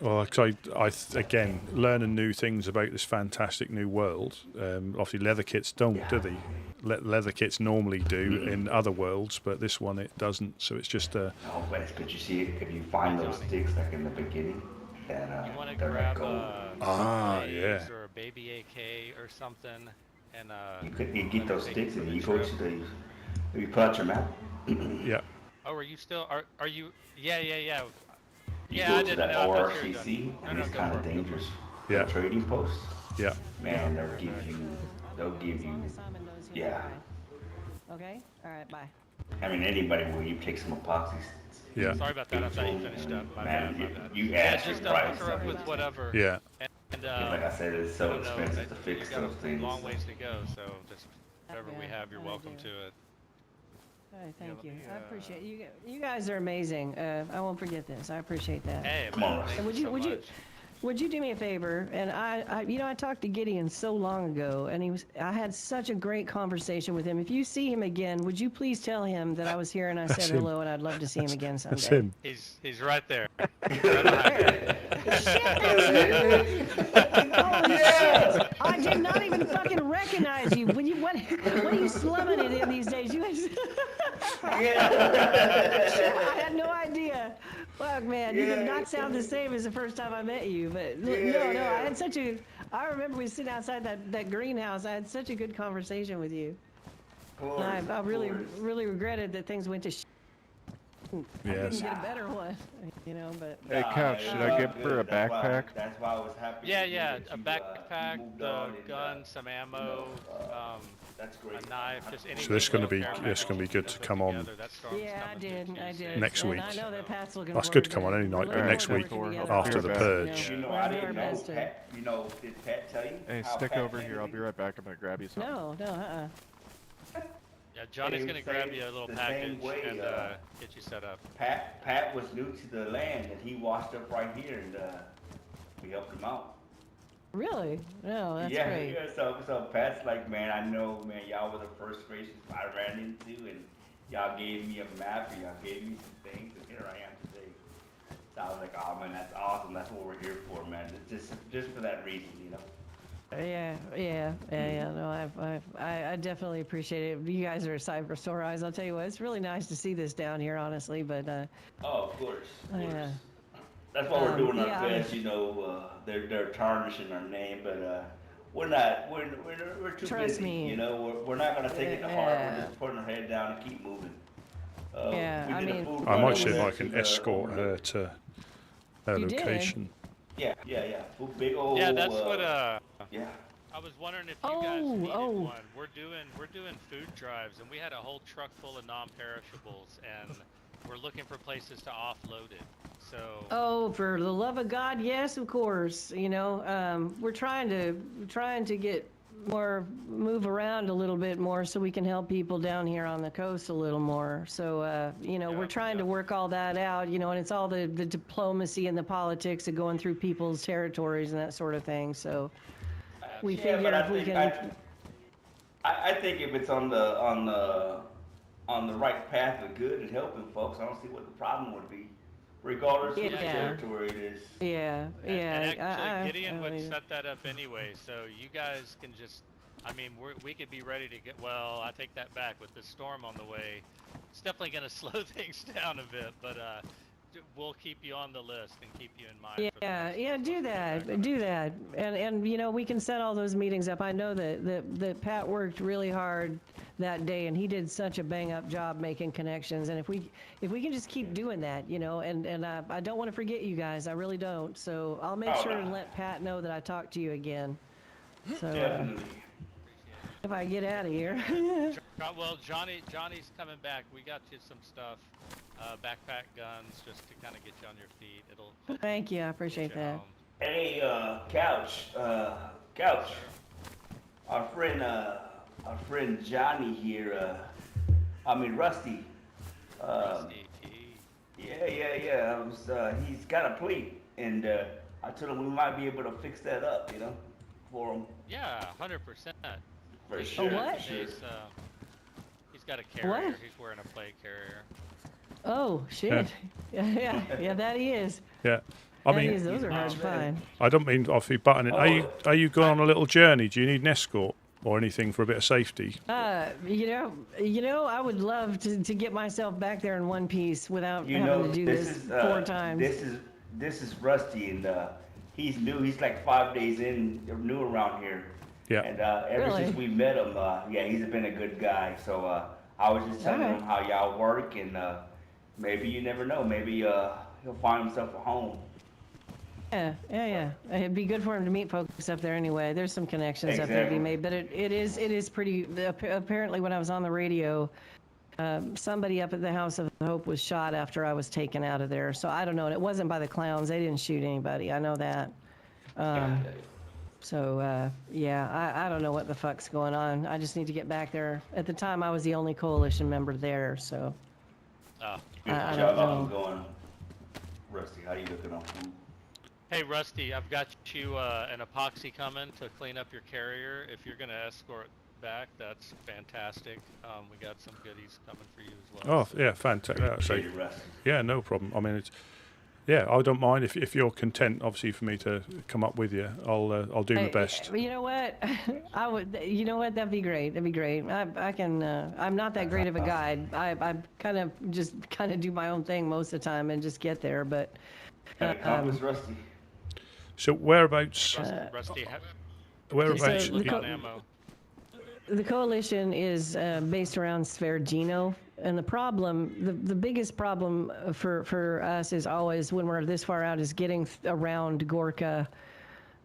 Well, cause again, learning new things about this fantastic new world. Obviously, leather kits don't, do they? Leather kits normally do in other worlds, but this one it doesn't. So it's just a. No, but it's good you see if you find those sticks like in the beginning, then You want to they're grab like gold. Yeah. or a baby AK or something, and You get those sticks and you go to the. You pull out your map. Yeah. Oh, are you still? Are you? Yeah. You Yeah, go I to didn't that know. I thought you were ORCC, done. and No, it's go kind for of it. dangerous. Yeah. The trading posts. Yeah. Man, they'll give you. Yeah. Okay. All right. Bye. I mean, anybody will you take some epoxies. Yeah. Sorry about that. I thought you finished up. My Man, bad. you Yeah, asked just for price. hook her up with whatever. Yeah. And like I said, it's I so don't know, expensive to fix you got those things. a long ways to go, so just whatever we have, you're welcome to it. All right, thank you. I appreciate you. You guys are amazing. I won't forget this. I appreciate that. Hey, Come on, man, thank And you so much. would you do me a favor? And I talked to Gideon so long ago, and I had such a great conversation with him. If you see him again, would you please tell him that I was here and I said hello, and I'd love to see him again someday. That's him. He's right there. Right behind you. Holy shit! I did not even fucking recognize you. What are you slumming it in these days? You guys. I had no idea. Fuck, man, you did not sound the same as the first time I met you. But no, I had such a. I remember we sitting outside that greenhouse. I had such a good conversation with you. And I really regretted that things went to. I Yes. couldn't get a better one, you know. But. Hey, Couch, should I give her a backpack? That's why I was happy. Yeah, that a you, backpack, moved the on and, gun, some ammo, that's great. a knife, just anything. So this is going to be that'll this is going to be good to come on Yeah, I did. next week. And I know that Pat's looking That's good to forward come on any night, but looking next forward week to working together. after the Be right purge. You know, We're I gonna do didn't our know. best to- Pat, did Pat tell you? Hey, how stick Pat over came here. to I'll be? be right back. I'm gonna grab you something. No, Yeah, Yeah, Johnny's gonna grab you a little the package same way, and get you set up. Pat was new to the land, and he washed up right here, and we helped him out. Really? No, that's yeah, great. Yeah, so Pat's like, man, I know, man, y'all were the first races I ran into, and y'all gave me a map, and y'all gave me some things, and here I am today. So I was like, oh man, that's awesome. That's what we're here for, man. It's just for that reason, you know. Yeah. No, I definitely appreciate it. You guys are Cyber Store Eyes. I'll tell you what, it's really nice to see this down here, honestly. But oh, of course. Yeah. That's why we're doing our best, you know. They're tarnishing our name, but we're not. We're too Trust busy. me. You know, we're not gonna take it to heart. We're just putting our head down and keep moving. Yeah, I mean, I might see if I can escort her to her You did? location. Yeah. Big old. Yeah, that's what. Yeah. I was wondering if you guys needed one. We're doing food drives, and we had a whole truck full of non-perishables, and we're looking for places to offload it. So. Oh, for the love of God, yes, of course. You know, we're trying to get move around a little bit more so we can help people down here on the coast a little more. So, you know, we're trying to work all that out, you know, and it's all the diplomacy and the politics of going through people's territories and that sort of thing. So we figure if we can. I think if it's on the right path of good and helping folks, I don't see what the problem would be, regardless of what territory it is. Yeah. And actually, Gideon would set that up anyway, so you guys can just. I mean, we could be ready to get. Well, I take that back. With the storm on the way, it's definitely going to slow things down a bit, but we'll keep you on the list and keep you in mind. Yeah, do that, and you know, we can set all those meetings up. I know that Pat worked really hard that day, and he did such a bang up job making connections. And if we can just keep doing that, you know, and I don't want to forget you guys. I really don't. So I'll make sure and let Pat know that I talked to you again. So if I get out of here. Well, Johnny's coming back. We got you some stuff. Backpack guns, just to kind of get you on your feet. It'll. Thank you, I appreciate that. Hey, Couch. Our friend Johnny here. Rusty. Rusty. Yeah. He's got a plea, and I told him we might be able to fix that up, you know, for him. Yeah, 100%. For sure. What? He's got a carrier. What? He's wearing a plate carrier. Oh shit! Yeah, that he is. Yeah, I mean, those are hard to find. I don't mean off your button. Are you going on a little journey? Do you need an escort or anything for a bit of safety? You know, I would love to get myself back there in one piece without having to do this 4 times. This is Rusty, and he's new. He's like 5 days new around here. Yeah. And ever since we met him, he's been a good guy. So I was just telling him how y'all work, and maybe you never know. Maybe he'll find himself a home. Yeah. It'd be good for him to meet folks up there anyway. There's some connections up there to be made, but it is pretty. Apparently, when I was on the radio, somebody up at the House of Hope was shot after I was taken out of there. So I don't know. And it wasn't by the clowns. They didn't shoot anybody. I know that. So I don't know what the fuck's going on. I just need to get back there. At the time, I was the only coalition member there, so. I don't know. Going. Rusty, how you looking on food? Hey Rusty, I've got you an epoxy coming to clean up your carrier. If you're gonna escort back, that's fantastic. We got some goodies coming for you as well. Oh yeah, fantastic. Yeah, no problem. I mean, I don't mind if you're content. Obviously, for me to come up with you, I'll do my best. You know what? I would. You know what? That'd be great. I can. I'm not that great of a guide. I kind of do my own thing most of the time and just get there. But. Rusty. So whereabouts? Rusty. Whereabouts? The coalition is based around Sverdino, and the problem, the biggest problem for us is always when we're this far out is getting around Gorka,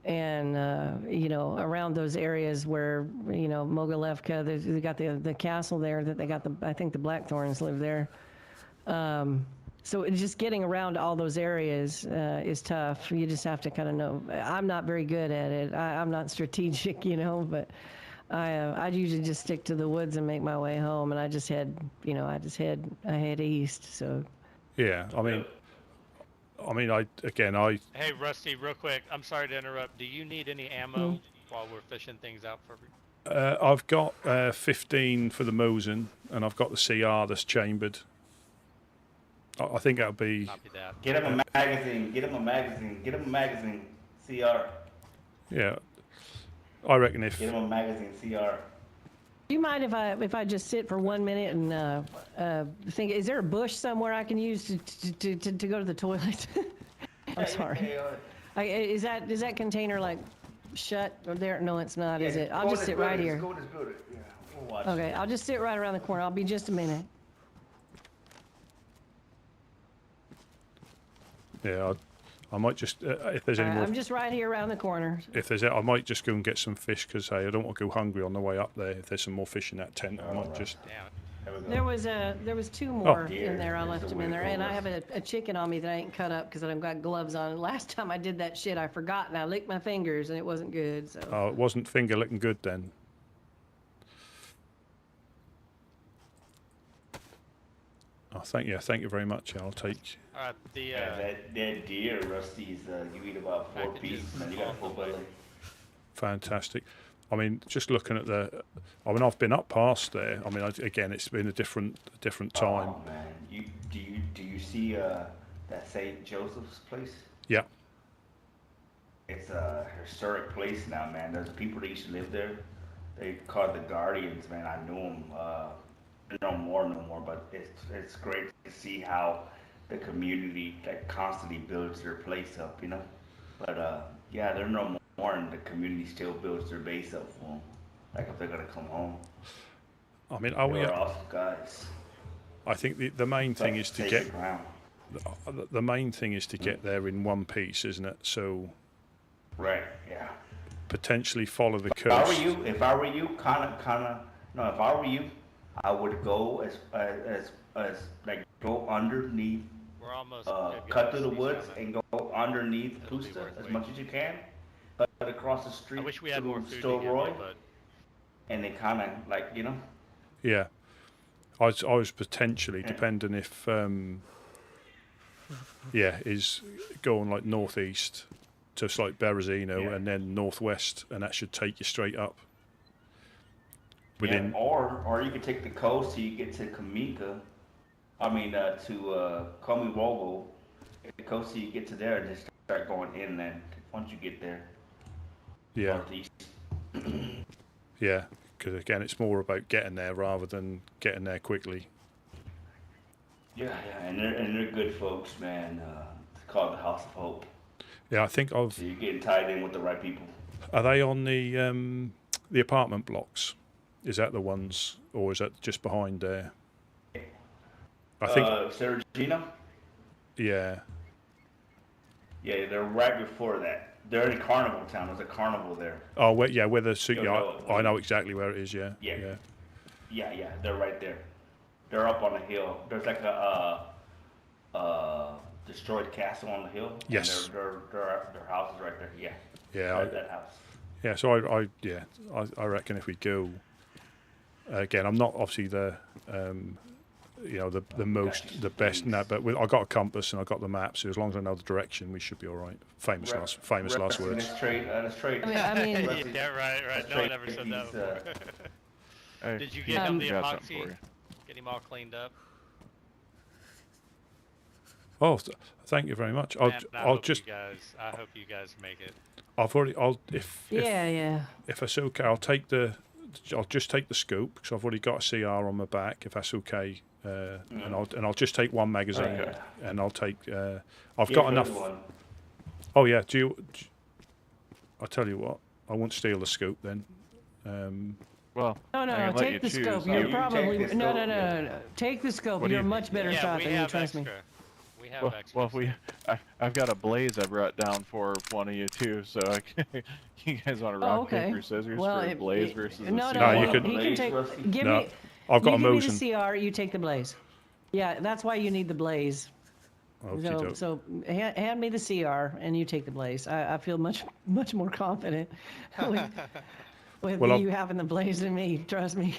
and around those areas where Mogilevka, they got the castle there that they got I think the Blackthorns live there. So just getting around all those areas is tough. You just have to kind of know. I'm not very good at it. I'm not strategic, but I'd usually just stick to the woods and make my way home, and I head east. So. Yeah, I mean, I. Hey, Rusty, real quick. I'm sorry to interrupt. Do you need any ammo while we're fishing things out for you? I've got 15 for the Mosin, and I've got the CR that's chambered. I think that'll be. Get him a magazine. Get him a magazine. Get him a magazine. CR. Yeah, I reckon if. Get him a magazine. CR. Do you mind if I just sit for 1 minute and think? Is there a bush somewhere I can use to go to the toilet? I'm sorry. Is that container like shut or there? No, it's not. Is it? I'll just sit right here. Go to this building. Yeah, we'll watch. Okay, I'll just sit right around the corner. I'll be just a minute. Yeah, I might just if there's any more. I'm just right here around the corner. If there's, I might just go and get some fish because hey, I don't want to go hungry on the way up there. If there's some more fish in that tent, I might just. There was 2 more in there. I left them in there, and I have a chicken on me that I ain't cut up because I've got gloves on. And last time I did that shit, I forgot and I licked my fingers and it wasn't good. So. Oh, it wasn't finger licking good then. Oh, thank you very much. I'll take. That deer, Rusty's. You eat about 4 pieces, and you got a full belly. Fantastic. I mean, just looking at I've been up past there. I mean, again, it's been a different time. Oh man, do you see that St. Joseph's place? Yeah. It's a historic place now, man. There's people that used to live there. They called the Guardians, man. I knew them. No more, but it's great to see how the community like constantly builds their place up, you know. But yeah, they're no more, and the community still builds their base up for them. Like if they're gonna come home. I mean, they're awesome guys. I think the main thing is to get the main thing is to get there in one piece, isn't it? So. Right. Yeah. Potentially follow the coast. If I were you, if I were you, I would go as like go underneath. We're almost cut through the woods and go underneath Pusta as much as you can. Cut across the street. I wish we had more food to to Roy, give me, but... and they kind of like Yeah, I was potentially depending if is going like northeast to like Berezino and then northwest, and that should take you straight up. Yeah, or you could take the coast till you get to Kamika. I mean to Komiwogo. The coast till you get to there and just start going inland once you get there. Yeah. Northeast. Yeah, because again, it's more about getting there rather than getting there quickly. Yeah, and they're good folks, man. It's called the House of Hope. Yeah, I think So you're getting tied in with the right people. Are they on the apartment blocks? Is that the ones, or is that just behind there? I think. Sergino? Yeah. Yeah, they're right before that. They're in Carnival Town. There's a carnival there. Oh, where the suit yard. I know exactly where it is. Yeah. Yeah. They're right there. They're up on the hill. There's like a destroyed castle on the hill. Yes. And their house is right there. Yeah. Yeah. Right, that house. Yeah. So I reckon if we go. Again, I'm not obviously the best in that, but I got a compass and I got the map, so as long as I know the direction, we should be all right. Famous last words. Let's trade. I mean yeah, right. No one ever said that before. Hey, Did you get him the epoxy? Get him all cleaned up? Oh, thank you very much. I hope you guys make it. If it's okay, I'll just take the scope because I've already got a CR on my back. If that's okay, and I'll just take one magazine, and I'll take. I've got enough. Oh yeah, I'll tell you what. I won't steal the scope then. Well, no. Take the scope. You're probably no. Take the scope. You're a much better shot than you. Trust me. We have extra. I've got a blaze I brought down for one of you too. So you guys want to rock paper scissors for a blaze versus a CR? No, you can take. I've got a Give me Mosin. the CR. You take the blaze. Yeah, that's why you need the blaze. So hand me the CR and you take the blaze. I feel much more confident. with Well, you having the blaze in me. Trust me.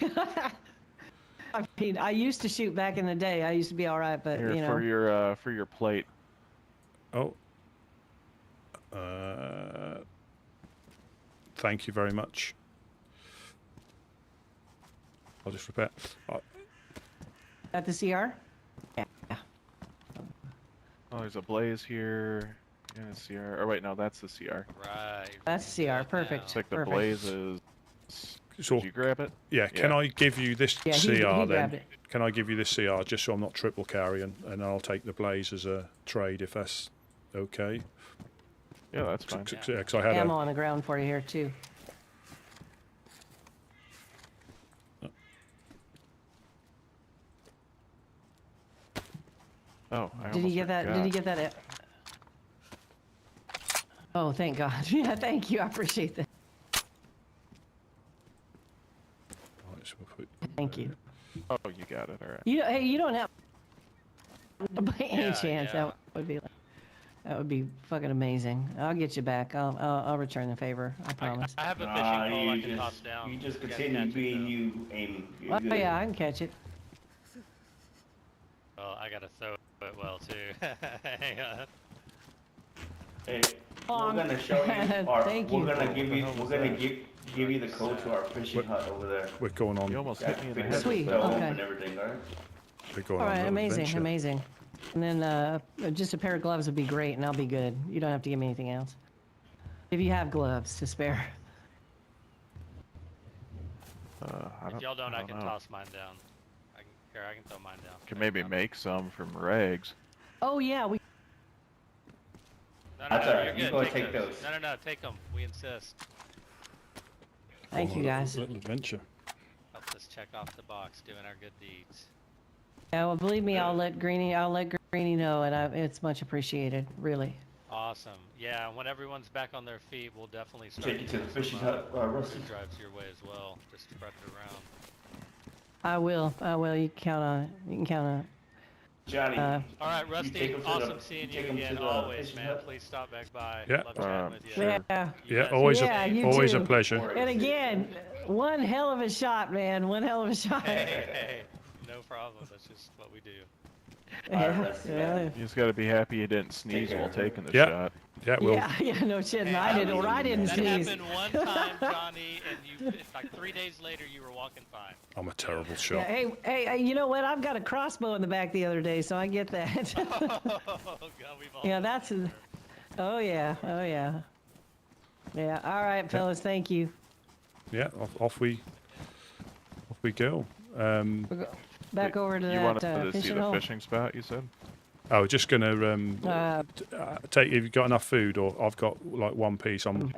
I mean, I used to shoot back in the day. I used to be all right, but Here, you know. for your plate. Oh. Thank you very much. I'll just repair. At the CR? Yeah. Oh, there's a blaze here. Yeah, CR. Oh wait, no, that's the CR. Right. That's CR. Perfect. It's like the Perfect. blaze is. So, did you grab it? Yeah. Can I give you this Yeah, CR he then? grabbed it. Can I give you this CR just so I'm not triple carrying, and I'll take the blaze as a trade if that's okay. Yeah, that's fine. Yeah, 'cause I had Ammo on the ground for you here too. Oh, I Did he get that? Did he get that? Oh, thank God. Yeah, thank you. I appreciate that. Right, so we'll put, Thank you. Oh, you got it. All right. You hey, you don't have by any Yeah, chance yeah. that would be fucking amazing. I'll get you back. I'll return the favor. I promise. I have a fishing pole I can toss down. You just You guys continue catch it, being though. you, Amy. You're Oh good. yeah, I can catch it. Well, I gotta throw it well too. Hang on. Hey, we're gonna show you. Thank we're you. gonna give you. We're gonna give you the code to our fishing hut over there. we're going on. You almost Yeah, hit me in the fix head. the Sweet, stove okay. and everything, alright? We're going All on a right, little amazing, adventure. amazing. And then just a pair of gloves would be great, and I'll be good. You don't have to give me anything else. If you have gloves to spare. If y'all don't, I can know. toss mine down. I can throw mine down. Can maybe make some from rags. Oh yeah, we. No, That's no, alright, you're you good. go Take take those. those. No, take them. We insist. Thank you guys. Little adventure. Helps us check off the box, doing our good deeds. Yeah, well, believe me, I'll let Greenie know, and it's much appreciated, really. Awesome. Yeah, when everyone's back on their feet, we'll definitely start Take you to the getting fishing some, hut, Rusty. food drives your way as well. Just spread it around. I will. You can count on it. You can count on it. Johnny. All right, you Rusty. take 'em to Awesome the- seeing take you 'em to again. the Always, fishing man. hut. Please stop back by. Yeah. Love chatting with you. Yeah. You Yeah, guys always Yeah, a you always a too. pleasure. And again, one hell of a shot, man. One hell of a shot. Hey, no problem. That's just what we do. Yeah. You just gotta be happy you didn't sneeze while taking the Yeah. shot. Yeah, well, Yeah, no shit. Hey, I didn't. I didn't That sneeze. happened one time, Johnny, and you like 3 days later you were walking fine. I'm a terrible Yeah, shot. hey, you know what? I've got a crossbow in the back the other day, so I get that. Oh God, we've all. Yeah, that's. Oh yeah. Yeah. All right, fellas. Thank you. Yeah, off we go. Back over to You that wanted to see fishing the hole. fishing spot, you said? I was just gonna take. Have you got enough food, or I've got like one piece. I'm.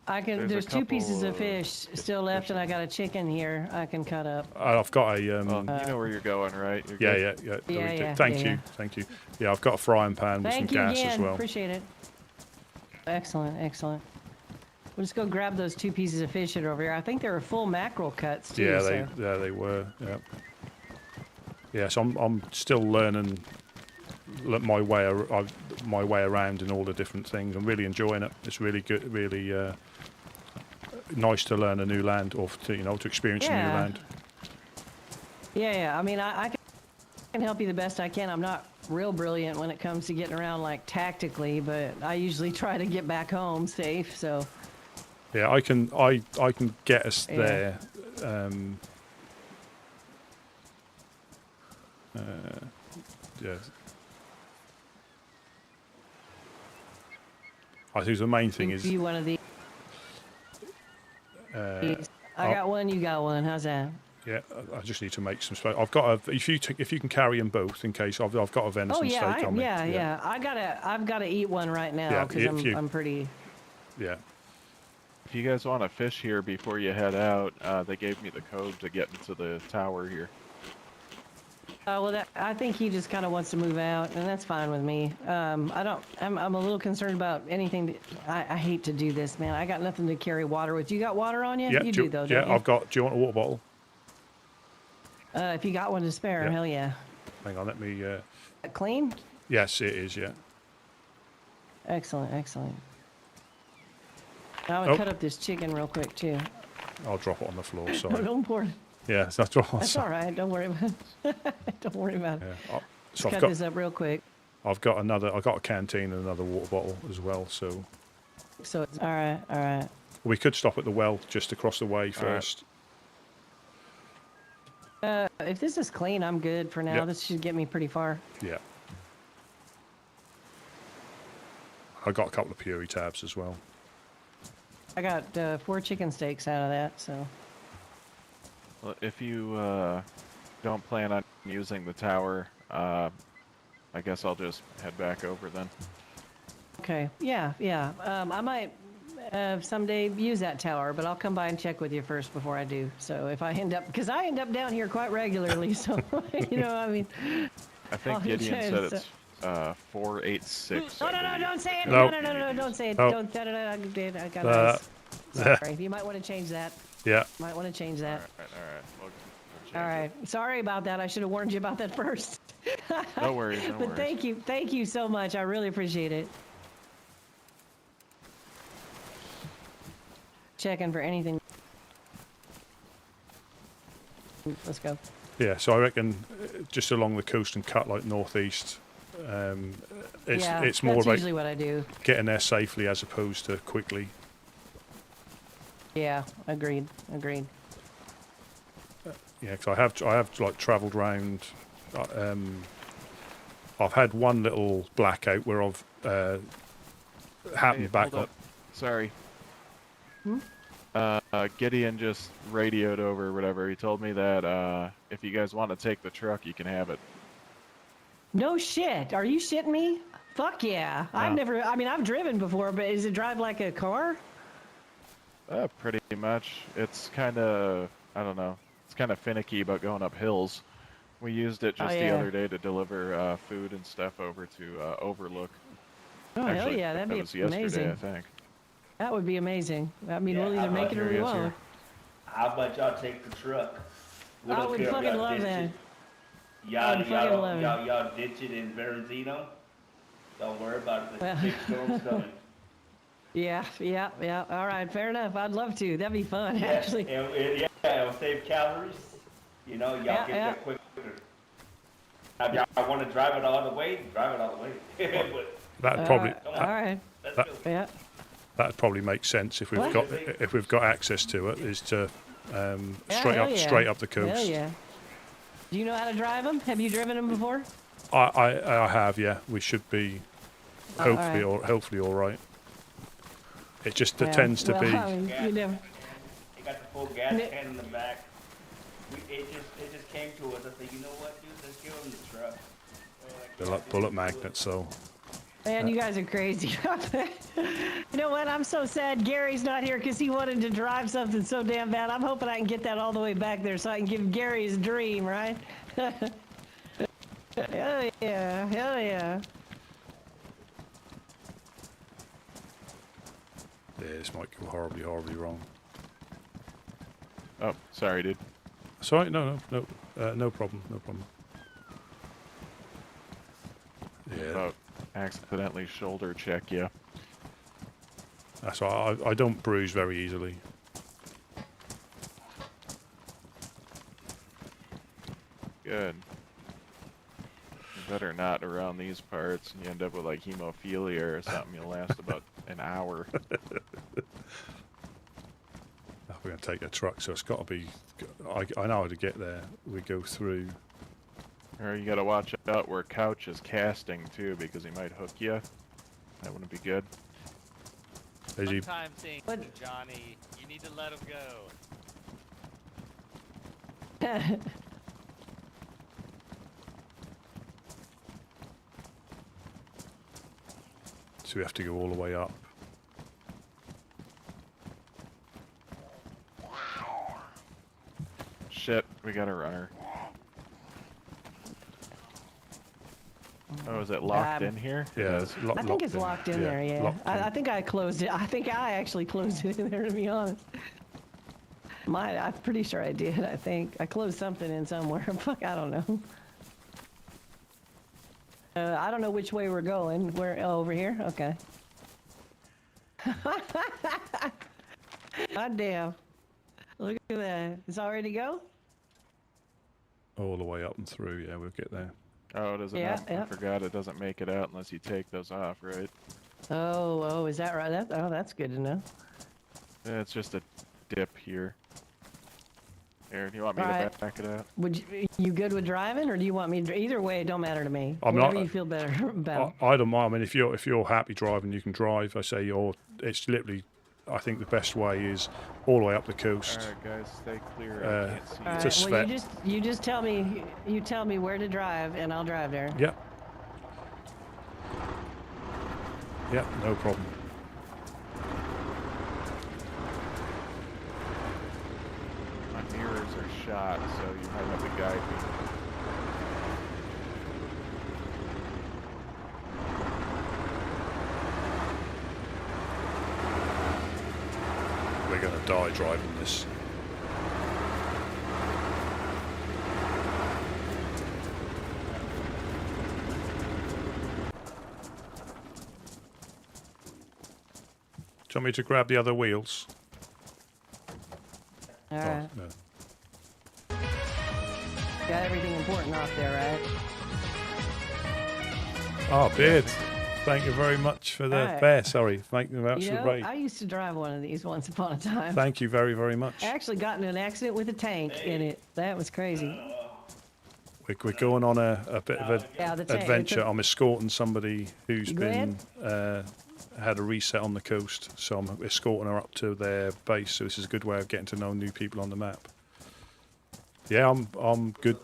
I can. There's a There's two pieces couple of fish still left, and I got a chicken here. I can cut up. I've got a. You know where you're going, right? You're Yeah, good? Yeah, Thank yeah. you, thank you. Yeah, I've got a frying pan with some Thank you gas again. as well. Appreciate it. Excellent. We'll just go grab those two pieces of fish that are over here. I think they were full mackerel cuts too. Yeah, so. they were. Yeah. Yeah, so I'm still learning my way around in all the different things. I'm really enjoying it. It's really good. Really nice to learn a new land, or to experience a new land. Yeah. I mean, I can help you the best I can. I'm not real brilliant when it comes to getting around like tactically, but I usually try to get back home safe. So. Yeah, I can get us Yeah. there. Yeah. I think the main thing is. You one of these. I got one. You got one. How's that? Yeah, I just need to make some space. I've got if you can carry them both in case I've got a venison steak on me. Yeah. I've gotta eat one right now Yeah, because if I'm pretty. Yeah. If you guys want to fish here before you head out, they gave me the code to get into the tower here. I think he just kind of wants to move out, and that's fine with me. I'm a little concerned about anything. I hate to do this, man. I got nothing to carry water with. You got water on you? Yeah, You do though, don't you? I've got. Do you want a water bottle? If you got one to spare, Yeah. hell yeah. Hang on, let me. Clean? Yes, it is. Yeah. Excellent. I would cut up this chicken real quick too. I'll drop it on the floor. Sorry. Don't pour it. Yeah, that's all. That's all right. Don't worry about it. Don't worry about it. Yeah. So Let's cut this up real quick. I've got a canteen and another water bottle as well. So it's all right. All right. We could stop at the well just across the way first. If this is clean, I'm good for now. Yep. This should get me pretty far. Yeah. I got a couple of puree tabs as well. I got 4 chicken steaks out of that, so. Well, if you don't plan on using the tower, I guess I'll just head back over then. Okay. Yeah. Yeah. I might someday use that tower, but I'll come by and check with you first before I do. So if I end up, because I end up down here quite regularly, so you know, I mean. I think Gideon said it's 486. No, don't say it. Nope. No, don't say it. Nope. Don't. I got Sorry, you might want to change that. Yeah. Might want to change that. All right. All right. Sorry about that. I should have warned you about that first. No worries. No but worries. thank you so much. I really appreciate it. Checking for anything. Let's go. Yeah, so I reckon just along the coast and cut like northeast. It's more that's about usually what I do. getting there safely as opposed to quickly. Yeah, agreed. Yeah, because I have like travelled round. I've had one little blackout where I've happened back hold up. Sorry. Gideon just radioed over or whatever. He told me that if you guys want to take the truck, you can have it. No shit. Are you shitting me? Fuck yeah. No. I've driven before, but does it drive like a car? Pretty much. It's kind of, I don't know. It's kind of finicky about going up hills. We used it just the other day to deliver food and stuff over to Overlook. Oh, Actually, hell yeah. That'd be that was yesterday, amazing. I think. That would be amazing. I mean, Yeah, we'll either make it or we won't. How about y'all take the truck? We I don't would care if fucking y'all love ditch that. it. I would fucking love it. Y'all ditch it in Verrazano. Don't worry about it. The Well. big storm's coming. Yeah. All right, fair enough. I'd love to. That'd be fun, Yeah, actually. it'll save calories. You know, y'all get there quicker. If y'all want to drive it all the way, drive it all the way. That'd probably All right. Yeah. that'd probably make sense if we've got access to it. Is to straight up the coast. Hell yeah. Do you know how to drive them? Have you driven them before? I have, yeah. We should be hopefully all right. It just tends to be. You never. They got the full gas can in the back. It just came to us. I said, you know what, dude? Let's give them the truck. They're like bullet magnets, so. Man, you guys are crazy. You know what? I'm so sad Gary's not here because he wanted to drive something so damn bad. I'm hoping I can get that all the way back there so I can give Gary his dream, right? Hell yeah. Hell yeah. Yeah, this might go horribly wrong. Oh, sorry, dude. Sorry, no problem. Yeah. About accidentally shoulder check you. That's why I don't bruise very easily. Good. You better not around these parts, and you end up with like hemophilia or something. You'll last about an hour. We're going to take a truck, so it's got to be. I know how to get there. We go through. Or you got to watch out where Couch is casting too, because he might hook you. That wouldn't be good. Sometimes things, Johnny, you need to let him go. So we have to go all the way up. Shit, we got a runner. Oh, is it locked in here? Yeah, it's I think it's locked in there, yeah. I think I closed it. I think I actually closed it in there, to be honest. I'm pretty sure I did, I think. I closed something in somewhere. Fuck, I don't know. I don't know which way we're going. Over here? Okay. God damn. Look at that. It's all ready to go? All the way up and through, yeah, we'll get there. Oh, does it Yeah, not? yeah. I forgot it doesn't make it out unless you take those off, right? Oh, is that right? That's good to know. Yeah, it's just a dip here. Aaron, you want me Alright. to back it out? Would you good with driving, or do you want me to? Either way, it don't matter to me. I'm Whatever not- you feel better about. I don't mind. I mean, if you're happy driving, you can drive. I say it's literally. I think the best way is all the way up the coast. All right, guys, stay clear. I can't see. All to right, well, Svet. you just tell me. You tell me where to drive, and I'll drive there. Yeah. Yeah, no problem. My mirrors are shot, so you might have to guide me. We're going to die driving this. Do you want me to grab the other wheels? All right. No. Got everything important off there, right? Oh, Beard. Thank you very much for the Alright. bear. Sorry, thank you very much You for know, the raid. I used to drive one of these once upon a time. Thank you very, very much. I actually got into an accident with a tank in it. That was crazy. We're going on a bit of an Yeah, the tank. adventure. I'm escorting somebody who's You go been had a reset on the coast, so I'm escorting her up to their base. So this is a good way of getting to know new people on the map. Yeah, I'm good.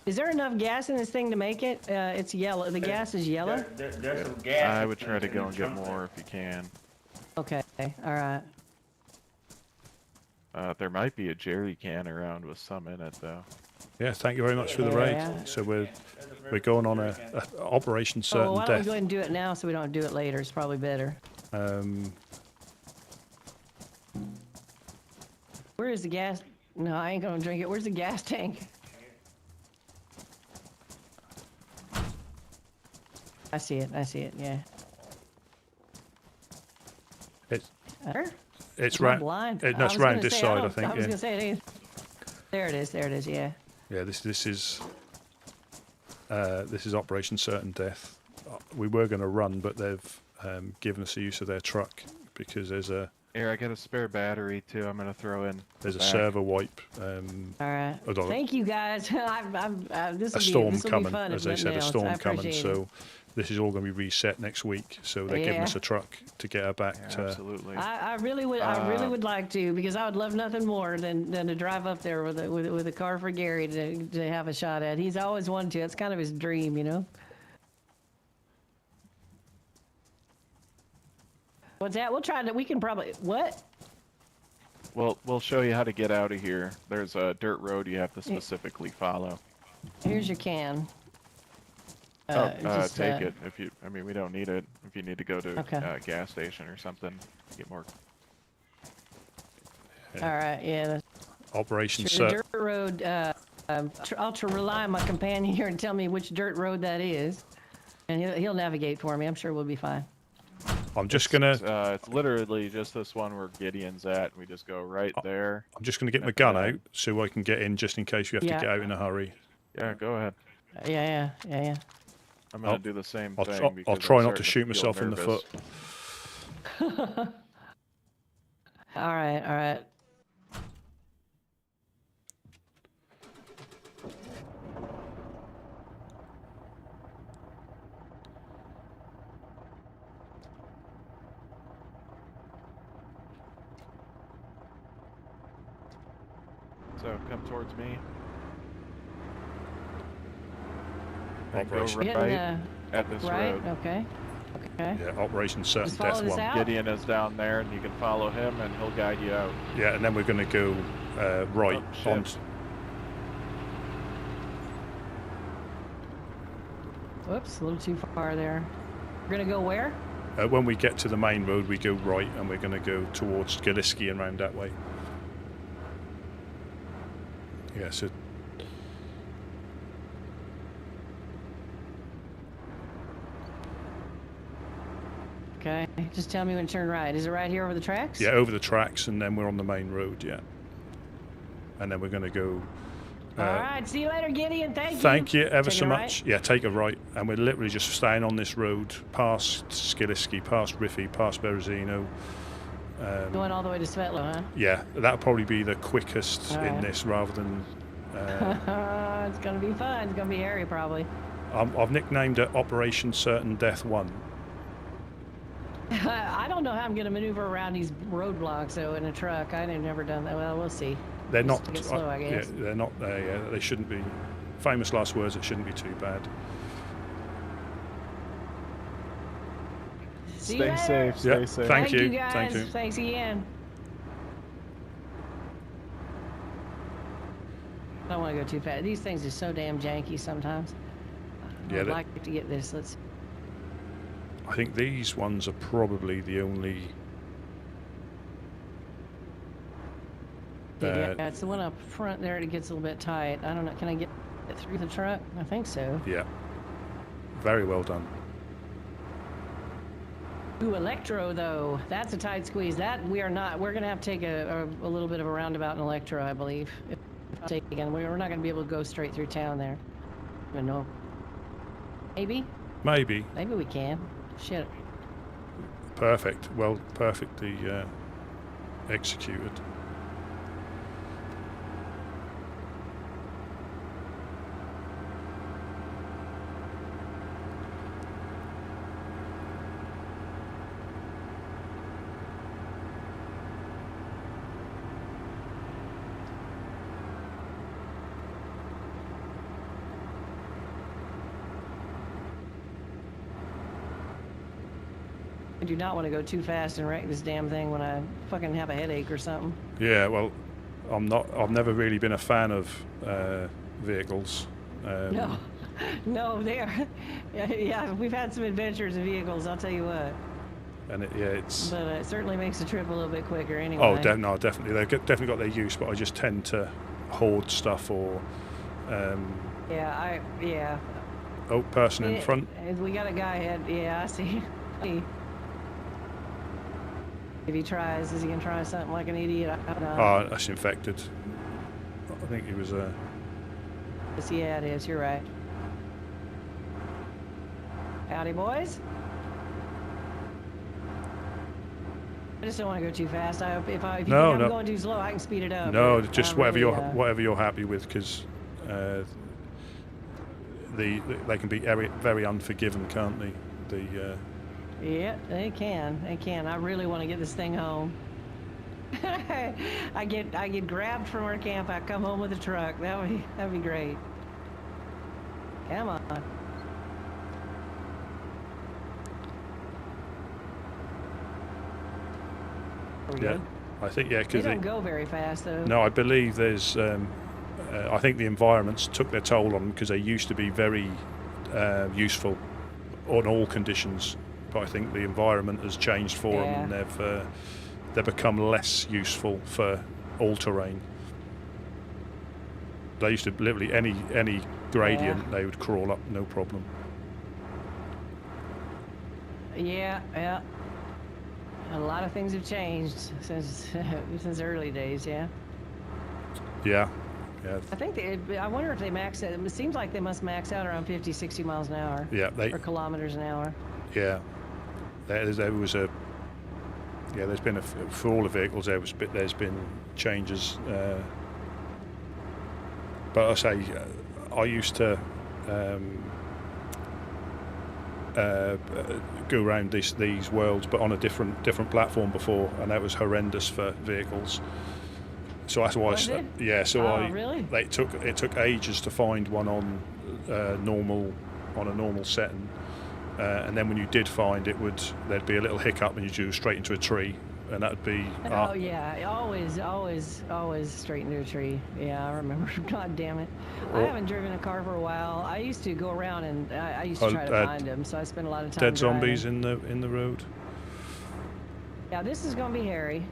Is there enough gas in this thing to make it? It's yellow. The gas is yellow? There's some gas. I would try to in go the and get trunk more if you can. Okay, all right. There might be a jerry can around with some in it, though. Yeah, thank you very much for the raid. Yeah. So we're going on a Operation Oh, Certain well, why don't we Death. go ahead and do it now so we don't do it later? It's probably better. Where is the gas? No, I ain't gonna drink it. Where's the gas tank? I see it. I see it. Yeah. It's There? it's Am I round. blind? No, I it's was round gonna this say, side, I don't- think. I was Yeah. gonna say it ain't. There it is. There it is. Yeah. Yeah, this is Operation Certain Death. We were going to run, but they've given us the use of their truck because there's a Here, I got a spare battery, too. I'm going to throw in. there's a back. server wipe. All right. I don't know. Thank you guys. This A will storm be coming, fun as if they said, nothing a else. storm I coming. appreciate it. So this is all going to be reset next week. So they're giving Yeah. us a truck to get her back Yeah, to. absolutely. I really would like to, because I would love nothing more than to drive up there with a car for Gary to have a shot at. He's always wanted to. It's kind of his dream, you know. What's that? We'll try to. We can probably what? Well, we'll show you how to get out of here. There's a dirt road you have to specifically follow. Here's your can. Just, take it if you. I mean, we don't need it. If you need to go to Okay. a gas station or something, get more. All right. Yeah. Operation The Certain. dirt road. I'll rely on my companion here and tell me which dirt road that is, and he'll navigate for me. I'm sure we'll be fine. I'm just gonna. It's literally just this one where Gideon's at. We just go right there. I'm just gonna get my gun out so I can get in, just in case you have Yeah. to get out in a hurry. Yeah, go ahead. Yeah. I'm gonna do the same I'll, thing. I'll because try I'm not to starting shoot feel myself in the nervous. foot. All right. So come towards me. And go Operation. right at this right. road. Okay. Yeah, Operation Certain Just follow Death this one. out. Gideon is down there, and you can follow him, and he'll guide you out. Yeah, and then we're gonna go right Oh, shit. on. Whoops, a little too far there. We're gonna go where? When we get to the main road, we go right, and we're going to go towards Galiski and round that way. Yeah, so Okay. Just tell me when to turn right. Is it right here over the tracks? Yeah, over the tracks, and then we're on the main road. Yeah. And then we're going to go. All right. See you later, Gideon. Thank you. Thank you ever Taking so a much. right? Yeah, take a right, and we're literally just staying on this road past Skiliski, past Riffy, past Berezino. Going all the way to Svetlo, huh? Yeah, that'll probably be the quickest All in right. this, rather than. It's gonna be fun. It's gonna be hairy, probably. I've nicknamed it Operation Certain Death 1. I don't know how I'm gonna maneuver around these roadblocks though in a truck. I've never done that. Well, we'll see. They're Just not. get slow, I guess. Yeah, they're not. They shouldn't be. Famous last words. It shouldn't be too bad. See you Stay later. safe. Stay safe. Thank you. guys. Thank you. Thanks again. I don't want to go too fast. These things are so damn janky sometimes. Yeah, I'd like to get this. Let's. I think these ones are probably the only. Yeah, it's the one up front there that gets a little bit tight. I don't know. Can I get it through the truck? I think so. Yeah. Very well done. Ooh, Electro though. That's a tight squeeze. That we are not. We're gonna have to take a little bit of a roundabout in Electro, I believe. If I'm taken, we're not gonna be able to go straight through town there. I don't know. Maybe. Maybe. Maybe we can. Shit. Perfect. Well, perfectly executed. I do not want to go too fast and wreck this damn thing when I fucking have a headache or something. Yeah. Well, I'm not. I've never really been a fan of vehicles. No, no, they're. Yeah, we've had some adventures in vehicles. I'll tell you what. And it's. But it certainly makes the trip a little bit quicker anyway. Oh, no, definitely. They've definitely got their use, but I just tend to hoard stuff or. Yeah, Oh, person in front. We got a guy ahead. Yeah, I see. If he tries, is he gonna try something like an idiot? I don't know. Oh, that's infected. I think he was Yeah, it is. You're right. Howdy, boys. I just don't want to go too fast. If you think I'm going too slow, I can speed it up. No, but just I'm whatever really, whatever you're happy with, because they can be very unforgiving, can't they? Yeah, they can. They can. I really want to get this thing home. I get grabbed from our camp. I come home with a truck. That'd be great. Come on. Yeah, I think because they don't go very fast though. No, I believe there's. I think the environments took their toll on them because they used to be very useful on all conditions. But I think the environment has changed for them, and they've become less useful for all terrain. They used to literally any gradient they would crawl up, no problem. Yeah. A lot of things have changed since early days. Yeah. Yeah. I think I wonder if they max it. It seems like they must max out around 50, 60 miles an hour. Yeah, or kilometers an hour. Yeah. There was a. Yeah, there's been for all the vehicles there's been changes. But I say, I used to go around these worlds, but on a different platform before, and that was horrendous for vehicles. So that's why. Really? It took ages to find one on a normal setting. And then when you did find it, there'd be a little hiccup and you'd go straight into a tree, and that'd be. Oh yeah, always straight into a tree. Yeah, I remember. God damn it! I haven't driven a car for a while. I used to go around and I used to try to find them, so I spent a lot of time. Dead driving. zombies in the road. Yeah, this is gonna be hairy.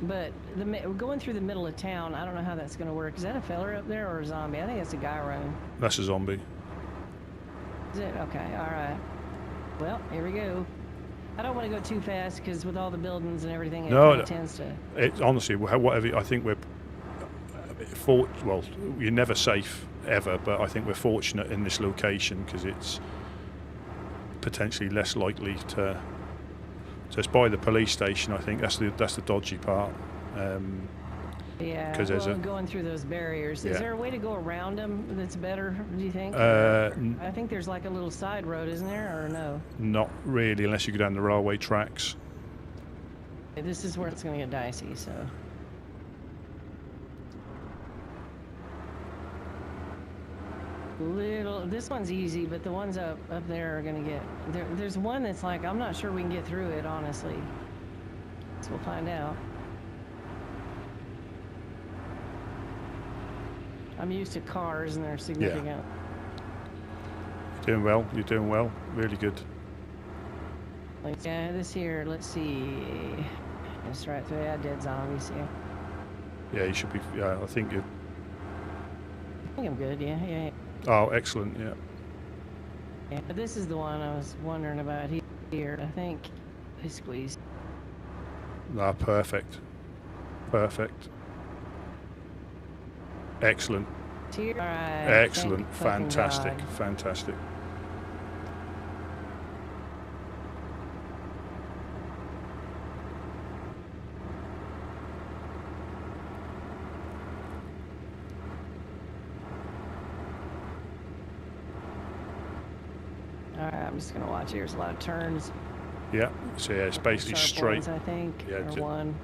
But we're going through the middle of town. I don't know how that's gonna work. Is that a feller up there or a zombie? I think that's a guy running. That's a zombie. Is it? Okay, all right. Well, here we go. I don't want to go too fast because with all the buildings and everything, it No, kinda tends to. It honestly, whatever. I think we're well. You're never safe ever, but I think we're fortunate in this location because it's potentially less likely to. So it's by the police station. I think that's the dodgy part. Yeah, Because there's going through those barriers. Yeah. Is there a way to go around them that's better, do you think? I think there's like a little side road, isn't there, or no? Not really, unless you go down the railway tracks. This is where it's going to get dicey, so. This one's easy, but the ones up there are going to get. There's one that's like, I'm not sure we can get through it, honestly. So we'll find out. I'm used to cars and they're significant. You're doing well. You're doing well. Really good. Yeah, this here, let's see. It's right through that dead zombies, yeah. Yeah, you should be. Yeah, I think you. I think I'm good, yeah. Oh, excellent. Yeah. Yeah, but this is the one I was wondering about here. I think I squeezed. Ah, perfect. Perfect. Excellent. All right, excellent. thank Fantastic. God. Fantastic. All right, I'm just gonna watch here. There's a lot of turns. Yeah. So yeah, it's basically Sharp straight. ones, I think. Yeah. Or one.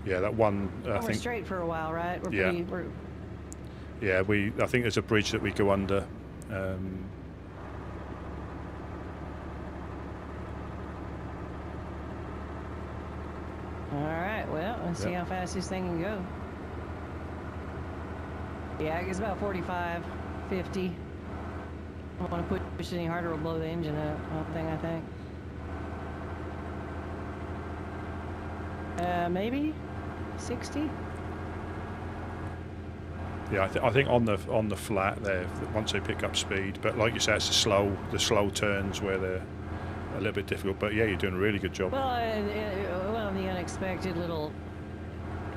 Yeah, that one. I We're think. straight for a while, right? We're Yeah. We're, Yeah, I think there's a bridge that we go under. all right. Well, let's see how fast this thing can go. Yeah, it's about 45, 50. I don't want to push it any harder, we'll blow the engine up. I think. Maybe 60. Yeah, I think on the flat there, once they pick up speed, but like you said, it's the slow turns where they're a little bit difficult. But yeah, you're doing a really good job. Well, the unexpected little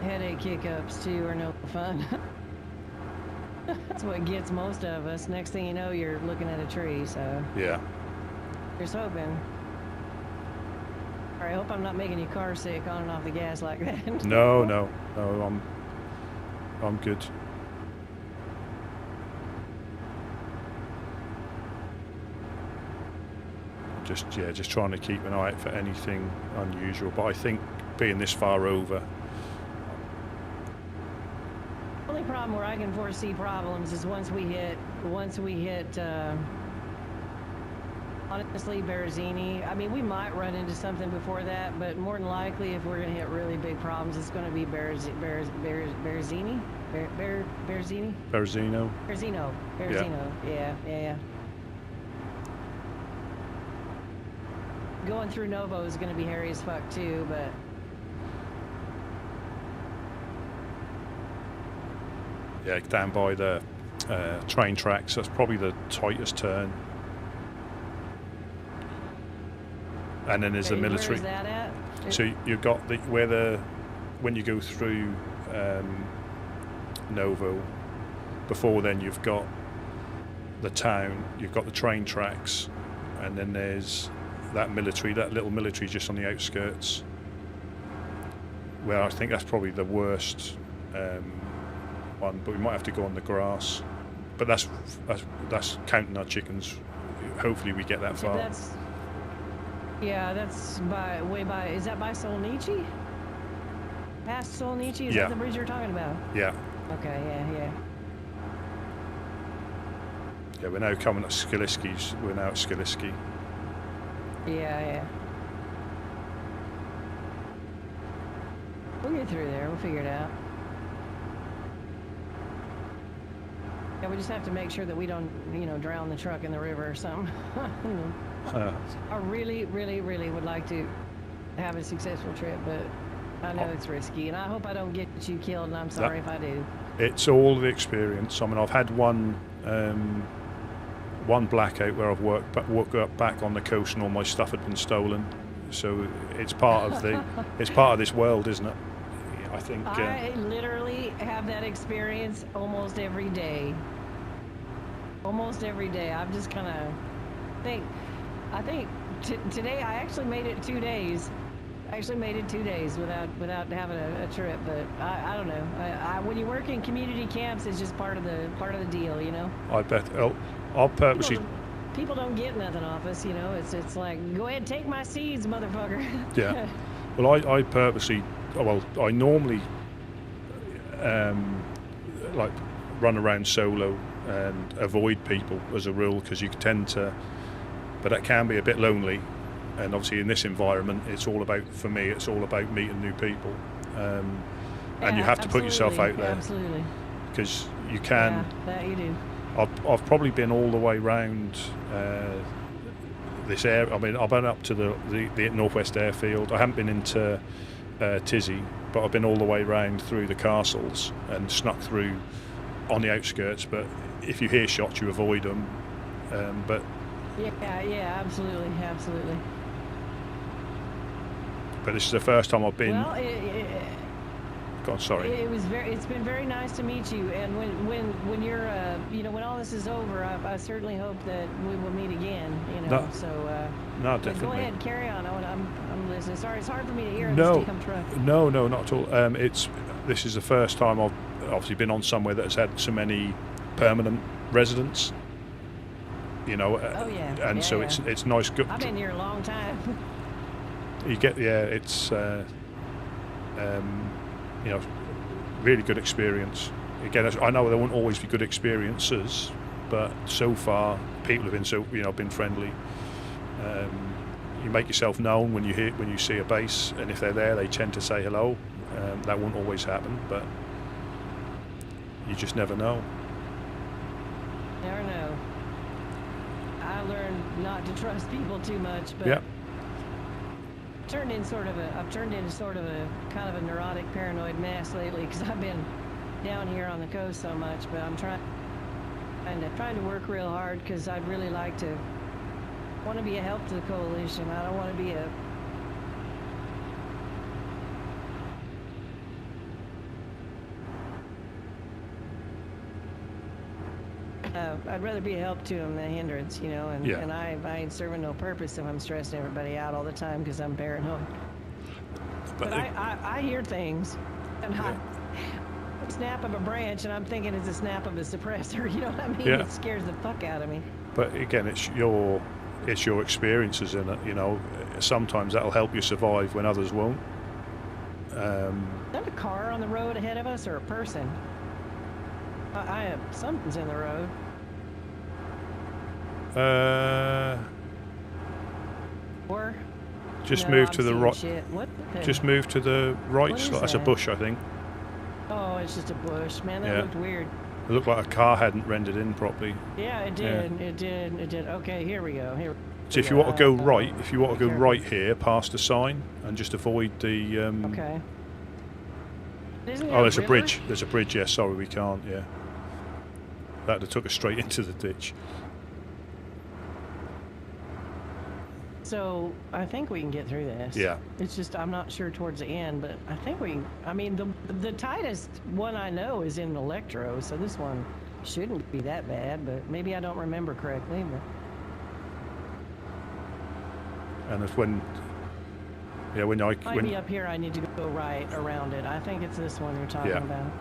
headache hiccups too are no fun. That's what gets most of us. Next thing you know, you're looking at a tree. So yeah, just hoping. All right, I hope I'm not making you car sick on and off the gas like that. No, I'm good. Just trying to keep an eye out for anything unusual. But I think being this far over. The only problem where I can foresee problems is once we hit honestly, Berezini. I mean, we might run into something before that, but more than likely, if we're going to hit really big problems, it's going to be Berezini? Berezino? Yeah. Going through Novo is going to be hairy as fuck too, but... Yeah, down by the train tracks, that's probably the tightest turn. And then there's the military. Where is that at? So you've got when you go through Novo, before then you've got the town, you've got the train tracks, and then there's that little military just on the outskirts. Well, I think that's probably the worst one, but we might have to go on the grass. But that's counting our chickens. Hopefully we get that far. That's way by. Is that by Solnici? Past Solnici? Is that the bridge you're talking about? Yeah. Okay. Yeah. Yeah, we're now coming at Skiliski's. We're now at Skiliski. Yeah. We'll get through there. We'll figure it out. Yeah, we just have to make sure that we don't, drown the truck in the river or something. I really, really, really would like to have a successful trip, but I know it's risky, and I hope I don't get you killed, and I'm sorry if I do. It's all the experience. I mean, I've had one one blackout where I've woke up back on the coast and all my stuff had been stolen. So it's part of this world, isn't it? I think. I literally have that experience almost every day. Almost every day. I'm just kind of I think today I actually made it 2 days. I actually made it 2 days without having a trip. But I don't know. When you work in community camps, it's just part of the deal, you know. I bet. I'll purposely. People don't get nothing off us, you know. It's like, go ahead, take my seeds, motherfucker. Yeah. Well, I purposely. Well, I normally like run around solo and avoid people as a rule, because you tend to. But that can be a bit lonely, and obviously in this environment, it's all about, for me, it's all about meeting new people, and you have to put yourself out there. Absolutely. Because you can. Yeah, that you do. I've probably been all the way round this area. I mean, I've been up to the Northwest Airfield. I haven't been into Tizzy, but I've been all the way round through the castles and snuck through on the outskirts. But if you hear shots, you avoid them. But yeah, absolutely. But this is the first time I've been. Well, Go on, sorry. It's been very nice to meet you, and when you're when all this is over, I certainly hope that we will meet again. You know, No. So No, definitely. Go ahead, carry on. I'm listening. Sorry, it's hard for me to hear. No, this truck. no, not at all. This is the first time I've obviously been on somewhere that has had so many permanent residents. You know, Oh yeah. and yeah, so yeah. it's nice. I've been here a long time. You get it's really good experience. Again, I know there won't always be good experiences, but so far people have been been friendly. You make yourself known when you see a base, and if they're there, they tend to say hello. That won't always happen, but you just never know. Never know. I learned not to trust people too much, but Yeah. I've turned into sort of a kind of a neurotic, paranoid mess lately, because I've been down here on the coast so much. But I'm trying to work real hard, because I'd really like to want to be a help to the coalition. I don't want to be a I'd rather be a help to them than a hindrance, you know, and, Yeah. and I ain't serving no purpose if I'm stressing everybody out all the time because I'm paranoid. But I hear things, and I snap of a branch, and I'm thinking it's a snap of a suppressor, you know what I mean? Yeah. It scares the fuck out of me. But again, it's your experiences in it. You know, sometimes that'll help you survive when others won't. Is that a car on the road ahead of us, or a person? Something's in the road. Or Just no, move I'm to the seeing right. shit. What the? Just move to the right. What is That's a that? bush, I think. Oh, it's just a bush, man. That Yeah. looked weird. It looked like a car hadn't rendered in properly. Yeah, it did. It did. Okay, here we go. Here. So if you want to go right, right here past the sign and just avoid the. Okay. Isn't Oh, there's a bridge. There's a bridge. Yeah, sorry, we can't. Yeah. That took us straight into the ditch. So I think we can get through this. Yeah. It's just I'm not sure towards the end, but I think we. I mean, the tightest one I know is in Electro, so this one shouldn't be that bad. But maybe I don't remember correctly. But And it's when. Yeah, when I might be up here. I need to go right around it. I think it's this one you're talking Yeah. about.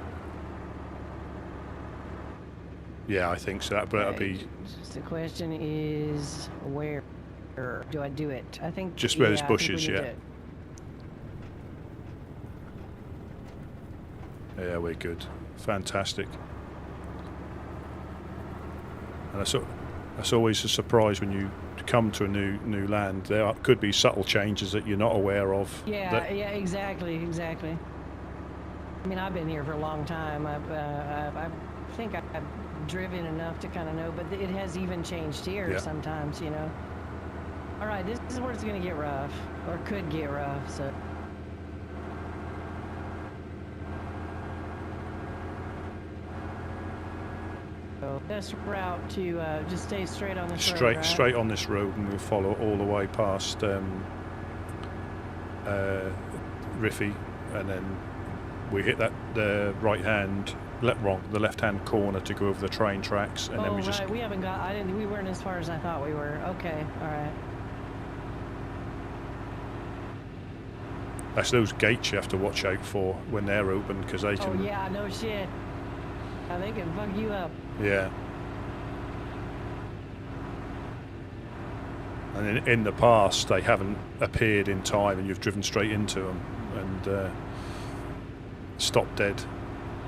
Yeah, I think so. But that'd be Just the question is where do I do it? I think just where there's I think we bushes. need Yeah. Yeah, we're good. Fantastic. And that's always a surprise when you come to a new land. There could be subtle changes that you're not aware of. Yeah, yeah, exactly. I mean, I've been here for a long time. I think I've driven enough to kind of know, but it has even changed here Yeah. sometimes, you know. All right, this is where it's going to get rough, or could get rough, so. So best route to just stay straight on this road, Straight, right? straight on this road, and we'll follow all the way past Riffy, and then we hit that the the left-hand corner to go over the train tracks, and then we just. Right. We haven't got. We weren't as far as I thought we were. Okay. All right. That's those gates you have to watch out for when they're open, because they can. Oh yeah, no shit. Yeah, they can fuck you up. Yeah. And in the past, they haven't appeared in time, and you've driven straight into them and stopped dead,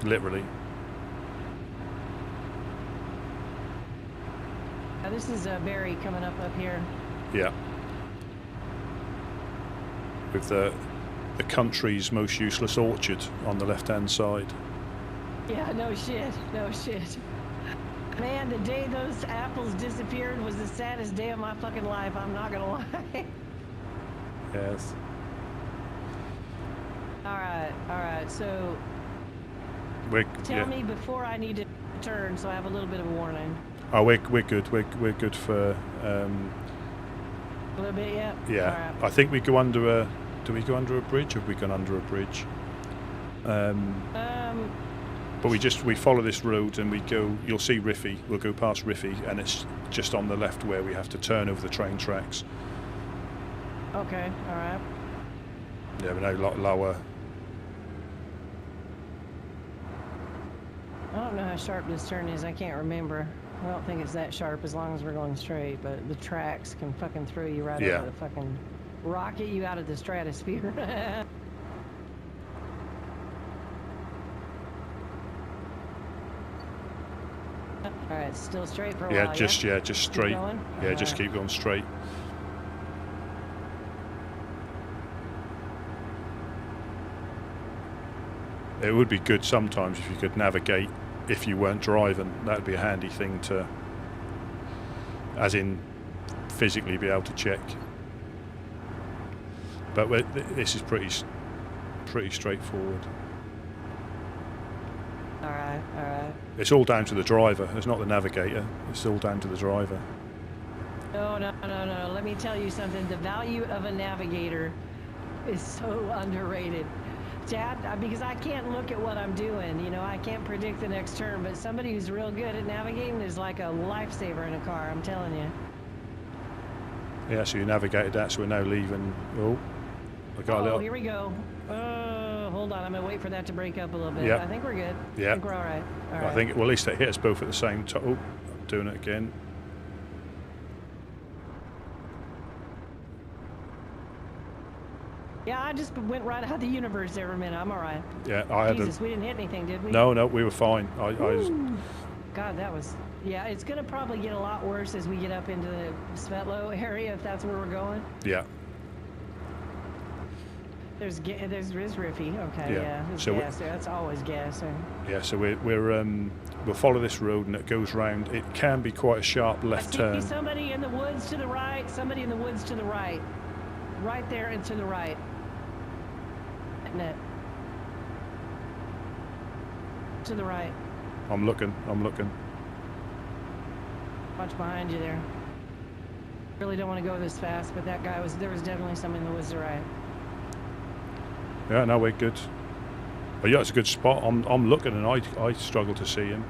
literally. Now, this is Barry coming up here. Yeah. With the country's most useless orchard on the left-hand side. Yeah, no shit, no shit. Man, the day those apples disappeared was the saddest day of my fucking life, I'm not gonna lie. Yes. Alright, so... Tell me before I need to turn, so I have a little bit of a warning. Oh, we're good. We're good for... a little bit, yeah? Yeah. All right. I think we go under a... Do we go under a bridge, or have we gone under a bridge? But we follow this road and we go. You'll see Riffy. We'll go past Riffy, and it's just on the left where we have to turn over the train tracks. Okay, all right. Yeah, we're now a lot lower. I don't know how sharp this turn is. I can't remember. I don't think it's that sharp as long as we're going straight. But the tracks can fucking throw you right over the fucking rocket you out of the stratosphere. All right, still straight for a while. Just straight. Yeah, just keep going straight. It would be good sometimes if you could navigate if you weren't driving. That'd be a handy thing to, as in, physically be able to check. But this is pretty straightforward. All right. It's all down to the driver. It's not the navigator. It's all down to the driver. No. Let me tell you something. The value of a navigator is so underrated. Chad, because I can't look at what I'm doing. You know, I can't predict the next turn, but somebody who's real good at navigating is like a lifesaver in a car, I'm telling you. Yeah, so you navigated that, so we're now leaving. Oh, I got a little... here we go. Hold on, I'm going to wait for that to break up a little bit. Yeah. I think we're good. Yeah. I think we're all right. I think, well, at least it hit us both at the same time. Oh, I'm doing it again. Yeah, I just went right out of the universe there for a minute. I'm all right. Yeah, I had Jesus, we didn't hit anything, did we? No, we were fine. God, that was... Yeah, it's going to probably get a lot worse as we get up into the Svetlo area, if that's where we're going. Yeah. There's Riffy. Okay, Yeah. There's So gas there. That's always gas there. Yeah, so we'll follow this road, and it goes round. It can be quite a sharp left I turn. see somebody in the woods to the right. Somebody in the woods to the right. Right there and to the right. Net. To the right. I'm looking. Watch behind you there. Really don't want to go this fast, but that guy there was definitely somebody in the woods to the right. Yeah, no, we're good. But yeah, it's a good spot. I'm looking, and I struggle to see him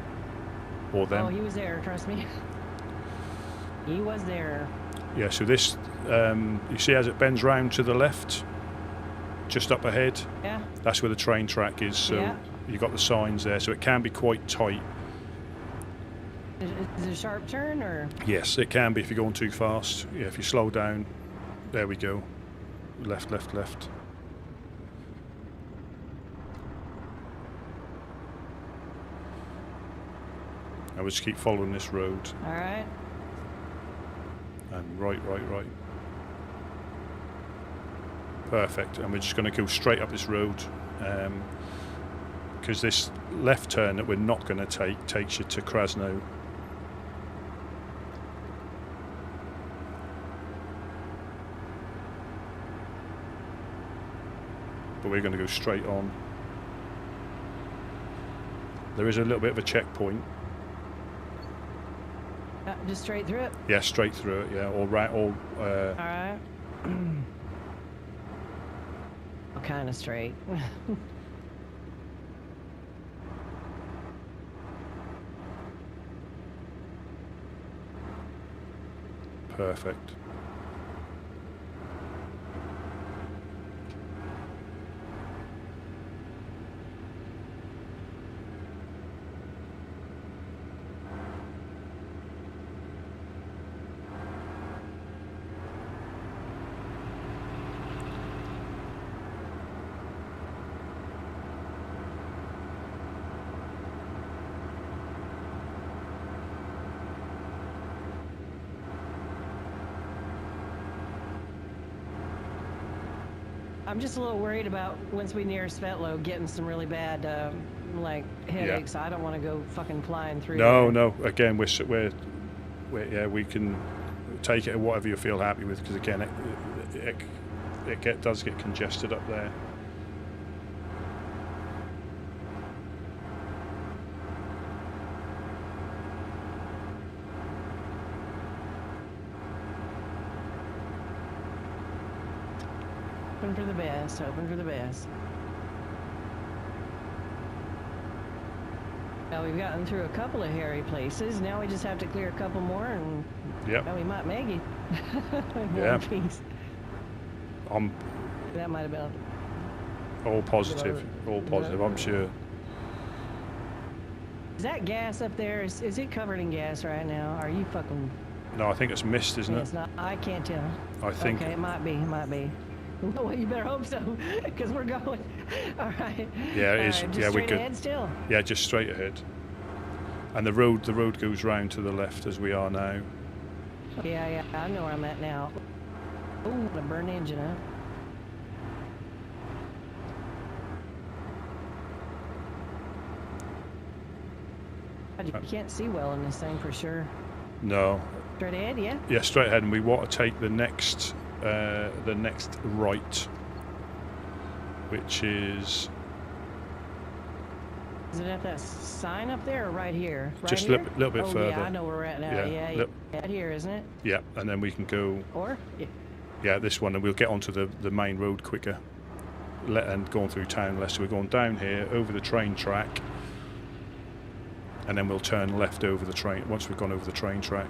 or them. Oh, he was there. Trust me. He was there. Yeah. So this, you see, as it bends round to the left, just up ahead. Yeah. That's where the train track is. So you got the signs there. So it can be quite tight. Is it a sharp turn or? Yes, it can be if you're going too fast. Yeah, if you slow down, there we go. Left. And we'll just keep following this road. All right. And right. Perfect. And we're just going to go straight up this road. Because this left turn that we're not going to take takes you to Krasno. But we're going to go straight on. There is a little bit of a checkpoint. Just straight through it? Yeah, straight through it, yeah. All right, all... Alright. Kind of straight. Perfect. I'm just a little worried about once we near Svetlo getting some really bad like headaches. I don't want to go fucking flying through. No, there. no. Again, we're yeah, we can take it at whatever you feel happy with, because again, it does get congested up there. Hoping for the best, hoping for the best. Now we've gotten through a couple of hairy places. Now we just have to clear a couple more, and we might make it. Yeah. Piece. That might have been all positive. All positive. I'm sure. Is that gas up there? Is it covered in gas right now? Are you fucking? No, I think it's mist, isn't it? It's not. I can't tell. I think. Okay, it might be. It might be. Well, you better hope so, because we're going. All right. Yeah, it is. Right, just yeah, straight we're good. Ahead still. Yeah, just straight ahead. And the road goes round to the left as we are now. Yeah, I know where I'm at now. Oh, the burn engine up. You can't see well in this thing for sure. No. Straight ahead, yeah? Yeah, straight ahead, and we want to take the next right, which is... Is it at that sign up there or right here? Right just a here? little bit further. Yeah, I know where we're at now. Yeah, right here, isn't it? Yeah, and then we can go... Or? Yeah, this one, and we'll get onto the main road quicker. And going through town less. So we're going down here, over the train track, and then we'll turn left over the train, once we've gone over the train track.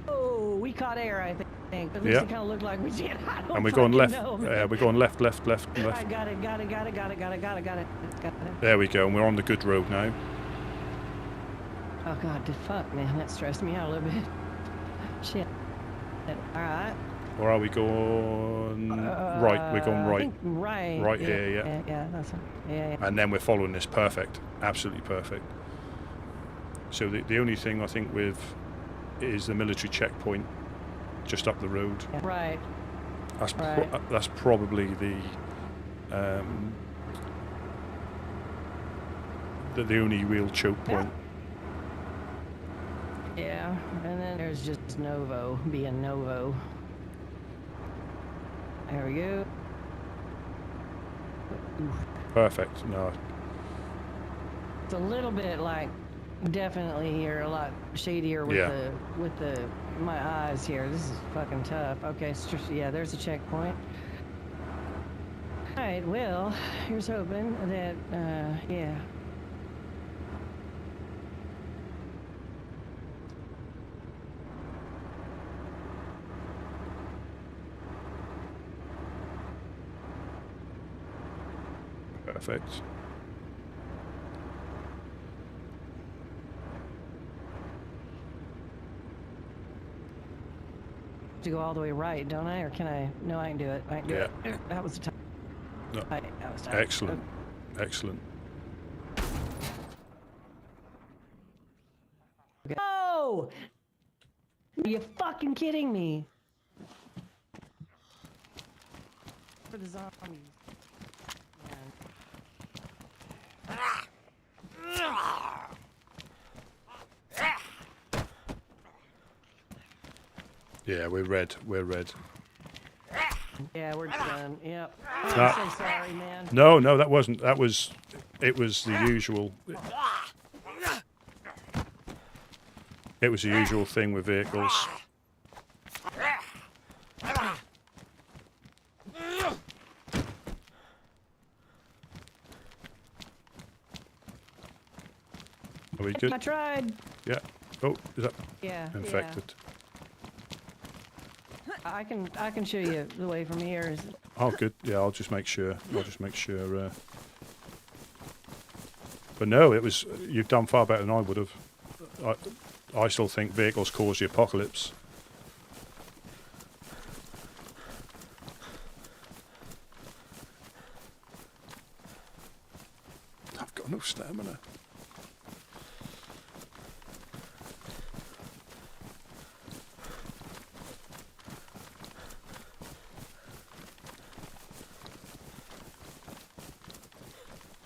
Oh, we caught air, I think. At least it kind of looked like we did. I don't And we're going left. know, We're going left. I got it. There we go, and we're on the good road now. Oh God, fuck, man, that stressed me out a little bit. Shit. All right. Or are we going right? We're going right. Right. Right here, yeah. Yeah, that's right. Yeah. And then we're following this. Perfect. Absolutely perfect. So the only thing I think with is the military checkpoint just up the road. Yeah. Right. That's probably the only real choke point. Yeah, and then there's just Novo being Novo. There we go. Perfect. No. It's a little bit like definitely here a lot shadier with the my eyes here. This is fucking tough. Okay, it's just, there's a checkpoint. All right, well, here's hoping that Perfect. to go all the way right, don't I? Or can I? No, I can do it. I can do it. That was the time. No. That was time. Excellent. Excellent. Okay. Oh! Are you fucking kidding me? For the zombies. Yeah, we're red. We're red. Yeah, we're done. Yep. I'm No. so sorry, man. No, that wasn't. That was. It was the usual. It was the usual thing with vehicles. Are we good? I tried. Yeah. Oh, is that Yeah. infected? Yeah. I can show you the way from here. Oh, good. Yeah, I'll just make sure. But no, it was. You've done far better than I would have. I still think vehicles cause the apocalypse. I've got no stamina.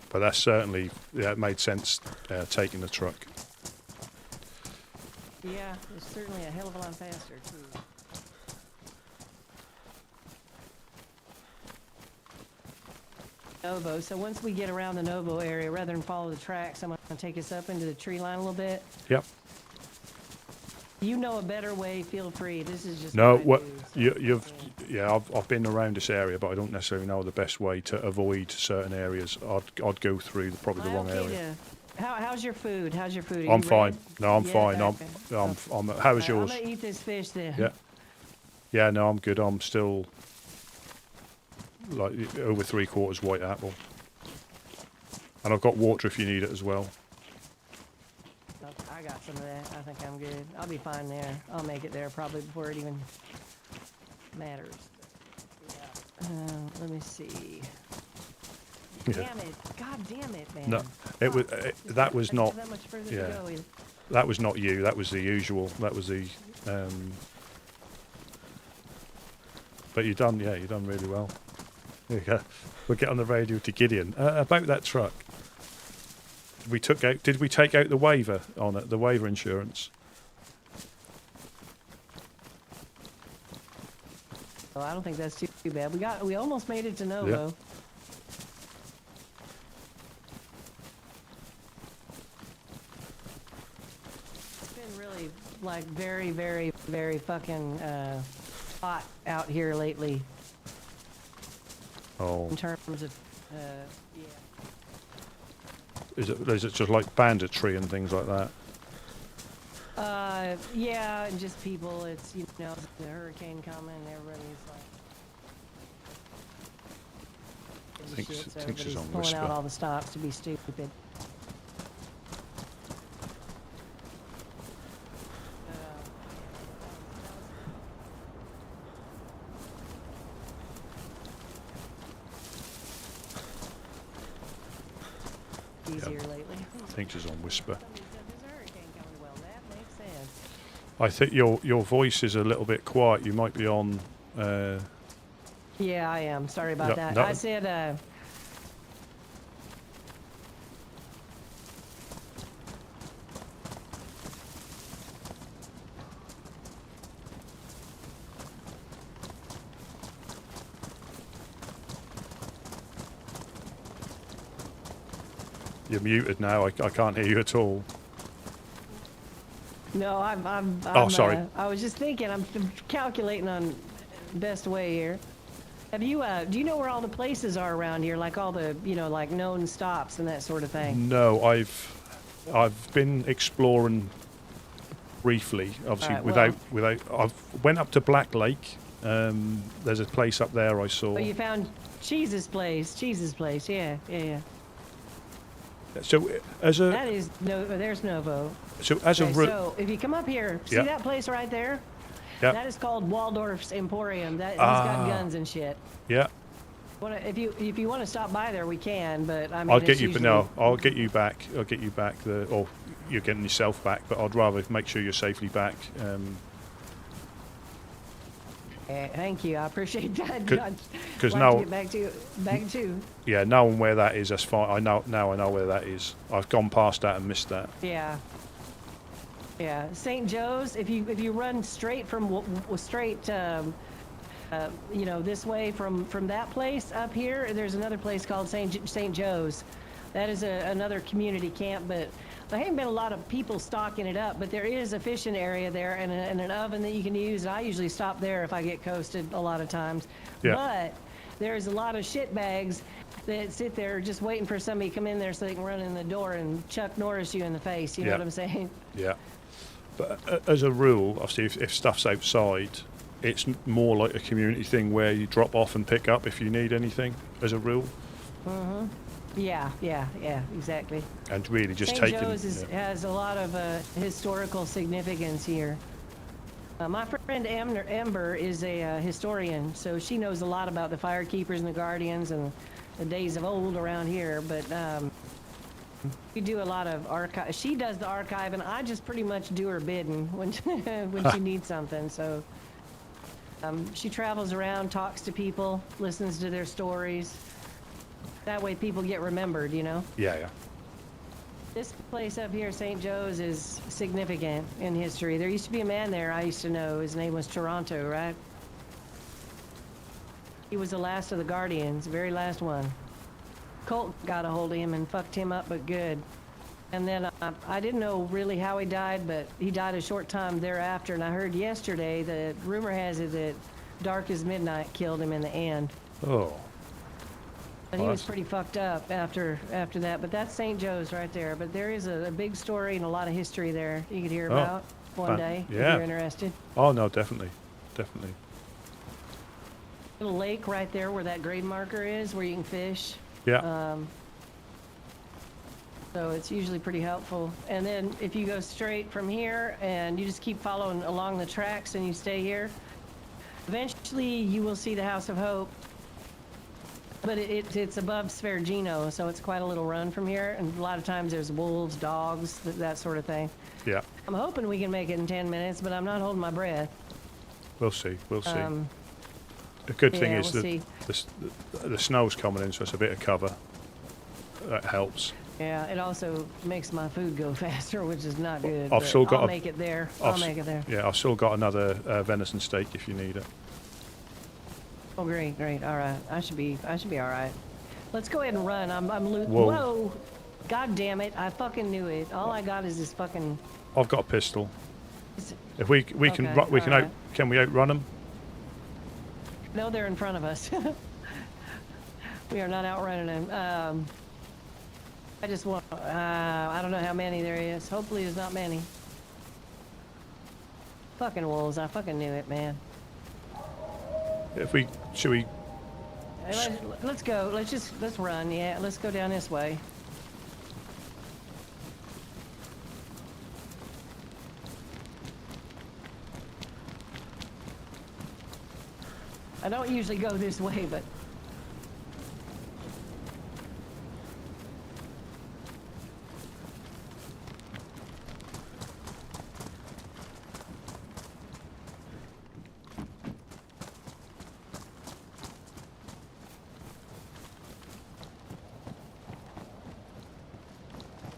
But that's certainly, yeah, it made sense taking the truck. Yeah, it's certainly a hell of a lot faster too. Novo. So once we get around the Novo area, rather than follow the tracks, I'm going to take us up into the tree line a little bit. Yep. You know a better way, feel free. This is just No, what I what do, so, yeah, I've been around this area, but I don't necessarily know the best way to avoid certain areas. I'd go through probably the wrong area. How's your food? How's your food? Are I'm you fine. ready? No, I'm Yeah, fine. okay. I'm. How was yours? I'm gonna eat this fish then. Yeah. Yeah, no, I'm good. I'm still like over 3/4 white apple, and I've got water if you need it as well. I got some of that. I think I'm good. I'll be fine there. I'll make it there probably before it even matters. Yeah. Let me see. Yeah. Damn it! God damn it, man! No, it was. That was not. That much further to Yeah. go either. That was not you. That was the usual. That was the. But you done. Yeah, you done really well. There you go. We'll get on the radio to Gideon about that truck. Did we take out the waiver on it? The waiver insurance. Well, I don't think that's too bad. We almost made it to Novo. Yeah. It's been really like very, very, very fucking hot out here lately. Oh. In terms of, yeah. Is it just like banditry and things like that? Yeah, and just people. It's the hurricane coming, and everybody's like. Thinks Shit, so she's everybody's on pulling whisper. out all the stops to be stupid. Easier lately. I think she's on whisper. There's a hurricane coming. Well, that makes sense. I think your voice is a little bit quiet. You might be on. Yeah, I am. Sorry about No, that. no. I said, You're muted now. I can't hear you at all. no, I'm Oh, sorry. I was just thinking. I'm calculating on best way here. Have you? Do you know where all the places are around here? Like all the, like known stops and that sort of thing. No, I've been exploring briefly. Obviously, Alright, without. I've went up to Black Lake. There's a place up there I saw. Oh, you found Cheese's place. Cheese's place. Yeah. So as a That is no. There's Novo. so as a Okay, route. so if you come up here, see Yeah. that place right there? Yeah. That is called Waldorf's Emporium. He's got guns and shit. Yeah. If you want to stop by there, we can. But I mean, I'll it's get you, but usually- no, I'll get you back. I'll get you back. Or you're getting yourself back. But I'd rather make sure you're safely back. Thank you. I appreciate that. Because I'd now, like to get back to. yeah, knowing where that is, that's fine. Now I know where that is. I've gone past that and missed that. Yeah. Yeah, St. Joe's. If you run straight from you know, this way from that place up here, there's another place called St. Joe's. That is another community camp, but there haven't been a lot of people stocking it up, but there is a fishing area there and an oven that you can use. And I usually stop there if I get coasted a lot of times. Yeah. But there's a lot of shit bags that sit there just waiting for somebody to come in there so they can run in the door and Chuck Norris you in the face. You know what I'm saying? Yeah. But as a rule, obviously, if stuff's outside, it's more like a community thing where you drop off and pick up if you need anything, as a rule. Mm-hmm. Yeah, exactly. And really just St. taking... Joe's has a lot of historical significance here. My friend Ember is a historian, so she knows a lot about the Firekeepers and the Guardians and the days of old around here, but we do a lot of archive. She does the archive, and I just pretty much do her bidding when when she needs something, so... she travels around, talks to people, listens to their stories. That way people get remembered, you know? Yeah. This place up here, St. Joe's, is significant in history. There used to be a man there I used to know. His name was Toronto, right? He was the last of the Guardians, very last one. Colt got a hold of him and fucked him up, but good. And then I didn't know really how he died, but he died a short time thereafter. And I heard yesterday that rumor has it that Dark as Midnight killed him in the end. Oh. But he was pretty fucked up after that. But that's St. Joe's right there. But there is a big story and a lot of history there you could hear about one day if you're interested. Oh, no, definitely. Little lake right there where that grade marker is, where you can fish. Yeah. So it's usually pretty helpful. And then if you go straight from here and you just keep following along the tracks and you stay here, eventually you will see the House of Hope. But it's above Svergino, so it's quite a little run from here. And a lot of times there's wolves, dogs, that sort of thing. Yeah. I'm hoping we can make it in 10 minutes, but I'm not holding my breath. We'll see. The good thing is we'll that the snow's coming in, so it's a bit of cover. That helps. Yeah, it also makes my food go faster, which is not good. I'll make it there. I'll make it there. Yeah, I've still got another venison steak if you need it. Oh, great. All right. I should be all right. Let's go ahead and run. I'm losing. Whoa. Whoa. God damn it. I fucking knew it. All I got is this fucking... I've got a pistol. If we can right. Can we outrun them? No, they're in front of us. We are not outrunning them. I just want... I don't know how many there is. Hopefully there's not many. Fucking wolves. I fucking knew it, man. Should we? Let's go. Let's run. Yeah, let's go down this way. I don't usually go this way, but...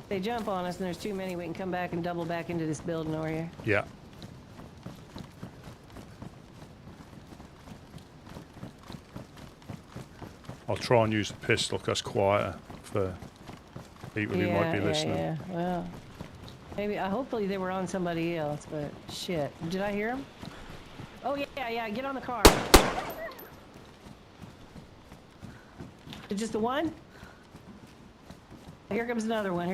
They jump on us and there's too many, we can come back and double back into this building over here. Yeah. I'll try and use the pistol because it's quieter for people who might be listening. Yeah, well, maybe, hopefully they were on somebody else, but shit. Did I hear them? Oh, yeah, get on the car. Just the one? Here comes another one.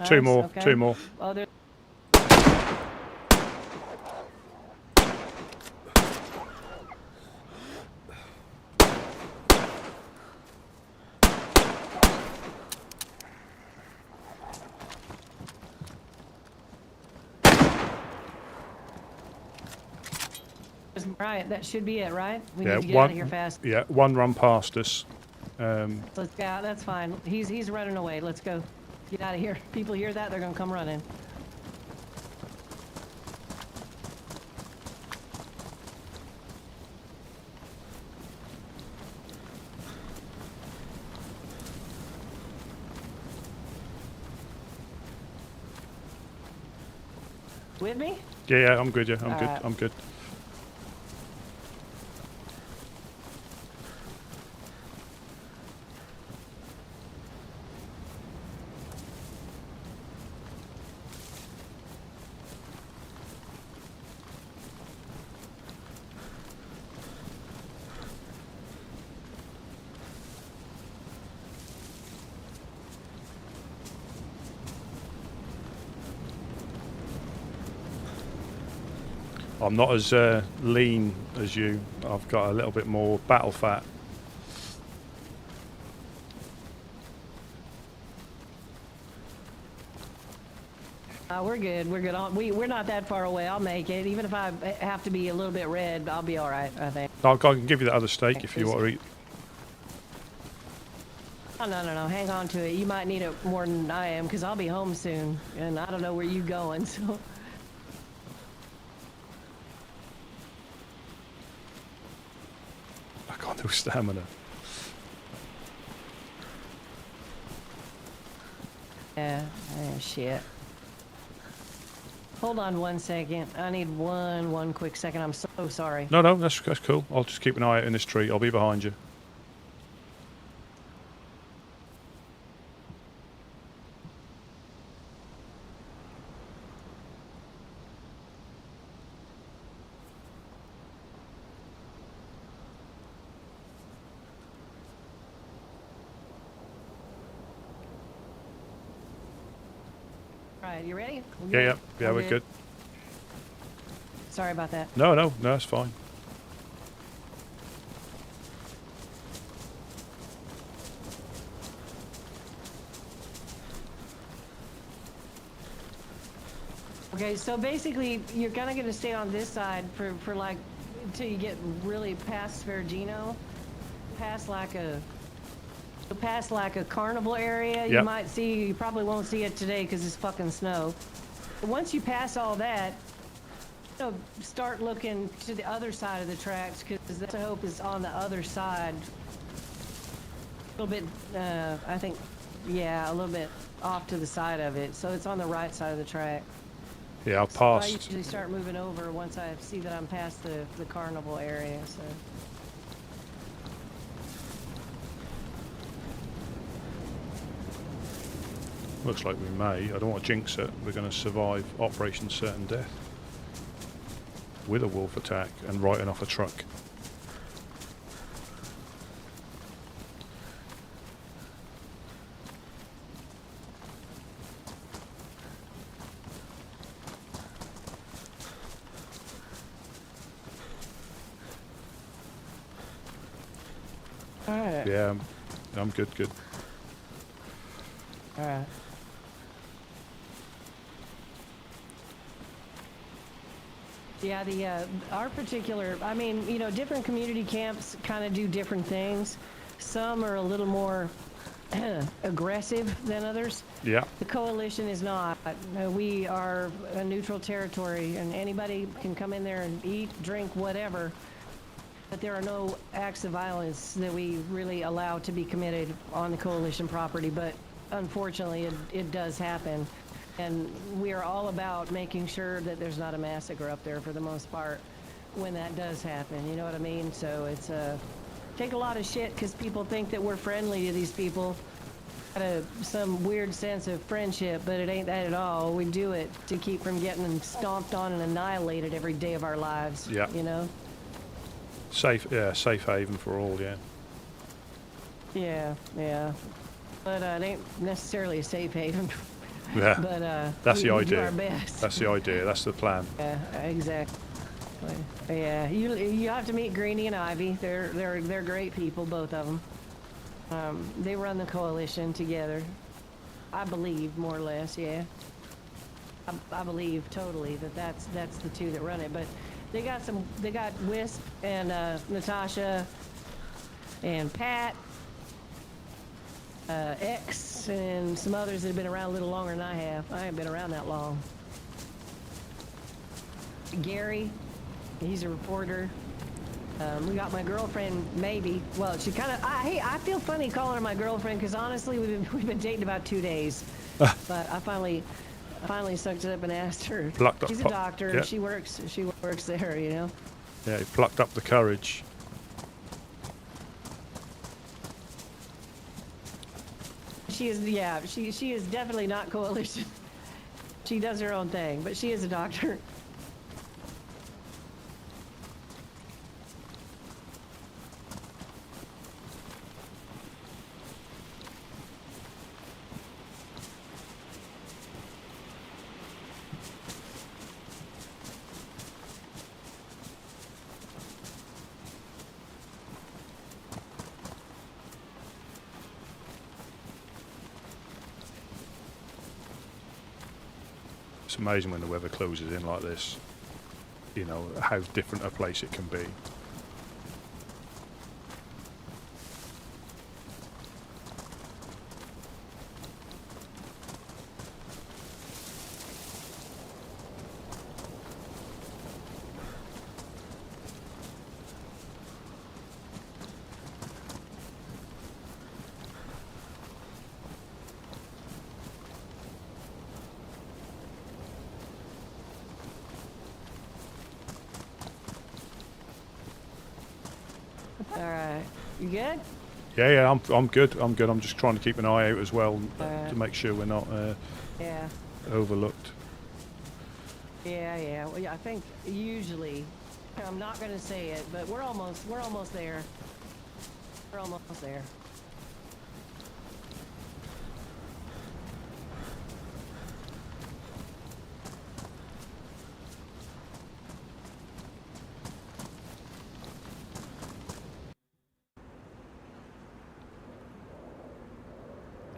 Two more. Okay. Two more. Oh, there. Right, that should be it, right? We need to get out of here fast. Yeah, one run past us. Let's go. That's fine. He's running away. Let's go. Get out of here. People hear that, they're gonna come running. With me? Yeah, I'm good. Yeah, I'm All good. right. I'm good. I'm not as lean as you. I've got a little bit more battle fat. We're good. We're good. We're not that far away. I'll make it. Even if I have to be a little bit red, I'll be all right, I think. I can give you that other steak if you want to eat. Oh, no. Hang on to it. You might need it more than I am, because I'll be home soon, and I don't know where you're going, so... I can't do stamina. Yeah, shit. Hold on 1 second. I need one quick second. I'm so sorry. No, that's cool. I'll just keep an eye out in this tree. I'll be behind you. Alright, you ready? Yeah, we're good. Sorry about that. No, it's fine. Okay, so basically, you're kind of going to stay on this side for like, until you get really past Svergino, past like a carnival area. Yep. You might see, you probably won't see it today because it's fucking snow. But once you pass all that, you know, start looking to the other side of the tracks, because the hope is on the other side. A little bit, I think, yeah, a little bit off to the side of it. So it's on the right side of the track. Yeah, I'll So I pass. usually start moving over once I see that I'm past the carnival area, so. Looks like we may. I don't want to jinx it. We're going to survive Operation Certain Death with a wolf attack and writing off a truck. Alright. Yeah, I'm good. Alright. Yeah, our particular, I mean, you know, different community camps kind of do different things. Some are a little more aggressive than others. Yeah. The coalition is not. We are a neutral territory, and anybody can come in there and eat, drink, whatever. But there are no acts of violence that we really allow to be committed on the coalition property. But unfortunately, it does happen. And we are all about making sure that there's not a massacre up there for the most part when that does happen. You know what I mean? So it's take a lot of shit because people think that we're friendly to these people. Got some weird sense of friendship, but it ain't that at all. We do it to keep from getting stomped on and annihilated every day of our lives. Yeah. You know? Safe haven for all, yeah. Yeah. But it ain't necessarily a safe haven. Yeah. But that's the we idea. do our best. That's the idea. That's the plan. Yeah, exactly. Yeah, you have to meet Greenie and Ivy. They're great people, both of them. They run the coalition together. I believe, more or less, yeah. I believe totally that's the two that run it. But they got Wisp and Natasha and Pat. X and some others that have been around a little longer than I have. I ain't been around that long. Gary, he's a reporter. We got my girlfriend, maybe. Well, she kind of. I feel funny calling her my girlfriend because honestly, we've been dating about 2 days. But I finally I finally sucked it up and asked her. Plucked up, She's a doctor. yeah. She works there, you know. Yeah, he plucked up the courage. She is, yeah, she is definitely not coalition. She does her own thing, but she is a doctor. It's amazing when the weather closes in like this, you know, how different a place it can be. All right, you good? Yeah, I'm good. I'm good. I'm just trying to keep an eye out as well to make sure we're not Yeah. overlooked. Yeah. Well, yeah, I think usually, I'm not gonna say it, but we're almost there. We're almost there.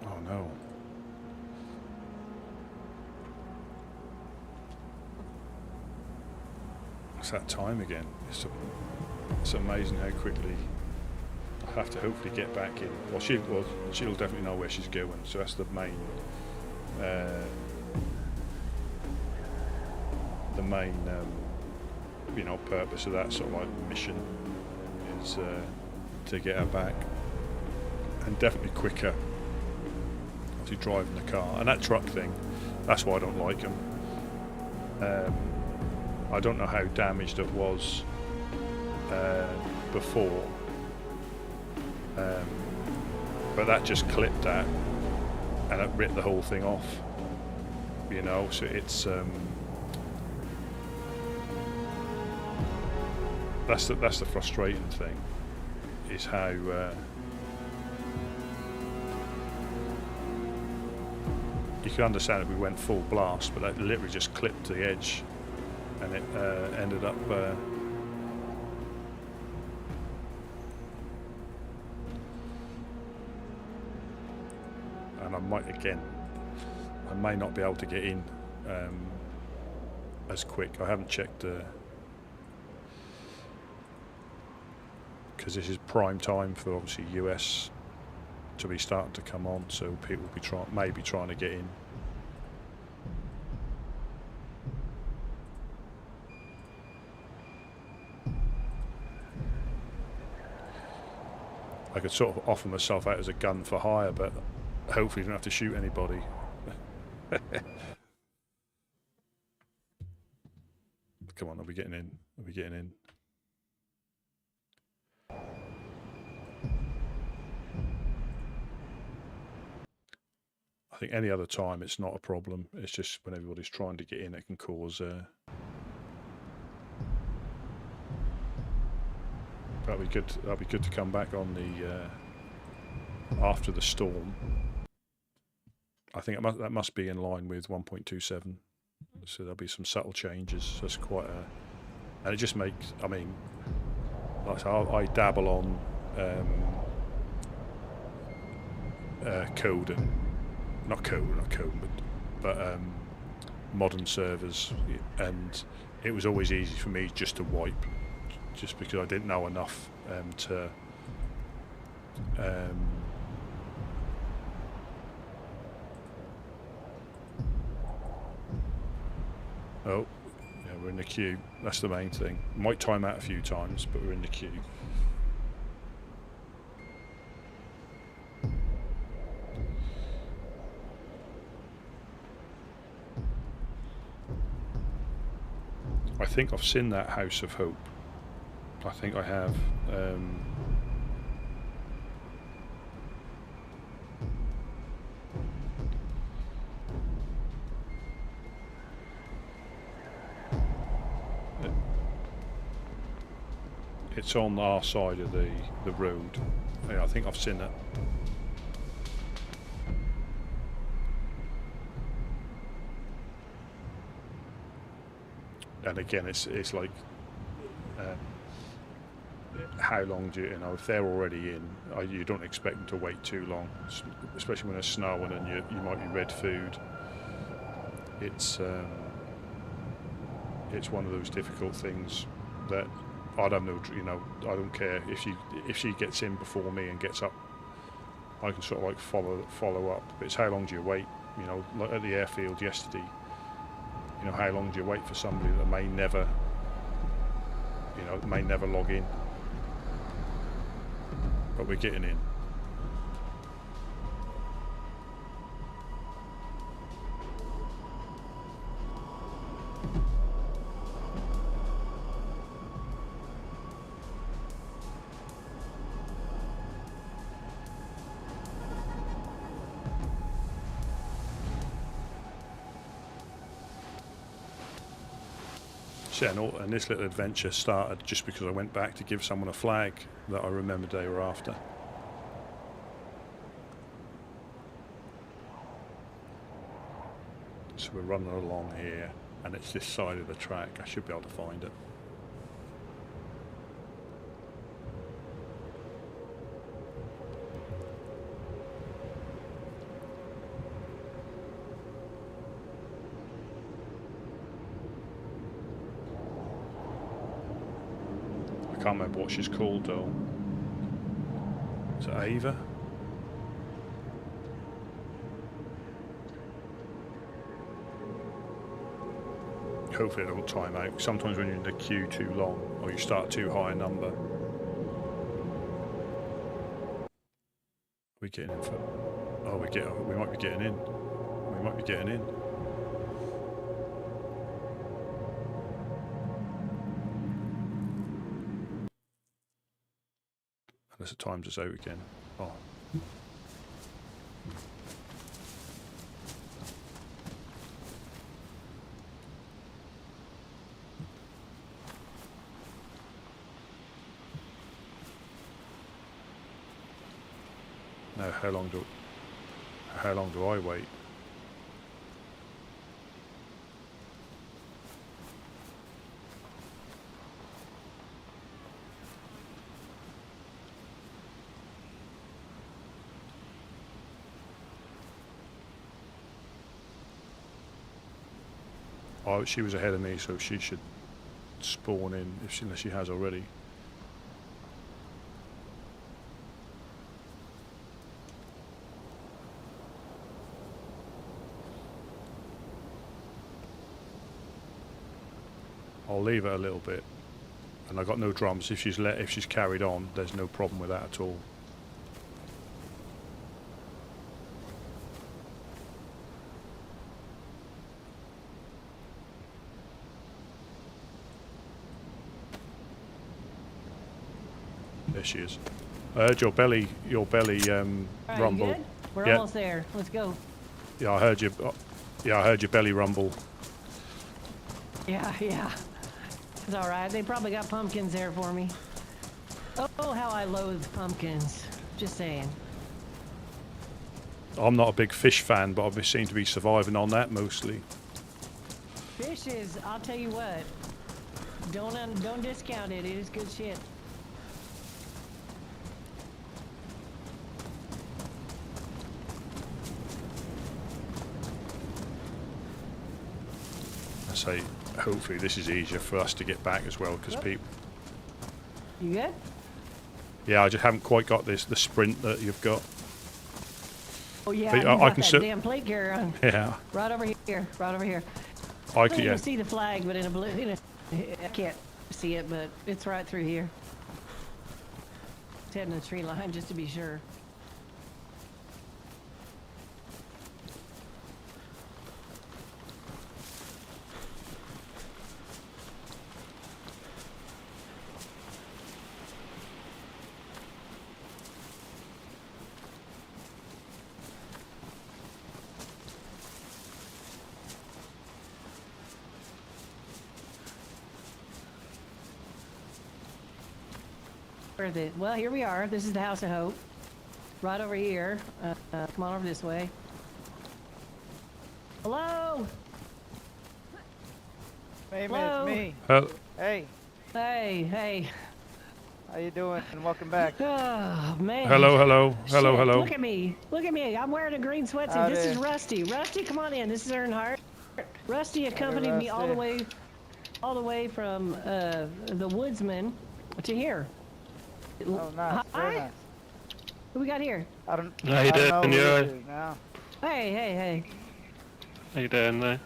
Oh no. It's that time again. It's amazing how quickly I have to hopefully get back in. Well, she'll definitely know where she's going, so that's the main you know, purpose of that sort of like mission is to get her back, and definitely quicker. Obviously driving the car, and that truck thing, that's why I don't like them. I don't know how damaged it was before, but that just clipped that and it ripped the whole thing off, you know, so it's that's the frustrating thing, is how you can understand if we went full blast, but that literally just clipped the edge, and it ended up and I may not be able to get in as quick. I haven't checked because this is prime time for obviously US to be starting to come on, so people will be maybe trying to get in. I could sort of offer myself out as a gun for hire, but hopefully you don't have to shoot anybody. Come on, are we getting in? Are we getting in? I think any other time it's not a problem. It's just when everybody's trying to get in, it can cause. That'd be good. That'd be good to come back on the after the storm. I think that must be in line with 1.27. So there'll be some subtle changes. That's quite a, and it just makes. I mean, like I dabble on code and. Not code, but modern servers, and it was always easy for me just to wipe, just because I didn't know enough to oh, yeah, we're in the queue. That's the main thing. Might time out a few times, but we're in the queue. I think I've seen that House of Hope. I think I have. It's on our side of the road. Yeah, I think I've seen it. And again, it's like, how long do you know? If they're already in, you don't expect them to wait too long, especially when it's snowing and you might be red food. It's one of those difficult things that I don't know. You know, I don't care if she gets in before me and gets up. I can sort of like follow up. But it's how long do you wait? You know, like at the airfield yesterday. You know, how long do you wait for somebody that may never, log in? But we're getting in. And this little adventure started just because I went back to give someone a flag that I remembered they were after. So we're running along here, and it's this side of the track. I should be able to find it. I can't remember what she's called though. Is it Ava? Hopefully it don't time out. Sometimes when you're in the queue too long or you start too high a number. We're getting in for... Oh, we might be getting in. We might be getting in. Unless it times us out again. Oh. Now, how long do I wait? Oh, she was ahead of me, so she should spawn in unless she has already. I'll leave it a little bit, and I got no drums. If she's carried on, there's no problem with that at all. There she is. I heard your belly Right, rumble. You good? We're Yeah. almost there. Let's go. Yeah, I heard you. Yeah, I heard your belly rumble. Yeah. It's all right. They probably got pumpkins there for me. Oh, how I loathe pumpkins. Just saying. I'm not a big fish fan, but I seem to be surviving on that mostly. Fish is, I'll tell you what. Don't discount it. It is good shit. I say, hopefully this is easier for us to get back as well, because people. You good? Yeah, I just haven't quite got the sprint that you've got. Oh yeah, But you I got can that damn plate carrier on. Yeah. Right over here. Right over here. I You could, can yeah. see the flag, but in a blue, I can't see it, but it's right through here. It's heading the tree line just to be sure. Worth it. Well, here we are. This is the House of Hope. Right over here. Come on over this way. Hello? Hey, Hello? man, it's me. Hey. Hey, hey. How you doing? And welcome back. Oh, man. Hello. Shit, Hello. Look at me. Look at me. I'm wearing a green sweatsuit. Howdy. This is Rusty. Rusty, come on in. This is Earnhardt. Rusty accompanied me all the way from the Woodsman to here. Oh, nice. Very Hi. nice. Who we got here? I don't. How you doing? Know You who alright? it is now. Hey. How you doing there?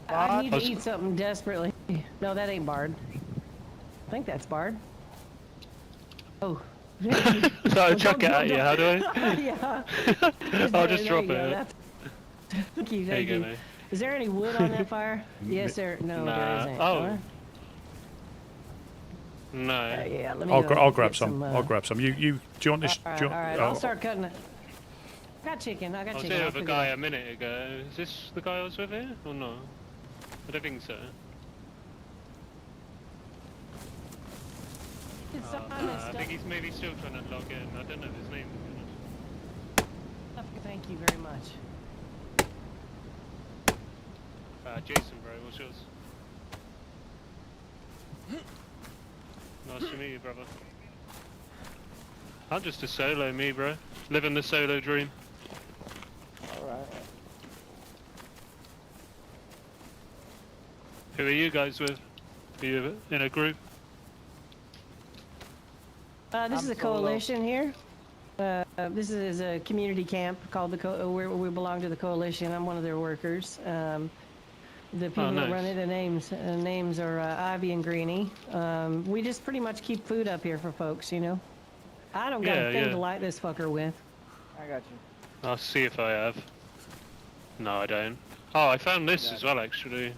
I need to eat something desperately. No, that ain't Bard. I think that's Bard. Oh. So chuck it at you, how do I? Yeah. I'll just drop There you it. go. Thank you, There you thank go, you. mate. Is there any wood on that fire? Yes, there. No, Nah. there isn't. Oh. Huh? No. Yeah, let me I'll go grab get some. I'll grab some. You do you want this? All do you want, right. I'll start cutting it. I got chicken. I was chicken. here I'll with a figure guy it a minute ago. Is this the guy I was with here, or no? I don't think so. I think he's maybe still trying to log in. I don't know his name. Thank you very much. Jason, bro, what's yours? Nice to meet you, brother. I'm just a solo, me, bro. Living the solo dream. Alright. Who are you guys with? Are you in a group? This is a solo. coalition here. This is a community camp called where we belong to the coalition. I'm one of their workers. The people that run it, the names are Ivy and Greenie. We just pretty much keep food up here for folks, you know. I don't got a thing to light this fucker with. I got you. I'll see if I have. No, I don't. Oh, I found this as well, actually.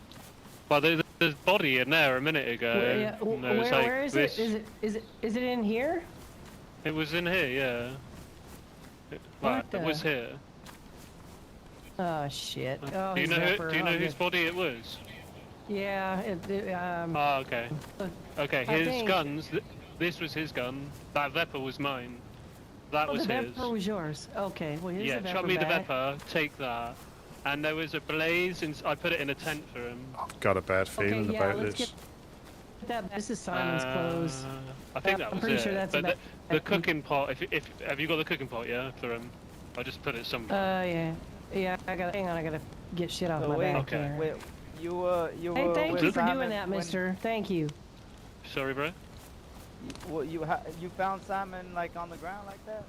Well, there's a body in there a minute ago. Where is it? Is it in here? It was in here, yeah. It was here. Oh shit! Oh, do you know whose body it was? Yeah. Oh, okay. Okay, his guns. This was his gun. That Vepper was mine. That was the his. Vepper was yours. Okay. Well, here's yeah, the Vepper shot me back. the Vepper. Take that. And there was a blaze, and I put it in a tent for him. I've got a bad feeling about this. This is Simon's clothes. I think that was I'm pretty it. sure that's but the cooking pot. If have you got the cooking pot? Yeah, for him. I just put it somewhere. Yeah. I gotta get shit off my wait, back here. Wait, you Hey, thank you for Simon doing that, Mister. Thank you. Sorry, bro. You found Simon like on the ground like that?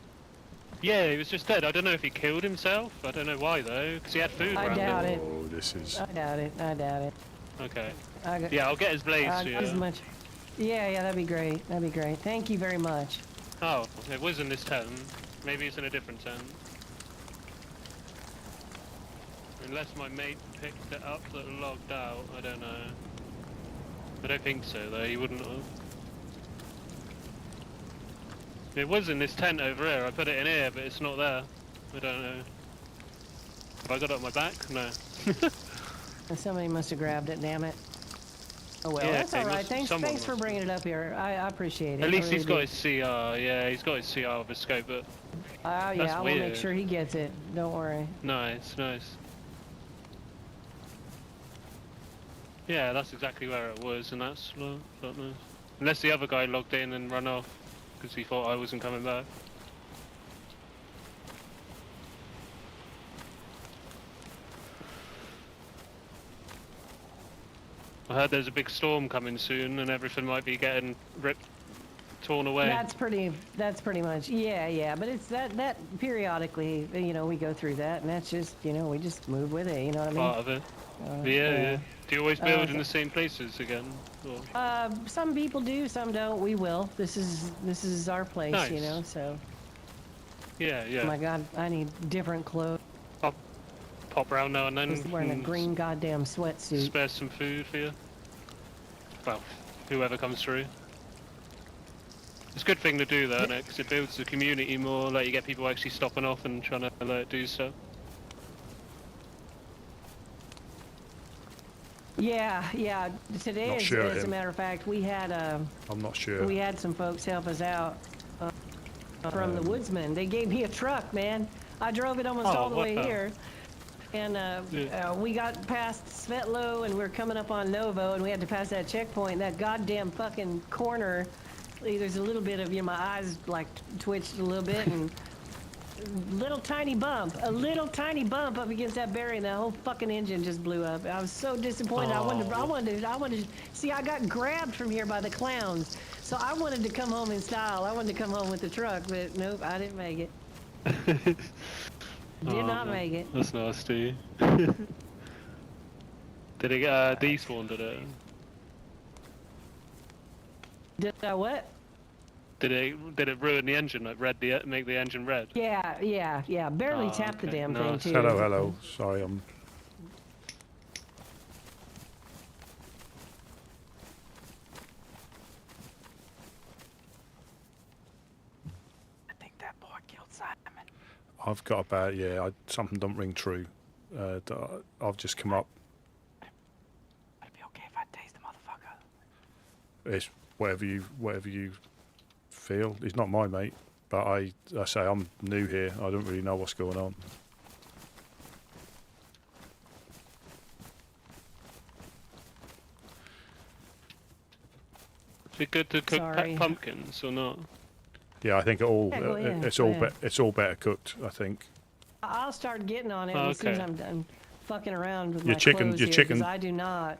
Yeah, he was just dead. I don't know if he killed himself. I don't know why though, because he had food I around doubt him. it. Oh, this is. I doubt it. Okay. Yeah, I'll get his blaze to you. as much. Yeah, that'd be great. Thank you very much. Oh, it was in this tent. Maybe it's in a different tent. Unless my mate picked it up that logged out, I don't know. I don't think so though, he wouldn't have. It was in this tent over here, I put it in here, but it's not there. I don't know. Have I got it on my back? No. Somebody must have grabbed it, damn it. Oh well, Yeah, that's alright. Thanks for bringing it up here. I appreciate it. At least I he's really got his CR, yeah, he's got his CR with a scope, but... yeah, I will make sure he gets it. Don't worry. Nice. Yeah, that's exactly where it was, and that's not nice. Unless the other guy logged in and run off, because he thought I wasn't coming back. I heard there's a big storm coming soon, and everything might be getting torn away. That's pretty much, yeah, but it's that periodically, you know, we go through that, and that's just, you know, we just move with it, you know what I mean? Part of it. Yeah. Do you always build in the same places again? Or? Some people do, some don't. We will. This is our place, Nice. you know, so. Yeah. Oh my god, I need different clothes. Pop around now and then. Just wearing a green goddamn sweatsuit. Spare some food for you. Well, whoever comes through. It's a good thing to do though, because it builds the community more, like you get people actually stopping off and trying to do stuff. Yeah. Today, Not as, sure as a him. matter of fact, we had I'm not sure. we had some folks help us out from the Woodsman. They gave me a truck, man. I drove it almost all the way here. And we got past Svetlo, and we were coming up on Novo, and we had to pass that checkpoint. That goddamn fucking corner, there's a little bit of, my eyes like twitched a little bit, and a little tiny bump up against that barrier, and the whole fucking engine just blew up. I was so disappointed. I wanted to see. I got grabbed from here by the clowns, so I wanted to come home in style. I wanted to come home with the truck, but nope, I didn't make it. Did not make it. That's nasty. Did it get despawned, did it? Did I what? Did it ruin the engine, like make the engine red? Yeah. Barely tapped the damn thing, too. Hello. Sorry, I think that boy killed Simon. I've got a bad, something don't ring true. I've just come up. Would it be okay if I tased the motherfucker? It's whatever you feel. He's not my mate, but I say I'm new here. I don't really know what's going on. Is it good to cook pumpkins or not? Yeah, I think it's all better cooked. I think. I'll start getting on it as soon as I'm done fucking around with your my chicken, clothes your here, chicken. 'cause I do not.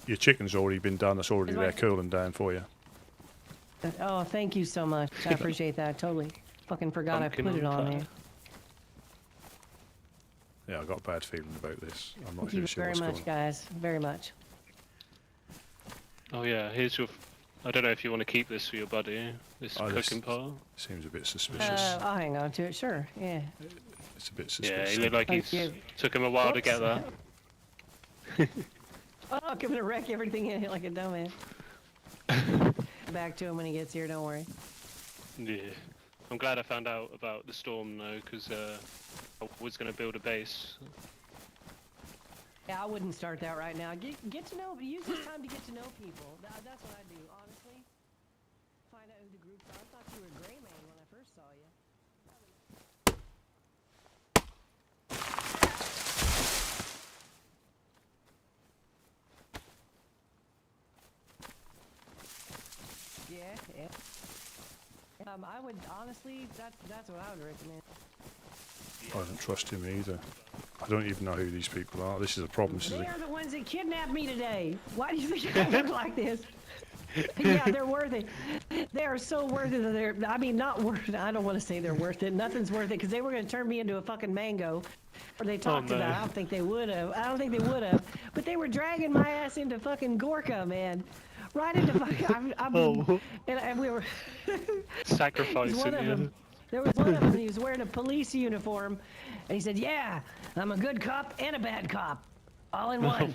Your chicken's already been done. It's already there, cooling down for you. Oh, thank you so much. I appreciate that. Totally. Fucking forgot Pumpkin I put it on pie. there. Yeah, I got a bad feeling about this. I'm not Thank you really sure very what's going much, on. guys. Very much. Oh yeah, here's your. I don't know if you want to keep this for your buddy. This cooking pot. Seems a bit suspicious. I'll hang on to it. Sure. Yeah. It's a bit Yeah, suspicious. he looked like took him a while to get that. Oh, I'm gonna wreck everything in it like a dumbass. Back to him when he gets here. Don't worry. Yeah, I'm glad I found out about the storm though, because I was gonna build a base. Yeah, I wouldn't start that right now. Get to know. Use this time to get to know people. That's what I do, honestly. Find out who the groups are. I thought you were a gray man when I first saw you. Yeah. I would honestly. That's what I would recommend. I don't trust him either. I don't even know who these people are. This is a problem. They are the ones that kidnapped me today. Why do you think I look like this? Yeah, they're worth it. They are so worth it. I mean, not worth it. I don't want to say they're worth it. Nothing's worth it because they were going to turn me into a fucking mango. Or they talked about it. I don't think they would have. But they were dragging my ass into fucking Gorka, man. Right into fucking. And we were. Sacrificing you. There was one of them, he was wearing a police uniform, and he said, "Yeah, I'm a good cop and a bad cop, all in one."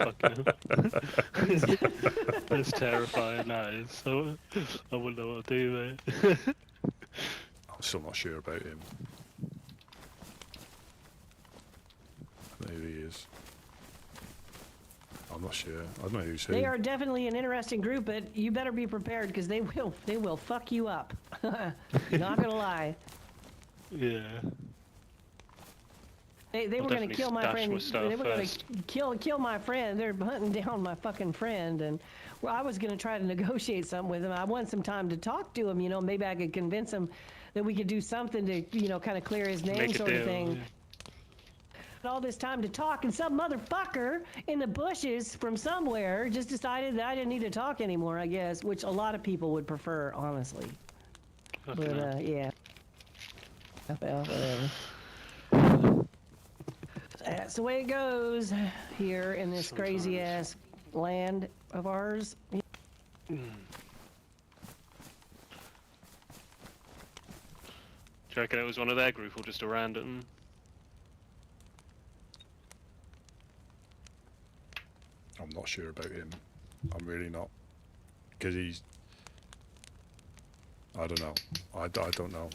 That's terrifying, that is. So, I wouldn't know what to do, mate. I'm still not sure about him. Maybe he is. I'm not sure. I don't know who's who. They are definitely an interesting group, but you better be prepared because they will fuck you up. Not gonna lie. Yeah. They were gonna kill my friend. They were gonna kill my friend. They're hunting down my fucking friend, and I was gonna try to negotiate something with him. I want some time to talk to him. Maybe I could convince him that we could do something to kind of clear his name, sort of thing. Yeah. All this time to talk, and some motherfucker in the bushes from somewhere just decided that I didn't need to talk anymore, I guess, which a lot of people would prefer, honestly. Okay. But yeah. Well, that's the way it goes here in this crazy ass land of ours. Do you reckon it was one of their group or just a random? I'm not sure about him. I'm really not. Because he's... I don't know. I don't know.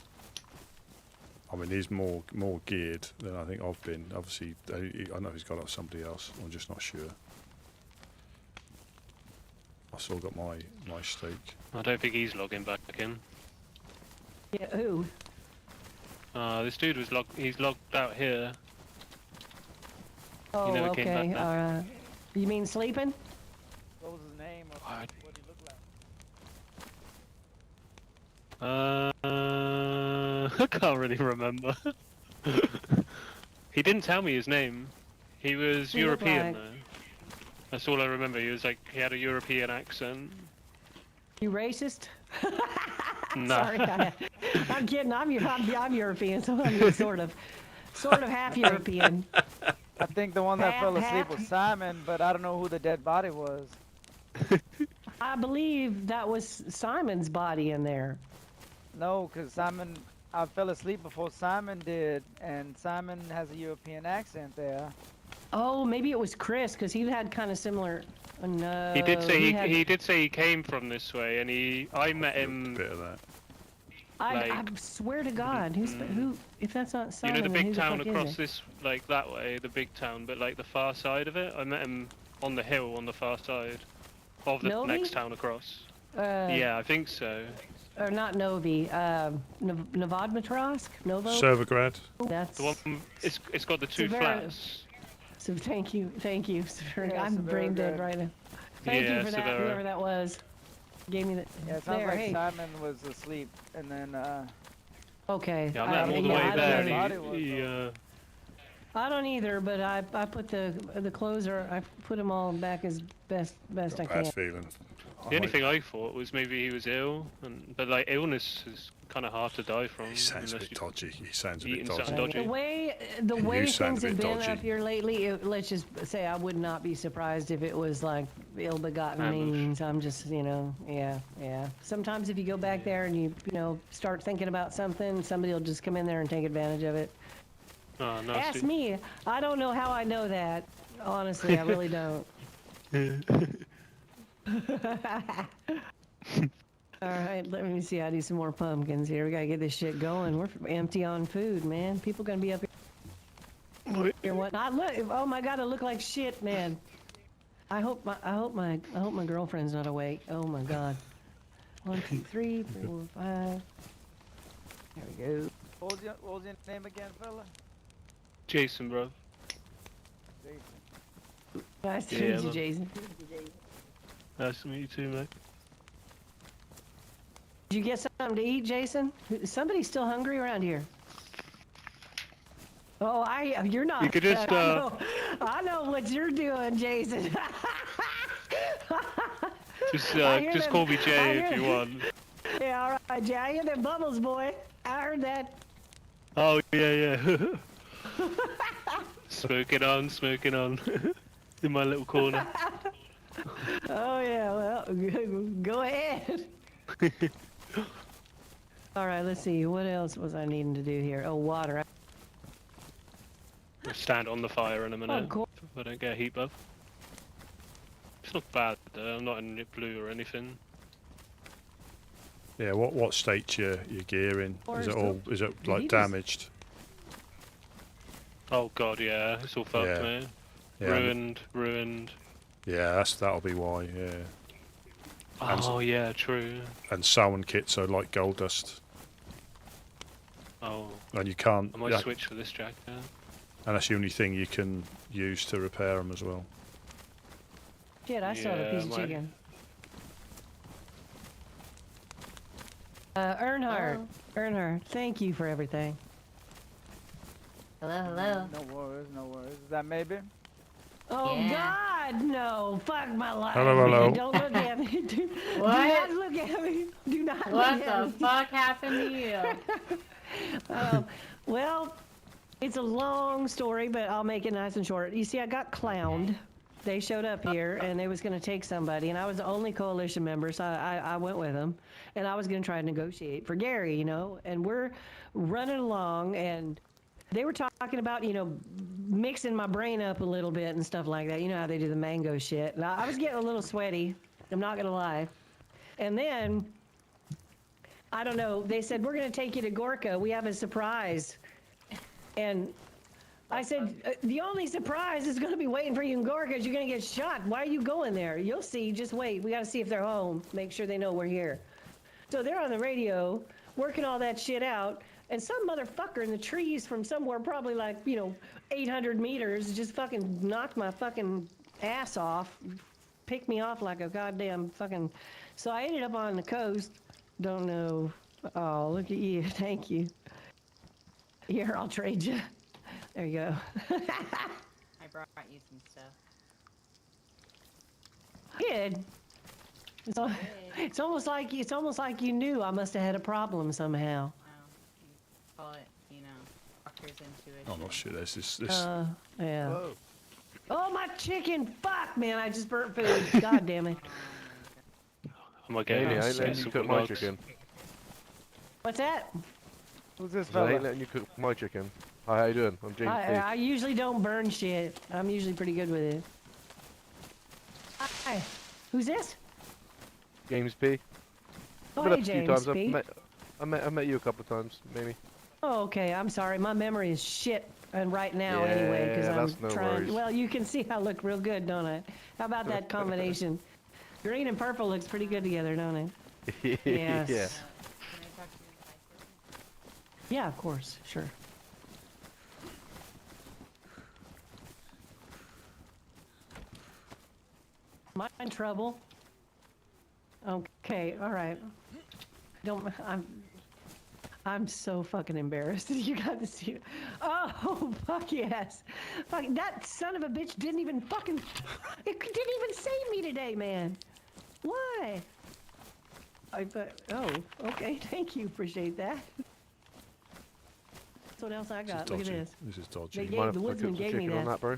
I mean, he's more geared than I think I've been. Obviously, I know he's got somebody else. I'm just not sure. I still got my steak. I don't think he's logging back in. Yeah, who? This dude was he's logged out here. Oh, He never came okay. back now. You mean sleeping? What was his name? Or what did he look like? I can't really remember. He didn't tell me his name. He was He looked European like- though. That's all I remember. He was like, he had a European accent. You racist? No. Sorry, I'm kidding. I'm European, so I'm sort of half European. I think the one that fell asleep Half- was Simon, but I don't know who the dead body was. I believe that was Simon's body in there. No, because Simon, I fell asleep before Simon did, and Simon has a European accent there. Oh, maybe it was Chris, because he had kind of similar. No. He did say had- he did say he came from this way, and I met A him. bit of that. I swear to God, who? If that's not You Simon, know the then who big town fuck is across it? this, like that way, the big town, but like the far side of it. I met him on the hill on the far side of the Novi? next town across. Uh, Yeah, I think so. Or not Novi. Novodmatrosk? Novo? Servergrad. That's. The one it's got the two Severa- flats. So thank you. Severa. Yeah, I'm brain dead Severa. right now. Thank you Yeah, for that, Severa. whoever that was. Gave me the. Yeah, it sounds there, like hey. Simon was asleep, and then Okay. Yeah, I met him all the yeah, way I don't there. know. And he I don't either, but I put the closer. I put them all back as best I can. Bad feeling. the only thing I thought was maybe he was ill, but like illness is kind of hard to die from. He sounds a unless bit you- dodgy. He sounds a eating bit something dodgy. dodgy. The way You sound things a have bit been dodgy. up here lately, let's just say I would not be surprised if it was like ill-begotten Ambush. means. I'm just, yeah. Sometimes if you go back there and you start thinking about something, somebody will just come in there and take advantage of it. Oh, no, Ask me. I don't know how I know that. Honestly, I really don't. All right, let me see. I need some more pumpkins here. We gotta get this shit going. We're empty on food, man. People gonna be up here. What? I look. Oh my God, I look like shit, man. I hope my girlfriend's not awake. Oh my God. 1, 2, 3, 4, 5. There we go. what was your name again, fella? Jason, bro. Jason. Nice to Yeah, meet you, man. Jason. Nice to meet you too, mate. Did you get something to eat, Jason? Somebody's still hungry around here. Oh, you're not. You could just, I know what you're doing, Jason. Just call me Jay if you want. Yeah, all right, Jay. I hear them bubbles, boy. I heard that. Oh yeah. Smoking on. In my little corner. Oh yeah, well, go ahead. All right, let's see. What else was I needing to do here? Oh, water. I'll stand on the fire in a minute. cool. If I don't get a heat buff. It's not bad though. I'm not in it blue or anything. Yeah, what state's your gear in? Is it like damaged? Oh god, yeah. It's all fucked, Yeah. man. Yeah, Ruined. Yeah, that'll be why. Yeah. And- Oh yeah, true. And sound kits are like gold dust, Oh. and you can't. I might yeah, switch for this jack now. And that's the only thing you can use to repair them as well. Shit, I saw the Yeah, piece of my- chicken. Earnhardt, thank you for everything. Hello. No worries. Is that maybe? Oh Yeah. God, no! Fuck my life. Hello. Don't look at me. Do What? not look at me. Do not What look at the me. fuck happened to you? Well, it's a long story, but I'll make it nice and short. You see, I got clowned. They showed up here, and they was going to take somebody, and I was the only coalition member, so I went with them, and I was going to try to negotiate for Gary, and we're running along, and they were talking about, mixing my brain up a little bit and stuff like that. You know how they do the mango shit. And I was getting a little sweaty. I'm not going to lie. And then, I don't know, they said, we're going to take you to Gorka. We have a surprise. And I said, the only surprise is going to be waiting for you in Gore because you're going to get shot. Why are you going there? You'll see. Just wait. We got to see if they're home. Make sure they know we're here. So they're on the radio, working all that shit out. And some motherfucker in the trees from somewhere, probably like, 800 meters, just fucking knocked my fucking ass off. Picked me off like a goddamn fucking... So I ended up on the coast. Don't know. Oh, look at you. Thank you. Here, I'll trade you. There you go. I brought you some stuff. Good. It's almost like you knew I must have had a problem somehow. Call it, doctor's intuition. Oh no, shit! This. Yeah. Whoa. Oh, my chicken! Fuck, man! I just burnt food. God damn it. I'm okay. I ain't letting you cook my chicken. What's that? Who's this I fella? ain't letting you cook my chicken. Hi, how you doing? I'm James P. I usually don't burn shit. I'm usually pretty good with it. Hi. Who's this? James P. Oh, I've been hey, up a few James times. P. I met you a couple of times, maybe. Oh, okay. I'm sorry. My memory is shit, and right now anyway, because Yeah, I'm that's no trying. worries. Well, you can see I look real good, don't I? How about that combination? Green and purple looks pretty good together, don't it? Yes. Yeah. Yeah, of course. Sure. Am I in trouble? Okay, all right. I'm so fucking embarrassed. You got to see it. Oh, fuck yes. Fuck, that son of a bitch didn't even fucking... It didn't even save me today, man. Why? Oh, okay. Thank you. Appreciate that. That's what else I got. Look at this. This is dodgy. The woodsman gave me that. On that, bro?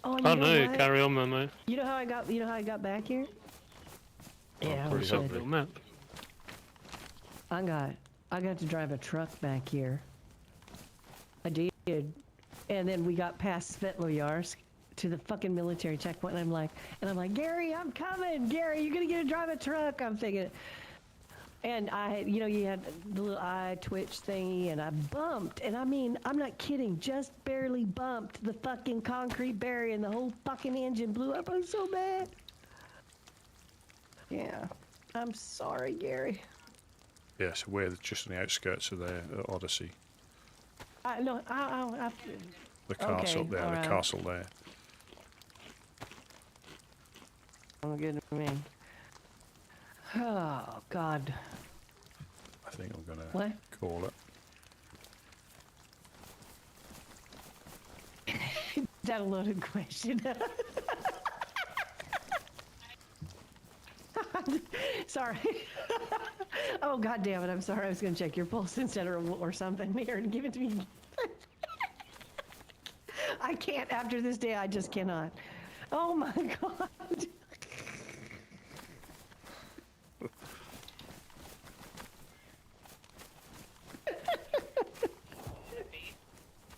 Oh, you Oh know no, what? carry on, man, mate. You know how I got back here? Yeah, I What's up, should. little map? I got to drive a truck back here. I did. And then we got past Svetloyarsk to the fucking military checkpoint, and I'm like, Gary, I'm coming. Gary, you're gonna get to drive a truck. I'm thinking. And you had the little eye twitch thingy, and I bumped. And I mean, I'm not kidding, just barely bumped the fucking concrete barrier, and the whole fucking engine blew up. I'm so mad. Yeah. I'm sorry, Gary. Yeah, so we're just on the outskirts of there, Odyssey. No, The castle okay, there, all the right. castle there. Oh, good to me. Oh, God. I think I'm gonna What? call it. Is that a loaded question? Sorry. Oh, God damn it. I'm sorry. I was going to check your pulse instead or something here and give it to me. I can't. After this day, I just cannot. Oh, my God.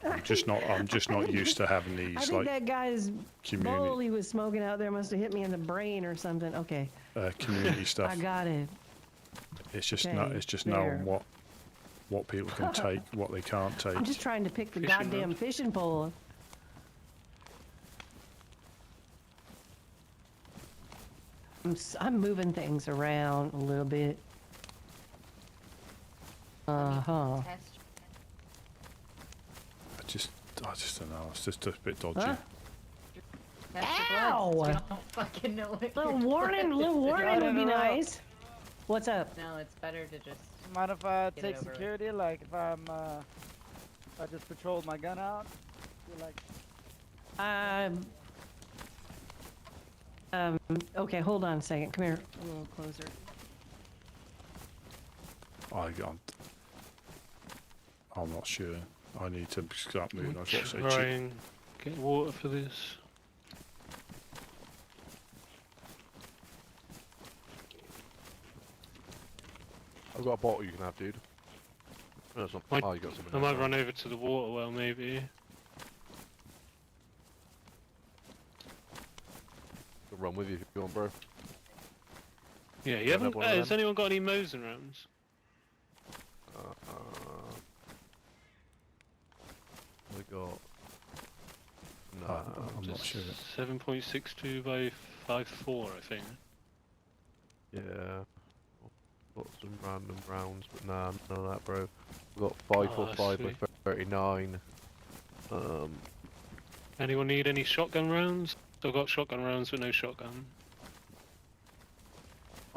I'm just not used to having I these think that guy's community- bowl he was smoking out there must have hit me in the brain or something. Okay. community stuff. I got it. It's just Okay, it's just there. knowing what people can take, what they can't take. I'm just trying to pick the Fishing goddamn rod. fishing pole. I'm moving things around a little bit. Uh-huh. I just don't know. It's just a bit dodgy. Huh? Test your Ow! bloods. You don't fucking know it. Little warning would be nice. What's up? No, it's better to just. Mind if I Get it take over with. security? Like if I just patrolled my gun out? You're like, Okay, hold on a second. Come here, a little closer. I'm not sure. I need to start moving. I've got to say, Try and get water for this. I've got a bottle you can have, dude. No, it's not. Oh, you got something. I might run over to the water well, maybe. I'll run with you if you want, bro. Yeah, you Don't haven't. have one of Has them? anyone got any Mosin rounds? We got I'm not sure. 7.62 by 5.4, I think. Yeah. Got some random rounds, but nah, none of that, bro. We've got 5.45 sweet. by 39. Anyone need any shotgun rounds? I've got shotgun rounds with no shotgun.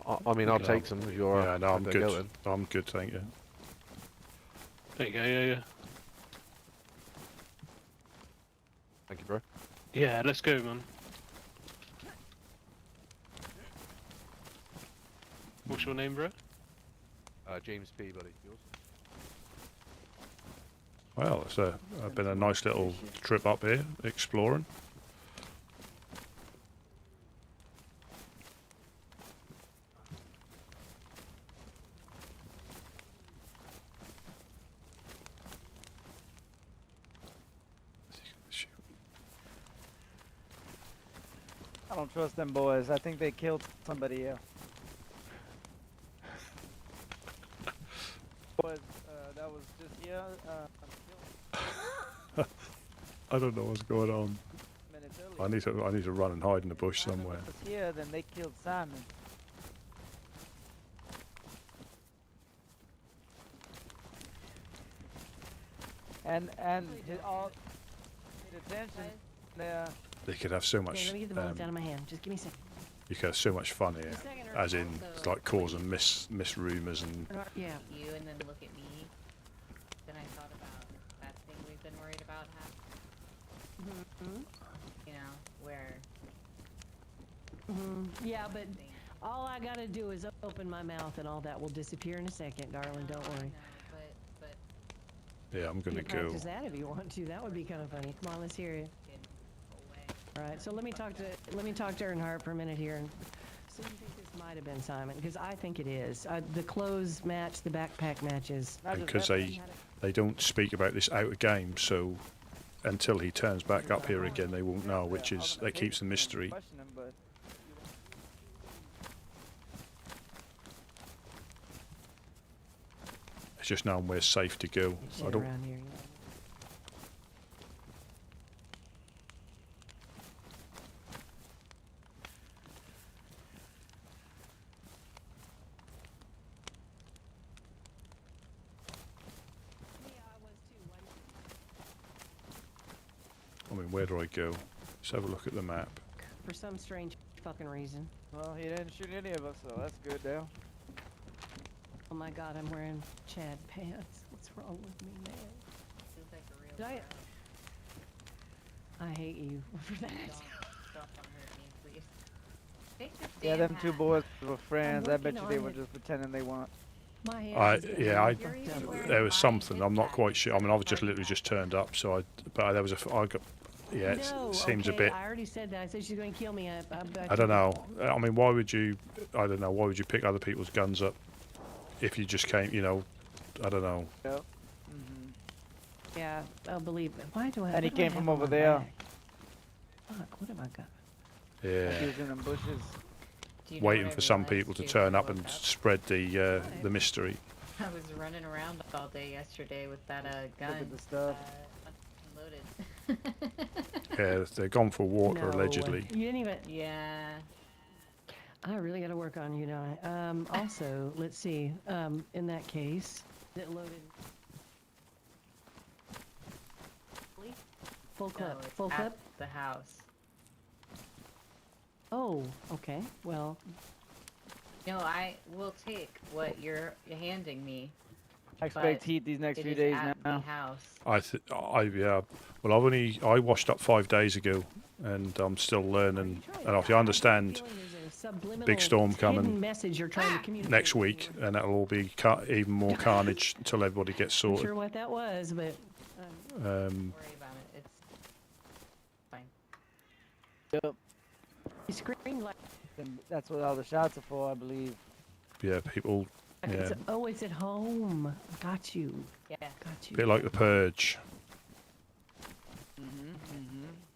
I mean, I'll take some if you're. Yeah, no, I'm if they're good. going. I'm good, thank you. There you go, yeah. Thank you, bro. Yeah, let's go, man. What's your name, bro? James P, buddy. Yours? Well, it's been a nice little trip up here, exploring. I don't trust them boys. I think they killed somebody else. Boys, that was just here. I don't know what's going on. I need to run and hide in the bush somewhere. If it was here, then they killed Simon. And all paid attention. Yeah. They could have so Okay, much. let me get the bullets out of my hand. Just give me a second. You could have so much fun here, as in like causing misrumours and. Yeah. You and then look at me. Then I thought about that thing we've been worried about you know, where. Yeah, but all I gotta do is open my mouth and all that will disappear in a second, darling. Don't worry. Yeah, I'm gonna You can go. practice that if you want to. That would be kind of funny. Come on, let's hear you. All right, so let me talk to Earnhardt for a minute here. And so you think this might have been Simon? Because I think it is. The clothes match the backpack matches. Because they don't speak about this out of game, so until he turns back up here again, they won't know, which is that keeps the mystery. It's just knowing where's safe to go. I don't. Around here, I mean, where do I go? Let's have a look at the map. for some strange fucking reason. Well, he didn't shoot any of us, so that's good now. Oh my God, I'm wearing Chad pants. What's wrong with me, man? Did I hate you for that. Yeah, them two boys were friends. I bet working you they on were it. just pretending they weren't. My hair is There was something. I'm not quite sure. I mean, I've just literally just turned up, so but there was I got. Yeah, it No, seems okay, a bit. I already said that. I said she's going to kill me. I don't know. I mean, why would you? I don't know. Why would you pick other people's guns up if you just came? You know, I don't know. Yep. Yeah, I'll believe it. Why do I? And he what do I came have from on over my there. back? Fuck, what have I got? Yeah. He was in them bushes. Waiting for some people to turn up and spread the mystery. I was running around all day yesterday with that gun. Look at the stuff. Unloaded. Yeah, they're gone for water No, allegedly. You didn't even. Yeah. I really got to work on you, don't I? Also, let's see. In that case, is it loaded? Full clip. No, it's Full at clip. the house. Oh, okay. Well, No, I will take what you're handing me. I expect but heat these next it few is days at now. the house. Yeah. Well, I washed up 5 days ago, and I'm still learning. And obviously, I understand big storm coming message you're trying to communicate. next week, and that'll all be even more carnage until everybody gets I'm sorted. sure what that was, but. Um, Don't worry about it. It's fine. Yep. You screamed like. And that's what all the shots are for, I believe. yeah, people. Yeah, It's at home. Got you. Yeah. Got you. bit like the Purge.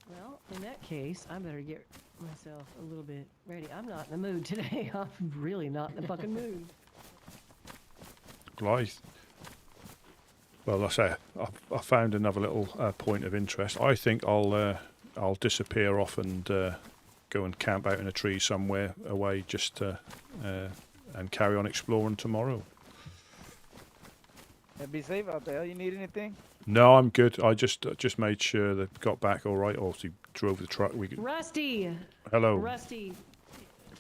Well, in that case, I better get myself a little bit ready. I'm not in the mood today. I'm really not in the fucking mood. Well, I say I found another little point of interest. I think I'll I'll disappear off and go and camp out in a tree somewhere away, just and carry on exploring tomorrow. Yeah, be safe out there. You need anything? No, I'm good. I just made sure they got back all right. Obviously, drove the truck. Rusty. Hello. Rusty.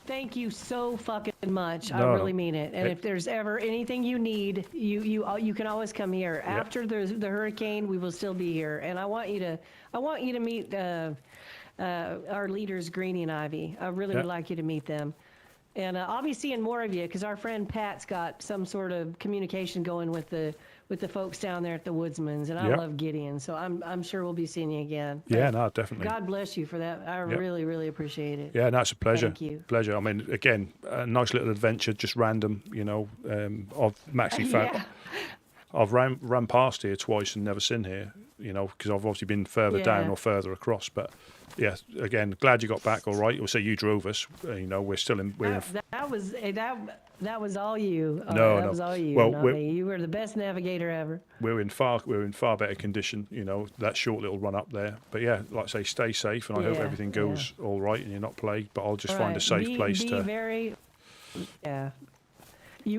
Thank you so fucking much. I No, really no. mean it. And if there's ever anything you need, you can always come here. Yep. After the hurricane, we will still be here. And I want you to meet our leaders, Greenie and Ivy. I really would like you to meet them. And I'll be seeing more of you because our friend Pat's got some sort of communication going with the folks down there at the Woodsman's, and I love Gideon, so I'm sure we'll be seeing you again. Yeah, no, definitely. God bless you for that. I really, really appreciate it. Yeah, no, it's a pleasure. Thank you. Pleasure. I mean, again, a nice little adventure, just random. You know, I've actually found I've run past here twice and never seen here. You know, because I've obviously been further down or further across, but. Yeah, again, glad you got back all right. We'll say you drove us. You know, we're still in. That was all you. No, that was all you. Well, not me. You were the best navigator ever. We're in far better condition. You know, that short little run up there. But yeah, like I say, stay safe, and I hope everything goes all right and you're not plagued. But I'll just find a safe place to. Very. Yeah.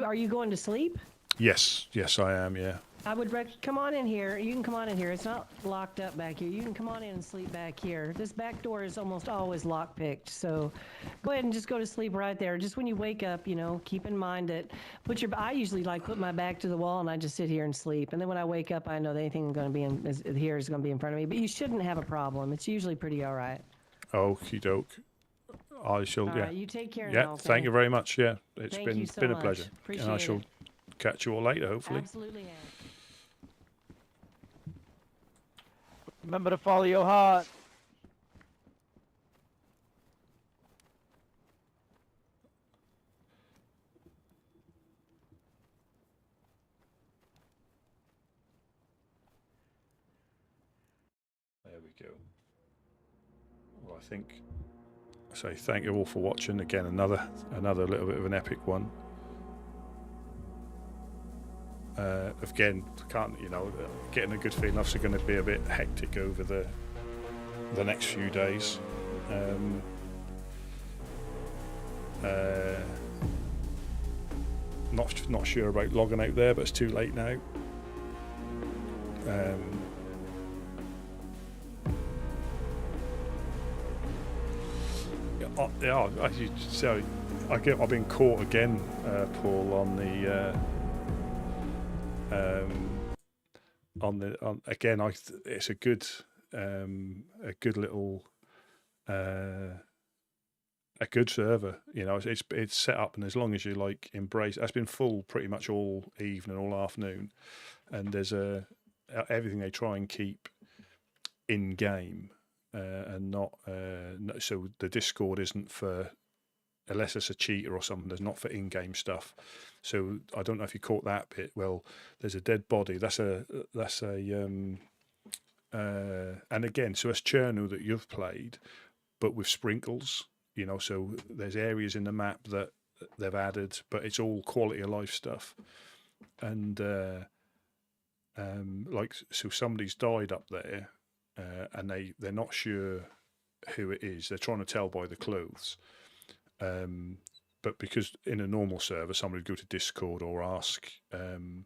Are you going to sleep? Yes, I am. Yeah. I would come on in here. You can come on in here. It's not locked up back here. You can come on in and sleep back here. This back door is almost always lock-picked, so go ahead and just go to sleep right there. Just when you wake up, you know, keep in mind that I usually like put my back to the wall and I just sit here and sleep. And then when I wake up, I know that anything going to be here is going to be in front of me. But you shouldn't have a problem. It's usually pretty all right. Okie doke. I shall. All right, you take care. Yeah. Thank you very much. Yeah, it's Thank you so been a much. pleasure. Appreciate and I shall catch you all later, hopefully. Absolutely. Remember to follow your heart. There we go. Well, I think I say thank you all for watching. Again, another little bit of an epic one. Again, getting a good feeling. Obviously, going to be a bit hectic over the next few days. Not sure about logging out there, but it's too late now. I've been caught again, Paul, on the. It's a good little a good server. You know, it's set up, and as long as you like embrace, it's been full pretty much all evening, all afternoon, and there's everything they try and keep in game, and not so the Discord isn't for. Unless it's a cheater or something, there's not for in-game stuff. So I don't know if you caught that bit. Well, there's a dead body. And again, so it's Chernarus that you've played, but with sprinkles. You know, so there's areas in the map that they've added, but it's all quality of life stuff. And so somebody's died up there, and they're not sure who it is. They're trying to tell by the clothes. But because in a normal server, somebody would go to Discord or ask, who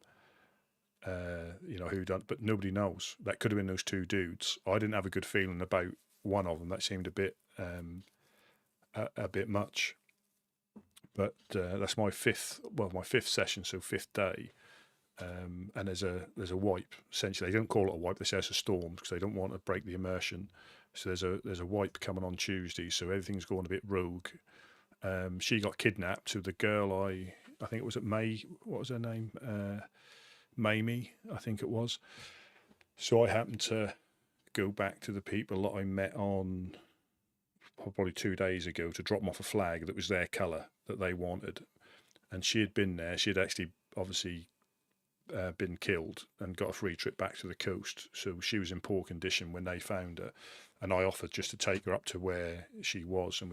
done, but nobody knows. That could have been those two dudes. I didn't have a good feeling about one of them. That seemed a bit much. But that's my fifth session, so fifth day. And there's a wipe. Essentially, they don't call it a wipe. They say it's a storm because they don't want to break the immersion. So there's a wipe coming on Tuesday. So everything's going a bit rogue. She got kidnapped. So the girl I think it was at May. What was her name? Mamie, I think it was. So I happened to go back to the people that I met on probably 2 days ago to drop them off a flag that was their colour that they wanted. And she had been there. She had actually obviously been killed and got a free trip back to the coast. So she was in poor condition when they found her. And I offered just to take her up to where she was, and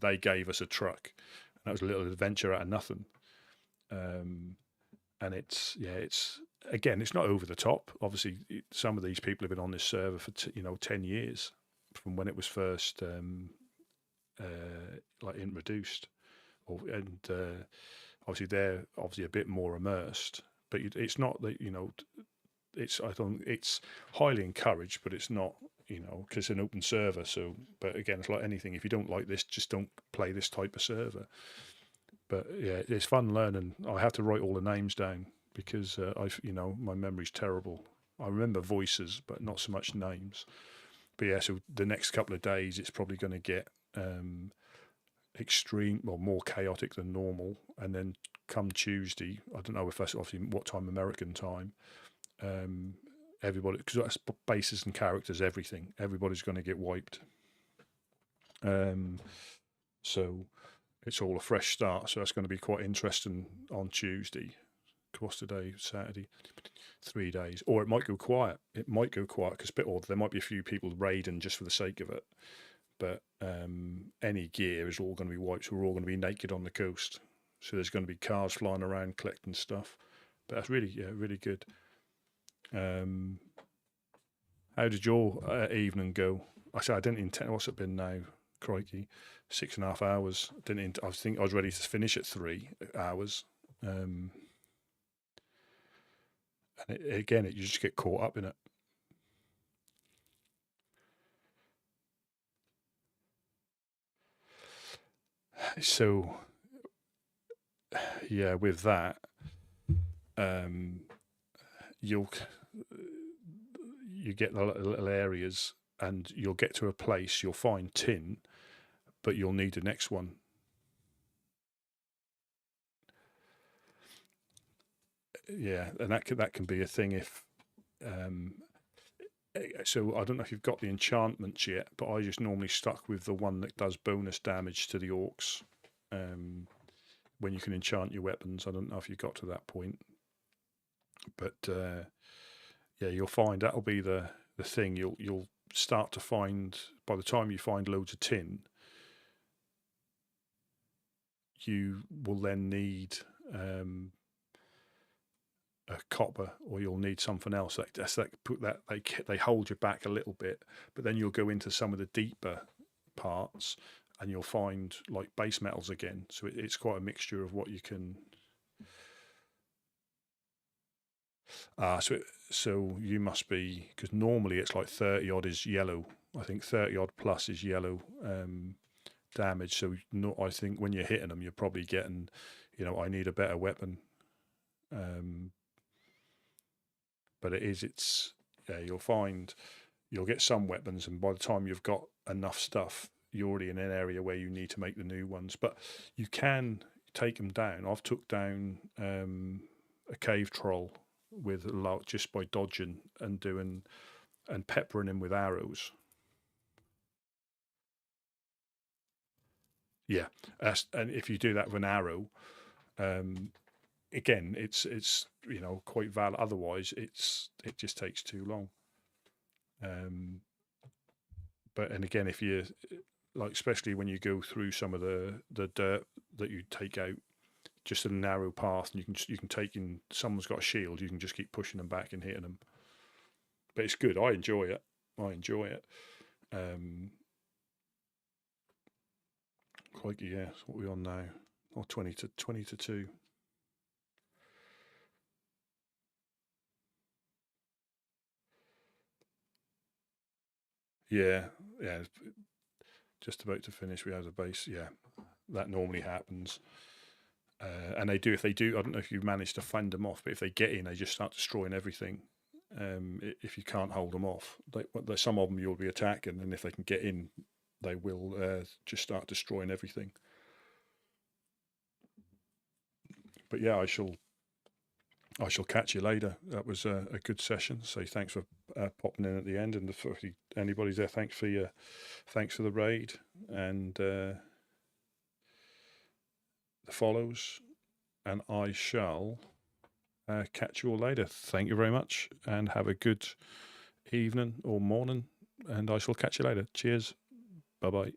they gave us a truck. And that was a little adventure out of nothing. And it's again, it's not over the top. Obviously, some of these people have been on this server for 10 years, from when it was first like introduced, and obviously they're obviously a bit more immersed. But it's not that it's highly encouraged, but it's not because it's an open server. So, but again, it's like anything. If you don't like this, just don't play this type of server. But yeah, it's fun learning. I have to write all the names down because my memory's terrible. I remember voices, but not so much names. But yeah, so the next couple of days, it's probably going to get extreme, well, more chaotic than normal. And then come Tuesday, I don't know if that's obviously what time American time. Everybody, because that's bases and characters, everybody's going to get wiped. So it's all a fresh start. So that's going to be quite interesting on Tuesday. What's today? Saturday. 3 days. Or it might go quiet. It might go quiet because there might be a few people raiding just for the sake of it. But any gear is all going to be wiped. So we're all going to be naked on the coast. So there's going to be cars flying around collecting stuff. But that's really good. How did your evening go? I didn't intend. What's it been now? Crikey, 6.5 hours. I think I was ready to finish at 3 hours. And you just get caught up in it. So, yeah, with that, you get the little areas, and you'll get to a place, you'll find tin, but you'll need the next one. Yeah, and that can be a thing if. So I don't know if you've got the enchantments yet, but I just normally stuck with the one that does bonus damage to the orcs. When you can enchant your weapons, I don't know if you got to that point, but yeah, you'll find that'll be the thing. You'll start to find, by the time you find loads of tin, you will then need a copper, or you'll need something else. They hold you back a little bit, but then you'll go into some of the deeper parts, and you'll find like base metals again. So it's quite a mixture of what you can. So you must be, because normally it's like 30 odd is yellow. I think 30 odd plus is yellow damage. So I think when you're hitting them, you're probably getting, I need a better weapon. But you'll get some weapons, and by the time you've got enough stuff, you're already in an area where you need to make the new ones. But you can take them down. I've took down a cave troll with just by dodging and peppering him with arrows. Yeah, and if you do that with an arrow, again, it's quite valid. Otherwise, it just takes too long. But again, if you especially when you go through some of the dirt that you take out, just a narrow path, and you can take in. Someone's got a shield, you can just keep pushing them back and hitting them. But it's good. I enjoy it. Crikey, yeah. What are we on now? 20 to 2. Yeah. Just about to finish. We have a base. Yeah, that normally happens. And if they do, I don't know if you've managed to fend them off, but if they get in, they just start destroying everything. If you can't hold them off, some of them you'll be attacking, and if they can get in, they will just start destroying everything. But yeah, I shall catch you later. That was a good session. So thanks for popping in at the end, and for anybody there, thanks for the raid and the follows. And I shall catch you all later. Thank you very much, and have a good evening or morning. And I shall catch you later. Cheers. Bye bye.